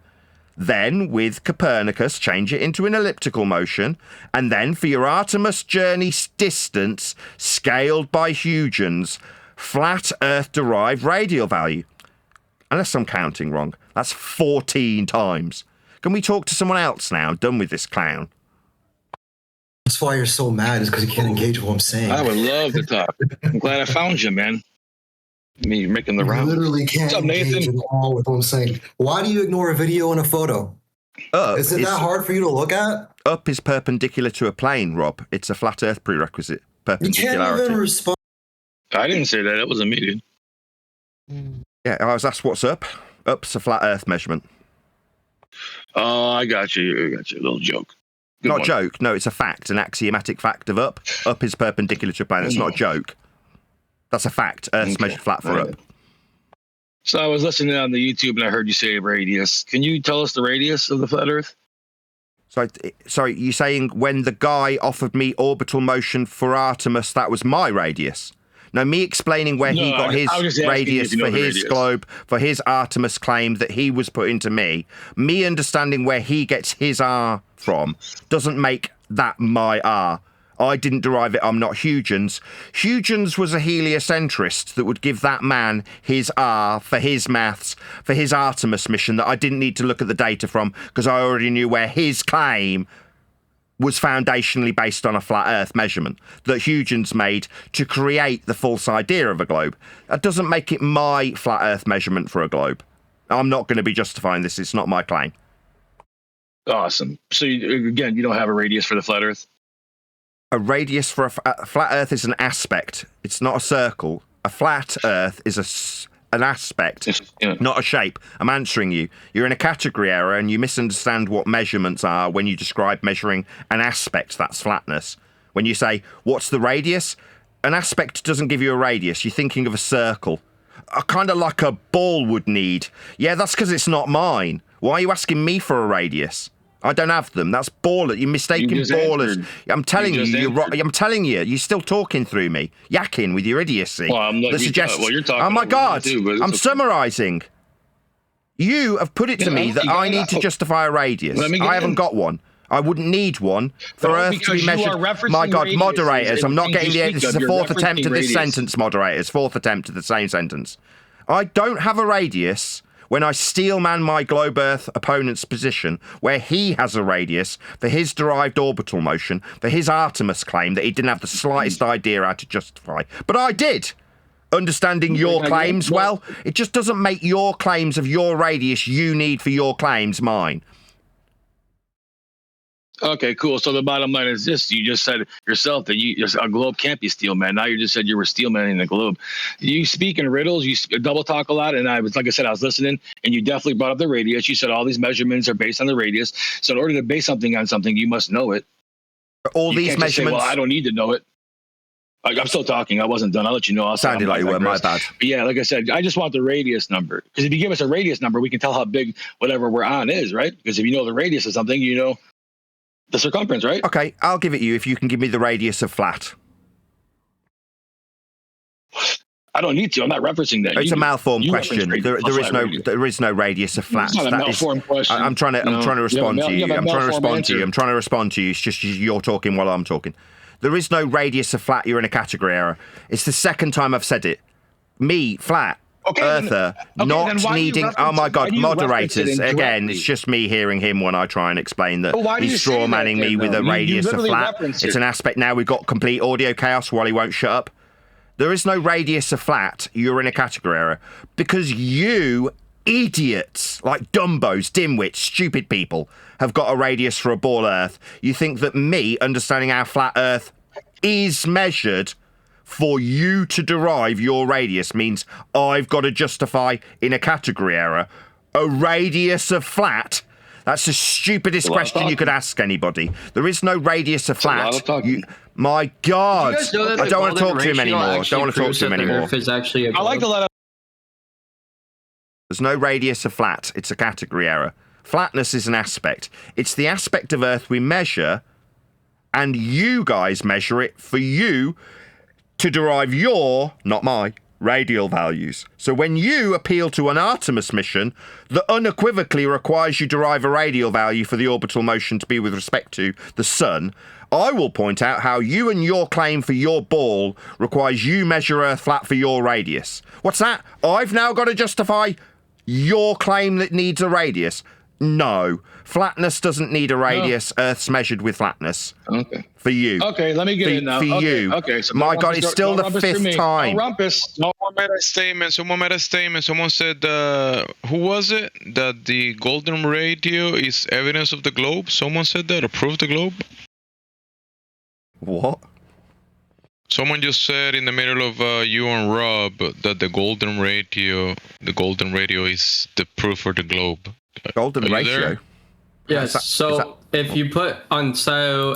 Then, with Copernicus, change it into an elliptical motion, and then for your Artemis journey distance, scaled by Huygens, flat Earth-derived radial value. Unless I'm counting wrong, that's 14 times. Can we talk to someone else now? Done with this clown. That's why you're so mad, is because you can't engage with what I'm saying. I would love to talk. I'm glad I found you, man. Me making the round. Literally can't engage at all with what I'm saying. Why do you ignore a video and a photo? Is it that hard for you to look at? Up is perpendicular to a plane, Rob. It's a flat Earth prerequisite. Perpendicularity. You can't even respond. I didn't say that. That wasn't me, dude. Yeah, I was asked what's up. Up's a flat Earth measurement. Oh, I got you. A little joke. Good not a joke. No, it's a fact, an axiomatic fact of up. Up is perpendicular to a plane. That's not a joke. That's a fact. Earth's measured flat for up. So I was listening on the YouTube and I heard you say radius. Can you tell us the radius of the flat Earth? Sorry, you're saying when the guy offered me orbital motion for Artemis, that was my radius? No, me explaining where he got his radius for his globe, for his Artemis claim that he was put into me understanding where he gets his R from, doesn't make that my R. I didn't derive it, I'm not Huygens. Huygens was a heliocentrist that would give that man his R for his maths, for his Artemis mission that I didn't need to look at the data from because I already knew where his claim was foundationally based on a flat Earth measurement that Huygens made to create the false idea of a globe. That doesn't make it my flat Earth measurement for a globe. I'm not going to be justifying this. It's not my claim. Awesome. So, again, you don't have a radius for the flat Earth? A radius for a flat Earth is an aspect. It's not a circle. A flat Earth is an aspect, not a shape. I'm answering you. You're in a category error and you misunderstand what measurements are when you describe measuring an aspect, that's flatness. When you say, what's the radius? An aspect doesn't give you a radius. You're thinking of a circle. Kind of like a ball would need. Yeah, that's because it's not mine. Why are you asking me for a radius? I don't have them. That's baller. You're mistaking ballers. I'm telling you, I'm telling you, you're still talking through me, yakking with your idiocy. Well, you're talking. Oh my God, I'm summarising. You have put it to me that I need to justify a radius. I haven't got one. I wouldn't need one for Earth to be measured. My God, moderators, I'm not getting the. This is the fourth attempt at this sentence, moderators. Fourth attempt at the same sentence. I don't have a radius when I steelman my globe Earth opponent's position, where he has a radius for his derived orbital motion, for his Artemis claim that he didn't have the slightest idea how to justify. But I did. Understanding your claims, well, it just doesn't make your claims of your radius you need for your claims mine. Okay, cool. So the bottom line is this. You just said yourself that a globe can't be steelman. Now you just said you were steelmanning the globe. You speak in riddles. You double talk a lot. And I was listening, and you definitely brought up the radius. You said all these measurements are based on the radius. So in order to base something on something, you must know it. All these measurements. Well, I don't need to know it. I'm still talking. I wasn't done. I'll let you know. Sounded like you were. My bad. But yeah, like I said, I just want the radius number. Because if you give us a radius number, we can tell how big whatever we're on is, right? Because if you know the radius of something, you know the circumference, right? Okay, I'll give it you if you can give me the radius of flat. I don't need to. I'm not referencing that. It's a malformed question. There is no radius of flat. It's not a malformed question. I'm trying to respond to you. I'm trying to respond to you. It's just you're talking while I'm talking. There is no radius of flat. You're in a category error. It's the second time I've said it. Me, flat. Earther, not needing. Oh my God, moderators again. It's just me hearing him when I try and explain that he's straw manning me with a radius of flat. It's an aspect. Now we've got complete audio chaos while he won't shut up. There is no radius of flat. You're in a category error because you idiots, like dumbos, dimwits, stupid people, have got a radius for a ball Earth. You think that me understanding how flat Earth is measured for you to derive your radius means I've got to justify in a category error a radius of flat. That's the stupidest question you could ask anybody. There is no radius of flat. My God. I don't want to talk to him anymore. I don't want to talk to him anymore. I like the let. There's no radius of flat. It's a category error. Flatness is an aspect. It's the aspect of Earth we measure, and you guys measure it for you to derive your, not my, radial values. So when you appeal to an Artemis mission that unequivocally requires you derive a radial value for the orbital motion to be with respect to the sun, I will point out how you and your claim for your ball requires you measure Earth flat for your radius. What's that? I've now got to justify your claim that needs a radius? No. Flatness doesn't need a radius. No. Earth's measured with flatness. Okay. For you. Okay, let me get in now. For okay, you. Okay. So my God, it's still the fifth time. No rumpus. Someone made a statement. Someone said, who was it? That the golden radio is evidence of the globe? Someone said that? Or proof the globe? What? Someone just said in the middle of you and Rob that the golden radio is the proof for the globe. Golden ratio? Yes, so if you put on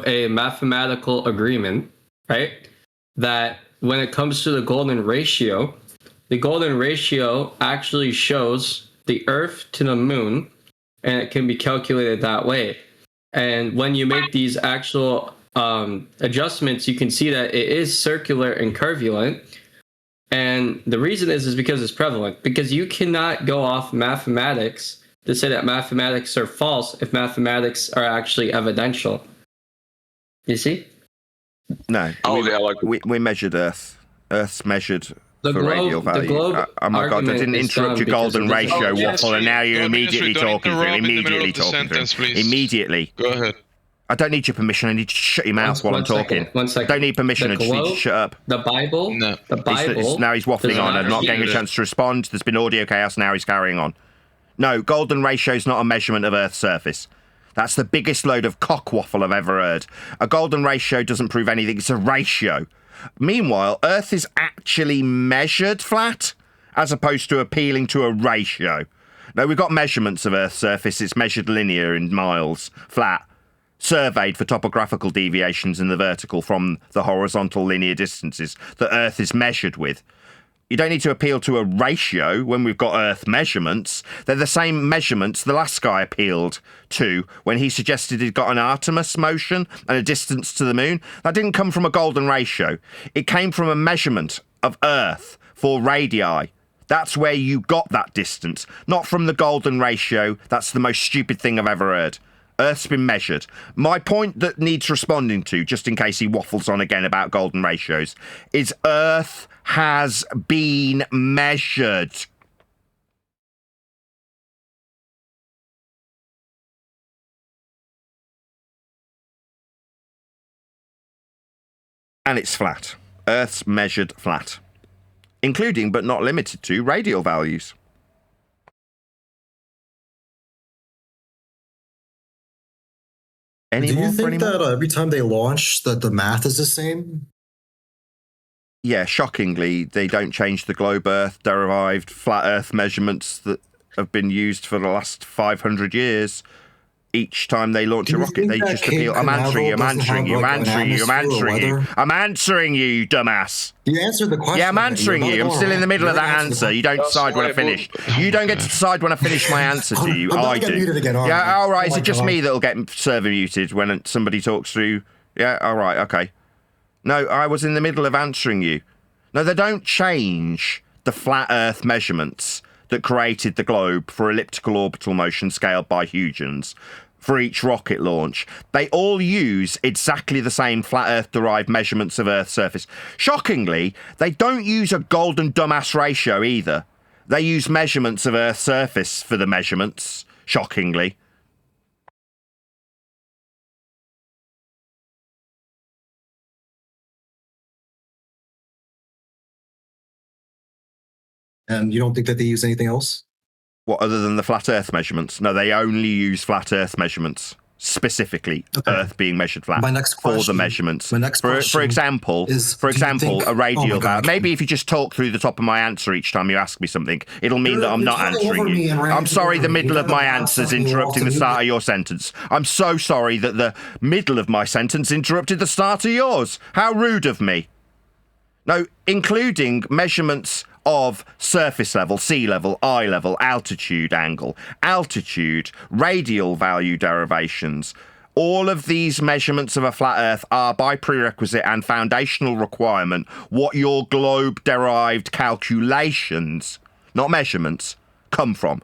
a mathematical agreement, right, that when it comes to the golden ratio actually shows the Earth to the moon, and it can be calculated that way. And when you make these actual adjustments, you can see that it is circular and curvulent. And the reason is because it's prevalent, because you cannot go off mathematics to say that mathematics are false if mathematics are actually evidential. You see? No. We measured Earth. Earth's measured the for globe, radial value. Oh my God, I didn't interrupt your golden ratio waffle, and now you're immediately talking through. Immediately talking through. Immediately. Go ahead. I don't need your permission. I need to shut your mouth while I'm talking. 1 second. Don't need permission. I just need to shut up. The Bible. No. The Bible. Now he's waffling on. I'm not getting a chance to respond. There's been audio chaos. Now he's carrying on. No, golden ratio is not a measurement of Earth's surface. That's the biggest load of cock waffle I've ever heard. A golden ratio doesn't prove anything. It's a ratio. Meanwhile, Earth is actually measured flat as opposed to appealing to a ratio. No, we've got measurements of Earth's surface. It's measured linear in miles, flat. Surveyed for topographical deviations in the vertical from the horizontal linear distances that Earth is measured with. You don't need to appeal to a ratio when we've got Earth measurements. They're the same measurements the last guy appealed to when he suggested he'd got an Artemis motion and a distance to the moon. That didn't come from a golden ratio. It came from a measurement of Earth for radii. That's where you got that distance, not from the golden ratio. That's the most stupid thing I've ever heard. Earth's been measured. My point that needs responding to, just in case he waffles on again about golden ratios, is Earth has been measured. And it's flat. Earth's measured flat. Including, but not limited to, radial values. Do you think that every time they launch that the math is the same? Yeah, shockingly, they don't change the globe Earth derived flat Earth measurements that have been used for the last 500 years. Each time they launch a rocket, they just appeal. I'm answering you, you, dumbass. You answered the question. Yeah, I'm answering you. I'm still in the middle of that answer. You don't decide when I finish. You don't get to decide when I finish my answer to you. I do. Yeah, all right. Is it just me that'll get server muted when somebody talks through? Yeah, all right, okay. No, I was in the middle of answering you. No, they don't change the flat Earth measurements that created the globe for elliptical orbital motion scaled by Huygens for each rocket launch. They all use exactly the same flat Earth-derived measurements of Earth's surface. Shockingly, they don't use a golden dumbass ratio either. They use measurements of Earth's surface for the measurements, shockingly. And you don't think that they use anything else? What, other than the flat Earth measurements? No, they only use flat Earth measurements. specifically Earth being measured flat My next question, for the measurements. My next question for example, is, a radial value. Maybe if you just talk through the top of my answer each time you ask me something, it'll mean that I'm not answering you. I'm sorry the middle of my answer's interrupting the start of your sentence. I'm so sorry that the middle of my sentence interrupted the start of yours. How rude of me. No, including measurements of surface level, sea level, eye level, altitude angle, altitude, radial value derivations. All of these measurements of a flat Earth are by prerequisite and foundational requirement what your globe-derived calculations, not measurements, come from.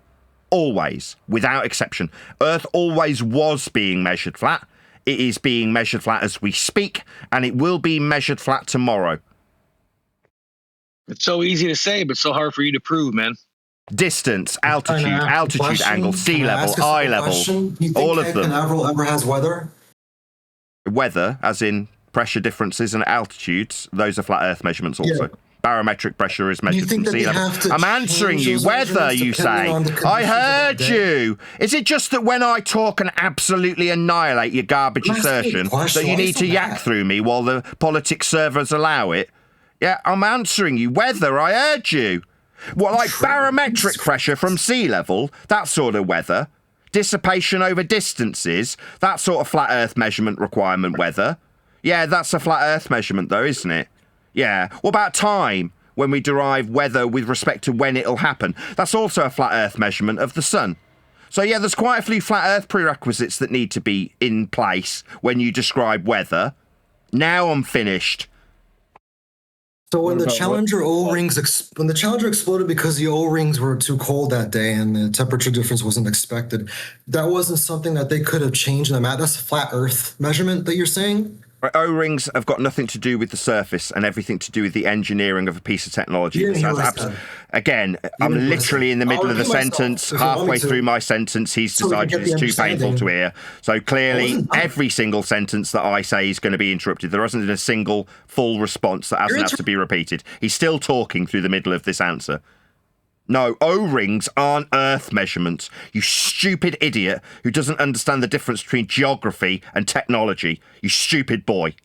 Always, without exception. Earth always was being measured flat. It is being measured flat as we speak, and it will be measured flat tomorrow. It's so easy to say, but so hard for you to prove, man. Distance, altitude angle, sea level, eye level, all of them. Canaveral ever has weather? Weather, as in pressure differences and altitudes, those are flat Earth measurements also. Yeah. Barometric pressure is measured from sea level. I'm answering you. Weather, you say. I heard you. Is it just that when I talk and absolutely annihilate your garbage assertion that you need to yak through me while the politics servers allow it? Yeah, I'm answering you. Weather, I heard you. What, like barometric pressure from sea level? That sort of weather. Dissipation over distances? That sort of flat Earth measurement requirement weather. Yeah, that's a flat Earth measurement though, isn't it? Yeah. What about time? When we derive weather with respect to when it'll happen? That's also a flat Earth measurement of the sun. So yeah, there's quite a few flat Earth prerequisites that need to be in place when you describe weather. Now I'm finished. So when the Challenger O-rings exploded because the O-rings were too cold that day and the temperature difference wasn't expected, that wasn't something that they could have changed in the map. That's a flat Earth measurement that you're saying? Right, O-rings have got nothing to do with the surface and everything to do with the engineering of a piece of technology. Again, I'm literally in the middle of the sentence, halfway through my sentence, he's decided it's too painful to hear. So clearly, every single sentence that I say is going to be interrupted. There isn't a single full response that hasn't had to be repeated. He's still talking through the middle of this answer. No, O-rings aren't Earth measurements. You stupid idiot who doesn't understand the difference between geography and technology. You stupid boy.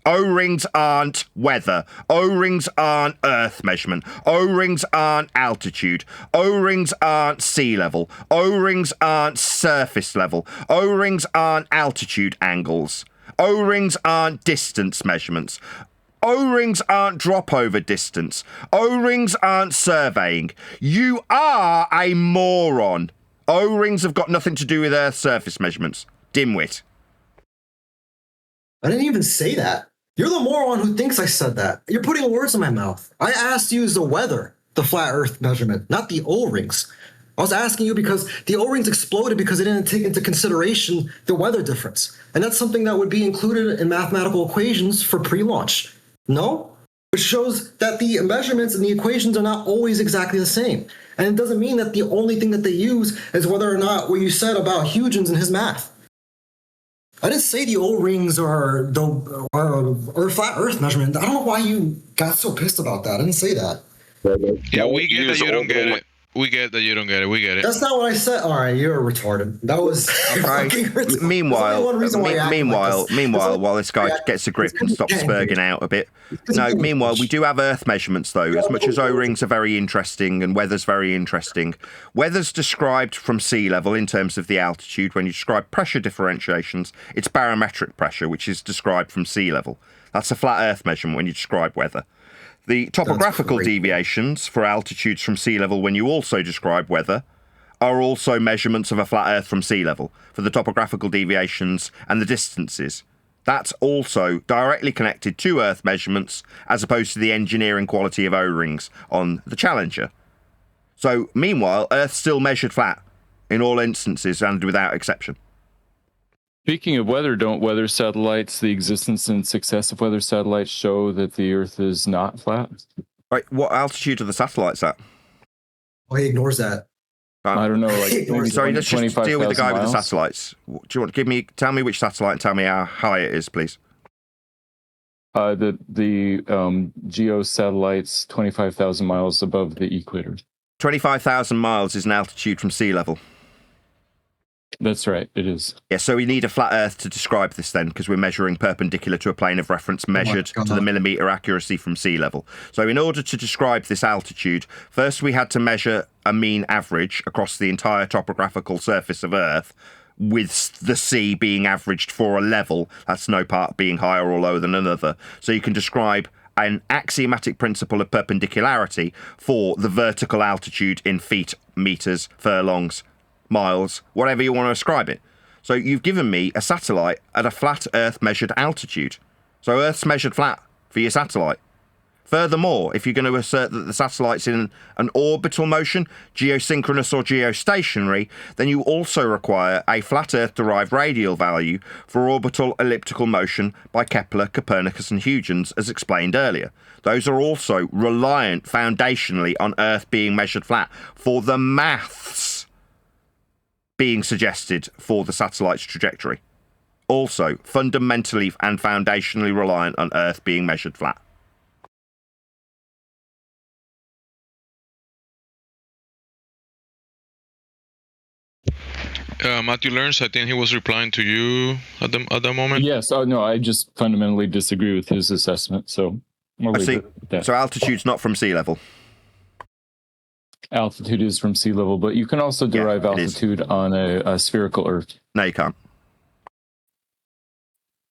O-rings aren't weather. O-rings aren't Earth measurement. O-rings aren't altitude. O-rings aren't sea level. O-rings aren't surface level. O-rings aren't altitude angles. O-rings aren't distance measurements. O-rings aren't drop-over distance. O-rings aren't surveying. You are a moron. O-rings have got nothing to do with Earth surface measurements. Dimwit. I didn't even say that. You're the moron who thinks I said that. You're putting words in my mouth. I asked you is the weather, the flat Earth measurement, not the O-rings. I was asking you because the O-rings exploded because they didn't take into consideration the weather difference. And that's something that would be included in mathematical equations for pre-launch. No? Which shows that the measurements and the equations are not always exactly the same. And it doesn't mean that the only thing that they use is whether or not what you said about Huygens and his math. I didn't say the O-rings are flat Earth measurement. I don't know why you got so pissed about that. I didn't say that. Yeah, we get that you don't get it. We get that you don't get it. We get it. That's not what I said. All right, you're retarded. That was Meanwhile, while this guy gets a grip and stops spurging out a bit. No, meanwhile, we do have Earth measurements, though. As much as O-rings are very interesting and weather's very interesting, weather's described from sea level in terms of the altitude. When you describe pressure differentiations, it's barometric pressure, which is described from sea level. That's a flat Earth measurement when you describe weather. The topographical deviations for altitudes from sea level when you also describe weather are also measurements of a flat Earth from sea level for the topographical deviations and the distances. That's also directly connected to Earth measurements as opposed to the engineering quality of O-rings on the Challenger. So, meanwhile, Earth's still measured flat in all instances and without exception. Speaking of weather, don't weather satellites, the existence and success of weather satellites show that the Earth is not flat? Right, what altitude are the satellites at? Oh, he ignores that. I don't know. Like sorry, let's just deal with the guy with the satellites. Do you want to tell me which satellite and tell me how high it is, please? The GEO satellites 25,000 miles above the equator. 25,000 miles is an altitude from sea level. That's right, it is. Yeah, so we need a flat Earth to describe this then, because we're measuring perpendicular to a plane of reference measured to the millimeter accuracy from sea level. So in order to describe this altitude, first we had to measure a mean average across the entire topographical surface of Earth, with the sea being averaged for a level. That's no part being higher or lower than another. So you can describe an axiomatic principle of perpendicularity for the vertical altitude in feet, meters, furlongs, miles, whatever you want to ascribe it. So you've given me a satellite at a flat Earth measured altitude. So Earth's measured flat for your satellite. Furthermore, if you're going to assert that the satellite's in an orbital motion, geosynchronous or geostationary, then you also require a flat Earth-derived radial value for orbital elliptical motion by Kepler, Copernicus and Huygens, as explained earlier. Those are also reliant foundationally on Earth being measured flat for the maths being suggested for the satellite's trajectory. Also, fundamentally and foundationally reliant on Earth being measured flat. Matthew Learns, I think he was replying to you at that moment. Yes. Oh no, I just fundamentally disagree with his assessment. So I see. So altitude's not from sea level. Altitude is from sea level, but you can also derive altitude on a spherical Earth. No, you can't.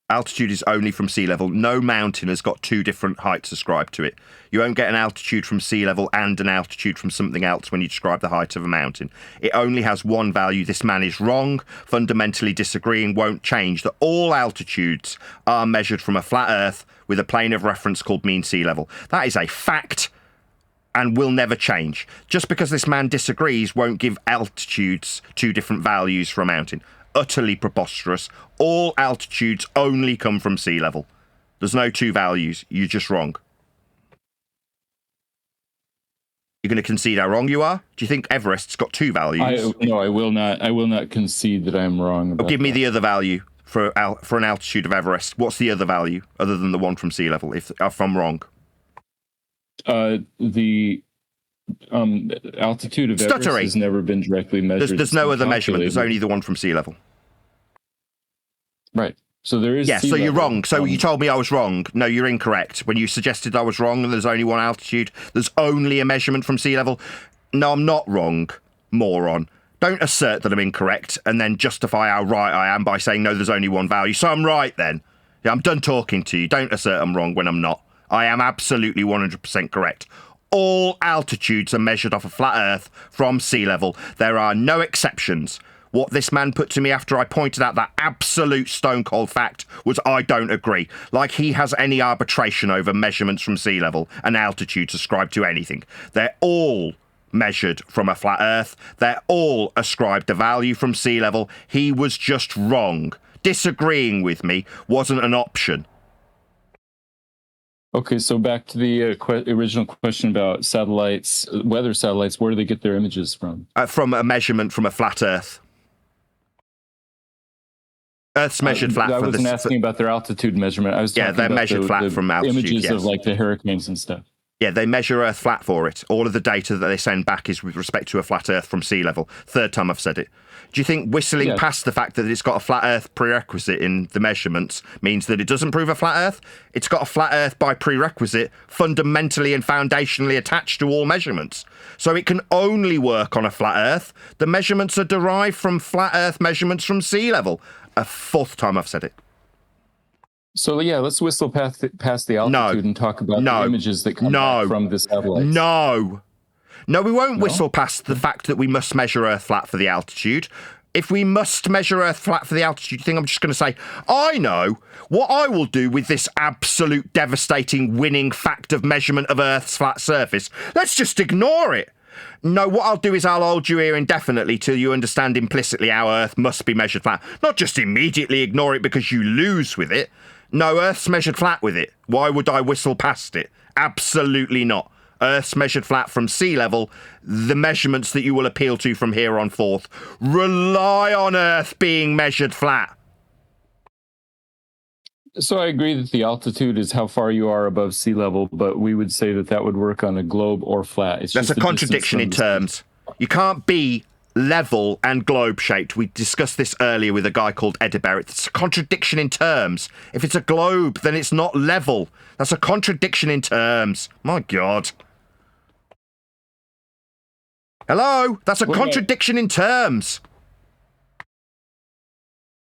Altitude is only from sea level. No mountain has got two different heights ascribed to it. You won't get an altitude from sea level and an altitude from something else when you describe the height of a mountain. It only has one value. This man is wrong, fundamentally disagreeing, won't change, that all altitudes are measured from a flat Earth with a plane of reference called mean sea level. That is a fact and will never change. Just because this man disagrees won't give altitudes two different values for a mountain. Utterly preposterous. All altitudes only come from sea level. There's no two values. You're just wrong. You're going to concede how wrong you are? Do you think Everest's got two values? No, I will not. I will not concede that I'm wrong. Give me the other value for an altitude of Everest. What's the other value other than the one from sea level? If I'm wrong. The altitude of Everest has never been directly measured. There's no other measurement. There's only the one from sea level. Right. So there is. Yeah. So you're wrong. So you told me I was wrong. No, you're incorrect. When you suggested I was wrong and there's only one altitude, there's only a measurement from sea level. No, I'm not wrong, moron. Don't assert that I'm incorrect and then justify how right I am by saying no, there's only one value. So I'm right then. Yeah, I'm done talking to you. Don't assert I'm wrong when I'm not. I am absolutely 100% correct. All altitudes are measured off a flat Earth from sea level. There are no exceptions. What this man put to me after I pointed out that absolute stone-cold fact was I don't agree. Like he has any arbitration over measurements from sea level and altitudes ascribed to anything. They're all measured from a flat Earth. They're all ascribed a value from sea level. He was just wrong. Disagreeing with me wasn't an option. Okay, so back to the original question about satellites, weather satellites. Where do they get their images from? From a measurement from a flat Earth. Earth's measured flat. I wasn't asking about their altitude measurement. I was talking they're about measured flat from altitude. Images of like the hurricanes and stuff. Yeah, they measure Earth flat for it. All of the data that they send back is with respect to a flat Earth from sea level. Third time I've said it. Do you think whistling past the fact that it's got a flat Earth prerequisite in the measurements means that it doesn't prove a flat Earth? It's got a flat Earth by prerequisite, fundamentally and foundationally attached to all measurements. So it can only work on a flat Earth. The measurements are derived from flat Earth measurements from sea level. A fourth time I've said it. So yeah, let's whistle past the altitude and talk about the images that come back from the satellites. No, we won't whistle past the fact that we must measure Earth flat for the altitude. If we must measure Earth flat for the altitude, you think I'm just going to say, I know what I will do with this absolute devastating winning fact of measurement of Earth's flat surface? Let's just ignore it. No, what I'll do is I'll hold you here indefinitely till you understand implicitly how Earth must be measured flat. Not just immediately ignore it because you lose with it. No, Earth's measured flat with it. Why would I whistle past it? Absolutely not. Earth's measured flat from sea level. The measurements that you will appeal to from here on forth rely on Earth being measured flat. So I agree that the altitude is how far you are above sea level, but we would say that would work on a globe or flat. That's a contradiction in terms. You can't be level and globe-shaped. We discussed this earlier with a guy called Edibert. It's a contradiction in terms. If it's a globe, then it's not level. That's a contradiction in terms. My God. Hello? That's a contradiction in terms.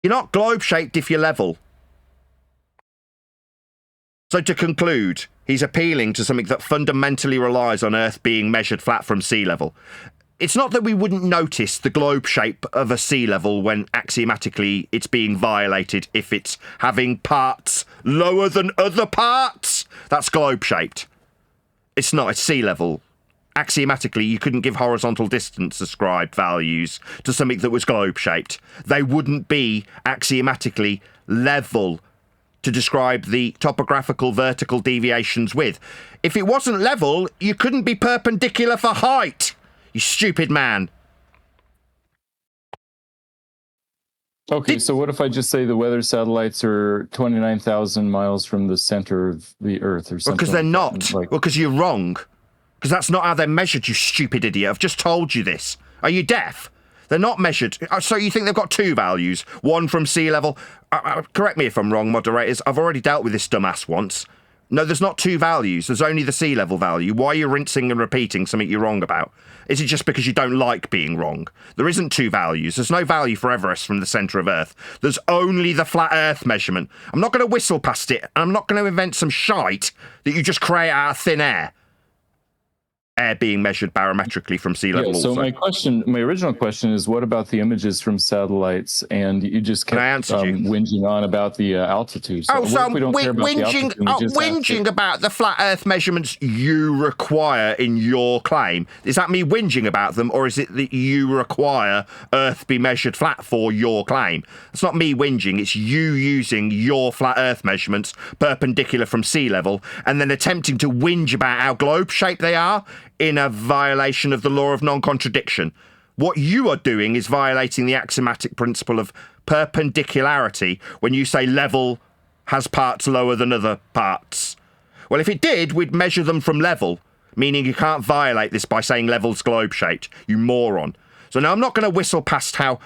You're not globe-shaped if you're level. So to conclude, he's appealing to something that fundamentally relies on Earth being measured flat from sea level. It's not that we wouldn't notice the globe shape of a sea level when axiomatically it's being violated if it's having parts lower than other parts. That's globe shaped. It's not, it's sea level. Axiomatically, you couldn't give horizontal distance ascribed values to something that was globe shaped. They wouldn't be axiomatically level to describe the topographical vertical deviations with. If it wasn't level, you couldn't be perpendicular for height. You stupid man. Okay, so what if I just say the weather satellites are 29,000 miles from the center of the Earth or something? Because they're not. Well, because you're wrong. Because that's not how they're measured, you stupid idiot. I've just told you this. Are you deaf? They're not measured. So you think they've got two values? One from sea level. Correct me if I'm wrong, moderators. I've already dealt with this dumbass once. No, there's not two values. There's only the sea level value. Why are you rinsing and repeating something you're wrong about? Is it just because you don't like being wrong? There isn't two values. There's no value for Everest from the centre of Earth. There's only the flat Earth measurement. I'm not going to whistle past it. I'm not going to invent some shite that you just create out of thin air. Air being measured barometrically from sea level. So also. my original question is, what about the images from satellites? And you just kept whinging on about the altitude. So I'm whinging about the flat Earth measurements you require in your claim. Is that me whinging about them, or is it that you require Earth be measured flat for your claim? It's not me whinging. It's you using your flat Earth measurements perpendicular from sea level, and then attempting to whinge about how globe-shaped they are in a violation of the law of non-contradiction. What you are doing is violating the axiomatic principle of perpendicularity when you say level has parts lower than other parts. Well, if it did, we'd measure them from level, meaning you can't violate this by saying level's globe-shaped, you moron. So now I'm not going to whistle past how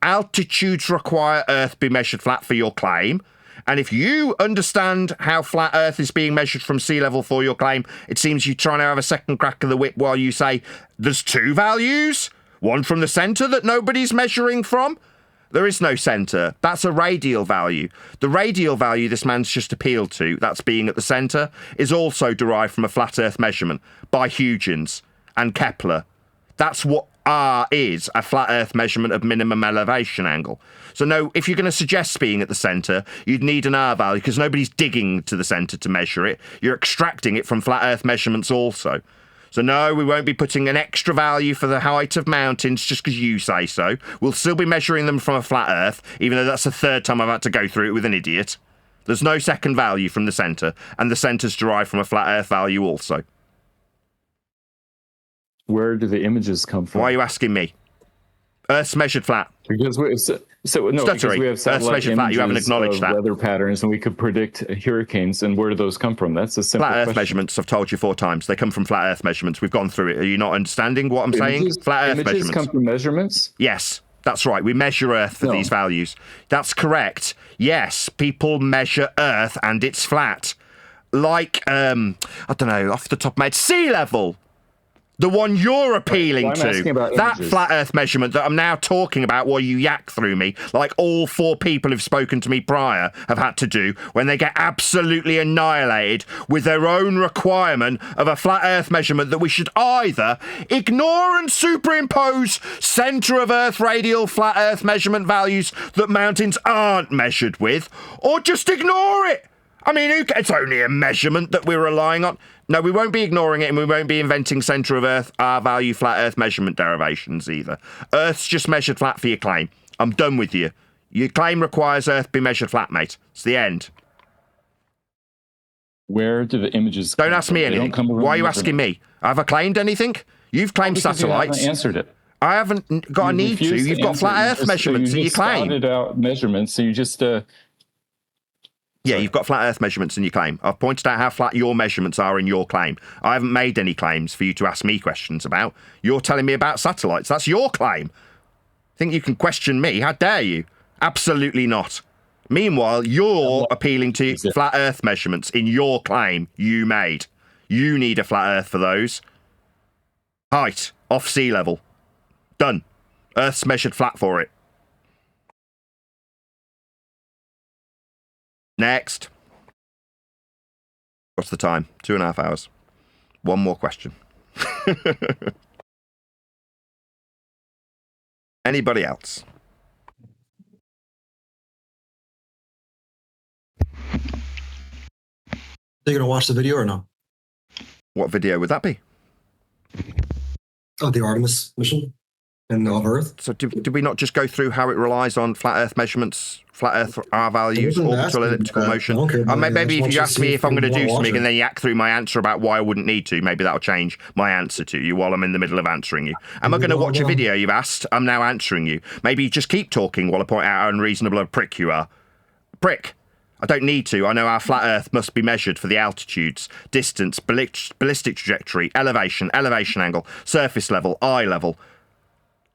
altitudes require Earth be measured flat for your claim. And if you understand how flat Earth is being measured from sea level for your claim, it seems you're trying to have a second crack of the whip while you say there's two values, one from the centre that nobody's measuring from. There is no centre. That's a radial value. The radial value this man's just appealed to, that's being at the centre, is also derived from a flat Earth measurement by Huygens and Kepler. That's what R is, a flat Earth measurement of minimum elevation angle. So no, if you're going to suggest being at the centre, you'd need an R value because nobody's digging to the centre to measure it. You're extracting it from flat Earth measurements also. So no, we won't be putting an extra value for the height of mountains just because you say so. We'll still be measuring them from a flat Earth, even though that's the third time I've had to go through it with an idiot. There's no second value from the centre, and the centre's derived from a flat Earth value also. Where do the images come from? Why are you asking me? Earth's measured flat. Because because we have satellite images you haven't acknowledged that. Weather patterns, and we could predict hurricanes. And where do those come from? That's a simple flat Earth question. measurements. I've told you 4 times. They come from flat Earth measurements. We've gone through it. Are you not understanding what I'm saying? Flat Earth measurements come from measurements. Yes, that's right. We measure Earth for these values. That's correct. Yes, people measure Earth and it's flat. Like I don't know, off the top of my head, sea level. The one you're appealing to, that flat Earth measurement that I'm now talking about while you yak through me, like all 4 people who've spoken to me prior have had to do when they get absolutely annihilated with their own requirement of a flat Earth measurement that we should either ignore and superimpose centre of Earth radial flat Earth measurement values that mountains aren't measured with, or just ignore it. I mean, it's only a measurement that we're relying on. No, we won't be ignoring it, and we won't be inventing centre of Earth R-value flat Earth measurement derivations either. Earth's just measured flat for your claim. I'm done with you. Your claim requires Earth be measured flat, mate. It's the end. Where do the images Don't ask me anything. Why are you asking me? Have I claimed anything? You've claimed satellites. You haven't answered it. I haven't got a need to. You've got flat Earth measurements in your claim. You out measurements, so you just... Yeah, you've got flat Earth measurements in your claim. I've pointed out how flat your measurements are in your claim. I haven't made any claims for you to ask me questions about. You're telling me about satellites. That's your claim. Think you can question me? How dare you? Absolutely not. Meanwhile, you're appealing to flat Earth measurements in your claim you made. You need a flat Earth for those. Height, off sea level. Done. Earth's measured flat for it. Next. What's the time? 2.5 hours. One more question. Anybody else? Are you going to watch the video or no? What video would that be? Oh, the Artemis mission and of Earth. So did we not just go through how it relies on flat Earth measurements, flat Earth R values, orbital elliptical motion? Maybe if you ask me if I'm going to do something and then yak through my answer about why I wouldn't need to, maybe that'll change my answer to you while I'm in the middle of answering you. Am I going to watch a video you've asked? I'm now answering you. Maybe you just keep talking while I point out how unreasonable a prick you are. Prick. I don't need to. I know our flat Earth must be measured for the altitudes, distance, ballistic trajectory, elevation angle, surface level, eye level,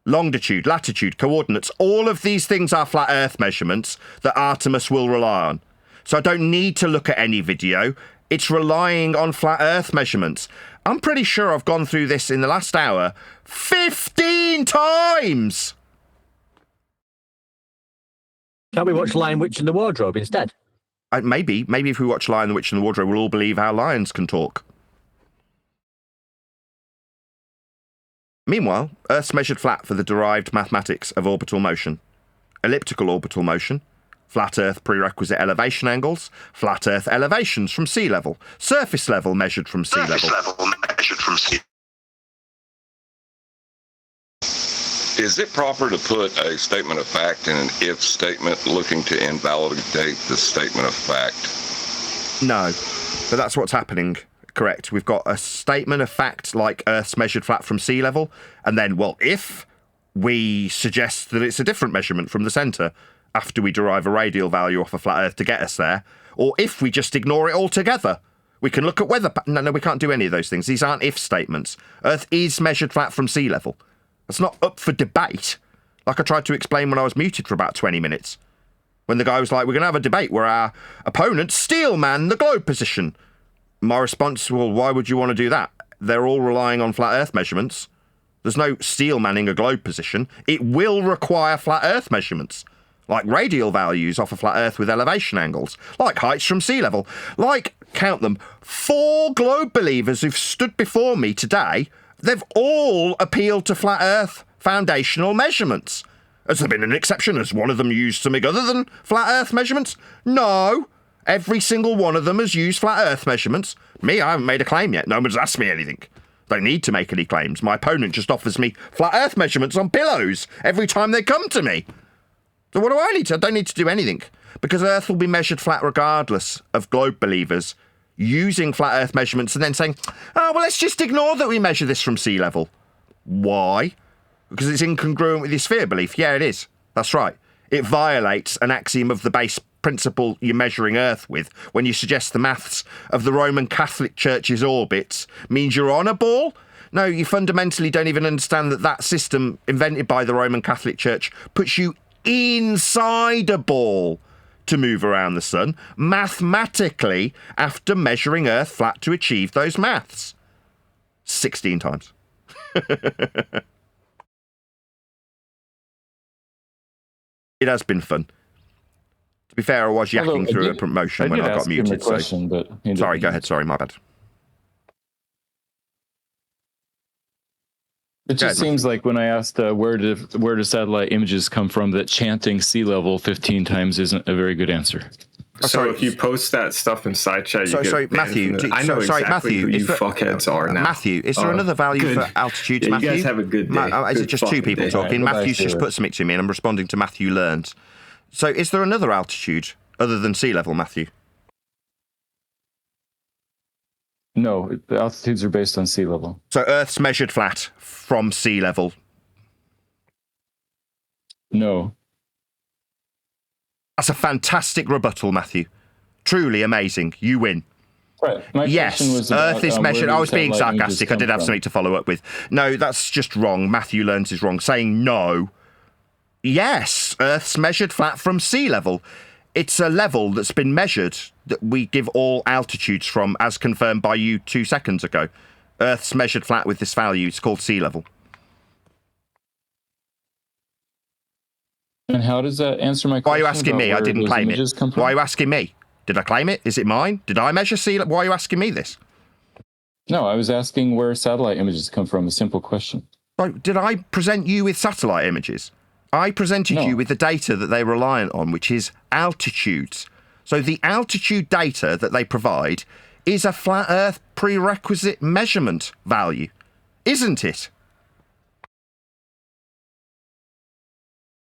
longitude, latitude, coordinates. All of these things are flat Earth measurements that Artemis will rely on. So I don't need to look at any video. It's relying on flat Earth measurements. I'm pretty sure I've gone through this in the last hour 15 times! Can't we watch Lion, Witch and the Wardrobe instead? Maybe if we watch Lion, the Witch and the Wardrobe, we'll all believe how lions can talk. Meanwhile, Earth's measured flat for the derived mathematics of orbital motion. Elliptical orbital motion, flat Earth prerequisite elevation angles, flat Earth elevations from sea level, surface level measured from sea level. Is it proper to put a statement of fact in an if statement looking to invalidate the statement of fact? No, but that's what's happening. Correct. We've got a statement of fact like Earth's measured flat from sea level, and then, well, if we suggest that it's a different measurement from the centre after we derive a radial value off a flat Earth to get us there, or if we just ignore it altogether, we can look at weather. No, we can't do any of those things. These aren't if statements. Earth is measured flat from sea level. That's not up for debate, like I tried to explain when I was muted for about 20 minutes. When the guy was like, we're going to have a debate where our opponents steelman the globe position. My response, well, why would you want to do that? They're all relying on flat Earth measurements. There's no steelmanning a globe position. It will require flat Earth measurements, like radial values off a flat Earth with elevation angles, like heights from sea level, like, count them, 4 globe believers who've stood before me today. They've all appealed to flat Earth foundational measurements. Has there been an exception? Has one of them used something other than flat Earth measurements? No. Every single one of them has used flat Earth measurements. Me, I haven't made a claim yet. No one's asked me anything. Don't need to make any claims. My opponent just offers me flat Earth measurements on pillows every time they come to me. So what do I need to? I don't need to do anything. Because Earth will be measured flat regardless of globe believers using flat Earth measurements and then saying, oh, well, let's just ignore that we measure this from sea level. Why? Because it's incongruent with your sphere belief. Yeah, it is. That's right. It violates an axiom of the base principle you're measuring Earth with when you suggest the maths of the Roman Catholic Church's orbits means you're on a ball. No, you fundamentally don't even understand that that system invented by the Roman Catholic Church puts you inside a ball to move around the sun, mathematically, after measuring Earth flat to achieve those maths. 16 times. It has been fun. To be fair, I was yakking through a promotion when I got muted. Sorry, go ahead. Sorry, my bad. It just seems like when I asked where do satellite images come from, that chanting sea level 15 times isn't a very good answer. So if you post that stuff in side chat, you get Matthew. I know exactly who you fuckheads are now. Matthew, is there another value for altitudes, Matthew? You guys have a good day. Is it just 2 people talking? Matthew's just put something to me, and I'm responding to Matthew Learns. So is there another altitude other than sea level, Matthew? No, the altitudes are based on sea level. So Earth's measured flat from sea level? No. That's a fantastic rebuttal, Matthew. Truly amazing. You win. Right. My yes, question was about, Earth is measured. I was being sarcastic. I did have from. something to follow up with. No, that's just wrong. Matthew Learns is wrong. Saying no Yes, Earth's measured flat from sea level. It's a level that's been measured that we give all altitudes from, as confirmed by you 2 seconds ago. Earth's measured flat with this value. It's called sea level. And how does that answer my question? Why are you asking me? I didn't claim it. Why are you asking me? Did I claim it? Is it mine? Did I measure sea level? Why are you asking me this? No, I was asking where satellite images come from. A simple question. So, did I present you with satellite images? I presented you with the data that they're reliant on, which is altitudes. So the altitude data that they provide is a flat Earth prerequisite measurement value, isn't it?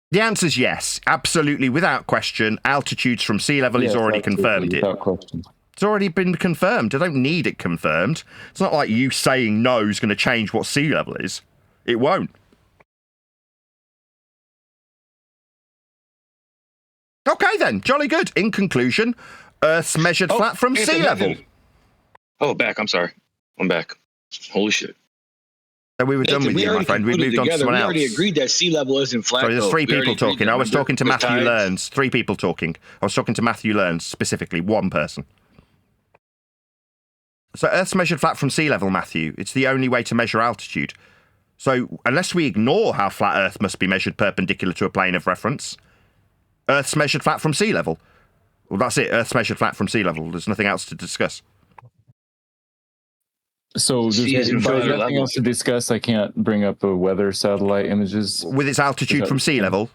The answer's yes, absolutely, without question. Altitudes from sea level is already confirmed. Without question. It's already been confirmed. I don't need it confirmed. It's not like you saying no is going to change what sea level is. It won't. Okay then, jolly good. In conclusion, Earth's measured flat from sea level. Oh, back. I'm sorry. I'm back. Holy shit. So we were done with you, my friend. We moved on to someone else. We already agreed that sea level isn't flat. Sorry, there's three people talking. I was talking to Matthew Learns. 3 people talking. I was talking to Matthew Learns, specifically, one person. So Earth's measured flat from sea level, Matthew. It's the only way to measure altitude. So unless we ignore how flat Earth must be measured perpendicular to a plane of reference, Earth's measured flat from sea level. Well, that's it. Earth's measured flat from sea level. There's nothing else to discuss. So there's nothing else to discuss. I can't bring up the weather satellite images with its altitude from sea level.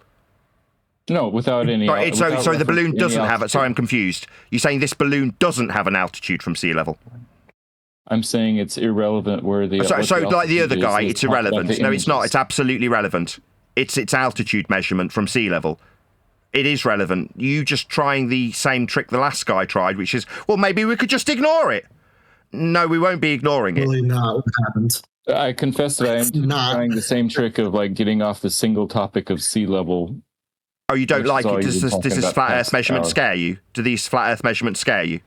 No, without any. So the balloon doesn't have it. Sorry, I'm confused. You're saying this balloon doesn't have an altitude from sea level? I'm saying it's irrelevant where the. So like the other guy, it's irrelevant. No, it's not. It's absolutely relevant. It's its altitude measurement from sea level. It is relevant. You just trying the same trick the last guy tried, which is, well, maybe we could just ignore it. No, we won't be ignoring it. Really not what happened. I confess that I am trying the same trick of like getting off the single topic of sea level. Oh, you don't like it? Does this flat Earth measurement scare you? Do these flat Earth measurements scare you?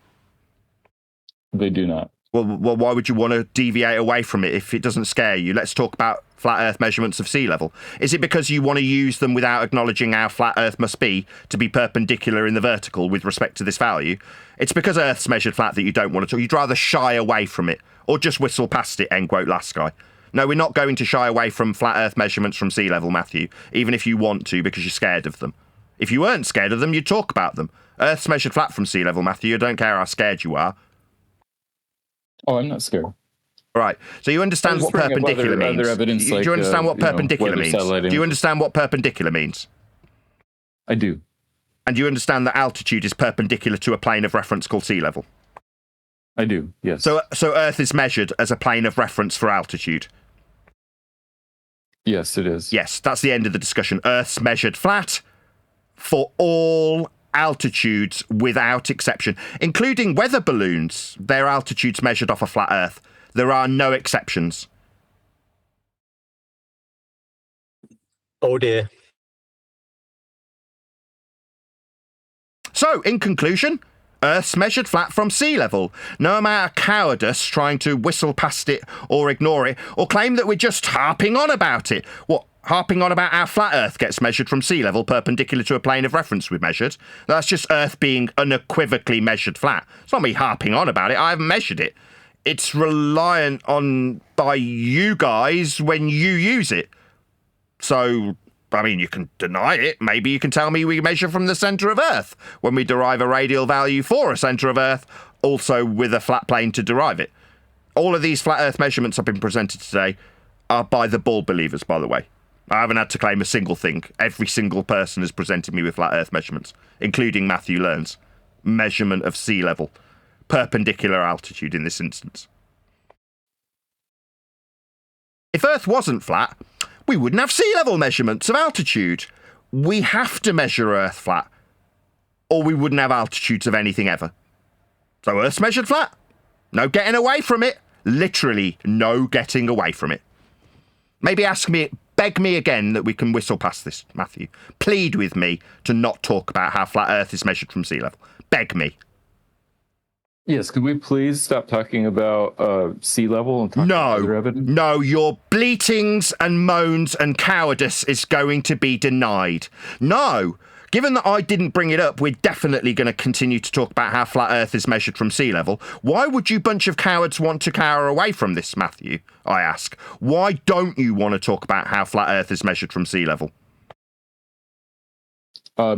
They do not. Well, why would you want to deviate away from it if it doesn't scare you? Let's talk about flat Earth measurements of sea level. Is it because you want to use them without acknowledging how flat Earth must be to be perpendicular in the vertical with respect to this value? It's because Earth's measured flat that you don't want to talk. You'd rather shy away from it or just whistle past it, end quote, last guy. No, we're not going to shy away from flat Earth measurements from sea level, Matthew, even if you want to because you're scared of them. If you weren't scared of them, you'd talk about them. Earth's measured flat from sea level, Matthew. I don't care how scared you are. Oh, I'm not scared. Right. So you understand what perpendicular means? Do you understand what perpendicular means? Do you understand what perpendicular means? I do. And do you understand that altitude is perpendicular to a plane of reference called sea level? I do, yes. So Earth is measured as a plane of reference for altitude? Yes, it is. Yes, that's the end of the discussion. Earth's measured flat for all altitudes without exception, including weather balloons. Their altitudes measured off a flat Earth. There are no exceptions. Oh dear. So, in conclusion, Earth's measured flat from sea level. No amount of cowardice trying to whistle past it or ignore it or claim that we're just harping on about it. What? Harping on about how flat Earth gets measured from sea level perpendicular to a plane of reference we've measured. That's just Earth being unequivocally measured flat. It's not me harping on about it. I haven't measured it. It's reliant on by you guys when you use it. So, I mean, you can deny it. Maybe you can tell me we measure from the centre of Earth when we derive a radial value for a centre of Earth, also with a flat plane to derive it. All of these flat Earth measurements have been presented today are by the ball believers, by the way. I haven't had to claim a single thing. Every single person has presented me with flat Earth measurements, including Matthew Learns. Measurement of sea level. Perpendicular altitude in this instance. If Earth wasn't flat, we wouldn't have sea level measurements of altitude. We have to measure Earth flat, or we wouldn't have altitudes of anything ever. So Earth's measured flat. No getting away from it. Literally no getting away from it. Maybe beg me again that we can whistle past this, Matthew. Plead with me to not talk about how flat Earth is measured from sea level. Beg me. Yes, could we please stop talking about sea level and talk about other evidence? No, your bleatings and moans and cowardice is going to be denied. No. Given that I didn't bring it up, we're definitely going to continue to talk about how flat Earth is measured from sea level. Why would you bunch of cowards want to cower away from this, Matthew? I ask. Why don't you want to talk about how flat Earth is measured from sea level?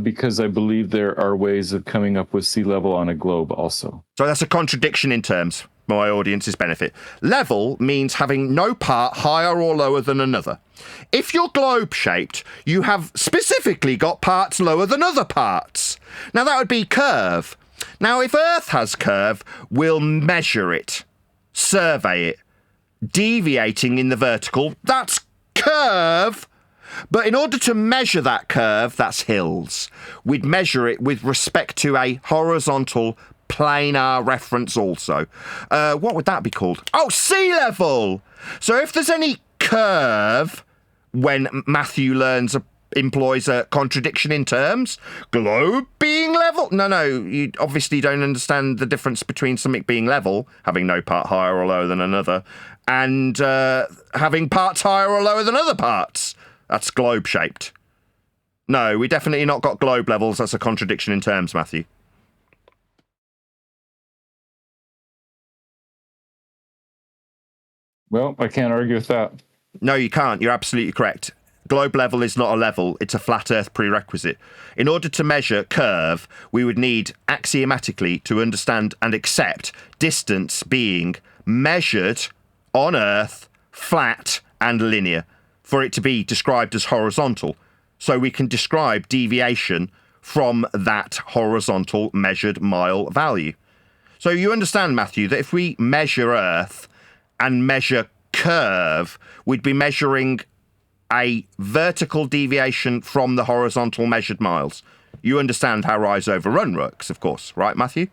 Because I believe there are ways of coming up with sea level on a globe also. So that's a contradiction in terms, for my audience's benefit. Level means having no part higher or lower than another. If you're globe-shaped, you have specifically got parts lower than other parts. Now that would be curve. Now if Earth has curve, we'll measure it, survey it. Deviating in the vertical, that's curve. But in order to measure that curve, that's hills. We'd measure it with respect to a horizontal planar reference also. What would that be called? Oh, sea level! So if there's any curve when Matthew employs a contradiction in terms, globe being level? No, you obviously don't understand the difference between something being level, having no part higher or lower than another, and having parts higher or lower than other parts. That's globe-shaped. No, we definitely not got globe levels. That's a contradiction in terms, Matthew. Well, I can't argue with that. No, you can't. You're absolutely correct. Globe level is not a level. It's a flat Earth prerequisite. In order to measure curve, we would need axiomatically to understand and accept distance being measured on Earth, flat and linear, for it to be described as horizontal, so we can describe deviation from that horizontal measured mile value. So you understand, Matthew, that if we measure Earth and measure curve, we'd be measuring a vertical deviation from the horizontal measured miles. You understand how rise over run works, of course, right, Matthew?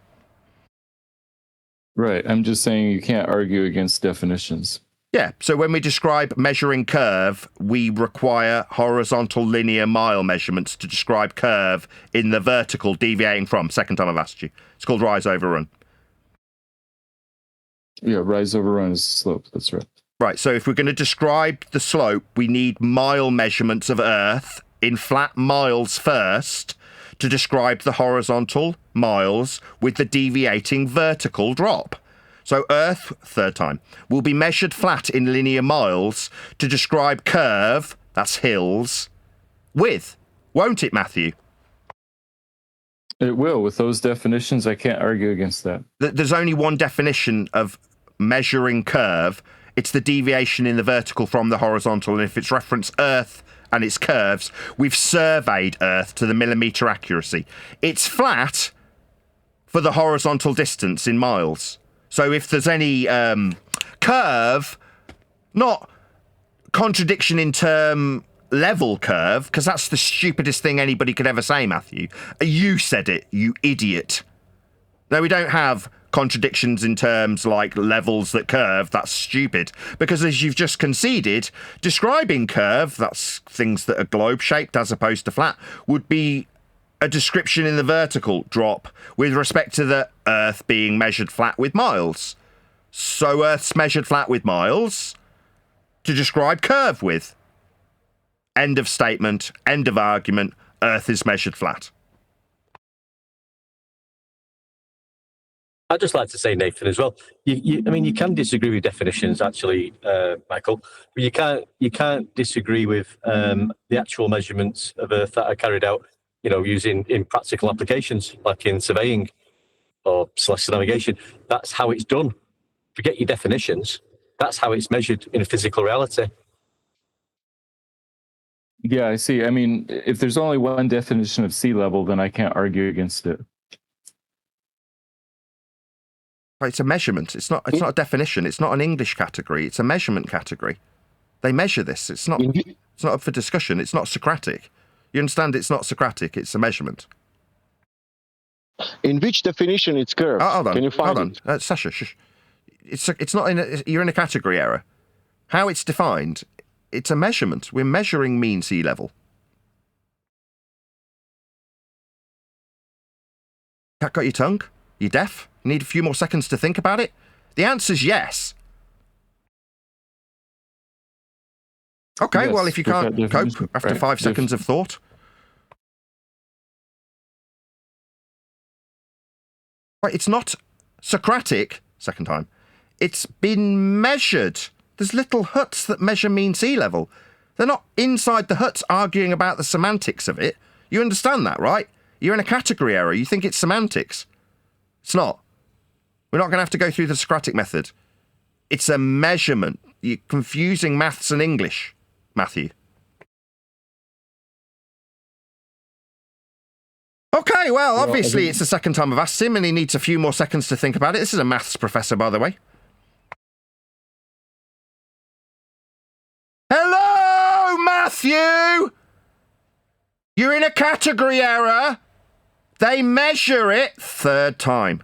Right. I'm just saying you can't argue against definitions. Yeah, so when we describe measuring curve, we require horizontal linear mile measurements to describe curve in the vertical deviating from. Second time I've asked you. It's called rise over run. Yeah, rise over run is slope. That's right. Right, so if we're going to describe the slope, we need mile measurements of Earth in flat miles first to describe the horizontal miles with the deviating vertical drop. So Earth, third time, will be measured flat in linear miles to describe curve, that's hills, with, won't it, Matthew? It will. With those definitions, I can't argue against that. There's only one definition of measuring curve. It's the deviation in the vertical from the horizontal. And if it's reference Earth and its curves, we've surveyed Earth to the millimetre accuracy. It's flat for the horizontal distance in miles. So if there's any curve, not contradiction in term level curve, because that's the stupidest thing anybody could ever say, Matthew. You said it, you idiot. No, we don't have contradictions in terms like levels that curve. That's stupid. Because as you've just conceded, describing curve, that's things that are globe-shaped as opposed to flat, would be a description in the vertical drop with respect to the Earth being measured flat with miles. So Earth's measured flat with miles to describe curve with. End of statement, end of argument, Earth is measured flat. I'd just like to say, Nathan, as well. I mean, you can disagree with definitions, actually, Michael, but you can't disagree with the actual measurements of Earth that are carried out, using in practical applications, like in surveying or celestial navigation. That's how it's done. Forget your definitions. That's how it's measured in a physical reality. Yeah, I see. I mean, if there's only one definition of sea level, then I can't argue against it. It's a measurement. It's not a definition. It's not an English category. It's a measurement category. They measure this. It's not up for discussion. It's not Socratic. You understand? It's not Socratic. It's a measurement. In which definition it's curved? Hold on. Can you find hold on. Sasha, shush. It's not you're in a category error. How it's defined, it's a measurement. We're measuring mean sea level. Cat got your tongue? You deaf? You need a few more seconds to think about it? The answer's yes. Okay, Yes, well, if you with can't that cope definition, after right. 5 seconds of thought. Right, it's not Socratic, second time. It's been measured. There's little huts that measure mean sea level. They're not inside the huts arguing about the semantics of it. You understand that, right? You're in a category error. You think it's semantics. It's not. We're not going to have to go through the Socratic method. It's a measurement. You're confusing maths and English, Matthew. Okay, well, obviously it's the second time I've asked him and he needs a few more seconds to think about it. This is a maths professor, by the way. Hello, Matthew! You're in a category error. They measure it third time.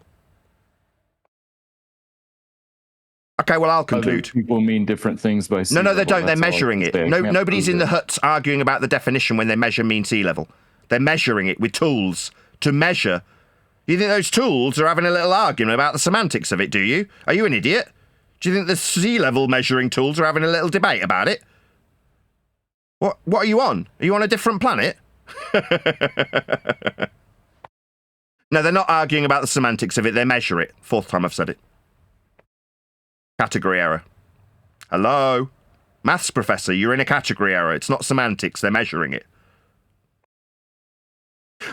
Okay, well, I'll conclude. Other people mean different things by sea No, level. they don't. They're That's all I measuring can it. say. I can't Nobody's prove in the it. huts arguing about the definition when they measure mean sea level. They're measuring it with tools to measure. You think those tools are having a little argument about the semantics of it, do you? Are you an idiot? Do you think the sea level measuring tools are having a little debate about it? What are you on? Are you on a different planet? No, they're not arguing about the semantics of it. They measure it. Fourth time I've said it. Category error. Hello? Maths professor, you're in a category error. It's not semantics. They're measuring it.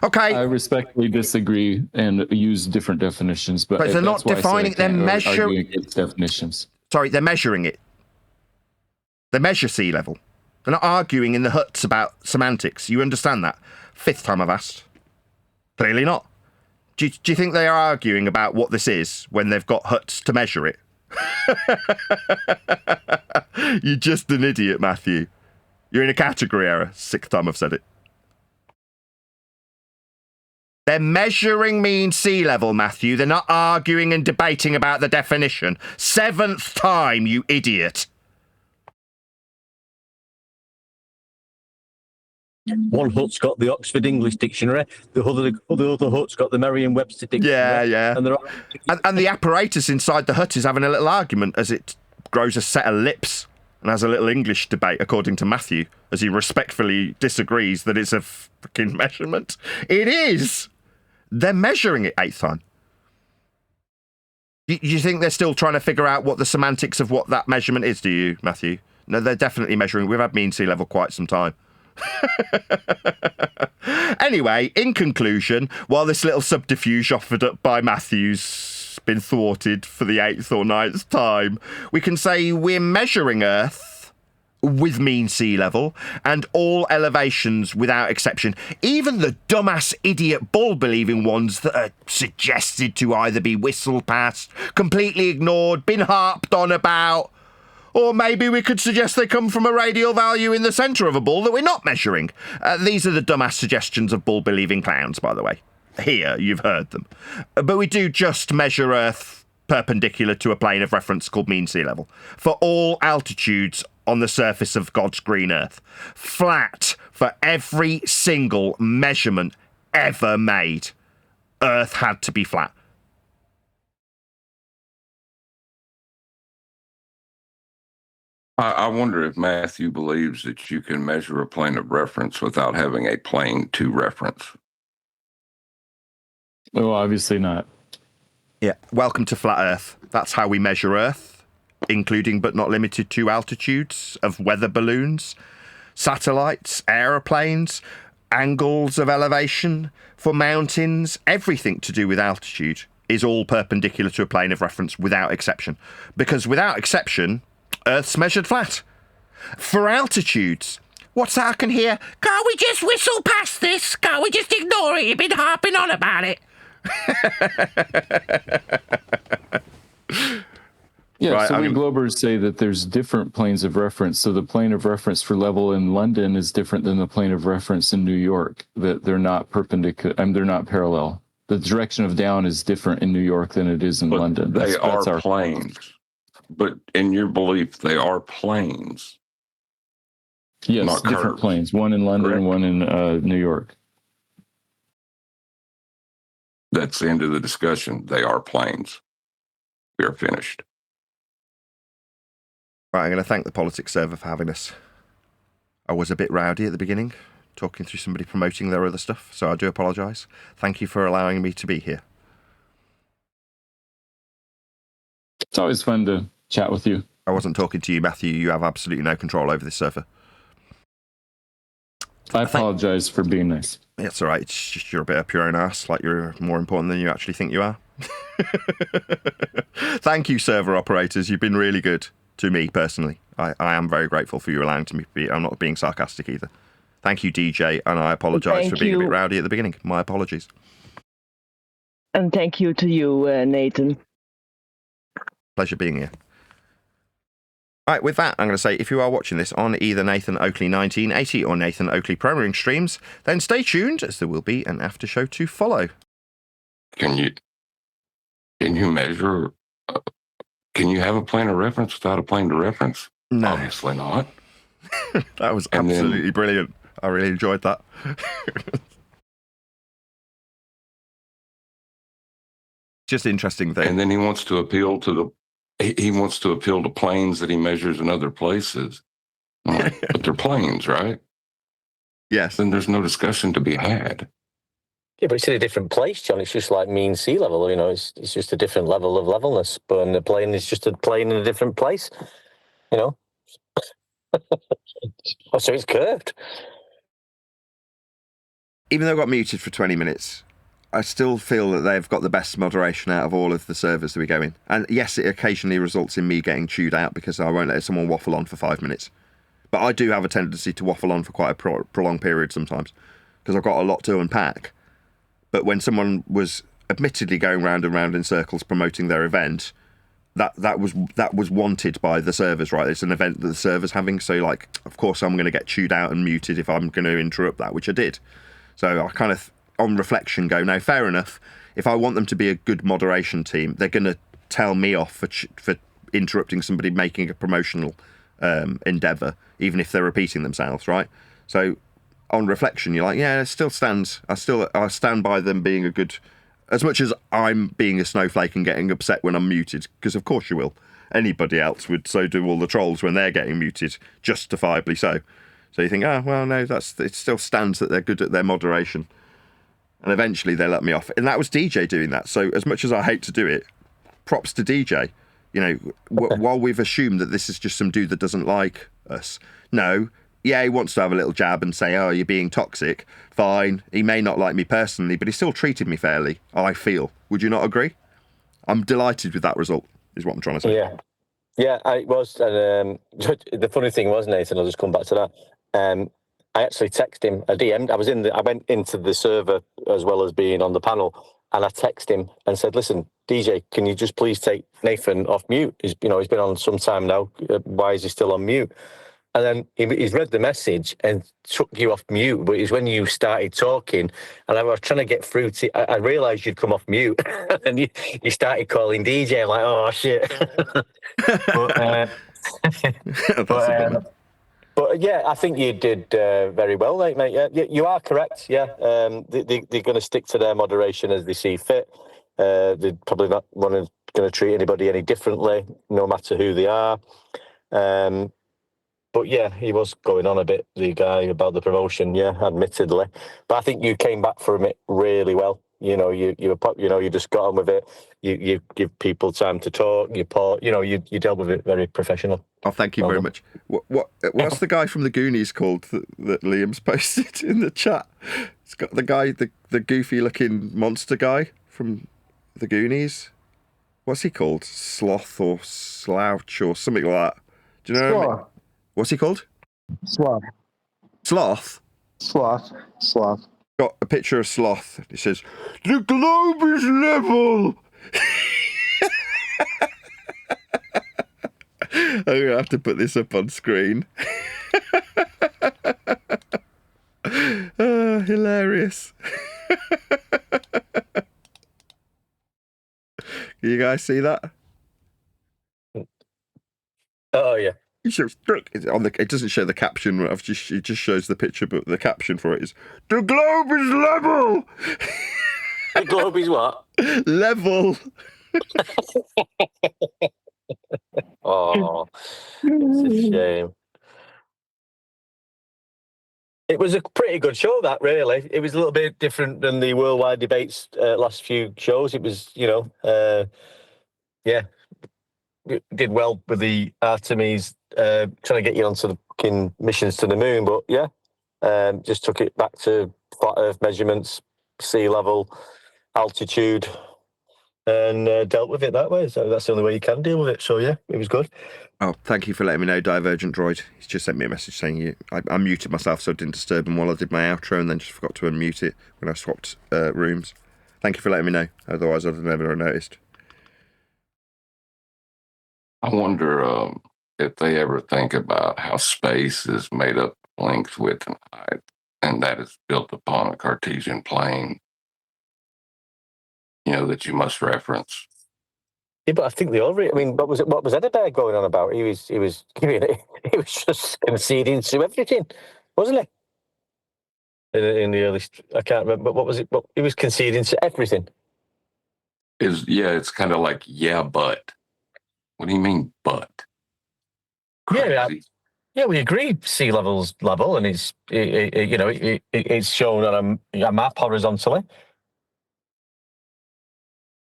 Okay. I respectfully disagree and use different definitions, but they're not that's why I said defining. I They're can't measuring. argue against definitions. Sorry, they're measuring it. They measure sea level. They're not arguing in the huts about semantics. You understand that? Fifth time I've asked. Clearly not. Do you think they are arguing about what this is when they've got huts to measure it? You're just an idiot, Matthew. You're in a category error. Sixth time I've said it. They're measuring mean sea level, Matthew. They're not arguing and debating about the definition. Seventh time, you idiot. One hut's got the Oxford English Dictionary, the other hut's got the Merriam-Webster Dictionary. Yeah. And the apparatus inside the hut is having a little argument as it grows a set of lips and has a little English debate, according to Matthew, as he respectfully disagrees that it's a freaking measurement. It is! They're measuring it eighth time. You think they're still trying to figure out what the semantics of what that measurement is, do you, Matthew? No, they're definitely measuring. We've had mean sea level quite some time. Anyway, in conclusion, while this little subterfuge offered up by Matthew's been thwarted for the 8th or 9th time, we can say we're measuring Earth with mean sea level and all elevations without exception, even the dumbass idiot bull-believing ones that are suggested to either be whistled past, completely ignored, been harped on about, or maybe we could suggest they come from a radial value in the centre of a ball that we're not measuring. These are the dumbass suggestions of bull-believing clowns, by the way. Here, you've heard them. But we do just measure Earth perpendicular to a plane of reference called mean sea level for all altitudes on the surface of God's green Earth. Flat for every single measurement ever made. Earth had to be flat. I wonder if Matthew believes that you can measure a plane of reference without having a plane to reference. Oh, obviously not. Yeah, welcome to Flat Earth. That's how we measure Earth, including but not limited to altitudes of weather balloons, satellites, aeroplanes, angles of elevation for mountains. Everything to do with altitude is all perpendicular to a plane of reference without exception. Because without exception, Earth's measured flat. For altitudes, what's that I can hear? Can't we just whistle past this? Can't we just ignore it? You've been harping on about it. Yeah, Right, so we Globers say that there's different planes of reference. So the plane of reference for level in London is different than the plane of reference in New York. That they're not perpendicular. They're not parallel. The direction of down is different in New York than it is in London. They That's are our planes. But in your belief, they are planes. Yes, not different curves. planes. One in London, Correct. one in New York. That's the end of the discussion. They are planes. We are finished. Right, I'm going to thank the politics server for having us. I was a bit rowdy at the beginning, talking through somebody promoting their other stuff, so I do apologise. Thank you for allowing me to be here. It's always fun to chat with you. I wasn't talking to you, Matthew. You have absolutely no control over this server. I apologise for being nice. It's all right. It's just you're a bit up your own ass, like you're more important than you actually think you are. Thank you, server operators. You've been really good to me personally. I am very grateful for you allowing me to be. I'm not being sarcastic either. Thank you, DJ, and I apologise for being a bit rowdy at the beginning. My apologies. And thank you to you, Nathan. Pleasure being here. Right, with that, I'm going to say, if you are watching this on either Nathan Oakley 1980 or Nathan Oakley Premiering streams, then stay tuned, as there will be an after show to follow. Can you measure? Can you have a plane of reference without a plane of reference? No. Obviously not. That was absolutely brilliant. I really enjoyed that. Just interesting thing. And then he wants to appeal to planes that he measures in other places. But they're planes, right? Yes. Then there's no discussion to be had. Yeah, but it's in a different place, John. It's just like mean sea level, you know, it's just a different level of levelness. But the plane is just a plane in a different place, you know. Oh, so it's curved. Even though I got muted for 20 minutes, I still feel that they've got the best moderation out of all of the servers that we go in. And yes, it occasionally results in me getting chewed out because I won't let someone waffle on for 5 minutes. But I do have a tendency to waffle on for quite a prolonged period sometimes because I've got a lot to unpack. But when someone was admittedly going round and round in circles promoting their event, that was wanted by the servers, right? It's an event that the server's having, so like, of course I'm going to get chewed out and muted if I'm going to interrupt that, which I did. So I kind of, on reflection, go, no, fair enough. If I want them to be a good moderation team, they're going to tell me off for interrupting somebody making a promotional endeavour, even if they're repeating themselves, right? So on reflection, you're like, yeah, it still stands. I stand by them being a good, as much as I'm being a snowflake and getting upset when I'm muted, because of course you will. Anybody else would so do all the trolls when they're getting muted, justifiably so. So you think, oh, well, no, it still stands that they're good at their moderation. And eventually they let me off. And that was DJ doing that. So as much as I hate to do it, props to DJ. You know, while we've assumed that this is just some dude that doesn't like us. No, yeah, he wants to have a little jab and say, oh, you're being toxic. Fine. He may not like me personally, but he still treated me fairly, I feel. Would you not agree? I'm delighted with that result, is what I'm trying to say. Yeah. Yeah, I was. And the funny thing was, Nathan, I'll just come back to that. I actually texted him, I DM'd, I went into the server as well as being on the panel, and I texted him and said, listen, DJ, can you just please take Nathan off mute? He's been on some time now. Why is he still on mute? And then he's read the message and took you off mute, but it's when you started talking, and I was trying to get through to, I realised you'd come off mute, and you started calling DJ. I'm like, oh, shit. But yeah, I think you did very well, mate. Yeah, you are correct. Yeah, they're going to stick to their moderation as they see fit. They're probably not going to treat anybody any differently, no matter who they are. But yeah, he was going on a bit, the guy, about the promotion. Yeah, admittedly, but I think you came back from it really well. You just got on with it. You give people time to talk. You dealt with it very professional. Oh, thank you very much. What's the guy from the Goonies called that Liam's posted in the chat? It's got the guy, the goofy looking monster guy from the Goonies. What's he called? Sloth or Slouch or something like that. Do you know what I mean? What's he called? Sloth. Sloth? Sloth. Got a picture of Sloth. It says, the globe is level. I'm going to have to put this up on screen. Hilarious. Can you guys see that? Oh, yeah. It doesn't show the caption. It just shows the picture, but the caption for it is, the globe is level. The globe is what? Level. Oh, it's a shame. It was a pretty good show, that, really. It was a little bit different than the worldwide debates last few shows. It was, yeah, it did well with the Artemis trying to get you onto the fucking missions to the moon, but yeah, just took it back to flat Earth measurements, sea level, altitude, and dealt with it that way. So that's the only way you can deal with it. So yeah, it was good. Oh, thank you for letting me know, Divergent Droid. He's just sent me a message saying I muted myself so I didn't disturb him while I did my outro, and then just forgot to unmute it when I swapped rooms. Thank you for letting me know. Otherwise, I'd have never noticed. I wonder if they ever think about how space is made up length, width, and height, and that is built upon a Cartesian plane, that you must reference. Yeah, but I think they already. I mean, what was Edeberg going on about? He was just conceding to everything, wasn't he? In the early, I can't remember. But what was it? But he was conceding to everything. It's kind of like but. What do you mean, but? Crazy. Yeah, we agree. Sea level's level, and it's shown on a map horizontally,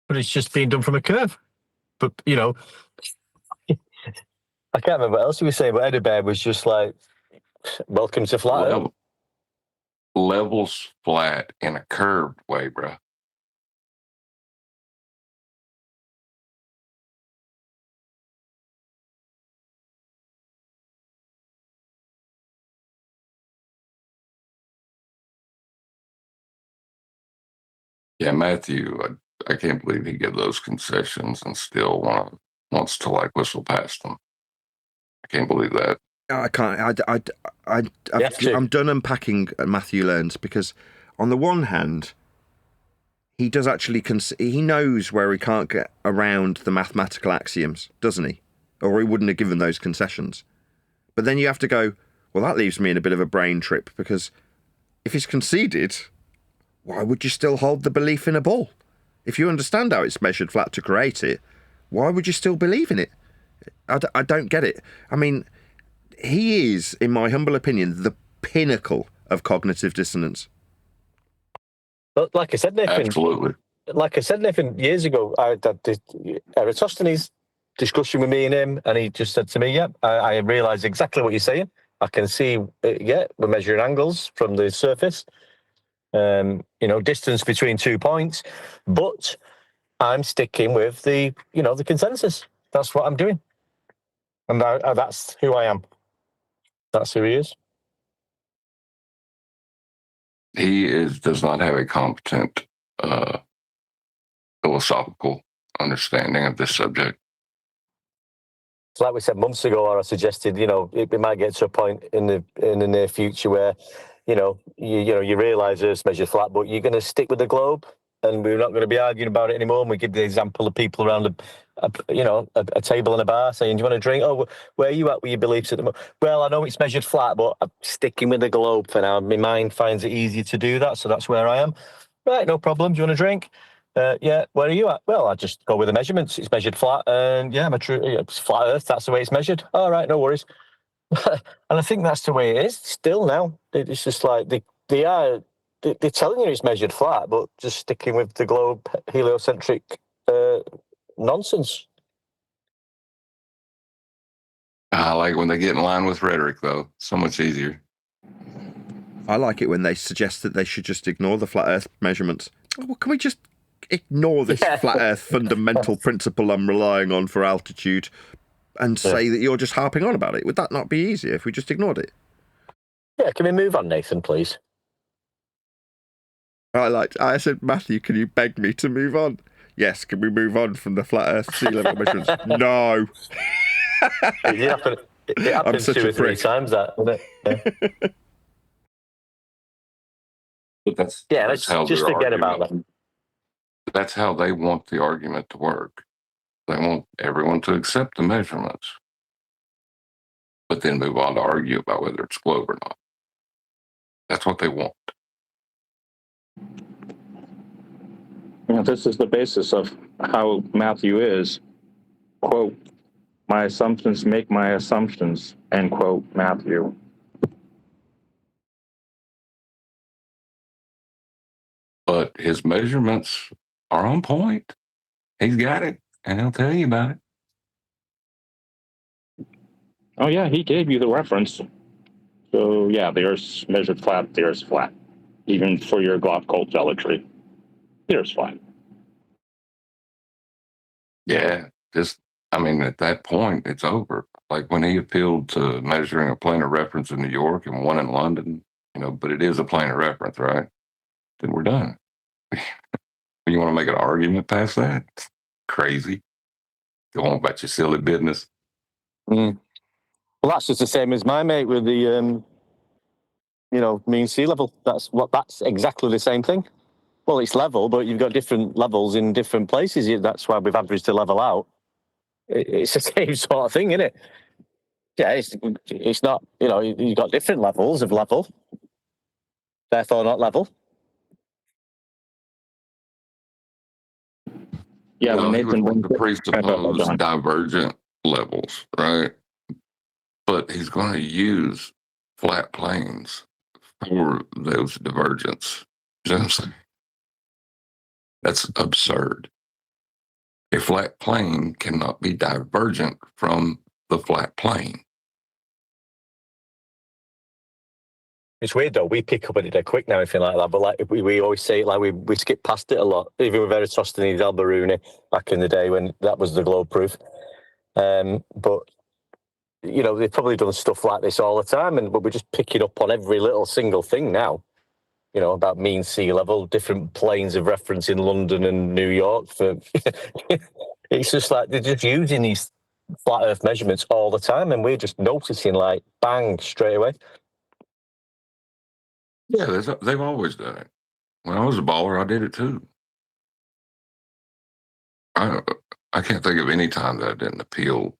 but it's just being done from a curve. But I can't remember what else he was saying. But Eddie Bear was just like, "Welcome to flat Earth." Levels flat in a curved way, bro. Yeah, Matthew, I can't believe he gave those concessions and still wants to whistle past them. I can't believe that. I can't. I'm done unpacking Matthew Learns, because on the one hand, he does actually he knows where he can't get around the mathematical axioms, doesn't he? Or he wouldn't have given those concessions. But then you have to go, well, that leaves me in a bit of a brain trip, because if he's conceded, why would you still hold the belief in a ball? If you understand how it's measured flat to create it, why would you still believe in it? I don't get it. I mean, he is, in my humble opinion, the pinnacle of cognitive dissonance. But like I said, Nathan, absolutely. Like I said, Nathan, years ago, I had Eratosthenes discussion with me and him, and he just said to me, "Yeah, I realise exactly what you're saying. I can see, we're measuring angles from the surface, distance between 2 points, but I'm sticking with the consensus. That's what I'm doing, and that's who I am. That's who he is." He does not have a competent philosophical understanding of this subject. So like we said months ago, or I suggested, it might get to a point in the near future where, you realise Earth's measured flat, but you're going to stick with the globe, and we're not going to be arguing about it anymore. And we give the example of people around a table in a bar saying, "Do you want a drink? Oh, where are you at with your beliefs at the moment?" Well, I know it's measured flat, but I'm sticking with the globe for now. My mind finds it easier to do that, so that's where I am. Right, no problem. Do you want a drink? Yeah, where are you at? Well, I just go with the measurements. It's measured flat, and it's flat Earth. That's the way it's measured. All right, no worries. And I think that's the way it is still now. It's just like they're telling you it's measured flat, but just sticking with the globe heliocentric nonsense. I like when they get in line with rhetoric, though. So much easier. I like it when they suggest that they should just ignore the flat Earth measurements. Well, can we just ignore this flat Earth fundamental principle I'm relying on for altitude and say that you're just harping on about it? Would that not be easier if we just ignored it? Yeah, can we move on, Nathan, please? I said, Matthew, can you beg me to move on? Yes, can we move on from the flat Earth sea level measurements? No. It happens 2 or 3 times that, doesn't it? But let's just forget about that. That's how they want the argument to work. They want everyone to accept the measurements, but then move on to argue about whether it's globe or not. That's what they want. This is the basis of how Matthew is. Quote, my assumptions make my assumptions, end quote, Matthew. But his measurements are on point. He's got it, and he'll tell you about it. Oh, yeah, he gave you the reference. So, yeah, the Earth's measured flat, the Earth's flat. Even for your occult zealotry, the Earth's flat. Yeah, at that point, it's over. Like when he appealed to measuring a plane of reference in New York and one in London, but it is a plane of reference, right? Then we're done. You want to make an argument past that? Crazy. Go on about your silly business. Well, that's just the same as my mate with the, mean sea level. That's exactly the same thing. Well, it's level, but you've got different levels in different places. That's why we've averaged to level out. It's the same sort of thing, isn't it? Yeah, it's not, you've got different levels of level, therefore not level. Yeah, when Nathan brings the presupposed divergent levels, right? But he's going to use flat planes for those divergence. You know what I'm saying? That's absurd. A flat plane cannot be divergent from the flat plane. It's weird though. We pick up on it dead quick now, anything like that. But like we always say it, like we skip past it a lot. Even with Eratosthenes, Alberuni back in the day when that was the globe proof. But they've probably done stuff like this all the time, but we're just picking up on every little single thing now. About mean sea level, different planes of reference in London and New York. It's just like they're just using these flat Earth measurements all the time, and we're just noticing, like, bang, straight away. Yeah, they've always done it. When I was a baller, I did it too. I can't think of any time that I didn't appeal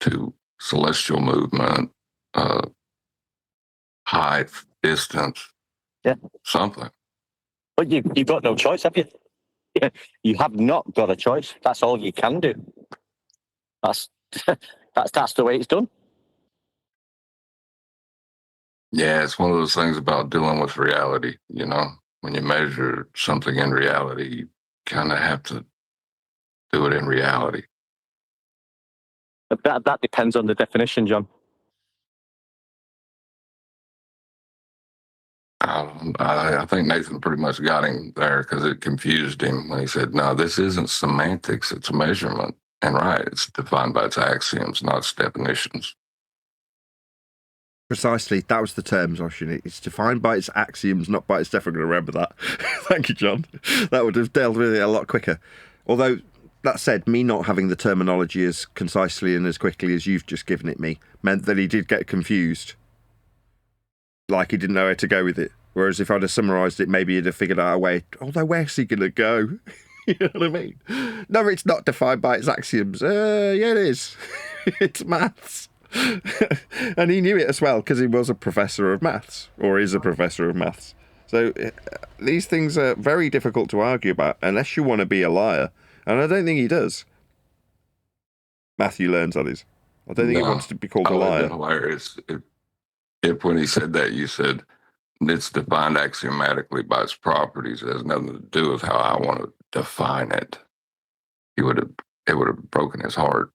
to celestial movement, height, distance, something. But you've got no choice, have you? You have not got a choice. That's all you can do. That's the way it's done. Yeah, it's one of those things about dealing with reality. When you measure something in reality, you kind of have to do it in reality. That depends on the definition, John. I think Nathan pretty much got him there because it confused him when he said, no, this isn't semantics, it's measurement. And right, it's defined by its axioms, not its definitions. Precisely, that was the term, Zoshin. It's defined by its axioms, not by its definition. Remember that. Thank you, John. That would have dealt with it a lot quicker. Although, that said, me not having the terminology as concisely and as quickly as you've just given it me meant that he did get confused. Like he didn't know where to go with it. Whereas if I'd have summarised it, maybe he'd have figured out a way. Although, where's he going to go? You know what I mean? No, it's not defined by its axioms. Yeah, it is. It's maths. And he knew it as well because he was a professor of maths, or is a professor of maths. So these things are very difficult to argue about unless you want to be a liar. And I don't think he does. Matthew Learns, that is. I don't think he wants to be called a liar. Hilarious. If when he said that, you said it's defined axiomatically by its properties, it has nothing to do with how I want to define it. It would have broken his heart.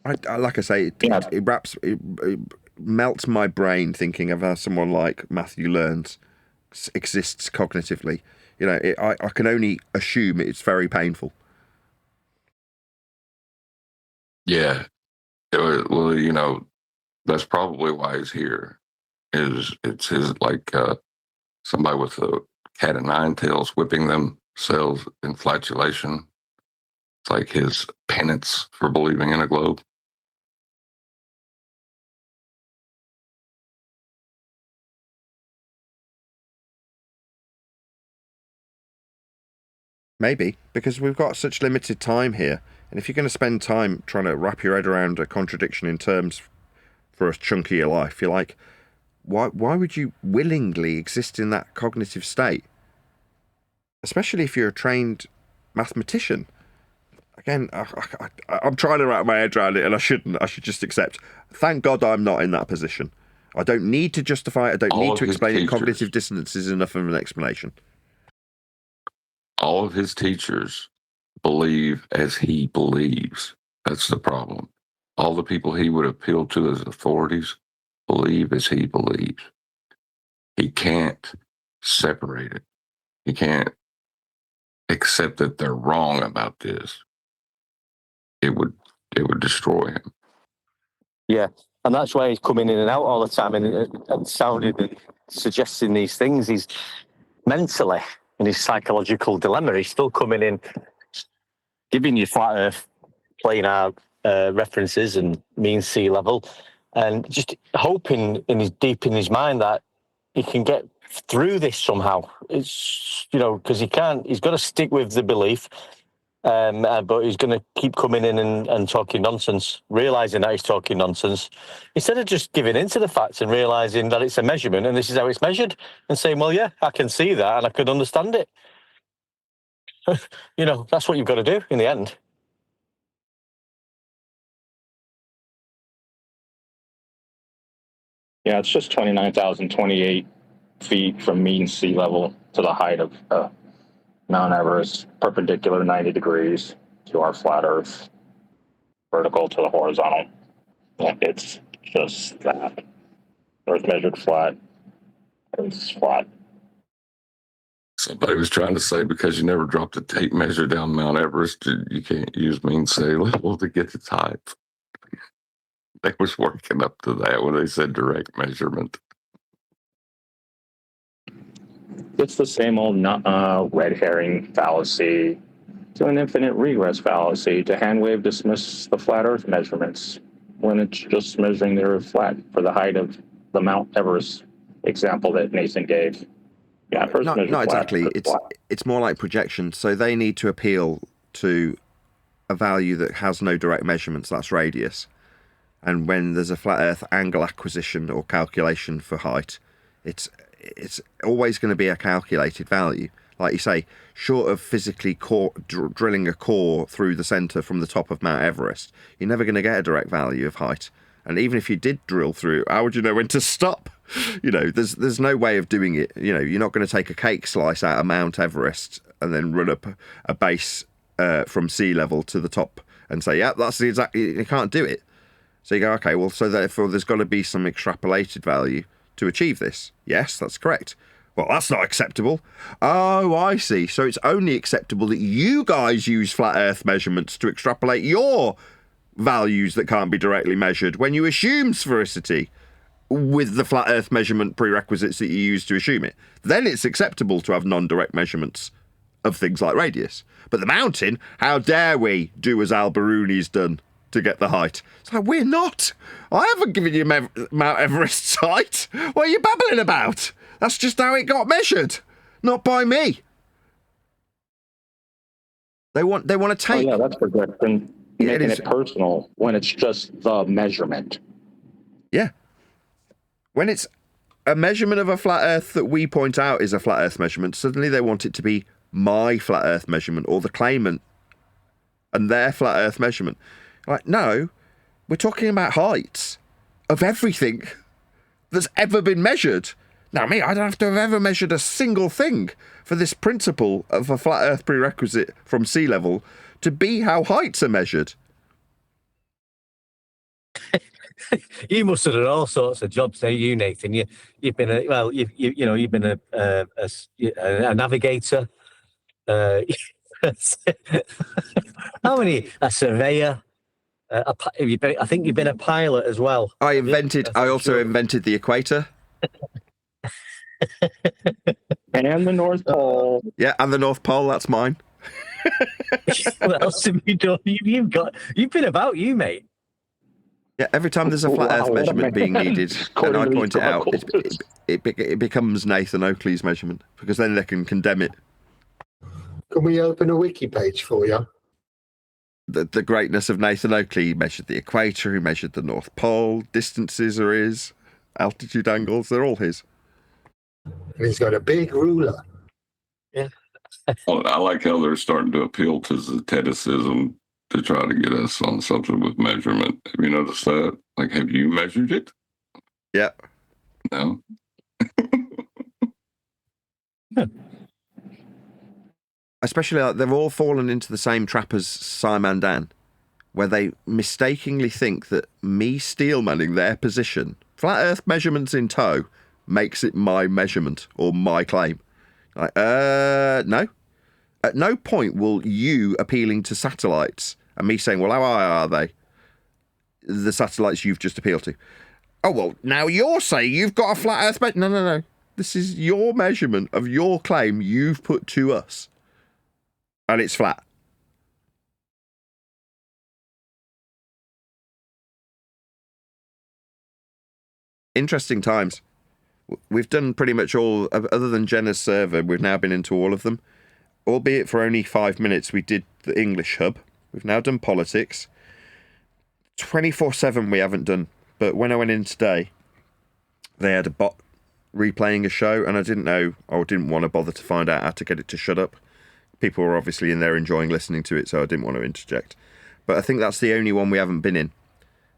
Like I say, it melts my brain thinking of how someone like Matthew Learns exists cognitively. I can only assume it's very painful. Yeah. Well, that's probably why he's here. It's his somebody with a cat of nine tails whipping themselves in flatulation. It's like his penance for believing in a globe. Maybe, because we've got such limited time here. And if you're going to spend time trying to wrap your head around a contradiction in terms for a chunk of your life, you're like, why would you willingly exist in that cognitive state? Especially if you're a trained mathematician. Again, I'm trying to wrap my head around it, and I shouldn't. I should just accept. Thank God I'm not in that position. I don't need to justify it. I don't need to explain it. Cognitive dissonance is enough of an explanation. All of his teachers believe as he believes. That's the problem. All the people he would appeal to as authorities believe as he believes. He can't separate it. He can't accept that they're wrong about this. It would destroy him. Yeah, and that's why he's coming in and out all the time and sounding and suggesting these things. He's mentally in his psychological dilemma. He's still coming in, giving you flat Earth, playing out references and mean sea level, and just hoping deep in his mind that he can get through this somehow. It's, because he can't. He's got to stick with the belief. But he's going to keep coming in and talking nonsense, realising that he's talking nonsense, instead of just giving in to the facts and realising that it's a measurement and this is how it's measured, and saying, well, yeah, I can see that and I can understand it. That's what you've got to do in the end. Yeah, it's just 29,028 feet from mean sea level to the height of Mount Everest, perpendicular 90 degrees to our flat Earth, vertical to the horizontal. Yeah, it's just that. Earth measured flat. Earth's flat. Somebody was trying to say because you never dropped a tape measure down Mount Everest, you can't use mean sea level to get its height. They was working up to that when they said direct measurement. It's the same old red herring fallacy, to an infinite regress fallacy, to hand wave dismiss the flat Earth measurements when it's just measuring the Earth flat for the height of the Mount Everest example that Nathan gave. Yeah, first not exactly. It's more like projection. So they need to appeal to a value that has no direct measurements. That's radius. And when there's a flat Earth angle acquisition or calculation for height, it's always going to be a calculated value. Like you say, short of physically drilling a core through the centre from the top of Mount Everest, you're never going to get a direct value of height. And even if you did drill through, how would you know when to stop? There's no way of doing it. You're not going to take a cake slice out of Mount Everest and then run up a base from sea level to the top and say, yeah, that's the exact. You can't do it. So you go, okay, well, so therefore there's got to be some extrapolated value to achieve this. Yes, that's correct. Well, that's not acceptable. Oh, I see. So it's only acceptable that you guys use flat Earth measurements to extrapolate your values that can't be directly measured when you assume sphericity with the flat Earth measurement prerequisites that you use to assume it. Then it's acceptable to have non-direct measurements of things like radius. But the mountain, how dare we do as Al-Biruni's done to get the height? It's like, we're not. I haven't given you Mount Everest's height. What are you babbling about? That's just how it got measured, not by me. They want to take. Oh yeah, that's projection. Making it personal when it's just the measurement. Yeah. When it's a measurement of a flat Earth that we point out is a flat Earth measurement, suddenly they want it to be my flat Earth measurement or the claimant and their flat Earth measurement. Like, no, we're talking about heights of everything that's ever been measured. Now, I don't have to have ever measured a single thing for this principle of a flat Earth prerequisite from sea level to be how heights are measured. You must have done all sorts of jobs, there, you, Nathan. You've been you've been a navigator. How many? A surveyor. I think you've been a pilot as well. I also invented the equator. And the North Pole. Yeah, and the North Pole, that's mine. What else have you done? You've been about, you, mate. Yeah, every time there's a flat Earth measurement being needed, and I point it out, it becomes Nathan Oakley's measurement, because then they can condemn it. Can we open a wiki page for you? The greatness of Nathan Oakley. He measured the equator, he measured the North Pole, distances are his. altitude angles, they're all his. And he's got a big ruler. Yeah. Well, I like how they're starting to appeal to zeticism to try to get us on something with measurement. Have you noticed that? Like, have you measured it? Yeah. No. Especially like they've all fallen into the same trap as Simon Dan, where they mistakenly think that me steel manning their position, flat Earth measurements in tow, makes it my measurement or my claim. Like, no. At no point will you appealing to satellites and me saying, well, how high are they? The satellites you've just appealed to. Oh, well, now you're saying you've got a flat Earth measurement. No. This is your measurement of your claim you've put to us. And it's flat. Interesting times. We've done pretty much all, other than Jenna's server, we've now been into all of them. Albeit for only 5 minutes, we did the English hub. We've now done politics. 24/7 we haven't done. But when I went in today, they had a bot replaying a show, and I didn't know, or didn't want to bother to find out how to get it to shut up. People were obviously in there enjoying listening to it, so I didn't want to interject. But I think that's the only one we haven't been in.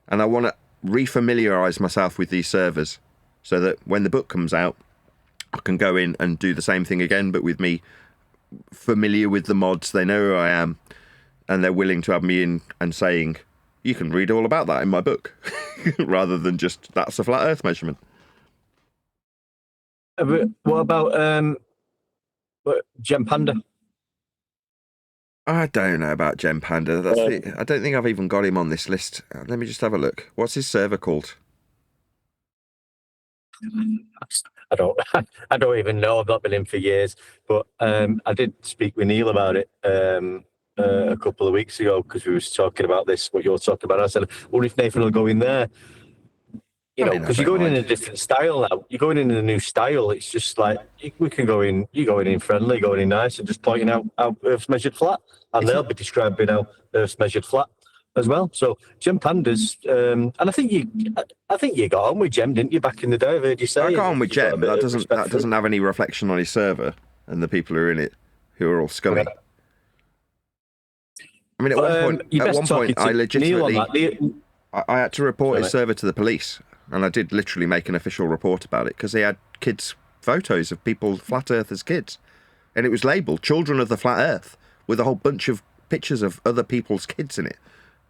And I want to refamiliarise myself with these servers, so that when the book comes out, I can go in and do the same thing again, but with me familiar with the mods. They know who I am, and they're willing to have me in and saying, you can read all about that in my book, rather than just, that's a flat Earth measurement. What about Gem Panda? I don't know about Gem Panda. I don't think I've even got him on this list. Let me just have a look. What's his server called? I don't even know. I've not been in for years, but I did speak with Neil about it a couple of weeks ago, because we was talking about this, what you're talking about. I said, what if Nathan will go in there? You know, because you're going in a different style now. You're going in a new style. It's just like, we can go in, you're going in friendly, going in nice, and just pointing out how Earth's measured flat. And they'll be describing how Earth's measured flat as well. So Gem Pandas, and I think you got on with Gem, didn't you, back in the day? I've heard you say. I got on with Gem, but that doesn't have any reflection on his server and the people who are in it, who are all scummy. Okay. I mean, at one point, I legitimately, I had to report his server to the police, and I did literally make an official report about it, because he had kids' photos of people, flat earthers kids, and it was labelled "Children of the Flat Earth" with a whole bunch of pictures of other people's kids in it.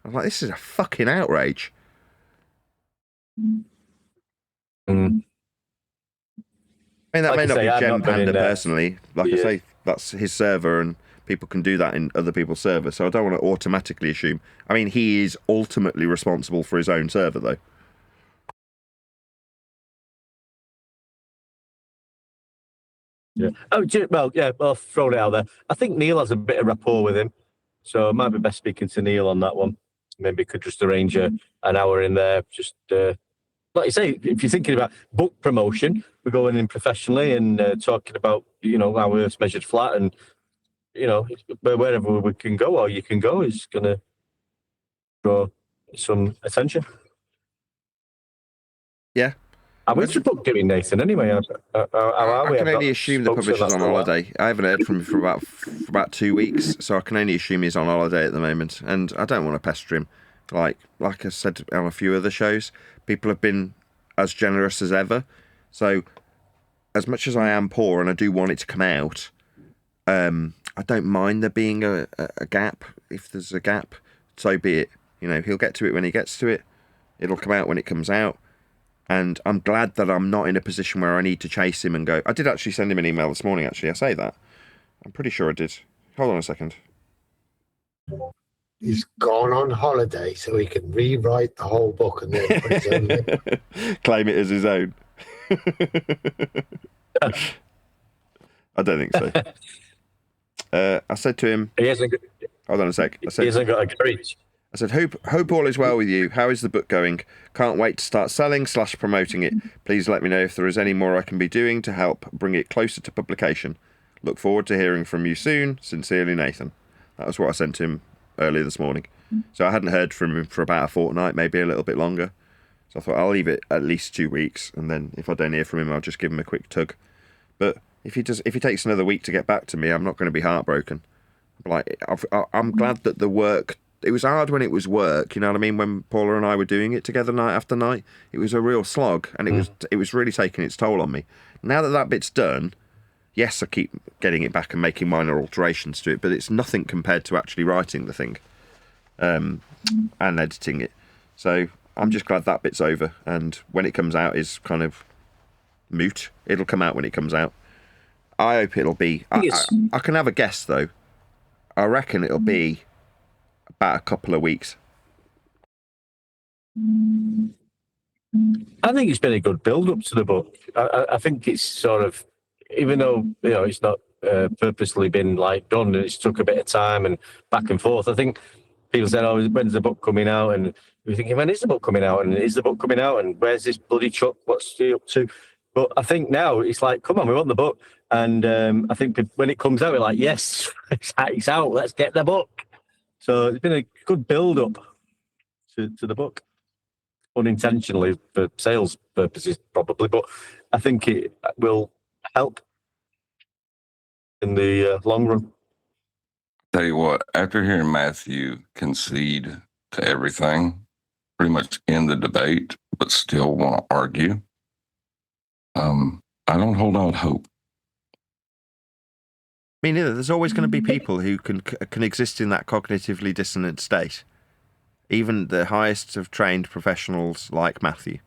I'm like, this is a fucking outrage. Mm. I mean, that may not be Gem Panda personally. Like I say, that's his server, and people can do that in other people's servers, so I don't want to automatically assume. I mean, he is ultimately responsible for his own server, though. Yeah. Oh, well, yeah. Well, throw it out there. I think Neil has a bit of rapport with him, so it might be best speaking to Neil on that one. Maybe could just arrange an hour in there. Just like you say, if you're thinking about book promotion, we're going in professionally and talking about, you know, how Earth's measured flat, and you know, wherever we can go or you can go is going to draw some attention. Yeah. When's the book doing, Nathan? Anyway, I can only assume the publisher's on holiday. I haven't heard from him for about 2 weeks, so I can only assume he's on holiday at the moment. And I don't want to pester him. Like I said on a few other shows, people have been as generous as ever. So, as much as I am poor and I do want it to come out, I don't mind there being a gap. If there's a gap, so be it. You know, he'll get to it when he gets to it. It'll come out when it comes out. And I'm glad that I'm not in a position where I need to chase him and go. I did actually send him an email this morning, actually. I say that. I'm pretty sure I did. Hold on a second. He's gone on holiday so he can rewrite the whole book and then put his own name. Claim it as his own. I don't think so. I said to him... He hasn't got, hold on a sec. He hasn't got a garage. I said, hope all is well with you. How is the book going? Can't wait to start selling / promoting it. Please let me know if there is any more I can be doing to help bring it closer to publication. Look forward to hearing from you soon. Sincerely, Nathan. That was what I sent him earlier this morning. So I hadn't heard from him for about a fortnight, maybe a little bit longer. So I thought I'll leave it at least 2 weeks, and then if I don't hear from him, I'll just give him a quick tug. But if he takes another week to get back to me, I'm not going to be heartbroken. Like I'm glad that the work. It was hard when it was work, you know what I mean? When Paula and I were doing it together night after night, it was a real slog, and it was really taking its toll on me. Now that bit's done, yes, I keep getting it back and making minor alterations to it, but it's nothing compared to actually writing the thing and editing it. So I'm just glad that bit's over, and when it comes out is kind of moot. It'll come out when it comes out. I hope it'll be. I can have a guess though. I reckon it'll be about a couple of weeks. I think it's been a good build-up to the book. I think it's sort of, even though it's not purposely been like done, and it's took a bit of time and back and forth. I think people said, "Oh, when's the book coming out?" And we're thinking, "When is the book coming out? And is the book coming out? And where's this bloody Chuck? What's he up to?" But I think now it's like, come on, we want the book. And I think when it comes out, we're like, yes, it's out. Let's get the book. So it's been a good build-up to the book. Unintentionally for sales purposes, probably. But I think it will help in the long run. Tell you what, after hearing Matthew concede to everything, pretty much end the debate, but still want to argue, I don't hold out hope. Me neither. There's always going to be people who can exist in that cognitively dissonant state. Even the highest of trained professionals like Matthew.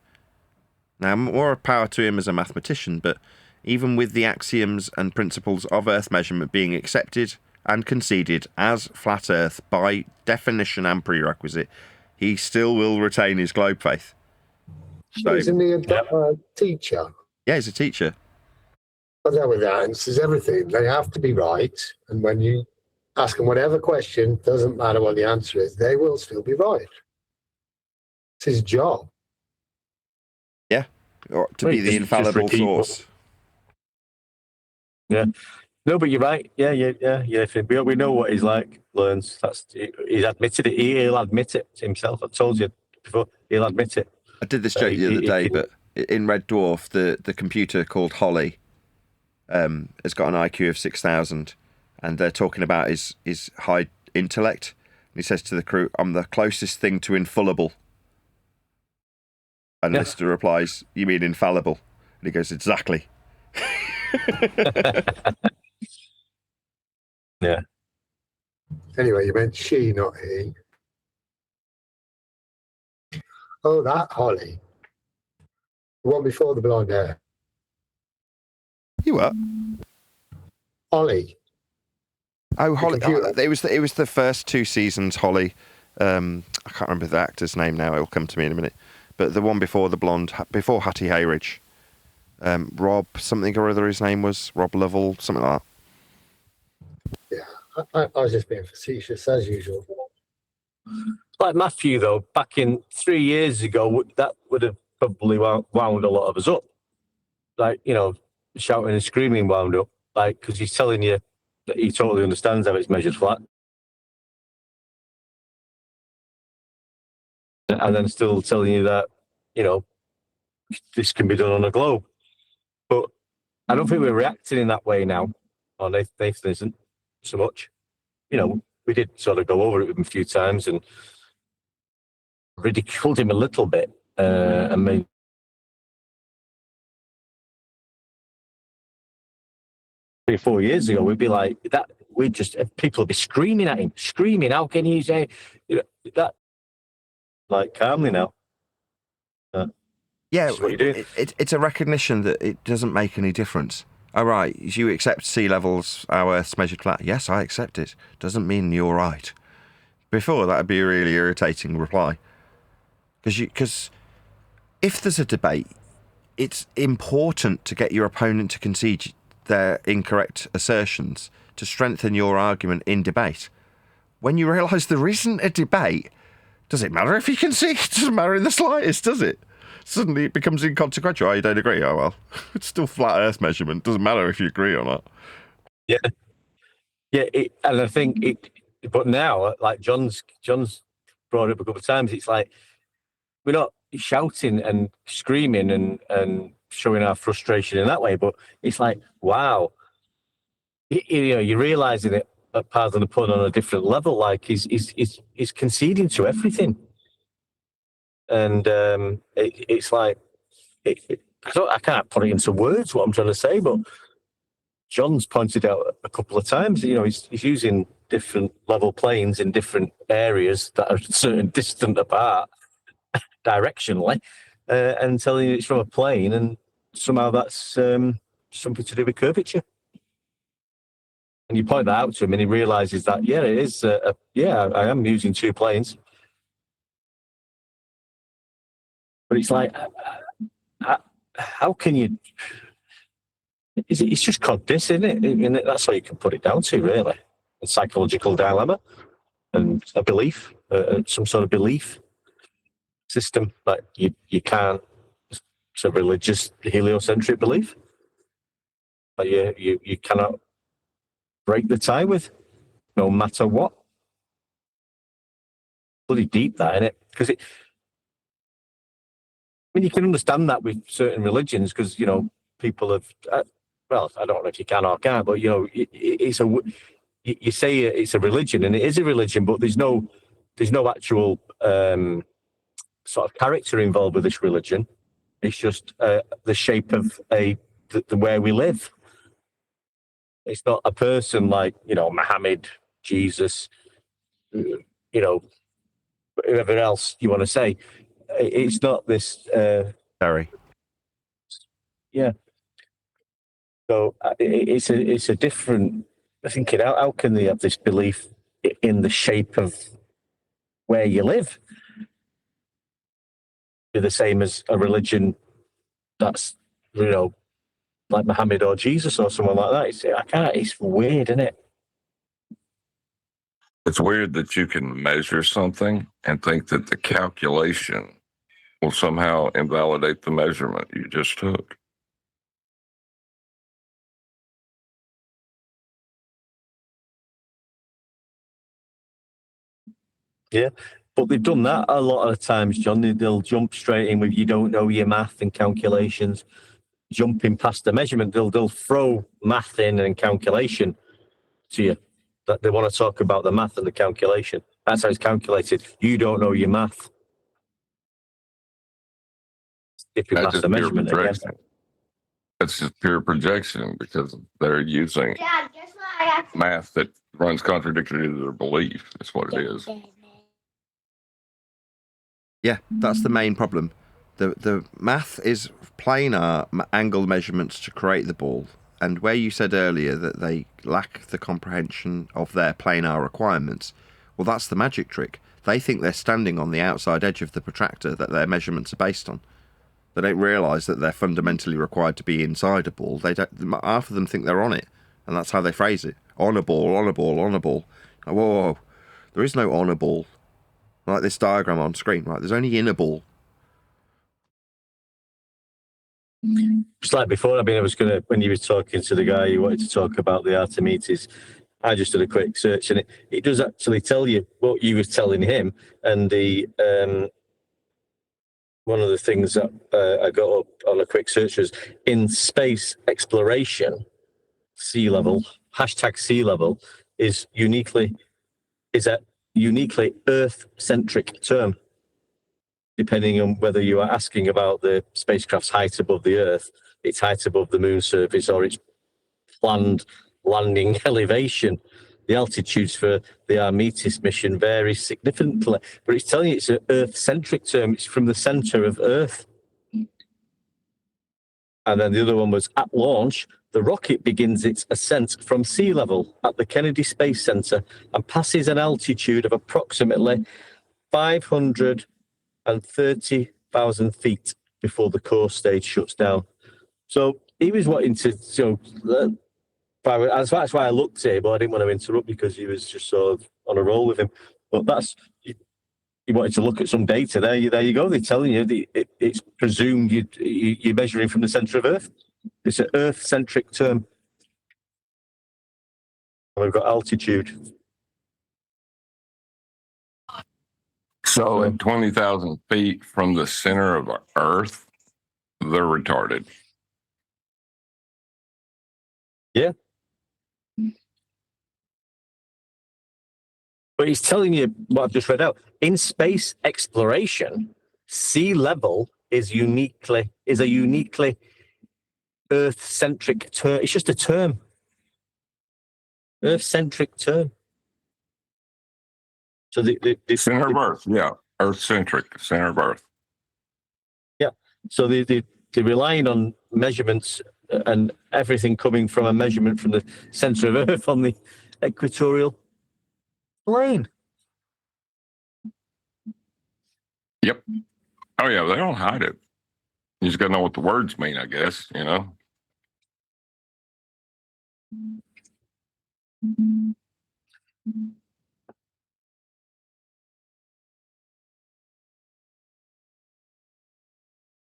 Now, more power to him as a mathematician, but even with the axioms and principles of Earth measurement being accepted and conceded as flat Earth by definition and prerequisite, he still will retain his globe faith. So, isn't he a teacher? Yeah, he's a teacher. What's that with the answers? Everything. They have to be right. And when you ask them whatever question, doesn't matter what the answer is, they will still be right. It's his job. Yeah, or to be the infallible source. Yeah. No, but you're right. Yeah. We know what he's like. Learns. He's admitted it. He'll admit it himself. I told you before. He'll admit it. I did this joke the other day, but in Red Dwarf, the computer called Holly has got an IQ of 6,000, and they're talking about his high intellect. And he says to the crew, "I'm the closest thing to infallible." And Lister replies, "You mean infallible?" And he goes, "Exactly." Yeah. Anyway, you meant she, not he. Oh, that Holly. The one before the blonde hair. You what? Holly. Oh, Holly. It was the first 2 seasons, Holly. I can't remember the actor's name now. It'll come to me in a minute. But the one before the blonde, before Hattie Hayridge. Rob something or other his name was. Rob Lovell, something like that. Yeah, I was just being facetious as usual. Like Matthew, though, back in 3 years ago, that would have probably wound a lot of us up. Like, shouting and screaming wound up. Like, because he's telling you that he totally understands how it's measured flat. And then still telling you that, this can be done on a globe. But I don't think we're reacting in that way now. Or Nathan isn't so much. We did sort of go over it with him a few times and ridiculed him a little bit. And made 3 or 4 years ago, we'd be like that. People would be screaming at him, screaming. How can you say that? Like calmly now. Yeah, it's a recognition that it doesn't make any difference. All right, you accept sea levels, our Earth's measured flat. Yes, I accept it. Doesn't mean you're right. Before, that would be a really irritating reply. Because if there's a debate, it's important to get your opponent to concede their incorrect assertions to strengthen your argument in debate. When you realise there isn't a debate, does it matter if you concede? It doesn't matter in the slightest, does it? Suddenly it becomes inconsequential. Oh, you don't agree? Oh, well, it's still flat Earth measurement. Doesn't matter if you agree or not. Yeah. Yeah, and I think but now, like John's brought it up a couple of times, it's like, we're not, shouting and screaming and showing our frustration in that way. But it's like, wow, you're realizing it, pardon the pun, on a different level. Like he's conceding to everything, and it's like I can't put it into words what I'm trying to say, but John's pointed out a couple of times. He's using different level planes in different areas that are a certain distance apart directionally, and telling you it's from a plane, and somehow that's something to do with curvature. And you point that out to him, and he realizes that, it is. I am using two planes. But it's like, how can you? It's just cognition, isn't it? I mean, that's how you can put it down to, really. A psychological dilemma and a belief, some sort of belief system that you can't. It's a religious heliocentric belief that you cannot break the tie with, no matter what. Bloody deep, that, isn't it? Because you can understand that with certain religions, because people have. Well, I don't know if you can or can't, but it's you say it's a religion, and it is a religion, but there's no actual sort of character involved with this religion. It's just the shape of the where we live. It's not a person like Muhammad, Jesus, whoever else you want to say. It's not this. Barry. Yeah. So it's a different thinking. How can they have this belief in the shape of where you live? Be the same as a religion that's like Muhammad or Jesus or someone like that. I can't. It's weird, isn't it? It's weird that you can measure something and think that the calculation will somehow invalidate the measurement you just took. Yeah, but they've done that a lot of times, John. They'll jump straight in with you don't know your math and calculations, jumping past the measurement. They'll throw math in and calculation to you. That they want to talk about the math and the calculation. That's how it's calculated. You don't know your math. If you pass the measurement again. That's just pure projection because they're using math that runs contradictory to their belief. That's what it is. Yeah, that's the main problem. The math is planar angle measurements to create the ball, and where you said earlier that they lack the comprehension of their planar requirements, well, that's the magic trick. They think they're standing on the outside edge of the protractor that their measurements are based on. They don't realise that they're fundamentally required to be inside a ball. Half of them think they're on it, and that's how they phrase it. On a ball, on a ball, on a ball. Whoa, whoa, whoa. There is no on a ball. Like this diagram on screen, right? There's only in a ball. Just like before, I was going to, when you were talking to the guy you wanted to talk about the Archimedes, I just did a quick search, and it does actually tell you what you were telling him. And the one of the things that I got up on a quick search was in space exploration, sea level, #sea level is a uniquely Earth-centric term, depending on whether you are asking about the spacecraft's height above the Earth, its height above the moon surface, or its planned landing elevation. The altitudes for the Archimedes mission vary significantly, but it's telling you it's an Earth-centric term. It's from the center of Earth. And then the other one was at launch, the rocket begins its ascent from sea level at the Kennedy Space Center and passes an altitude of approximately 530,000 feet before the core stage shuts down. So he was wanting to, that's why I looked at it, but I didn't want to interrupt because he was just sort of on a roll with him. But he wanted to look at some data. There you go. They're telling you it's presumed you're measuring from the center of Earth. It's an Earth-centric term. And we've got altitude. So at 20,000 feet from the center of the Earth, they're retarded. Yeah. But he's telling you what I've just read out. In space exploration, sea level is a uniquely Earth-centric term. It's just a term. Earth-centric term. So the center of Earth, yeah, Earth-centric, center of Earth. Yeah. So they're relying on measurements and everything coming from a measurement from the center of Earth on the equatorial plane. Yep. Oh yeah, they don't hide it. You just gotta know what the words mean, I guess. You know.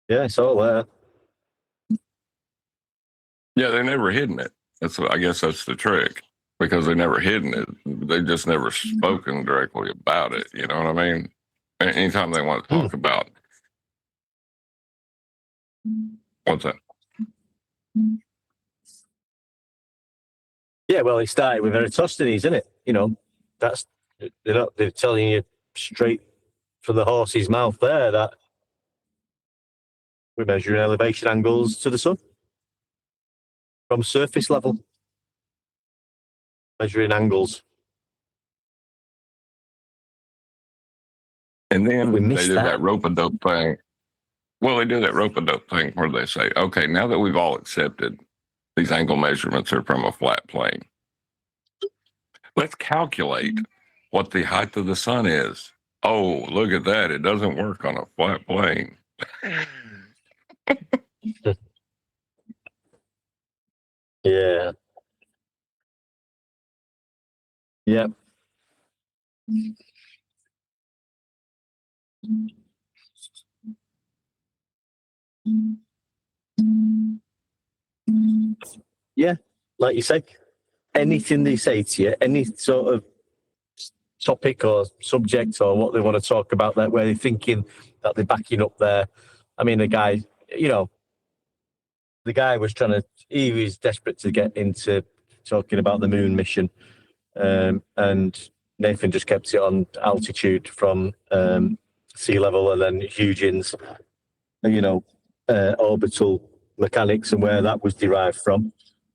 Yeah, it's all there. Yeah, they never hidden it. I guess that's the trick, because they never hidden it. They just never spoken directly about it. You know what I mean? Anytime they want to talk about what's that? Yeah, well, it started with Eratosthenes, isn't it? You know, they're telling you straight from the horse's mouth there that we're measuring elevation angles to the sun from surface level. Measuring angles. And then they did that rope-a-dope thing. Well, they did that rope-a-dope thing where they say, okay, now that we've all accepted these angle measurements are from a flat plane, let's calculate what the height of the sun is. Oh, look at that. It doesn't work on a flat plane. Yeah. Yep. Yeah, like you say, anything they say to you, any sort of topic or subject or what they want to talk about, that where they're thinking that they're backing up there. I mean, the guy he was desperate to get into talking about the moon mission, and Nathan just kept it on altitude from sea level, and then Huygens, orbital mechanics and where that was derived from,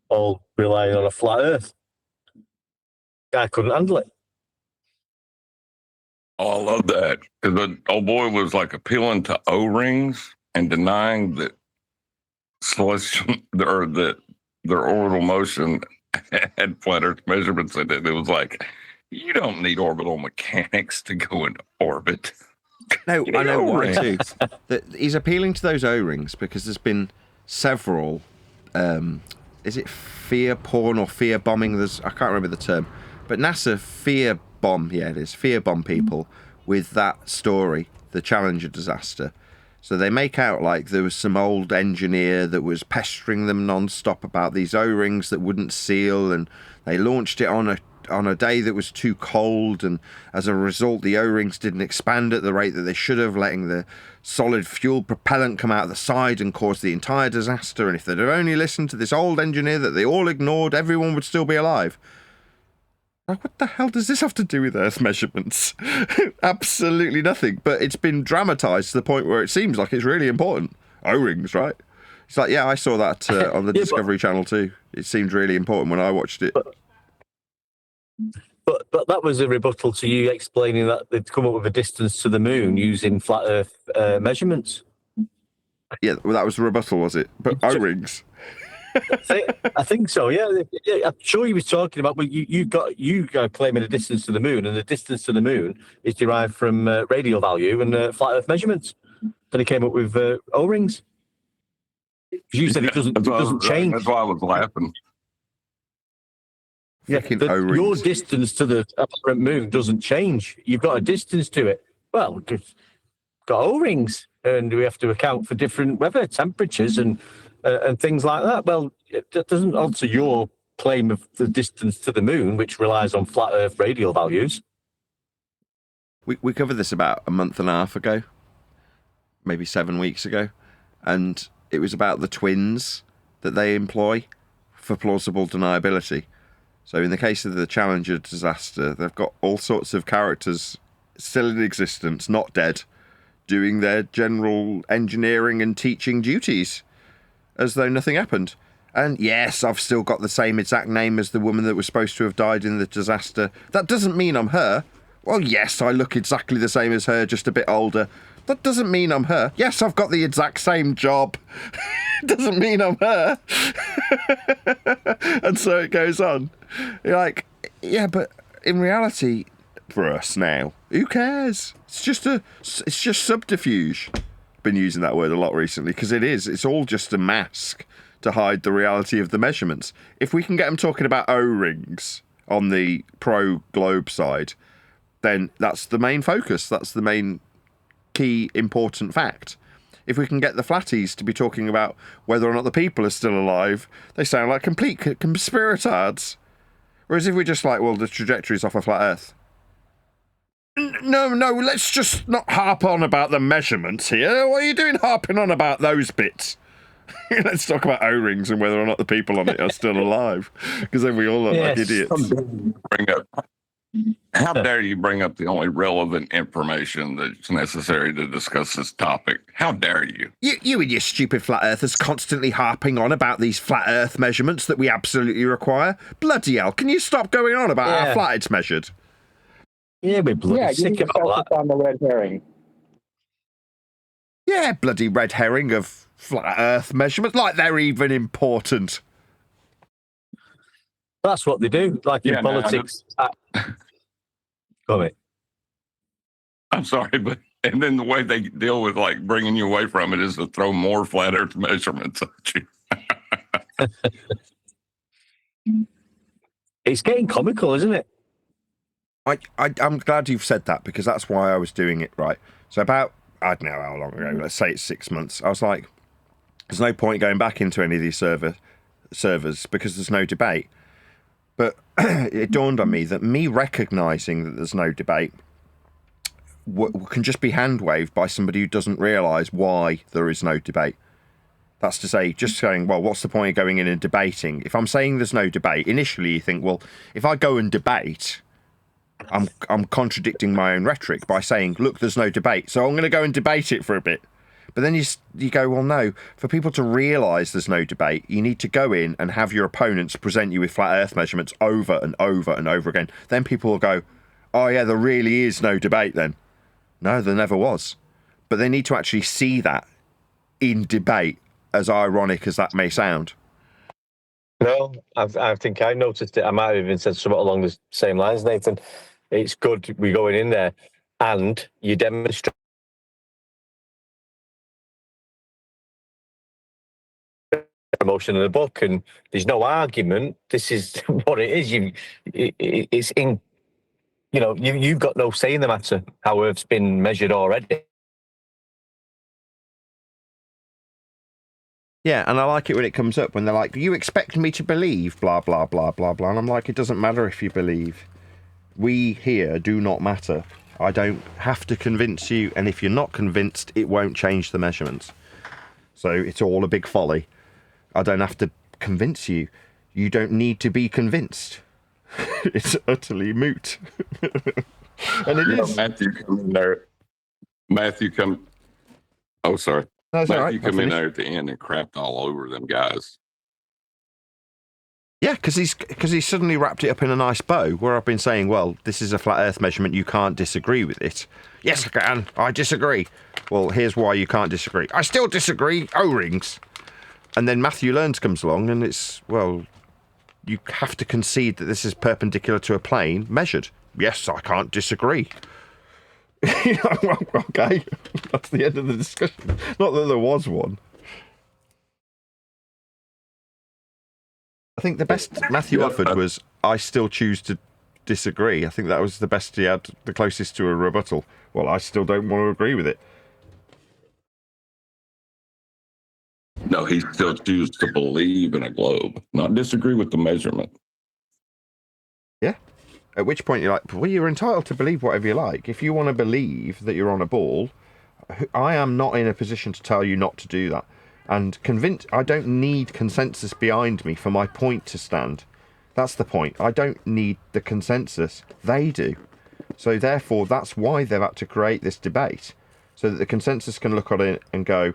all relying on a flat Earth. Guy couldn't handle it. Oh, I love that. Because the old boy was like appealing to O-rings and denying that celestial or that their orbital motion had flat Earth measurements in it. It was like, you don't need orbital mechanics to go into orbit. No, I know why too. He's appealing to those O-rings because there's been several. Is it fear porn or fear bombing? I can't remember the term, but NASA fear bomb. Yeah, it is fear bomb people with that story, the Challenger disaster. So they make out like there was some old engineer that was pestering them non-stop about these O-rings that wouldn't seal, and they launched it on a day that was too cold, and as a result the O-rings didn't expand at the rate that they should have, letting the solid fuel propellant come out of the side and cause the entire disaster. And if they'd have only listened to this old engineer that they all ignored, everyone would still be alive. Like, what the hell does this have to do with Earth measurements? Absolutely nothing. But it's been dramatized to the point where it seems like it's really important. O-rings, right? It's like, yeah, I saw that on the Discovery Channel too. It seemed really important when I watched it. But that was a rebuttal to you explaining that they'd come up with a distance to the moon using flat Earth measurements. Yeah, well, that was the rebuttal, was it? But O-rings. I think so. Yeah, I'm sure he was talking about. Well, you got claiming a distance to the moon, and the distance to the moon is derived from radial value and flat Earth measurements. Then he came up with O-rings. You said it doesn't change. That's why I was laughing. Yeah, your distance to the apparent moon doesn't change. You've got a distance to it. Well, we've got O-rings, and we have to account for different weather, temperatures, and things like that. Well, that doesn't alter your claim of the distance to the moon, which relies on flat Earth radial values. we covered this about a month and a half ago, maybe 7 weeks ago, and it was about the twins that they employ for plausible deniability. So in the case of the Challenger disaster, they've got all sorts of characters still in existence, not dead, doing their general engineering and teaching duties as though nothing happened. And yes, I've still got the same exact name as the woman that was supposed to have died in the disaster. That doesn't mean I'm her. Well, yes, I look exactly the same as her, just a bit older. That doesn't mean I'm her. Yes, I've got the exact same job. Doesn't mean I'm her. And so it goes on. You're like, yeah, but in reality, for us now, who cares? It's just subterfuge. Been using that word a lot recently because it's all just a mask to hide the reality of the measurements. If we can get them talking about O-rings on the pro-globe side, then that's the main focus. That's the main key important fact. If we can get the flatties to be talking about whether or not the people are still alive, they sound like complete conspirators. Whereas if we're just like, well, the trajectory's off a flat Earth. No, let's just not harp on about the measurements here. What are you doing harping on about those bits? Let's talk about O-rings and whether or not the people on it are still alive. Because then we all look like idiots. How dare you bring up the only relevant information that's necessary to discuss this topic? How dare you? You and your stupid flat earthers constantly harping on about these flat earth measurements that we absolutely require. Bloody hell, can you stop going on about how flat it's measured? Yeah, we're bloody sick of all that. On the red herring. Yeah, bloody red herring of flat earth measurements, like they're even important. That's what they do, like in politics. Go ahead. I'm sorry, but and then the way they deal with like bringing you away from it is to throw more flat earth measurements at you. It's getting comical, isn't it? I'm glad you've said that because that's why I was doing it right. So about, I don't know how long ago, let's say it's 6 months, I was like, there's no point going back into any of these servers because there's no debate. But it dawned on me that me recognising that there's no debate can just be hand-waved by somebody who doesn't realise why there is no debate. That's to say, just saying, well, what's the point of going in and debating? If I'm saying there's no debate, initially you think, well, if I go and debate, I'm contradicting my own rhetoric by saying, look, there's no debate, so I'm going to go and debate it for a bit. But then you go, well, no, for people to realise there's no debate, you need to go in and have your opponents present you with flat earth measurements over and over and over again. Then people will go, oh, yeah, there really is no debate then. No, there never was. But they need to actually see that in debate, as ironic as that may sound. No, I think I noticed it. I might have even said something along the same lines, Nathan. It's good we're going in there and you demonstrate emotion in the book, and there's no argument. This is what it is. It's in, you've got no say in the matter. How Earth's been measured already. Yeah, and I like it when it comes up when they're like, you expect me to believe blah blah blah blah blah, and I'm like, it doesn't matter if you believe. We here do not matter. I don't have to convince you, and if you're not convinced, it won't change the measurements. So it's all a big folly. I don't have to convince you. You don't need to be convinced. It's utterly moot. And it is. Matthew come in there. Oh, sorry. No, Matthew come in there at the end and crapped all over them guys. Yeah, because he's suddenly wrapped it up in a nice bow, where I've been saying, well, this is a flat earth measurement, you can't disagree with it. Yes, I can. I disagree. Well, here's why you can't disagree. I still disagree. O-rings. And then Matthew Learns comes along and it's, well, you have to concede that this is perpendicular to a plane measured. Yes, I can't disagree. Well, okay, that's the end of the discussion. Not that there was one. I think the best Matthew offered was, I still choose to disagree. I think that was the best he had, the closest to a rebuttal. Well, I still don't want to agree with it. No, he still chooses to believe in a globe, not disagree with the measurement. Yeah. At which point you're like, well, you're entitled to believe whatever you like. If you want to believe that you're on a ball, I am not in a position to tell you not to do that. And I don't need consensus behind me for my point to stand. That's the point. I don't need the consensus. They do. So therefore, that's why they've had to create this debate, so that the consensus can look at it and go,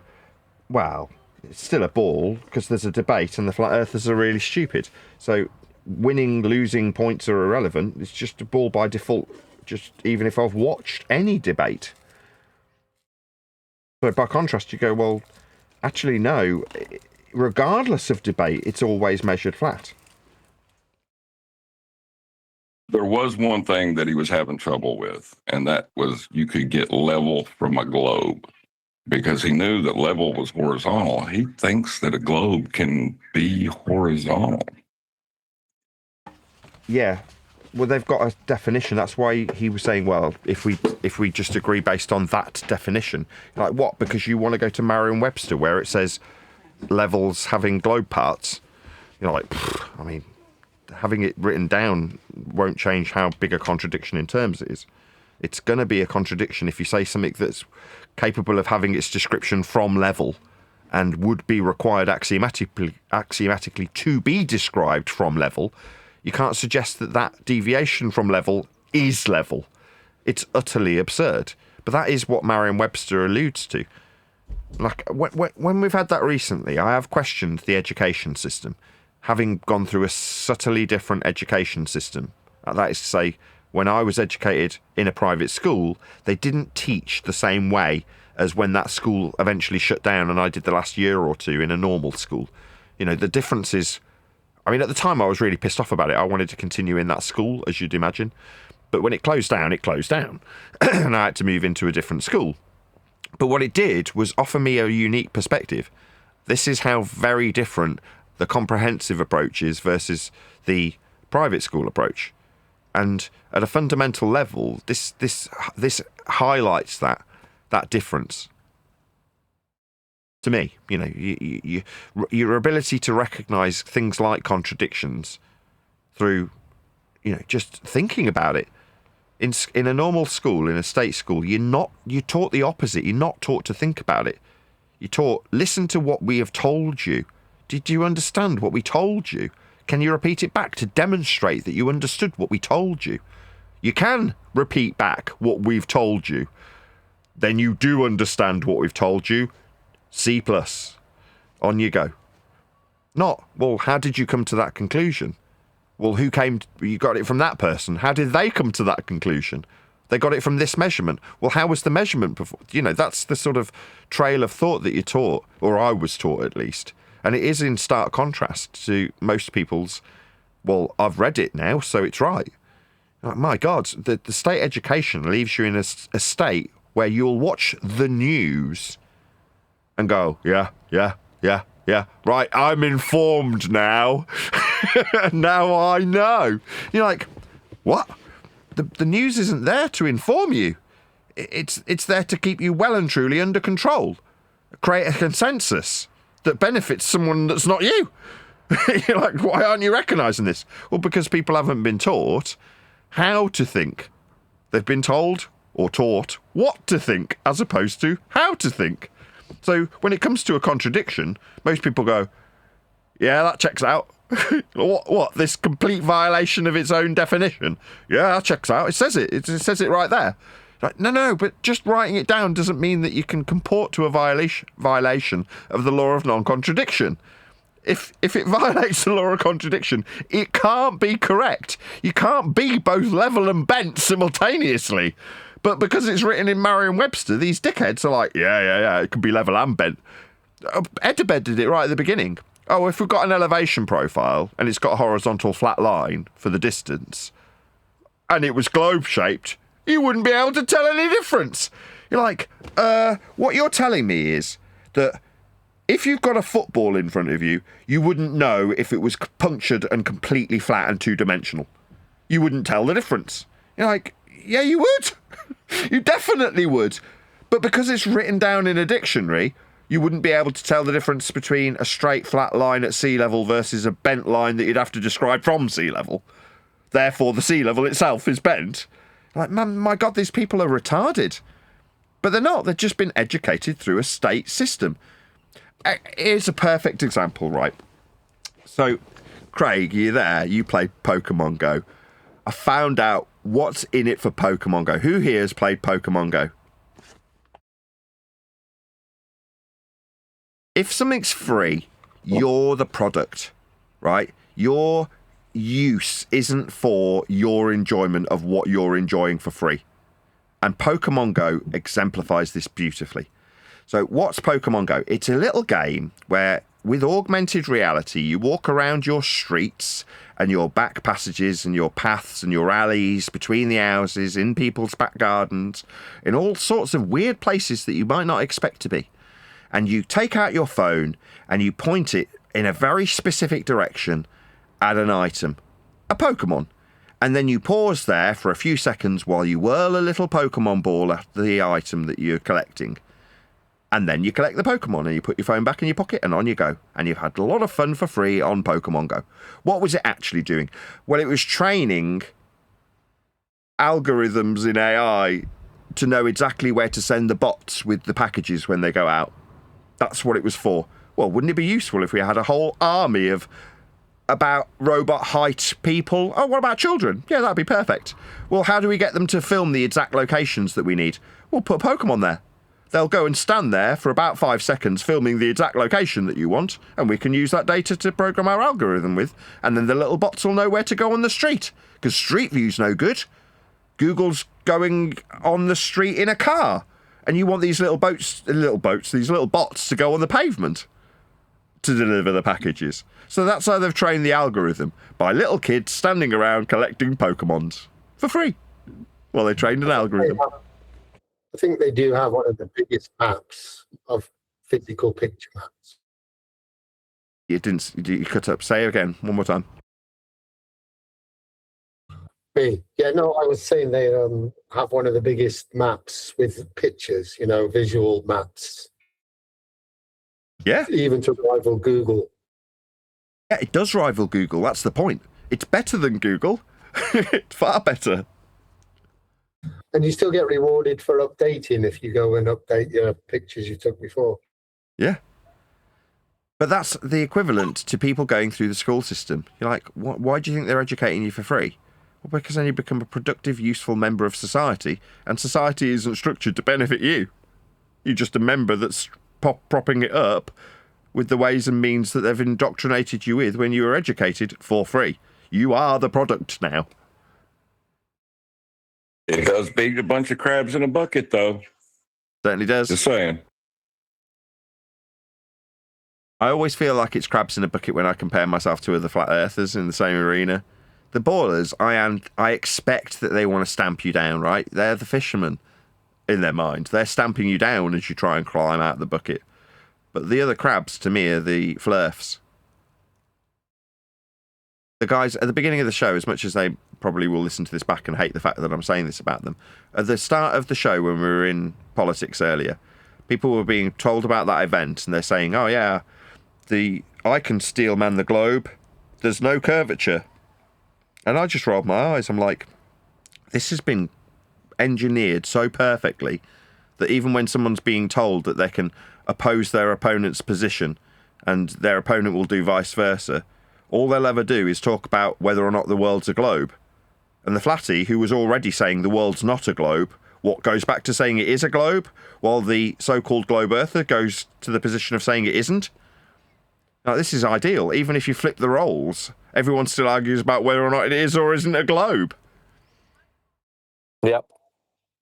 well, it's still a ball because there's a debate and the flat earthers are really stupid. So winning, losing points are irrelevant. It's just a ball by default, just even if I've watched any debate. So by contrast, you go, well, actually, no. Regardless of debate, it's always measured flat. There was one thing that he was having trouble with, and that was you could get level from a globe, because he knew that level was horizontal. He thinks that a globe can be horizontal. Yeah. Well, they've got a definition. That's why he was saying, well, if we just agree based on that definition. Like, what? Because you want to go to Merriam-Webster where it says levels having globe parts. You know, like, I mean, having it written down won't change how big a contradiction in terms it is. It's going to be a contradiction if you say something that's capable of having its description from level and would be required axiomatically to be described from level. You can't suggest that that deviation from level is level. It's utterly absurd. But that is what Merriam-Webster alludes to. Like, when we've had that recently, I have questioned the education system, having gone through a subtly different education system. That is to say, when I was educated in a private school, they didn't teach the same way as when that school eventually shut down and I did the last year or two in a normal school. You know, the difference is, I mean, at the time I was really pissed off about it. I wanted to continue in that school, as you'd imagine. But when it closed down, it closed down. And I had to move into a different school. But what it did was offer me a unique perspective. This is how very different the comprehensive approach is versus the private school approach. And at a fundamental level, this highlights that difference. To me, you know, your ability to recognise things like contradictions through, you know, just thinking about it. In a normal school, in a state school, you're taught the opposite. You're not taught to think about it. You're taught, listen to what we have told you. Did you understand what we told you? Can you repeat it back to demonstrate that you understood what we told you? You can repeat back what we've told you. Then you do understand what we've told you. C+. On you go. Not, well, how did you come to that conclusion? Well, you got it from that person. How did they come to that conclusion? They got it from this measurement. Well, how was the measurement before? You know, that's the sort of trail of thought that you're taught, or I was taught at least. And it is in stark contrast to most people's, well, I've read it now, so it's right. Like, my God, the state education leaves you in a state where you'll watch the news and go, yeah, right, I'm informed now. Now I know. You're like, what? The news isn't there to inform you. It's there to keep you well and truly under control. Create a consensus that benefits someone that's not you. You're like, why aren't you recognising this? Well, because people haven't been taught how to think. They've been told or taught what to think as opposed to how to think. So when it comes to a contradiction, most people go, yeah, that checks out. What? This complete violation of its own definition? Yeah, that checks out. It says it. It says it right there. Like, no, but just writing it down doesn't mean that you can comport to a violation of the law of non-contradiction. If it violates the law of contradiction, it can't be correct. You can't be both level and bent simultaneously. But because it's written in Merriam-Webster, these dickheads are like, yeah, it could be level and bent. Edibed did it right at the beginning. Oh, if we've got an elevation profile and it's got a horizontal flat line for the distance, and it was globe-shaped, you wouldn't be able to tell any difference. You're like, what you're telling me is that if you've got a football in front of you, you wouldn't know if it was punctured and completely flat and two-dimensional. You wouldn't tell the difference. You're like, yeah, you would. You definitely would. But because it's written down in a dictionary, you wouldn't be able to tell the difference between a straight flat line at sea level versus a bent line that you'd have to describe from sea level. therefore the sea level itself is bent. Like, man, my God, these people are retarded. But they're not. They've just been educated through a state system. Here's a perfect example, right? So, Craig, you there? You played Pokemon Go. I found out what's in it for Pokemon Go. Who here has played Pokemon Go? If something's free, you're the product, right? Your use isn't for your enjoyment of what you're enjoying for free. And Pokemon Go exemplifies this beautifully. So what's Pokemon Go? It's a little game where, with augmented reality, you walk around your streets and your back passages and your paths and your alleys between the houses, in people's back gardens, in all sorts of weird places that you might not expect to be. And you take out your phone and you point it in a very specific direction at an item, a Pokemon. And then you pause there for a few seconds while you whirl a little Pokemon ball at the item that you're collecting. And then you collect the Pokemon and you put your phone back in your pocket and on you go. And you've had a lot of fun for free on Pokemon Go. What was it actually doing? Well, it was training algorithms in AI to know exactly where to send the bots with the packages when they go out. That's what it was for. Well, wouldn't it be useful if we had a whole army of about robot height people? Oh, what about children? Yeah, that'd be perfect. Well, how do we get them to film the exact locations that we need? We'll put Pokemon there. They'll go and stand there for about 5 seconds filming the exact location that you want, and we can use that data to program our algorithm with, and then the little bots will know where to go on the street, because Street View's no good. Google's going on the street in a car, and you want these these little bots to go on the pavement to deliver the packages. So that's how they've trained the algorithm, by little kids standing around collecting Pokemons for free. Well, they trained an algorithm. I think they do have one of the biggest maps of physical picture maps. You cut up. Say it again, one more time. Yeah, no, I was saying they have one of the biggest maps with pictures, visual maps. Yeah. Even to rival Google. Yeah, it does rival Google. That's the point. It's better than Google. It's far better. And you still get rewarded for updating if you go and update your pictures you took before. Yeah. But that's the equivalent to people going through the school system. You're like, why do you think they're educating you for free? Well, because then you become a productive, useful member of society, and society isn't structured to benefit you. You're just a member that's propping it up with the ways and means that they've indoctrinated you with when you were educated for free. You are the product now. It does beat a bunch of crabs in a bucket, though. Certainly does. Just saying. I always feel like it's crabs in a bucket when I compare myself to other flat earthers in the same arena. The ballers, I expect that they want to stamp you down, right? They're the fishermen in their mind. They're stamping you down as you try and climb out of the bucket. But the other crabs, to me, are the flirfs. The guys at the beginning of the show, as much as they probably will listen to this back and hate the fact that I'm saying this about them, at the start of the show when we were in politics earlier, people were being told about that event and they're saying, oh yeah, I can steel man the globe, there's no curvature. And I just rolled my eyes. I'm like, this has been engineered so perfectly that even when someone's being told that they can oppose their opponent's position and their opponent will do vice versa, all they'll ever do is talk about whether or not the world's a globe. And the flatty, who was already saying the world's not a globe, what goes back to saying it is a globe, while the so-called globe earther goes to the position of saying it isn't. Now, this is ideal. Even if you flip the roles, everyone still argues about whether or not it is or isn't a globe. Yep.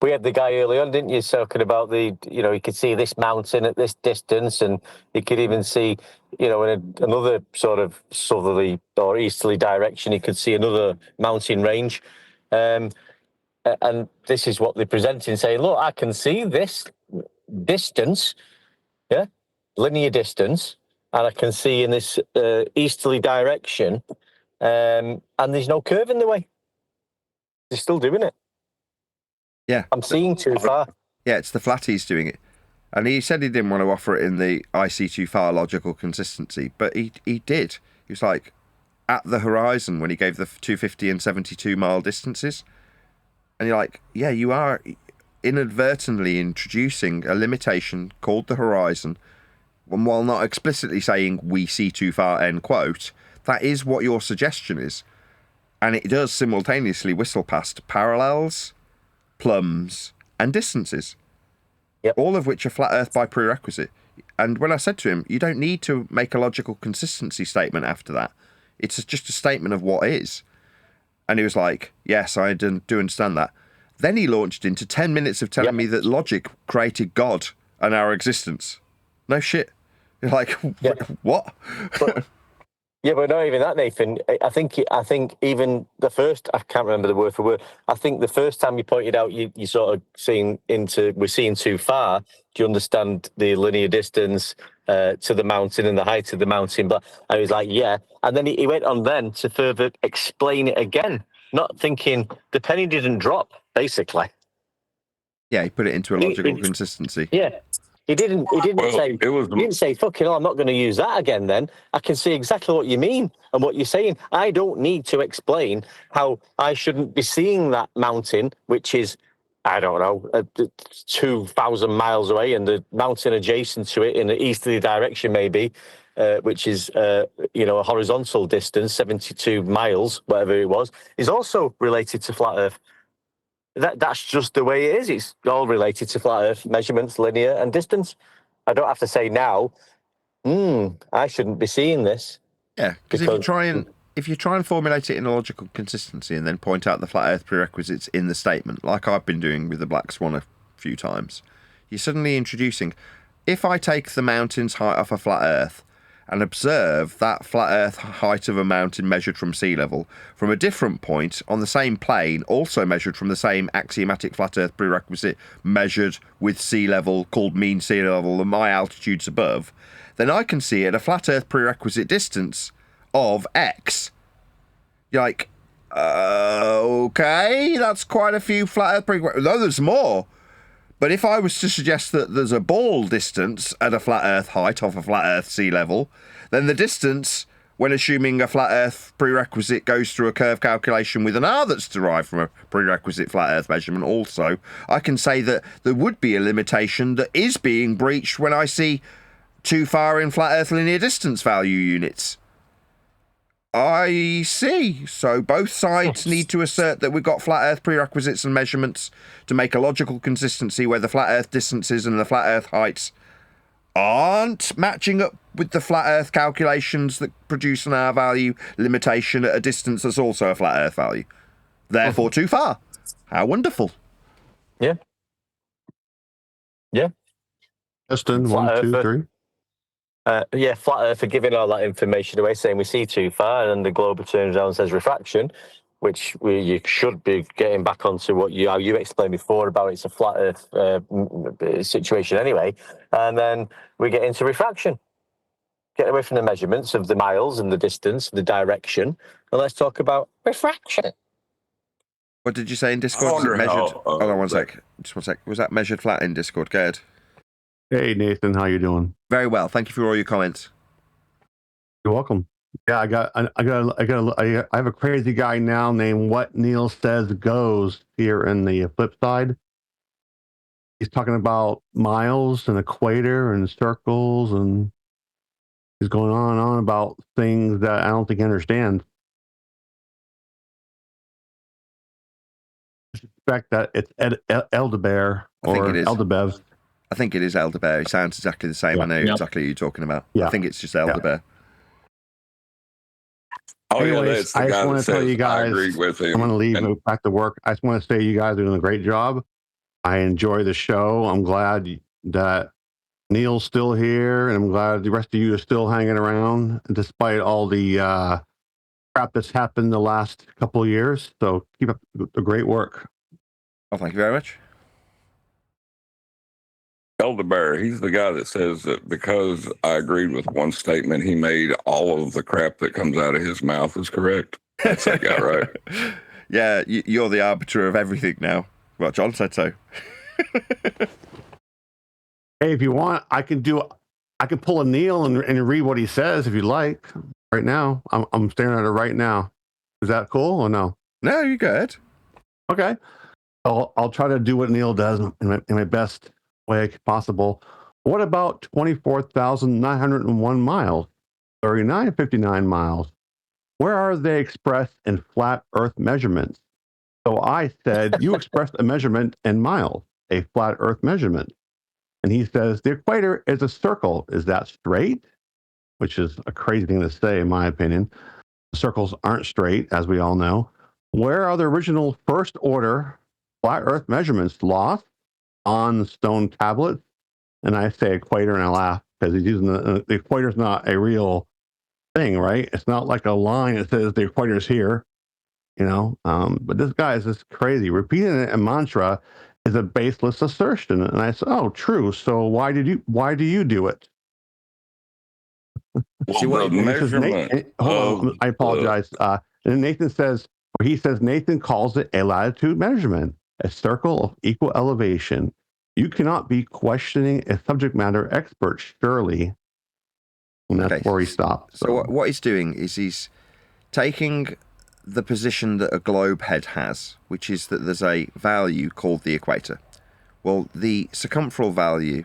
We had the guy early on, didn't you, talking about you could see this mountain at this distance, and you could even see, in another sort of southerly or easterly direction, you could see another mountain range. And this is what they're presenting, saying, look, I can see this distance, linear distance, and I can see in this easterly direction, and there's no curve in the way. They're still doing it. Yeah. I'm seeing too far. Yeah, it's the flatties doing it. And he said he didn't want to offer it in the I see too far logical consistency, but he did. He was like, at the horizon when he gave the 250 and 72 mile distances. And you're like, yeah, you are inadvertently introducing a limitation called the horizon, and while not explicitly saying we see too far, end quote, that is what your suggestion is. And it does simultaneously whistle past parallels, plums, and distances. Yep. All of which are flat Earth by prerequisite. And when I said to him, you don't need to make a logical consistency statement after that. It's just a statement of what is. And he was like, yes, I do understand that. Then he launched into 10 minutes of telling me that logic created God and our existence. No shit. You're like, what? But not even that, Nathan. I think even the first, I can't remember the word for word. I think the first time you pointed out you sort of we're seeing too far. Do you understand the linear distance to the mountain and the height of the mountain? But I was like, yeah. And then he went on then to further explain it again, not thinking the penny didn't drop, basically. Yeah, he put it into a logical consistency. Yeah. He didn't say, fucking hell, I'm not going to use that again then. I can see exactly what you mean and what you're saying. I don't need to explain how I shouldn't be seeing that mountain, which is, I don't know, 2,000 miles away, and the mountain adjacent to it in the easterly direction maybe, which is, a horizontal distance, 72 miles, whatever it was, is also related to flat Earth. That's just the way it is. It's all related to flat Earth measurements, linear and distance. I don't have to say now, I shouldn't be seeing this. Yeah, because if you try and formulate it in a logical consistency and then point out the flat Earth prerequisites in the statement, like I've been doing with the Black Swan a few times, you're suddenly introducing, if I take the mountain's height off a flat Earth and observe that flat Earth height of a mountain measured from sea level from a different point on the same plane, also measured from the same axiomatic flat Earth prerequisite measured with sea level, called mean sea level, and my altitudes above, then I can see at a flat Earth prerequisite distance of X. You're like, okay, that's quite a few flat Earth prerequisites. No, there's more. But if I was to suggest that there's a ball distance at a flat Earth height off a flat Earth sea level, then the distance, when assuming a flat Earth prerequisite goes through a curve calculation with an R that's derived from a prerequisite flat Earth measurement also, I can say that there would be a limitation that is being breached when I see too far in flat Earth linear distance value units. I see. So both sides need to assert that we've got flat Earth prerequisites and measurements to make a logical consistency where the flat Earth distances and the flat Earth heights aren't matching up with the flat Earth calculations that produce an R value limitation at a distance that's also a flat Earth value. Therefore, too far. How wonderful. Yeah. Yeah. Justin, Flat 1, 2, Earth, 3. Flat Earth are giving all that information away, saying we see too far, and then the globe turns around and says refraction, which you should be getting back onto how you explained before about it's a flat Earth situation anyway, and then we get into refraction. Get away from the measurements of the miles and the distance, the direction, and let's talk about refraction. What did you say in Discord? Was it measured? Hold on one sec. Just one sec. Was that measured flat in Discord? Go ahead. Hey Nathan, how you doing? Very well. Thank you for all your comments. You're welcome. Yeah, I have a crazy guy now named What Neil Says Goes here in the flip side. He's talking about miles and equator and circles, and he's going on and on about things that I don't think he understands. I suspect that it's Eldebear or Eldebev. I think it is Elderbear. It sounds exactly the same. Yeah. I know exactly who you're talking about. Yeah. I think it's just Elderbear. Oh, Anyways, yeah, that's the I just guy want that to tell says, you guys, I agree with him. I'm going to leave And- and go back to work. I just want to say you guys are doing a great job. I enjoy the show. I'm glad that Neil's still here, and I'm glad the rest of you are still hanging around despite all the crap that's happened the last couple of years. So keep up the great work. Oh, thank you very much. Elderbear, he's the guy that says that because I agreed with one statement he made, all of the crap that comes out of his mouth is correct. That's that guy, right? Yeah, you're the arbiter of everything now. Well, John said so. Hey, if you want, I can pull a Neil and read what he says if you like. right now. I'm staring at it right now. Is that cool or no? No, you're good. Okay. I'll try to do what Neil does in my best way possible. What about 24,901 miles, 3959 miles? Where are they expressed in flat Earth measurements? So I said, you expressed a measurement in miles, a flat Earth measurement. And he says, the equator is a circle. Is that straight? Which is a crazy thing to say, in my opinion. Circles aren't straight, as we all know. Where are the original first order flat Earth measurements lost on stone tablets? And I say equator and I laugh because he's using the equator is not a real thing, right? It's not like a line that says the equator is here, But this guy is just crazy. Repeating a mantra is a baseless assertion. And I said, oh, true. So why do you do it? Well, the measurement. Hold on, I apologize. And Nathan says, Nathan calls it a latitude measurement, a circle of equal elevation. You cannot be questioning a subject matter expert, surely. And that's where he stopped. So what he's doing is he's taking the position that a globe head has, which is that there's a value called the equator. Well, the circumferential value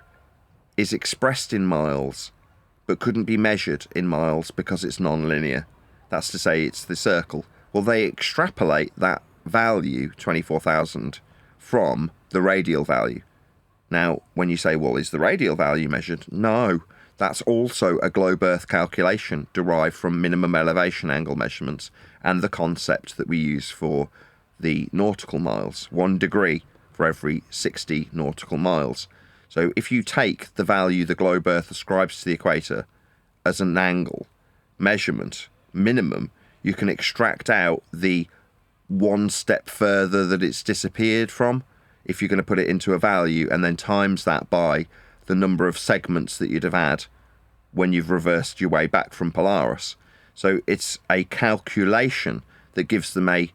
is expressed in miles, but couldn't be measured in miles because it's non-linear. That's to say it's the circle. Well, they extrapolate that value, 24,000, from the radial value. Now, when you say, well, is the radial value measured? No, that's also a globe Earth calculation derived from minimum elevation angle measurements and the concept that we use for the nautical miles, 1 degree for every 60 nautical miles. So if you take the value the globe Earth ascribes to the equator as an angle measurement minimum, you can extract out the one step further that it's disappeared from, if you're going to put it into a value, and then times that by the number of segments that you'd have had when you've reversed your way back from Polaris. So it's a calculation that gives them a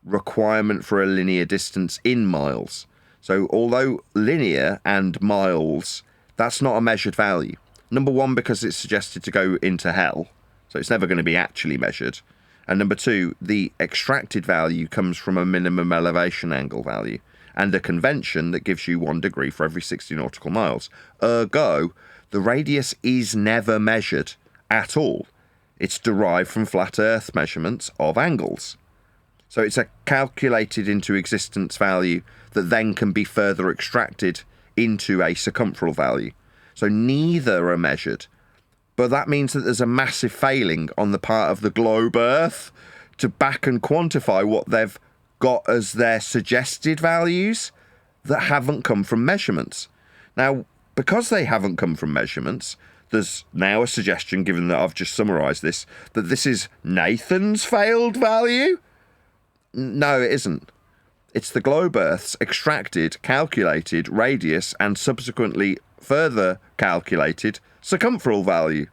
requirement for a linear distance in miles. So although linear and miles, that's not a measured value. Number one, because it's suggested to go into hell, so it's never going to be actually measured. And number two, the extracted value comes from a minimum elevation angle value and a convention that gives you 1 degree for every 60 nautical miles. Ergo, the radius is never measured at all. It's derived from flat Earth measurements of angles. So it's a calculated into existence value that then can be further extracted into a circumferential value. So neither are measured. But that means that there's a massive failing on the part of the globe Earth to back and quantify what they've got as their suggested values that haven't come from measurements. Now, because they haven't come from measurements, there's now a suggestion, given that I've just summarised this, that this is Nathan's failed value? No, it isn't. It's the globe Earth's extracted, calculated radius and subsequently further calculated circumferential value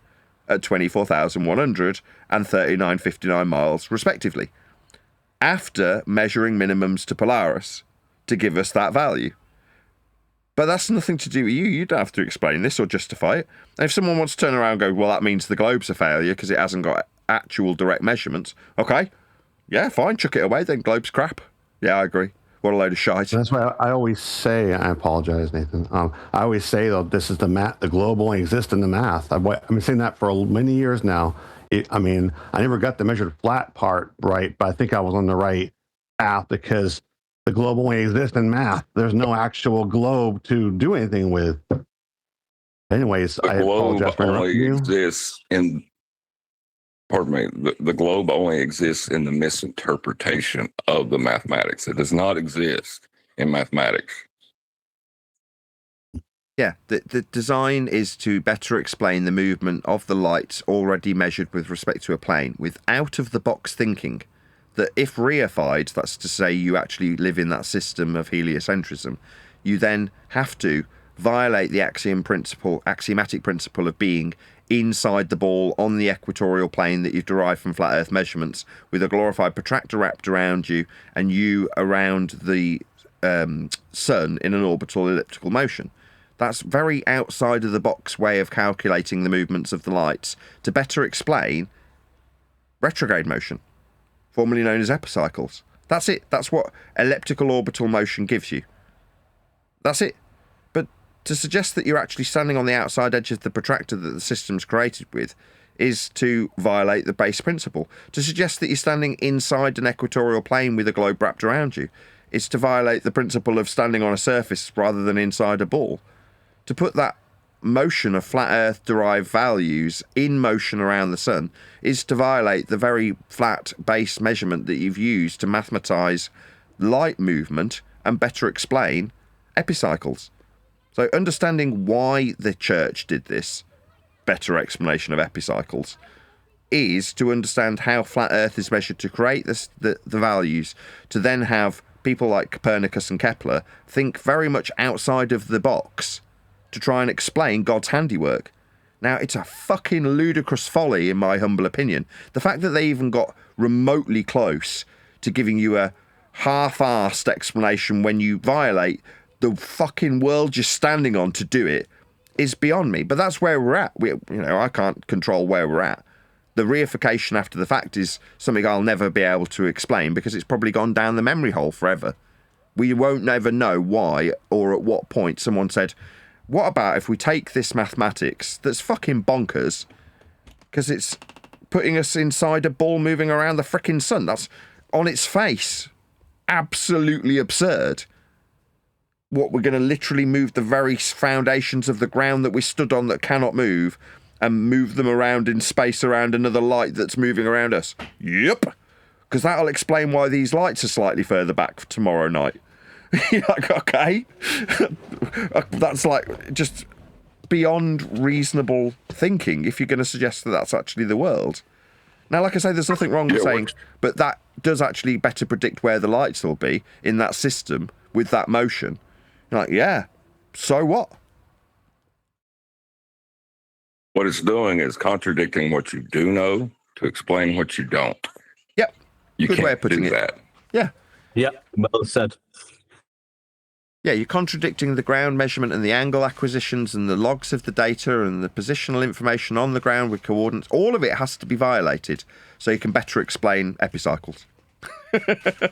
at 24,100 and 3959 miles, respectively, after measuring minimums to Polaris to give us that value. But that's nothing to do with you. You don't have to explain this or justify it. And if someone wants to turn around and go, well, that means the globe's a failure because it hasn't got actual direct measurements, okay, yeah, fine, chuck it away then, globe's crap. Yeah, I agree. What a load of shite. That's why I always say, I apologize, Nathan. I always say, though, this is the math. The globe only exists in the math. I've been saying that for many years now. I never got the measured flat part right, but I think I was on the right path because the globe only exists in math. There's no actual globe to do anything with. Anyways, I apologize for interrupting you. The globe only exists in the misinterpretation of the mathematics. It does not exist in mathematics. Yeah, the design is to better explain the movement of the light already measured with respect to a plane with out-of-the-box thinking that if reified, that's to say you actually live in that system of heliocentrism, you then have to violate the axiomatic principle of being inside the ball on the equatorial plane that you've derived from flat Earth measurements with a glorified protractor wrapped around you and you around the sun in an orbital elliptical motion. That's very outside of the box way of calculating the movements of the lights to better explain retrograde motion, formerly known as epicycles. That's it. That's what elliptical orbital motion gives you. That's it. But to suggest that you're actually standing on the outside edge of the protractor that the system's created with is to violate the base principle. To suggest that you're standing inside an equatorial plane with a globe wrapped around you is to violate the principle of standing on a surface rather than inside a ball. To put that motion of flat Earth derived values in motion around the sun is to violate the very flat base measurement that you've used to mathematise light movement and better explain epicycles. So understanding why the church did this better explanation of epicycles is to understand how flat Earth is measured to create the values, to then have people like Copernicus and Kepler think very much outside of the box to try and explain God's handiwork. Now, it's a fucking ludicrous folly, in my humble opinion. The fact that they even got remotely close to giving you a half-arsed explanation when you violate the fucking world you're standing on to do it is beyond me. But that's where we're at. I can't control where we're at. The reification after the fact is something I'll never be able to explain because it's probably gone down the memory hole forever. We won't ever know why or at what point someone said, what about if we take this mathematics that's fucking bonkers because it's putting us inside a ball moving around the frickin' sun? That's on its face absolutely absurd. What, we're going to literally move the very foundations of the ground that we stood on that cannot move and move them around in space around another light that's moving around us? Yep. Because that'll explain why these lights are slightly further back tomorrow night. You're like, okay. That's like just beyond reasonable thinking if you're going to suggest that that's actually the world. Now, like I say, there's nothing wrong with saying, but that does actually better predict where the lights will be in that system with that motion. You're like, yeah, so what? What it's doing is contradicting what you do know to explain what you don't. Yep. You Good can't way of putting do it. that. Yeah. Yeah, well said. Yeah, you're contradicting the ground measurement and the angle acquisitions and the logs of the data and the positional information on the ground with coordinates. All of it has to be violated so you can better explain epicycles.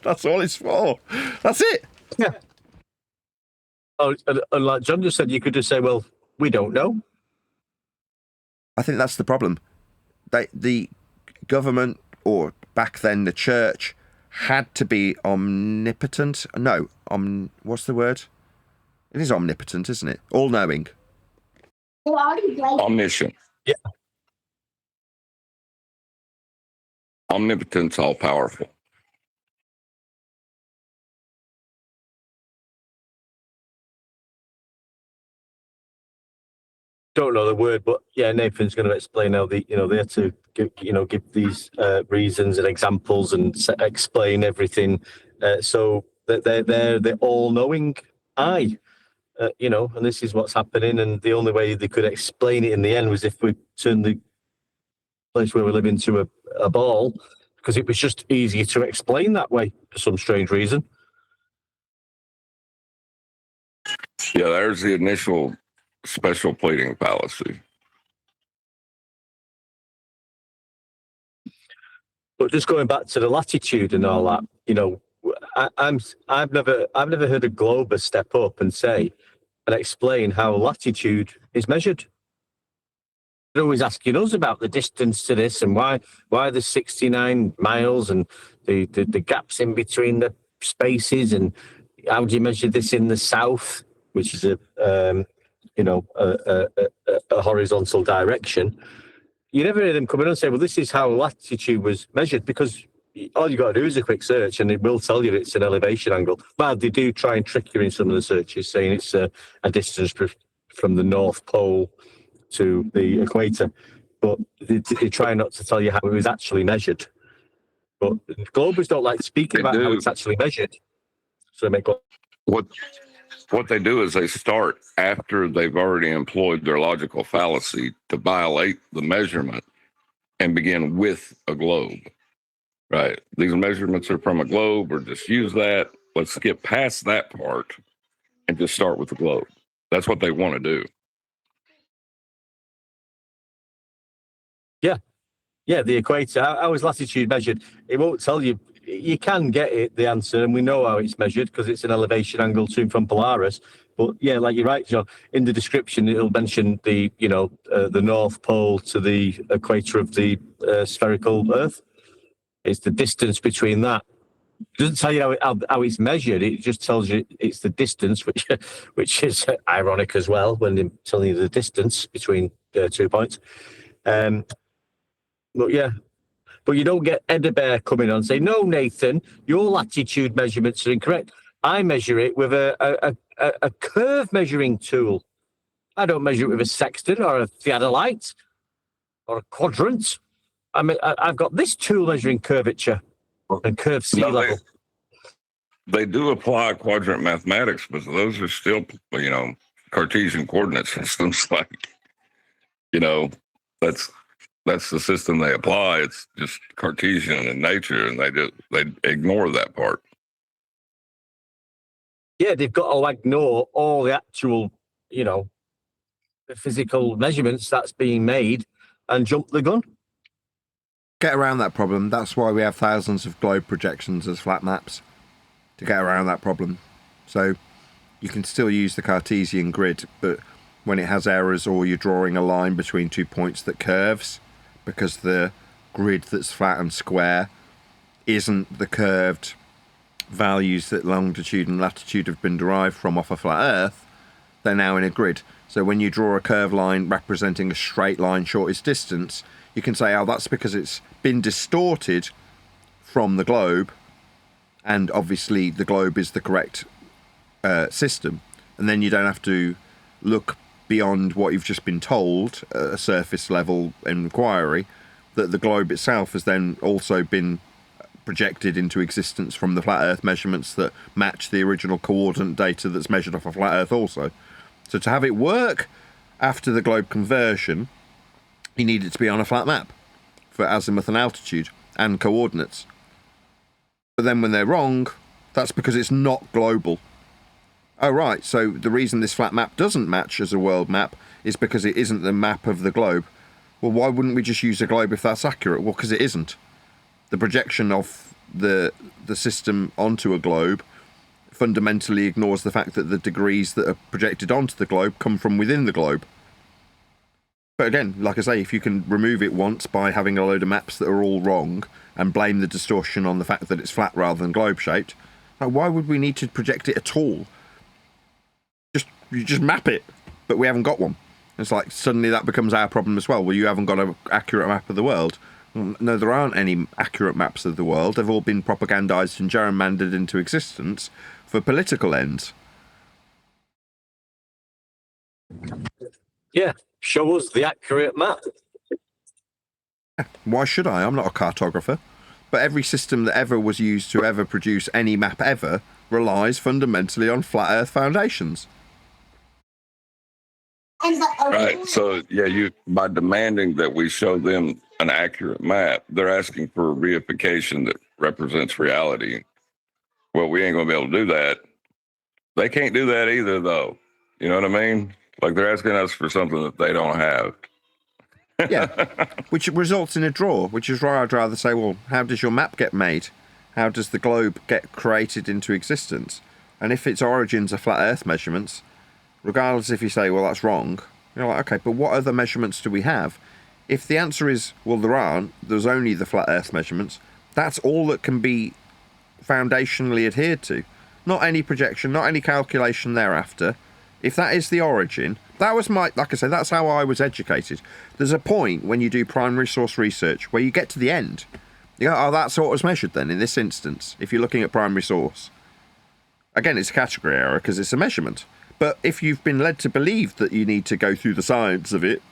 That's all it's for. That's it. Yeah. Oh, and like John just said, you could just say, well, we don't know. I think that's the problem. The government, or back then the church, had to be omnipotent. No, what's the word? It is omnipotent, isn't it? All-knowing. Omniscient. Yeah. Omnipotence, all-powerful. Don't know the word, but yeah, Nathan's going to explain how they had to give these reasons and examples and explain everything, so that they're the all-knowing eye, and this is what's happening. And the only way they could explain it in the end was if we turned the place where we live into a ball, because it was just easier to explain that way for some strange reason. Yeah, there's the initial special pleading fallacy. But just going back to the latitude and all that, I've never heard a glober step up and say and explain how latitude is measured. They're always asking us about the distance to this and why there's 69 miles and the gaps in between the spaces, and how do you measure this in the south, which is a horizontal direction. You never hear them come in and say, well, this is how latitude was measured, because all you got to do is a quick search and it will tell you it's an elevation angle. Well, they do try and trick you in some of the searches, saying it's a distance from the North Pole to the equator, but they try not to tell you how it was actually measured. But globers don't like speaking about how it's actually measured, so they make What they do is they start after they've already employed their logical fallacy to violate the measurement and begin with a globe. Right. These measurements are from a globe, or just use that. Let's skip past that part and just start with the globe. That's what they want to do. Yeah. Yeah, the equator. How is latitude measured? It won't tell you. You can get it, the answer, and we know how it's measured because it's an elevation angle to and from Polaris. But yeah, like you're right, John. In the description, it'll mention the the North Pole to the equator of the spherical Earth. It's the distance between that. It doesn't tell you how it's measured. It just tells you it's the distance, which is ironic as well when they're telling you the distance between 2 points. But yeah. But you don't get Edebear coming on and say, no, Nathan, your latitude measurements are incorrect. I measure it with a curve measuring tool. I don't measure it with a sextant or a theodolite or a quadrant. I've got this tool measuring curvature and curved sea level. They do apply quadrant mathematics, but those are still, Cartesian coordinate systems. That's the system they apply. It's just Cartesian in nature, and they ignore that part. Yeah, they've got to ignore all the actual, the physical measurements that's being made and jump the gun. Get around that problem. That's why we have thousands of globe projections as flat maps, to get around that problem. So you can still use the Cartesian grid, but when it has errors or you're drawing a line between 2 points that curves, because the grid that's flat and square isn't the curved values that longitude and latitude have been derived from off a flat Earth, they're now in a grid. So when you draw a curved line representing a straight line shortest distance, you can say, oh, that's because it's been distorted from the globe, and obviously the globe is the correct system. And then you don't have to look beyond what you've just been told at a surface level inquiry, that the globe itself has then also been projected into existence from the flat Earth measurements that match the original coordinate data that's measured off a flat Earth also. So to have it work after the globe conversion, you need it to be on a flat map for azimuth and altitude and coordinates. But then when they're wrong, that's because it's not global. Oh, right, so the reason this flat map doesn't match as a world map is because it isn't the map of the globe. Well, why wouldn't we just use a globe if that's accurate? Well, because it isn't. The projection of the system onto a globe fundamentally ignores the fact that the degrees that are projected onto the globe come from within the globe. But again, like I say, if you can remove it once by having a load of maps that are all wrong and blame the distortion on the fact that it's flat rather than globe-shaped, like, why would we need to project it at all? You just map it, but we haven't got one. It's like suddenly that becomes our problem as well. Well, you haven't got an accurate map of the world. Well, no, there aren't any accurate maps of the world. They've all been propagandized and gerrymandered into existence for political ends. Yeah, show us the accurate map. Why should I? I'm not a cartographer. But every system that ever was used to ever produce any map ever relies fundamentally on flat Earth foundations. Right. So, yeah, by demanding that we show them an accurate map, they're asking for a reification that represents reality. Well, we ain't going to be able to do that. They can't do that either, though. You know what I mean? Like, they're asking us for something that they don't have. Yeah, which results in a draw, which is why I'd rather say, well, how does your map get made? How does the globe get created into existence? And if its origins are flat Earth measurements, regardless if you say, well, that's wrong, you're like, okay, but what other measurements do we have? If the answer is, well, there aren't, there's only the flat Earth measurements, that's all that can be foundationally adhered to. Not any projection, not any calculation thereafter. If that is the origin, that was like I said, that's how I was educated. There's a point when you do primary source research where you get to the end. You go, oh, that's what was measured then in this instance, if you're looking at primary source. Again, it's a category error because it's a measurement. But if you've been led to believe that you need to go through the science of it,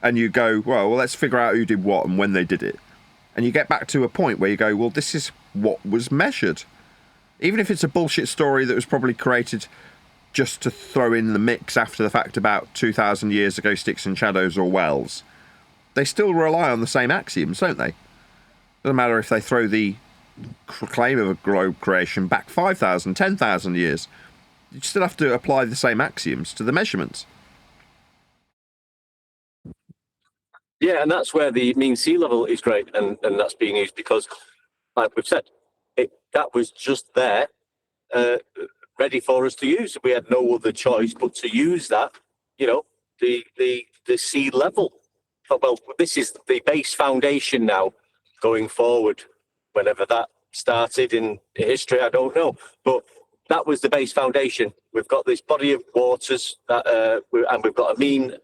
and you go, well, let's figure out who did what and when they did it, and you get back to a point where you go, well, this is what was measured. Even if it's a bullshit story that was probably created just to throw in the mix after the fact about 2,000 years ago, sticks and shadows or wells, they still rely on the same axioms, don't they? Doesn't matter if they throw the claim of a globe creation back 5,000, 10,000 years. You still have to apply the same axioms to the measurements. Yeah, and that's where the mean sea level is great, and that's being used because, like we've said, that was just there, ready for us to use. We had no other choice but to use that. You know, the sea level. Well, this is the base foundation now, going forward. Whenever that started in history, I don't know, but that was the base foundation. We've got this body of waters that, and we've got a mean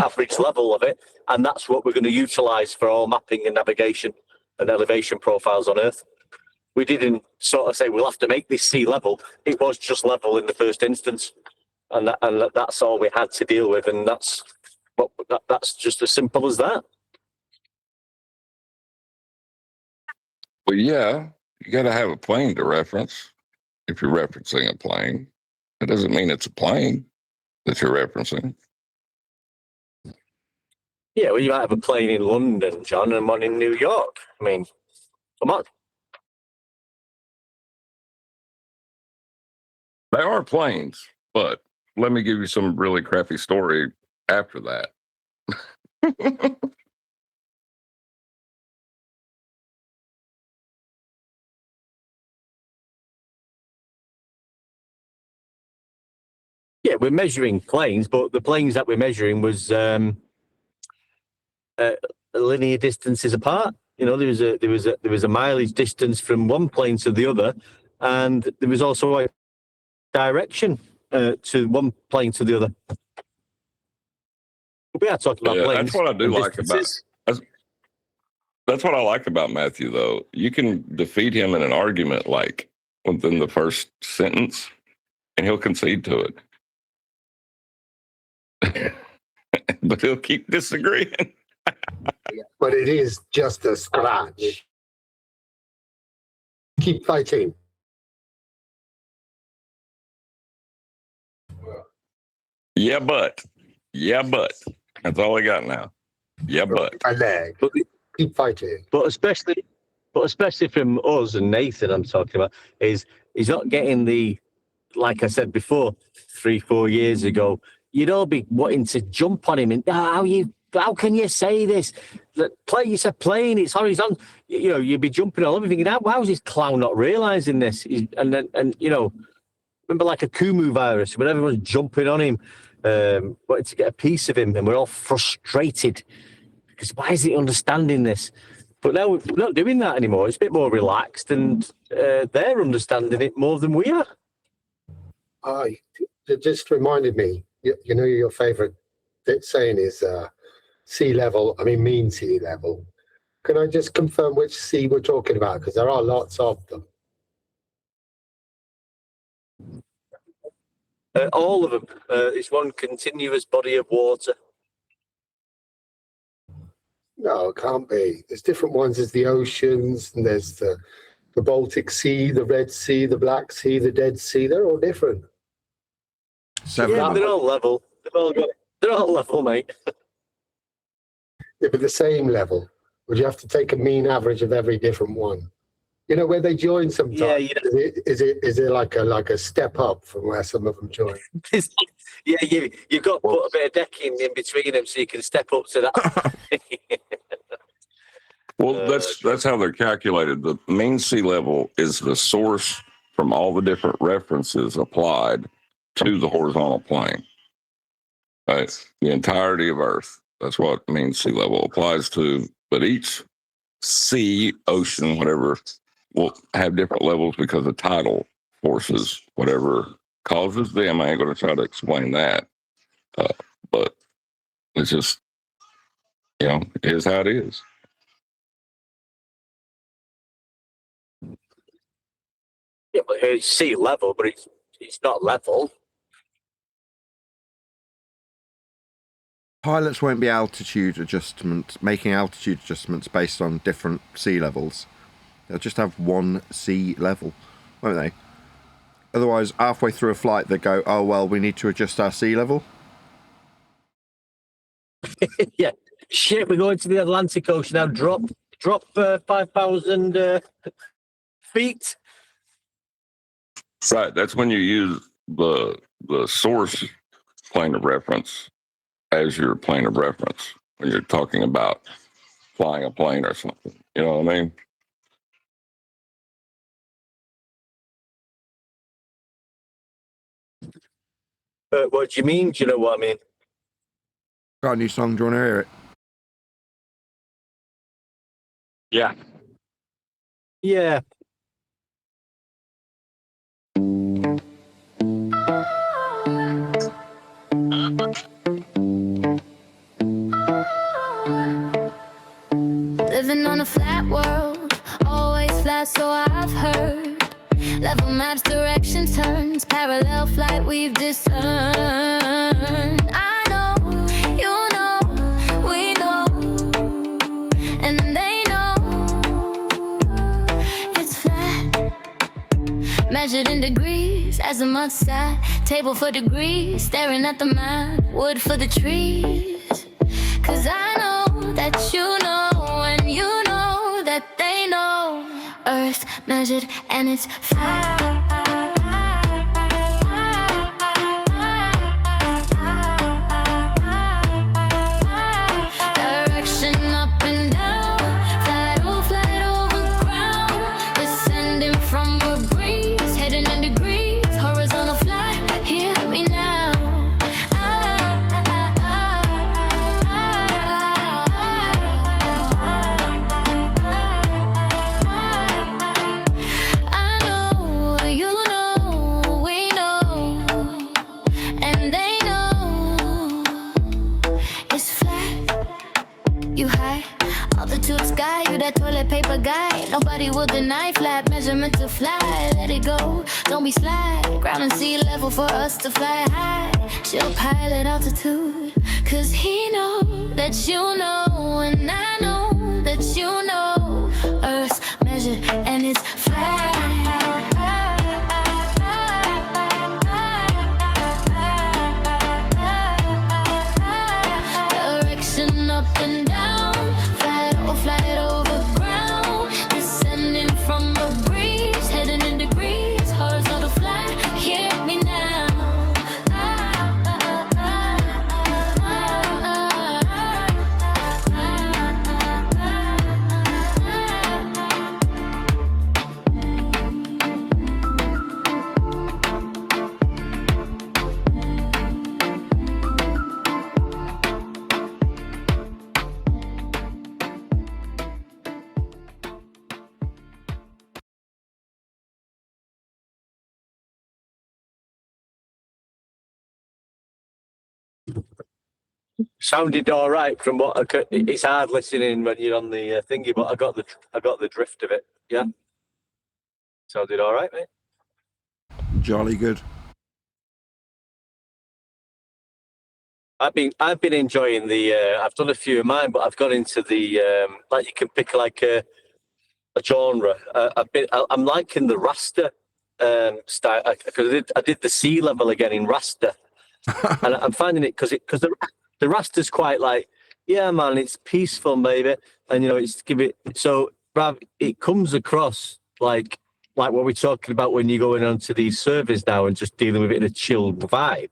average level of it, and that's what we're going to utilise for all mapping and navigation and elevation profiles on Earth. We didn't sort of say we'll have to make this sea level. It was just level in the first instance, and that's all we had to deal with, and that's just as simple as that. Well, yeah, you got to have a plane to reference. If you're referencing a plane, it doesn't mean it's a plane that you're referencing. Yeah, well, you might have a plane in London, John, and one in New York. I mean, come on. They are planes, but let me give you some really crappy story after that. Yeah, we're measuring planes, but the planes that we're measuring was linear distances apart. You know, there was a mileage distance from one plane to the other, and there was also a direction to one plane to the other. We are talking about planes. That's what I do like about. That's what I like about Matthew, though. You can defeat him in an argument like within the first sentence, and he'll concede to it. But he'll keep disagreeing. But it is just a scratch. Keep fighting. Yeah, but that's all I got now. Yeah, but my leg. Keep fighting. But especially from us and Nathan, I'm talking about, is he's not getting the, like I said before, 3-4 years ago, you'd all be wanting to jump on him and how can you say this? You said plane, it's horizontal. You know, you'd be jumping all over thinking, how's this clown not realising this? And you know, remember like a Kumu virus when everyone's jumping on him, wanting to get a piece of him, and we're all frustrated because why is he understanding this? But now we're not doing that anymore. It's a bit more relaxed, and they're understanding it more than we are. It just reminded me. You know, your favourite saying is sea level. I mean, mean sea level. Can I just confirm which sea we're talking about? Because there are lots of them. All of them. It's one continuous body of water. No, it can't be. There's different ones. There's the oceans, and there's the Baltic Sea, the Red Sea, the Black Sea, the Dead Sea. They're all different. Yeah, they're all level. They're all level, mate. Yeah, but the same level. Would you have to take a mean average of every different one? You know, where they join sometimes. Yeah, is it like a step up from where some of them join? Yeah, you've got to put a bit of decking in between them so you can step up to that. Well, that's how they're calculated. The mean sea level is the source from all the different references applied to the horizontal plane. Right? The entirety of Earth. That's what mean sea level applies to. But each sea, ocean, whatever, will have different levels because of tidal forces, whatever causes them. I ain't going to try to explain that. But it's just, you know, it is how it is. Yeah, but it's sea level, but it's not level. Pilots won't be making altitude adjustments based on different sea levels. They'll just have one sea level, won't they? Otherwise, halfway through a flight, they go, "Oh well, we need to adjust our sea level." Yeah, shit. We're going to the Atlantic Ocean now. Drop 5,000 feet. Right. That's when you use the source plane of reference as your plane of reference. when you're talking about flying a plane or something. You know what I mean? What do you mean? Do you know what I mean? Got a new song. Do you want to hear it? Yeah. Yeah. Living on a flat world, always flat, so I've heard. Level maps, direction turns, parallel flight we've discerned. I know, you know, we know, and they know it's flat. Measured in degrees as a mud sat, table for degrees, staring at the map, wood for the trees. Cause I know that you know, and you know that they know. Earth measured and it's flat. Direction up and down, flat over ground, descending from a breeze, heading in degrees, horizontal fly, hear me now. Altitude sky, you that toilet paper guy. Nobody will deny flat measurement to fly. Let it go, don't be sly. Ground and sea level for us to fly high. She'll pilot altitude, cause he know that you know, and I know that you know. Earth's measured and it's flat. Direction up and down, flight over ground, descending from a breeze, heading in degrees, horizontal fly, hear me now. Sounded all right from what I could. It's hard listening when you're on the thingy, but I got the drift of it. Yeah, sounded all right, mate. Jolly good. I've been enjoying the. I've done a few of mine, but I've got into the like you can pick like a genre. I'm liking the raster style because I did the sea level again in raster, and I'm finding it because the raster's quite like, yeah, man, it's peaceful, maybe, and it's it comes across like what we're talking about when you're going onto these servers now and just dealing with it in a chilled vibe.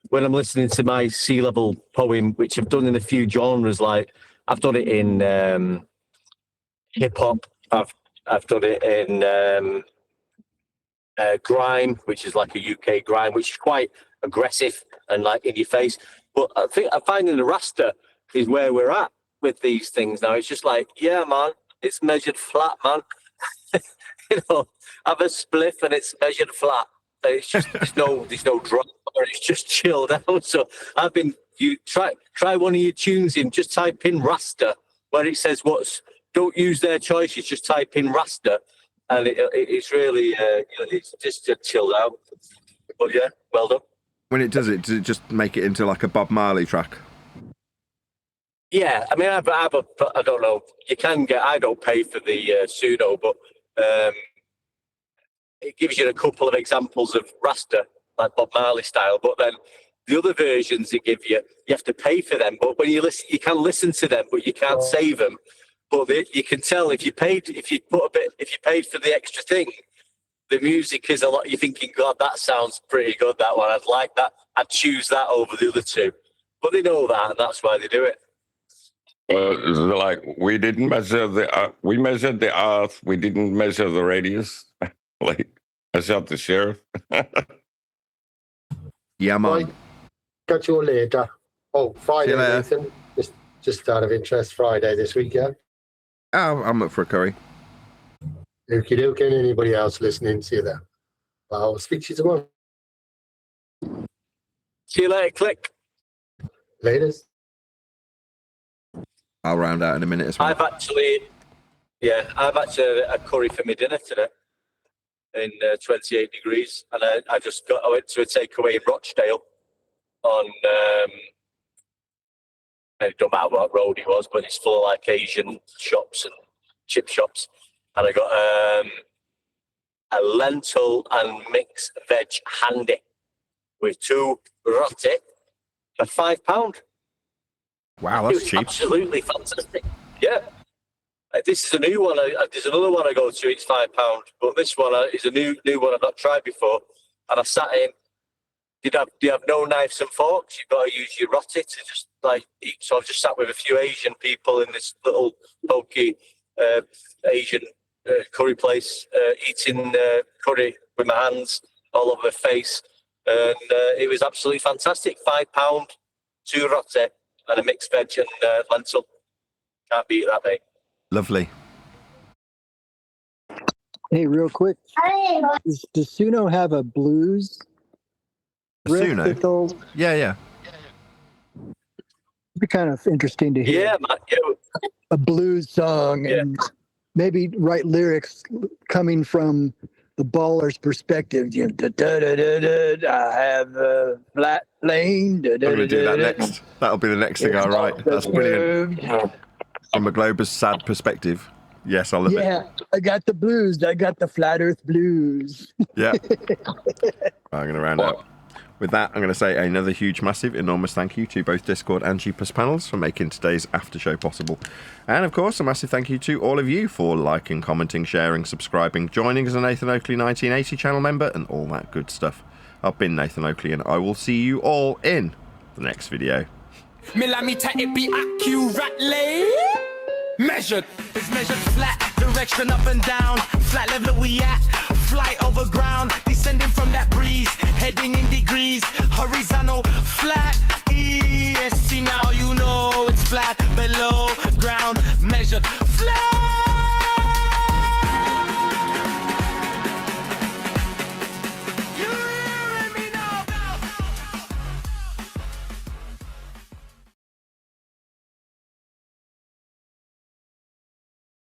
When I'm listening to my sea level poem, which I've done in a few genres, like I've done it in hip hop, I've done it in grime, which is like a UK grime, which is quite aggressive and like in your face. But I think I'm finding the raster is where we're at with these things now. It's just like, yeah, man, it's measured flat, man. Have a spliff and it's measured flat. It's just there's no drop, or it's just chilled out. So you try one of your tunes in, just type in raster where it says don't use their choices, just type in raster, and it's really it's just chilled out. But yeah, well done. When it does it just make it into like a Bob Marley track? Yeah, I mean, I don't know. You can get. I don't pay for the pseudo, but it gives you a couple of examples of raster, like Bob Marley style. But then the other versions it give you have to pay for them. But when you listen, you can listen to them, but you can't save them. But you can tell if you paid for the extra thing, the music is a lot. You're thinking, God, that sounds pretty good. That one, I'd like that. I'd choose that over the other two. But they know that, and that's why they do it. Like we didn't measure we measured the earth. We didn't measure the radius. Like I shot the sheriff. Yeah, man. Right. Catch you all later. Oh, Friday, Nathan. Just out of interest, Friday this weekend. Oh, I'm up for a curry. Okie dokie, and anybody else listening, see you there. I'll speak to you tomorrow. See you later, click. Laters. I'll round out in a minute as well. I've actually a curry for my dinner today in 28 degrees, and I went to a takeaway in Rochdale on it don't matter what road it was, but it's full of like Asian shops and chip shops, and I got a lentil and mixed veg handy with 2 roti for £5. Wow, that's cheap. Absolutely fantastic. Yeah. This is a new one. There's another one I go to, it's £5, but this one is a new one I've not tried before. And I sat in, you have no knives and forks, you've got to use your roti to just like eat. So I've just sat with a few Asian people in this little pokey Asian curry place, eating curry with my hands all over my face. And it was absolutely fantastic. £5, 2 roti, and a mixed veg and lentil. Can't beat that, mate. Lovely. Hey, real quick. Does Suno have a blues? Suno? Yeah. It'd be kind of interesting to hear. Yeah, man. A blues song and maybe write lyrics coming from the baller's perspective. You know, I have a flat plane. I'm going to do that next. That'll be the next thing I write. That's brilliant. From a Glober's sad perspective. Yes, I love it. Yeah, I got the blues. I got the flat earth blues. Yeah. I'm going to round up. With that, I'm going to say another huge, massive, enormous thank you to both Discord and G+ panels for making today's after show possible. And of course, a massive thank you to all of you for liking, commenting, sharing, subscribing, joining as a Nathan Oakley 1980 channel member, and all that good stuff. I've been Nathan Oakley, and I will see you all in the next video. Millimeter, it be accurately measured. It's measured flat, direction up and down. Flat level we at.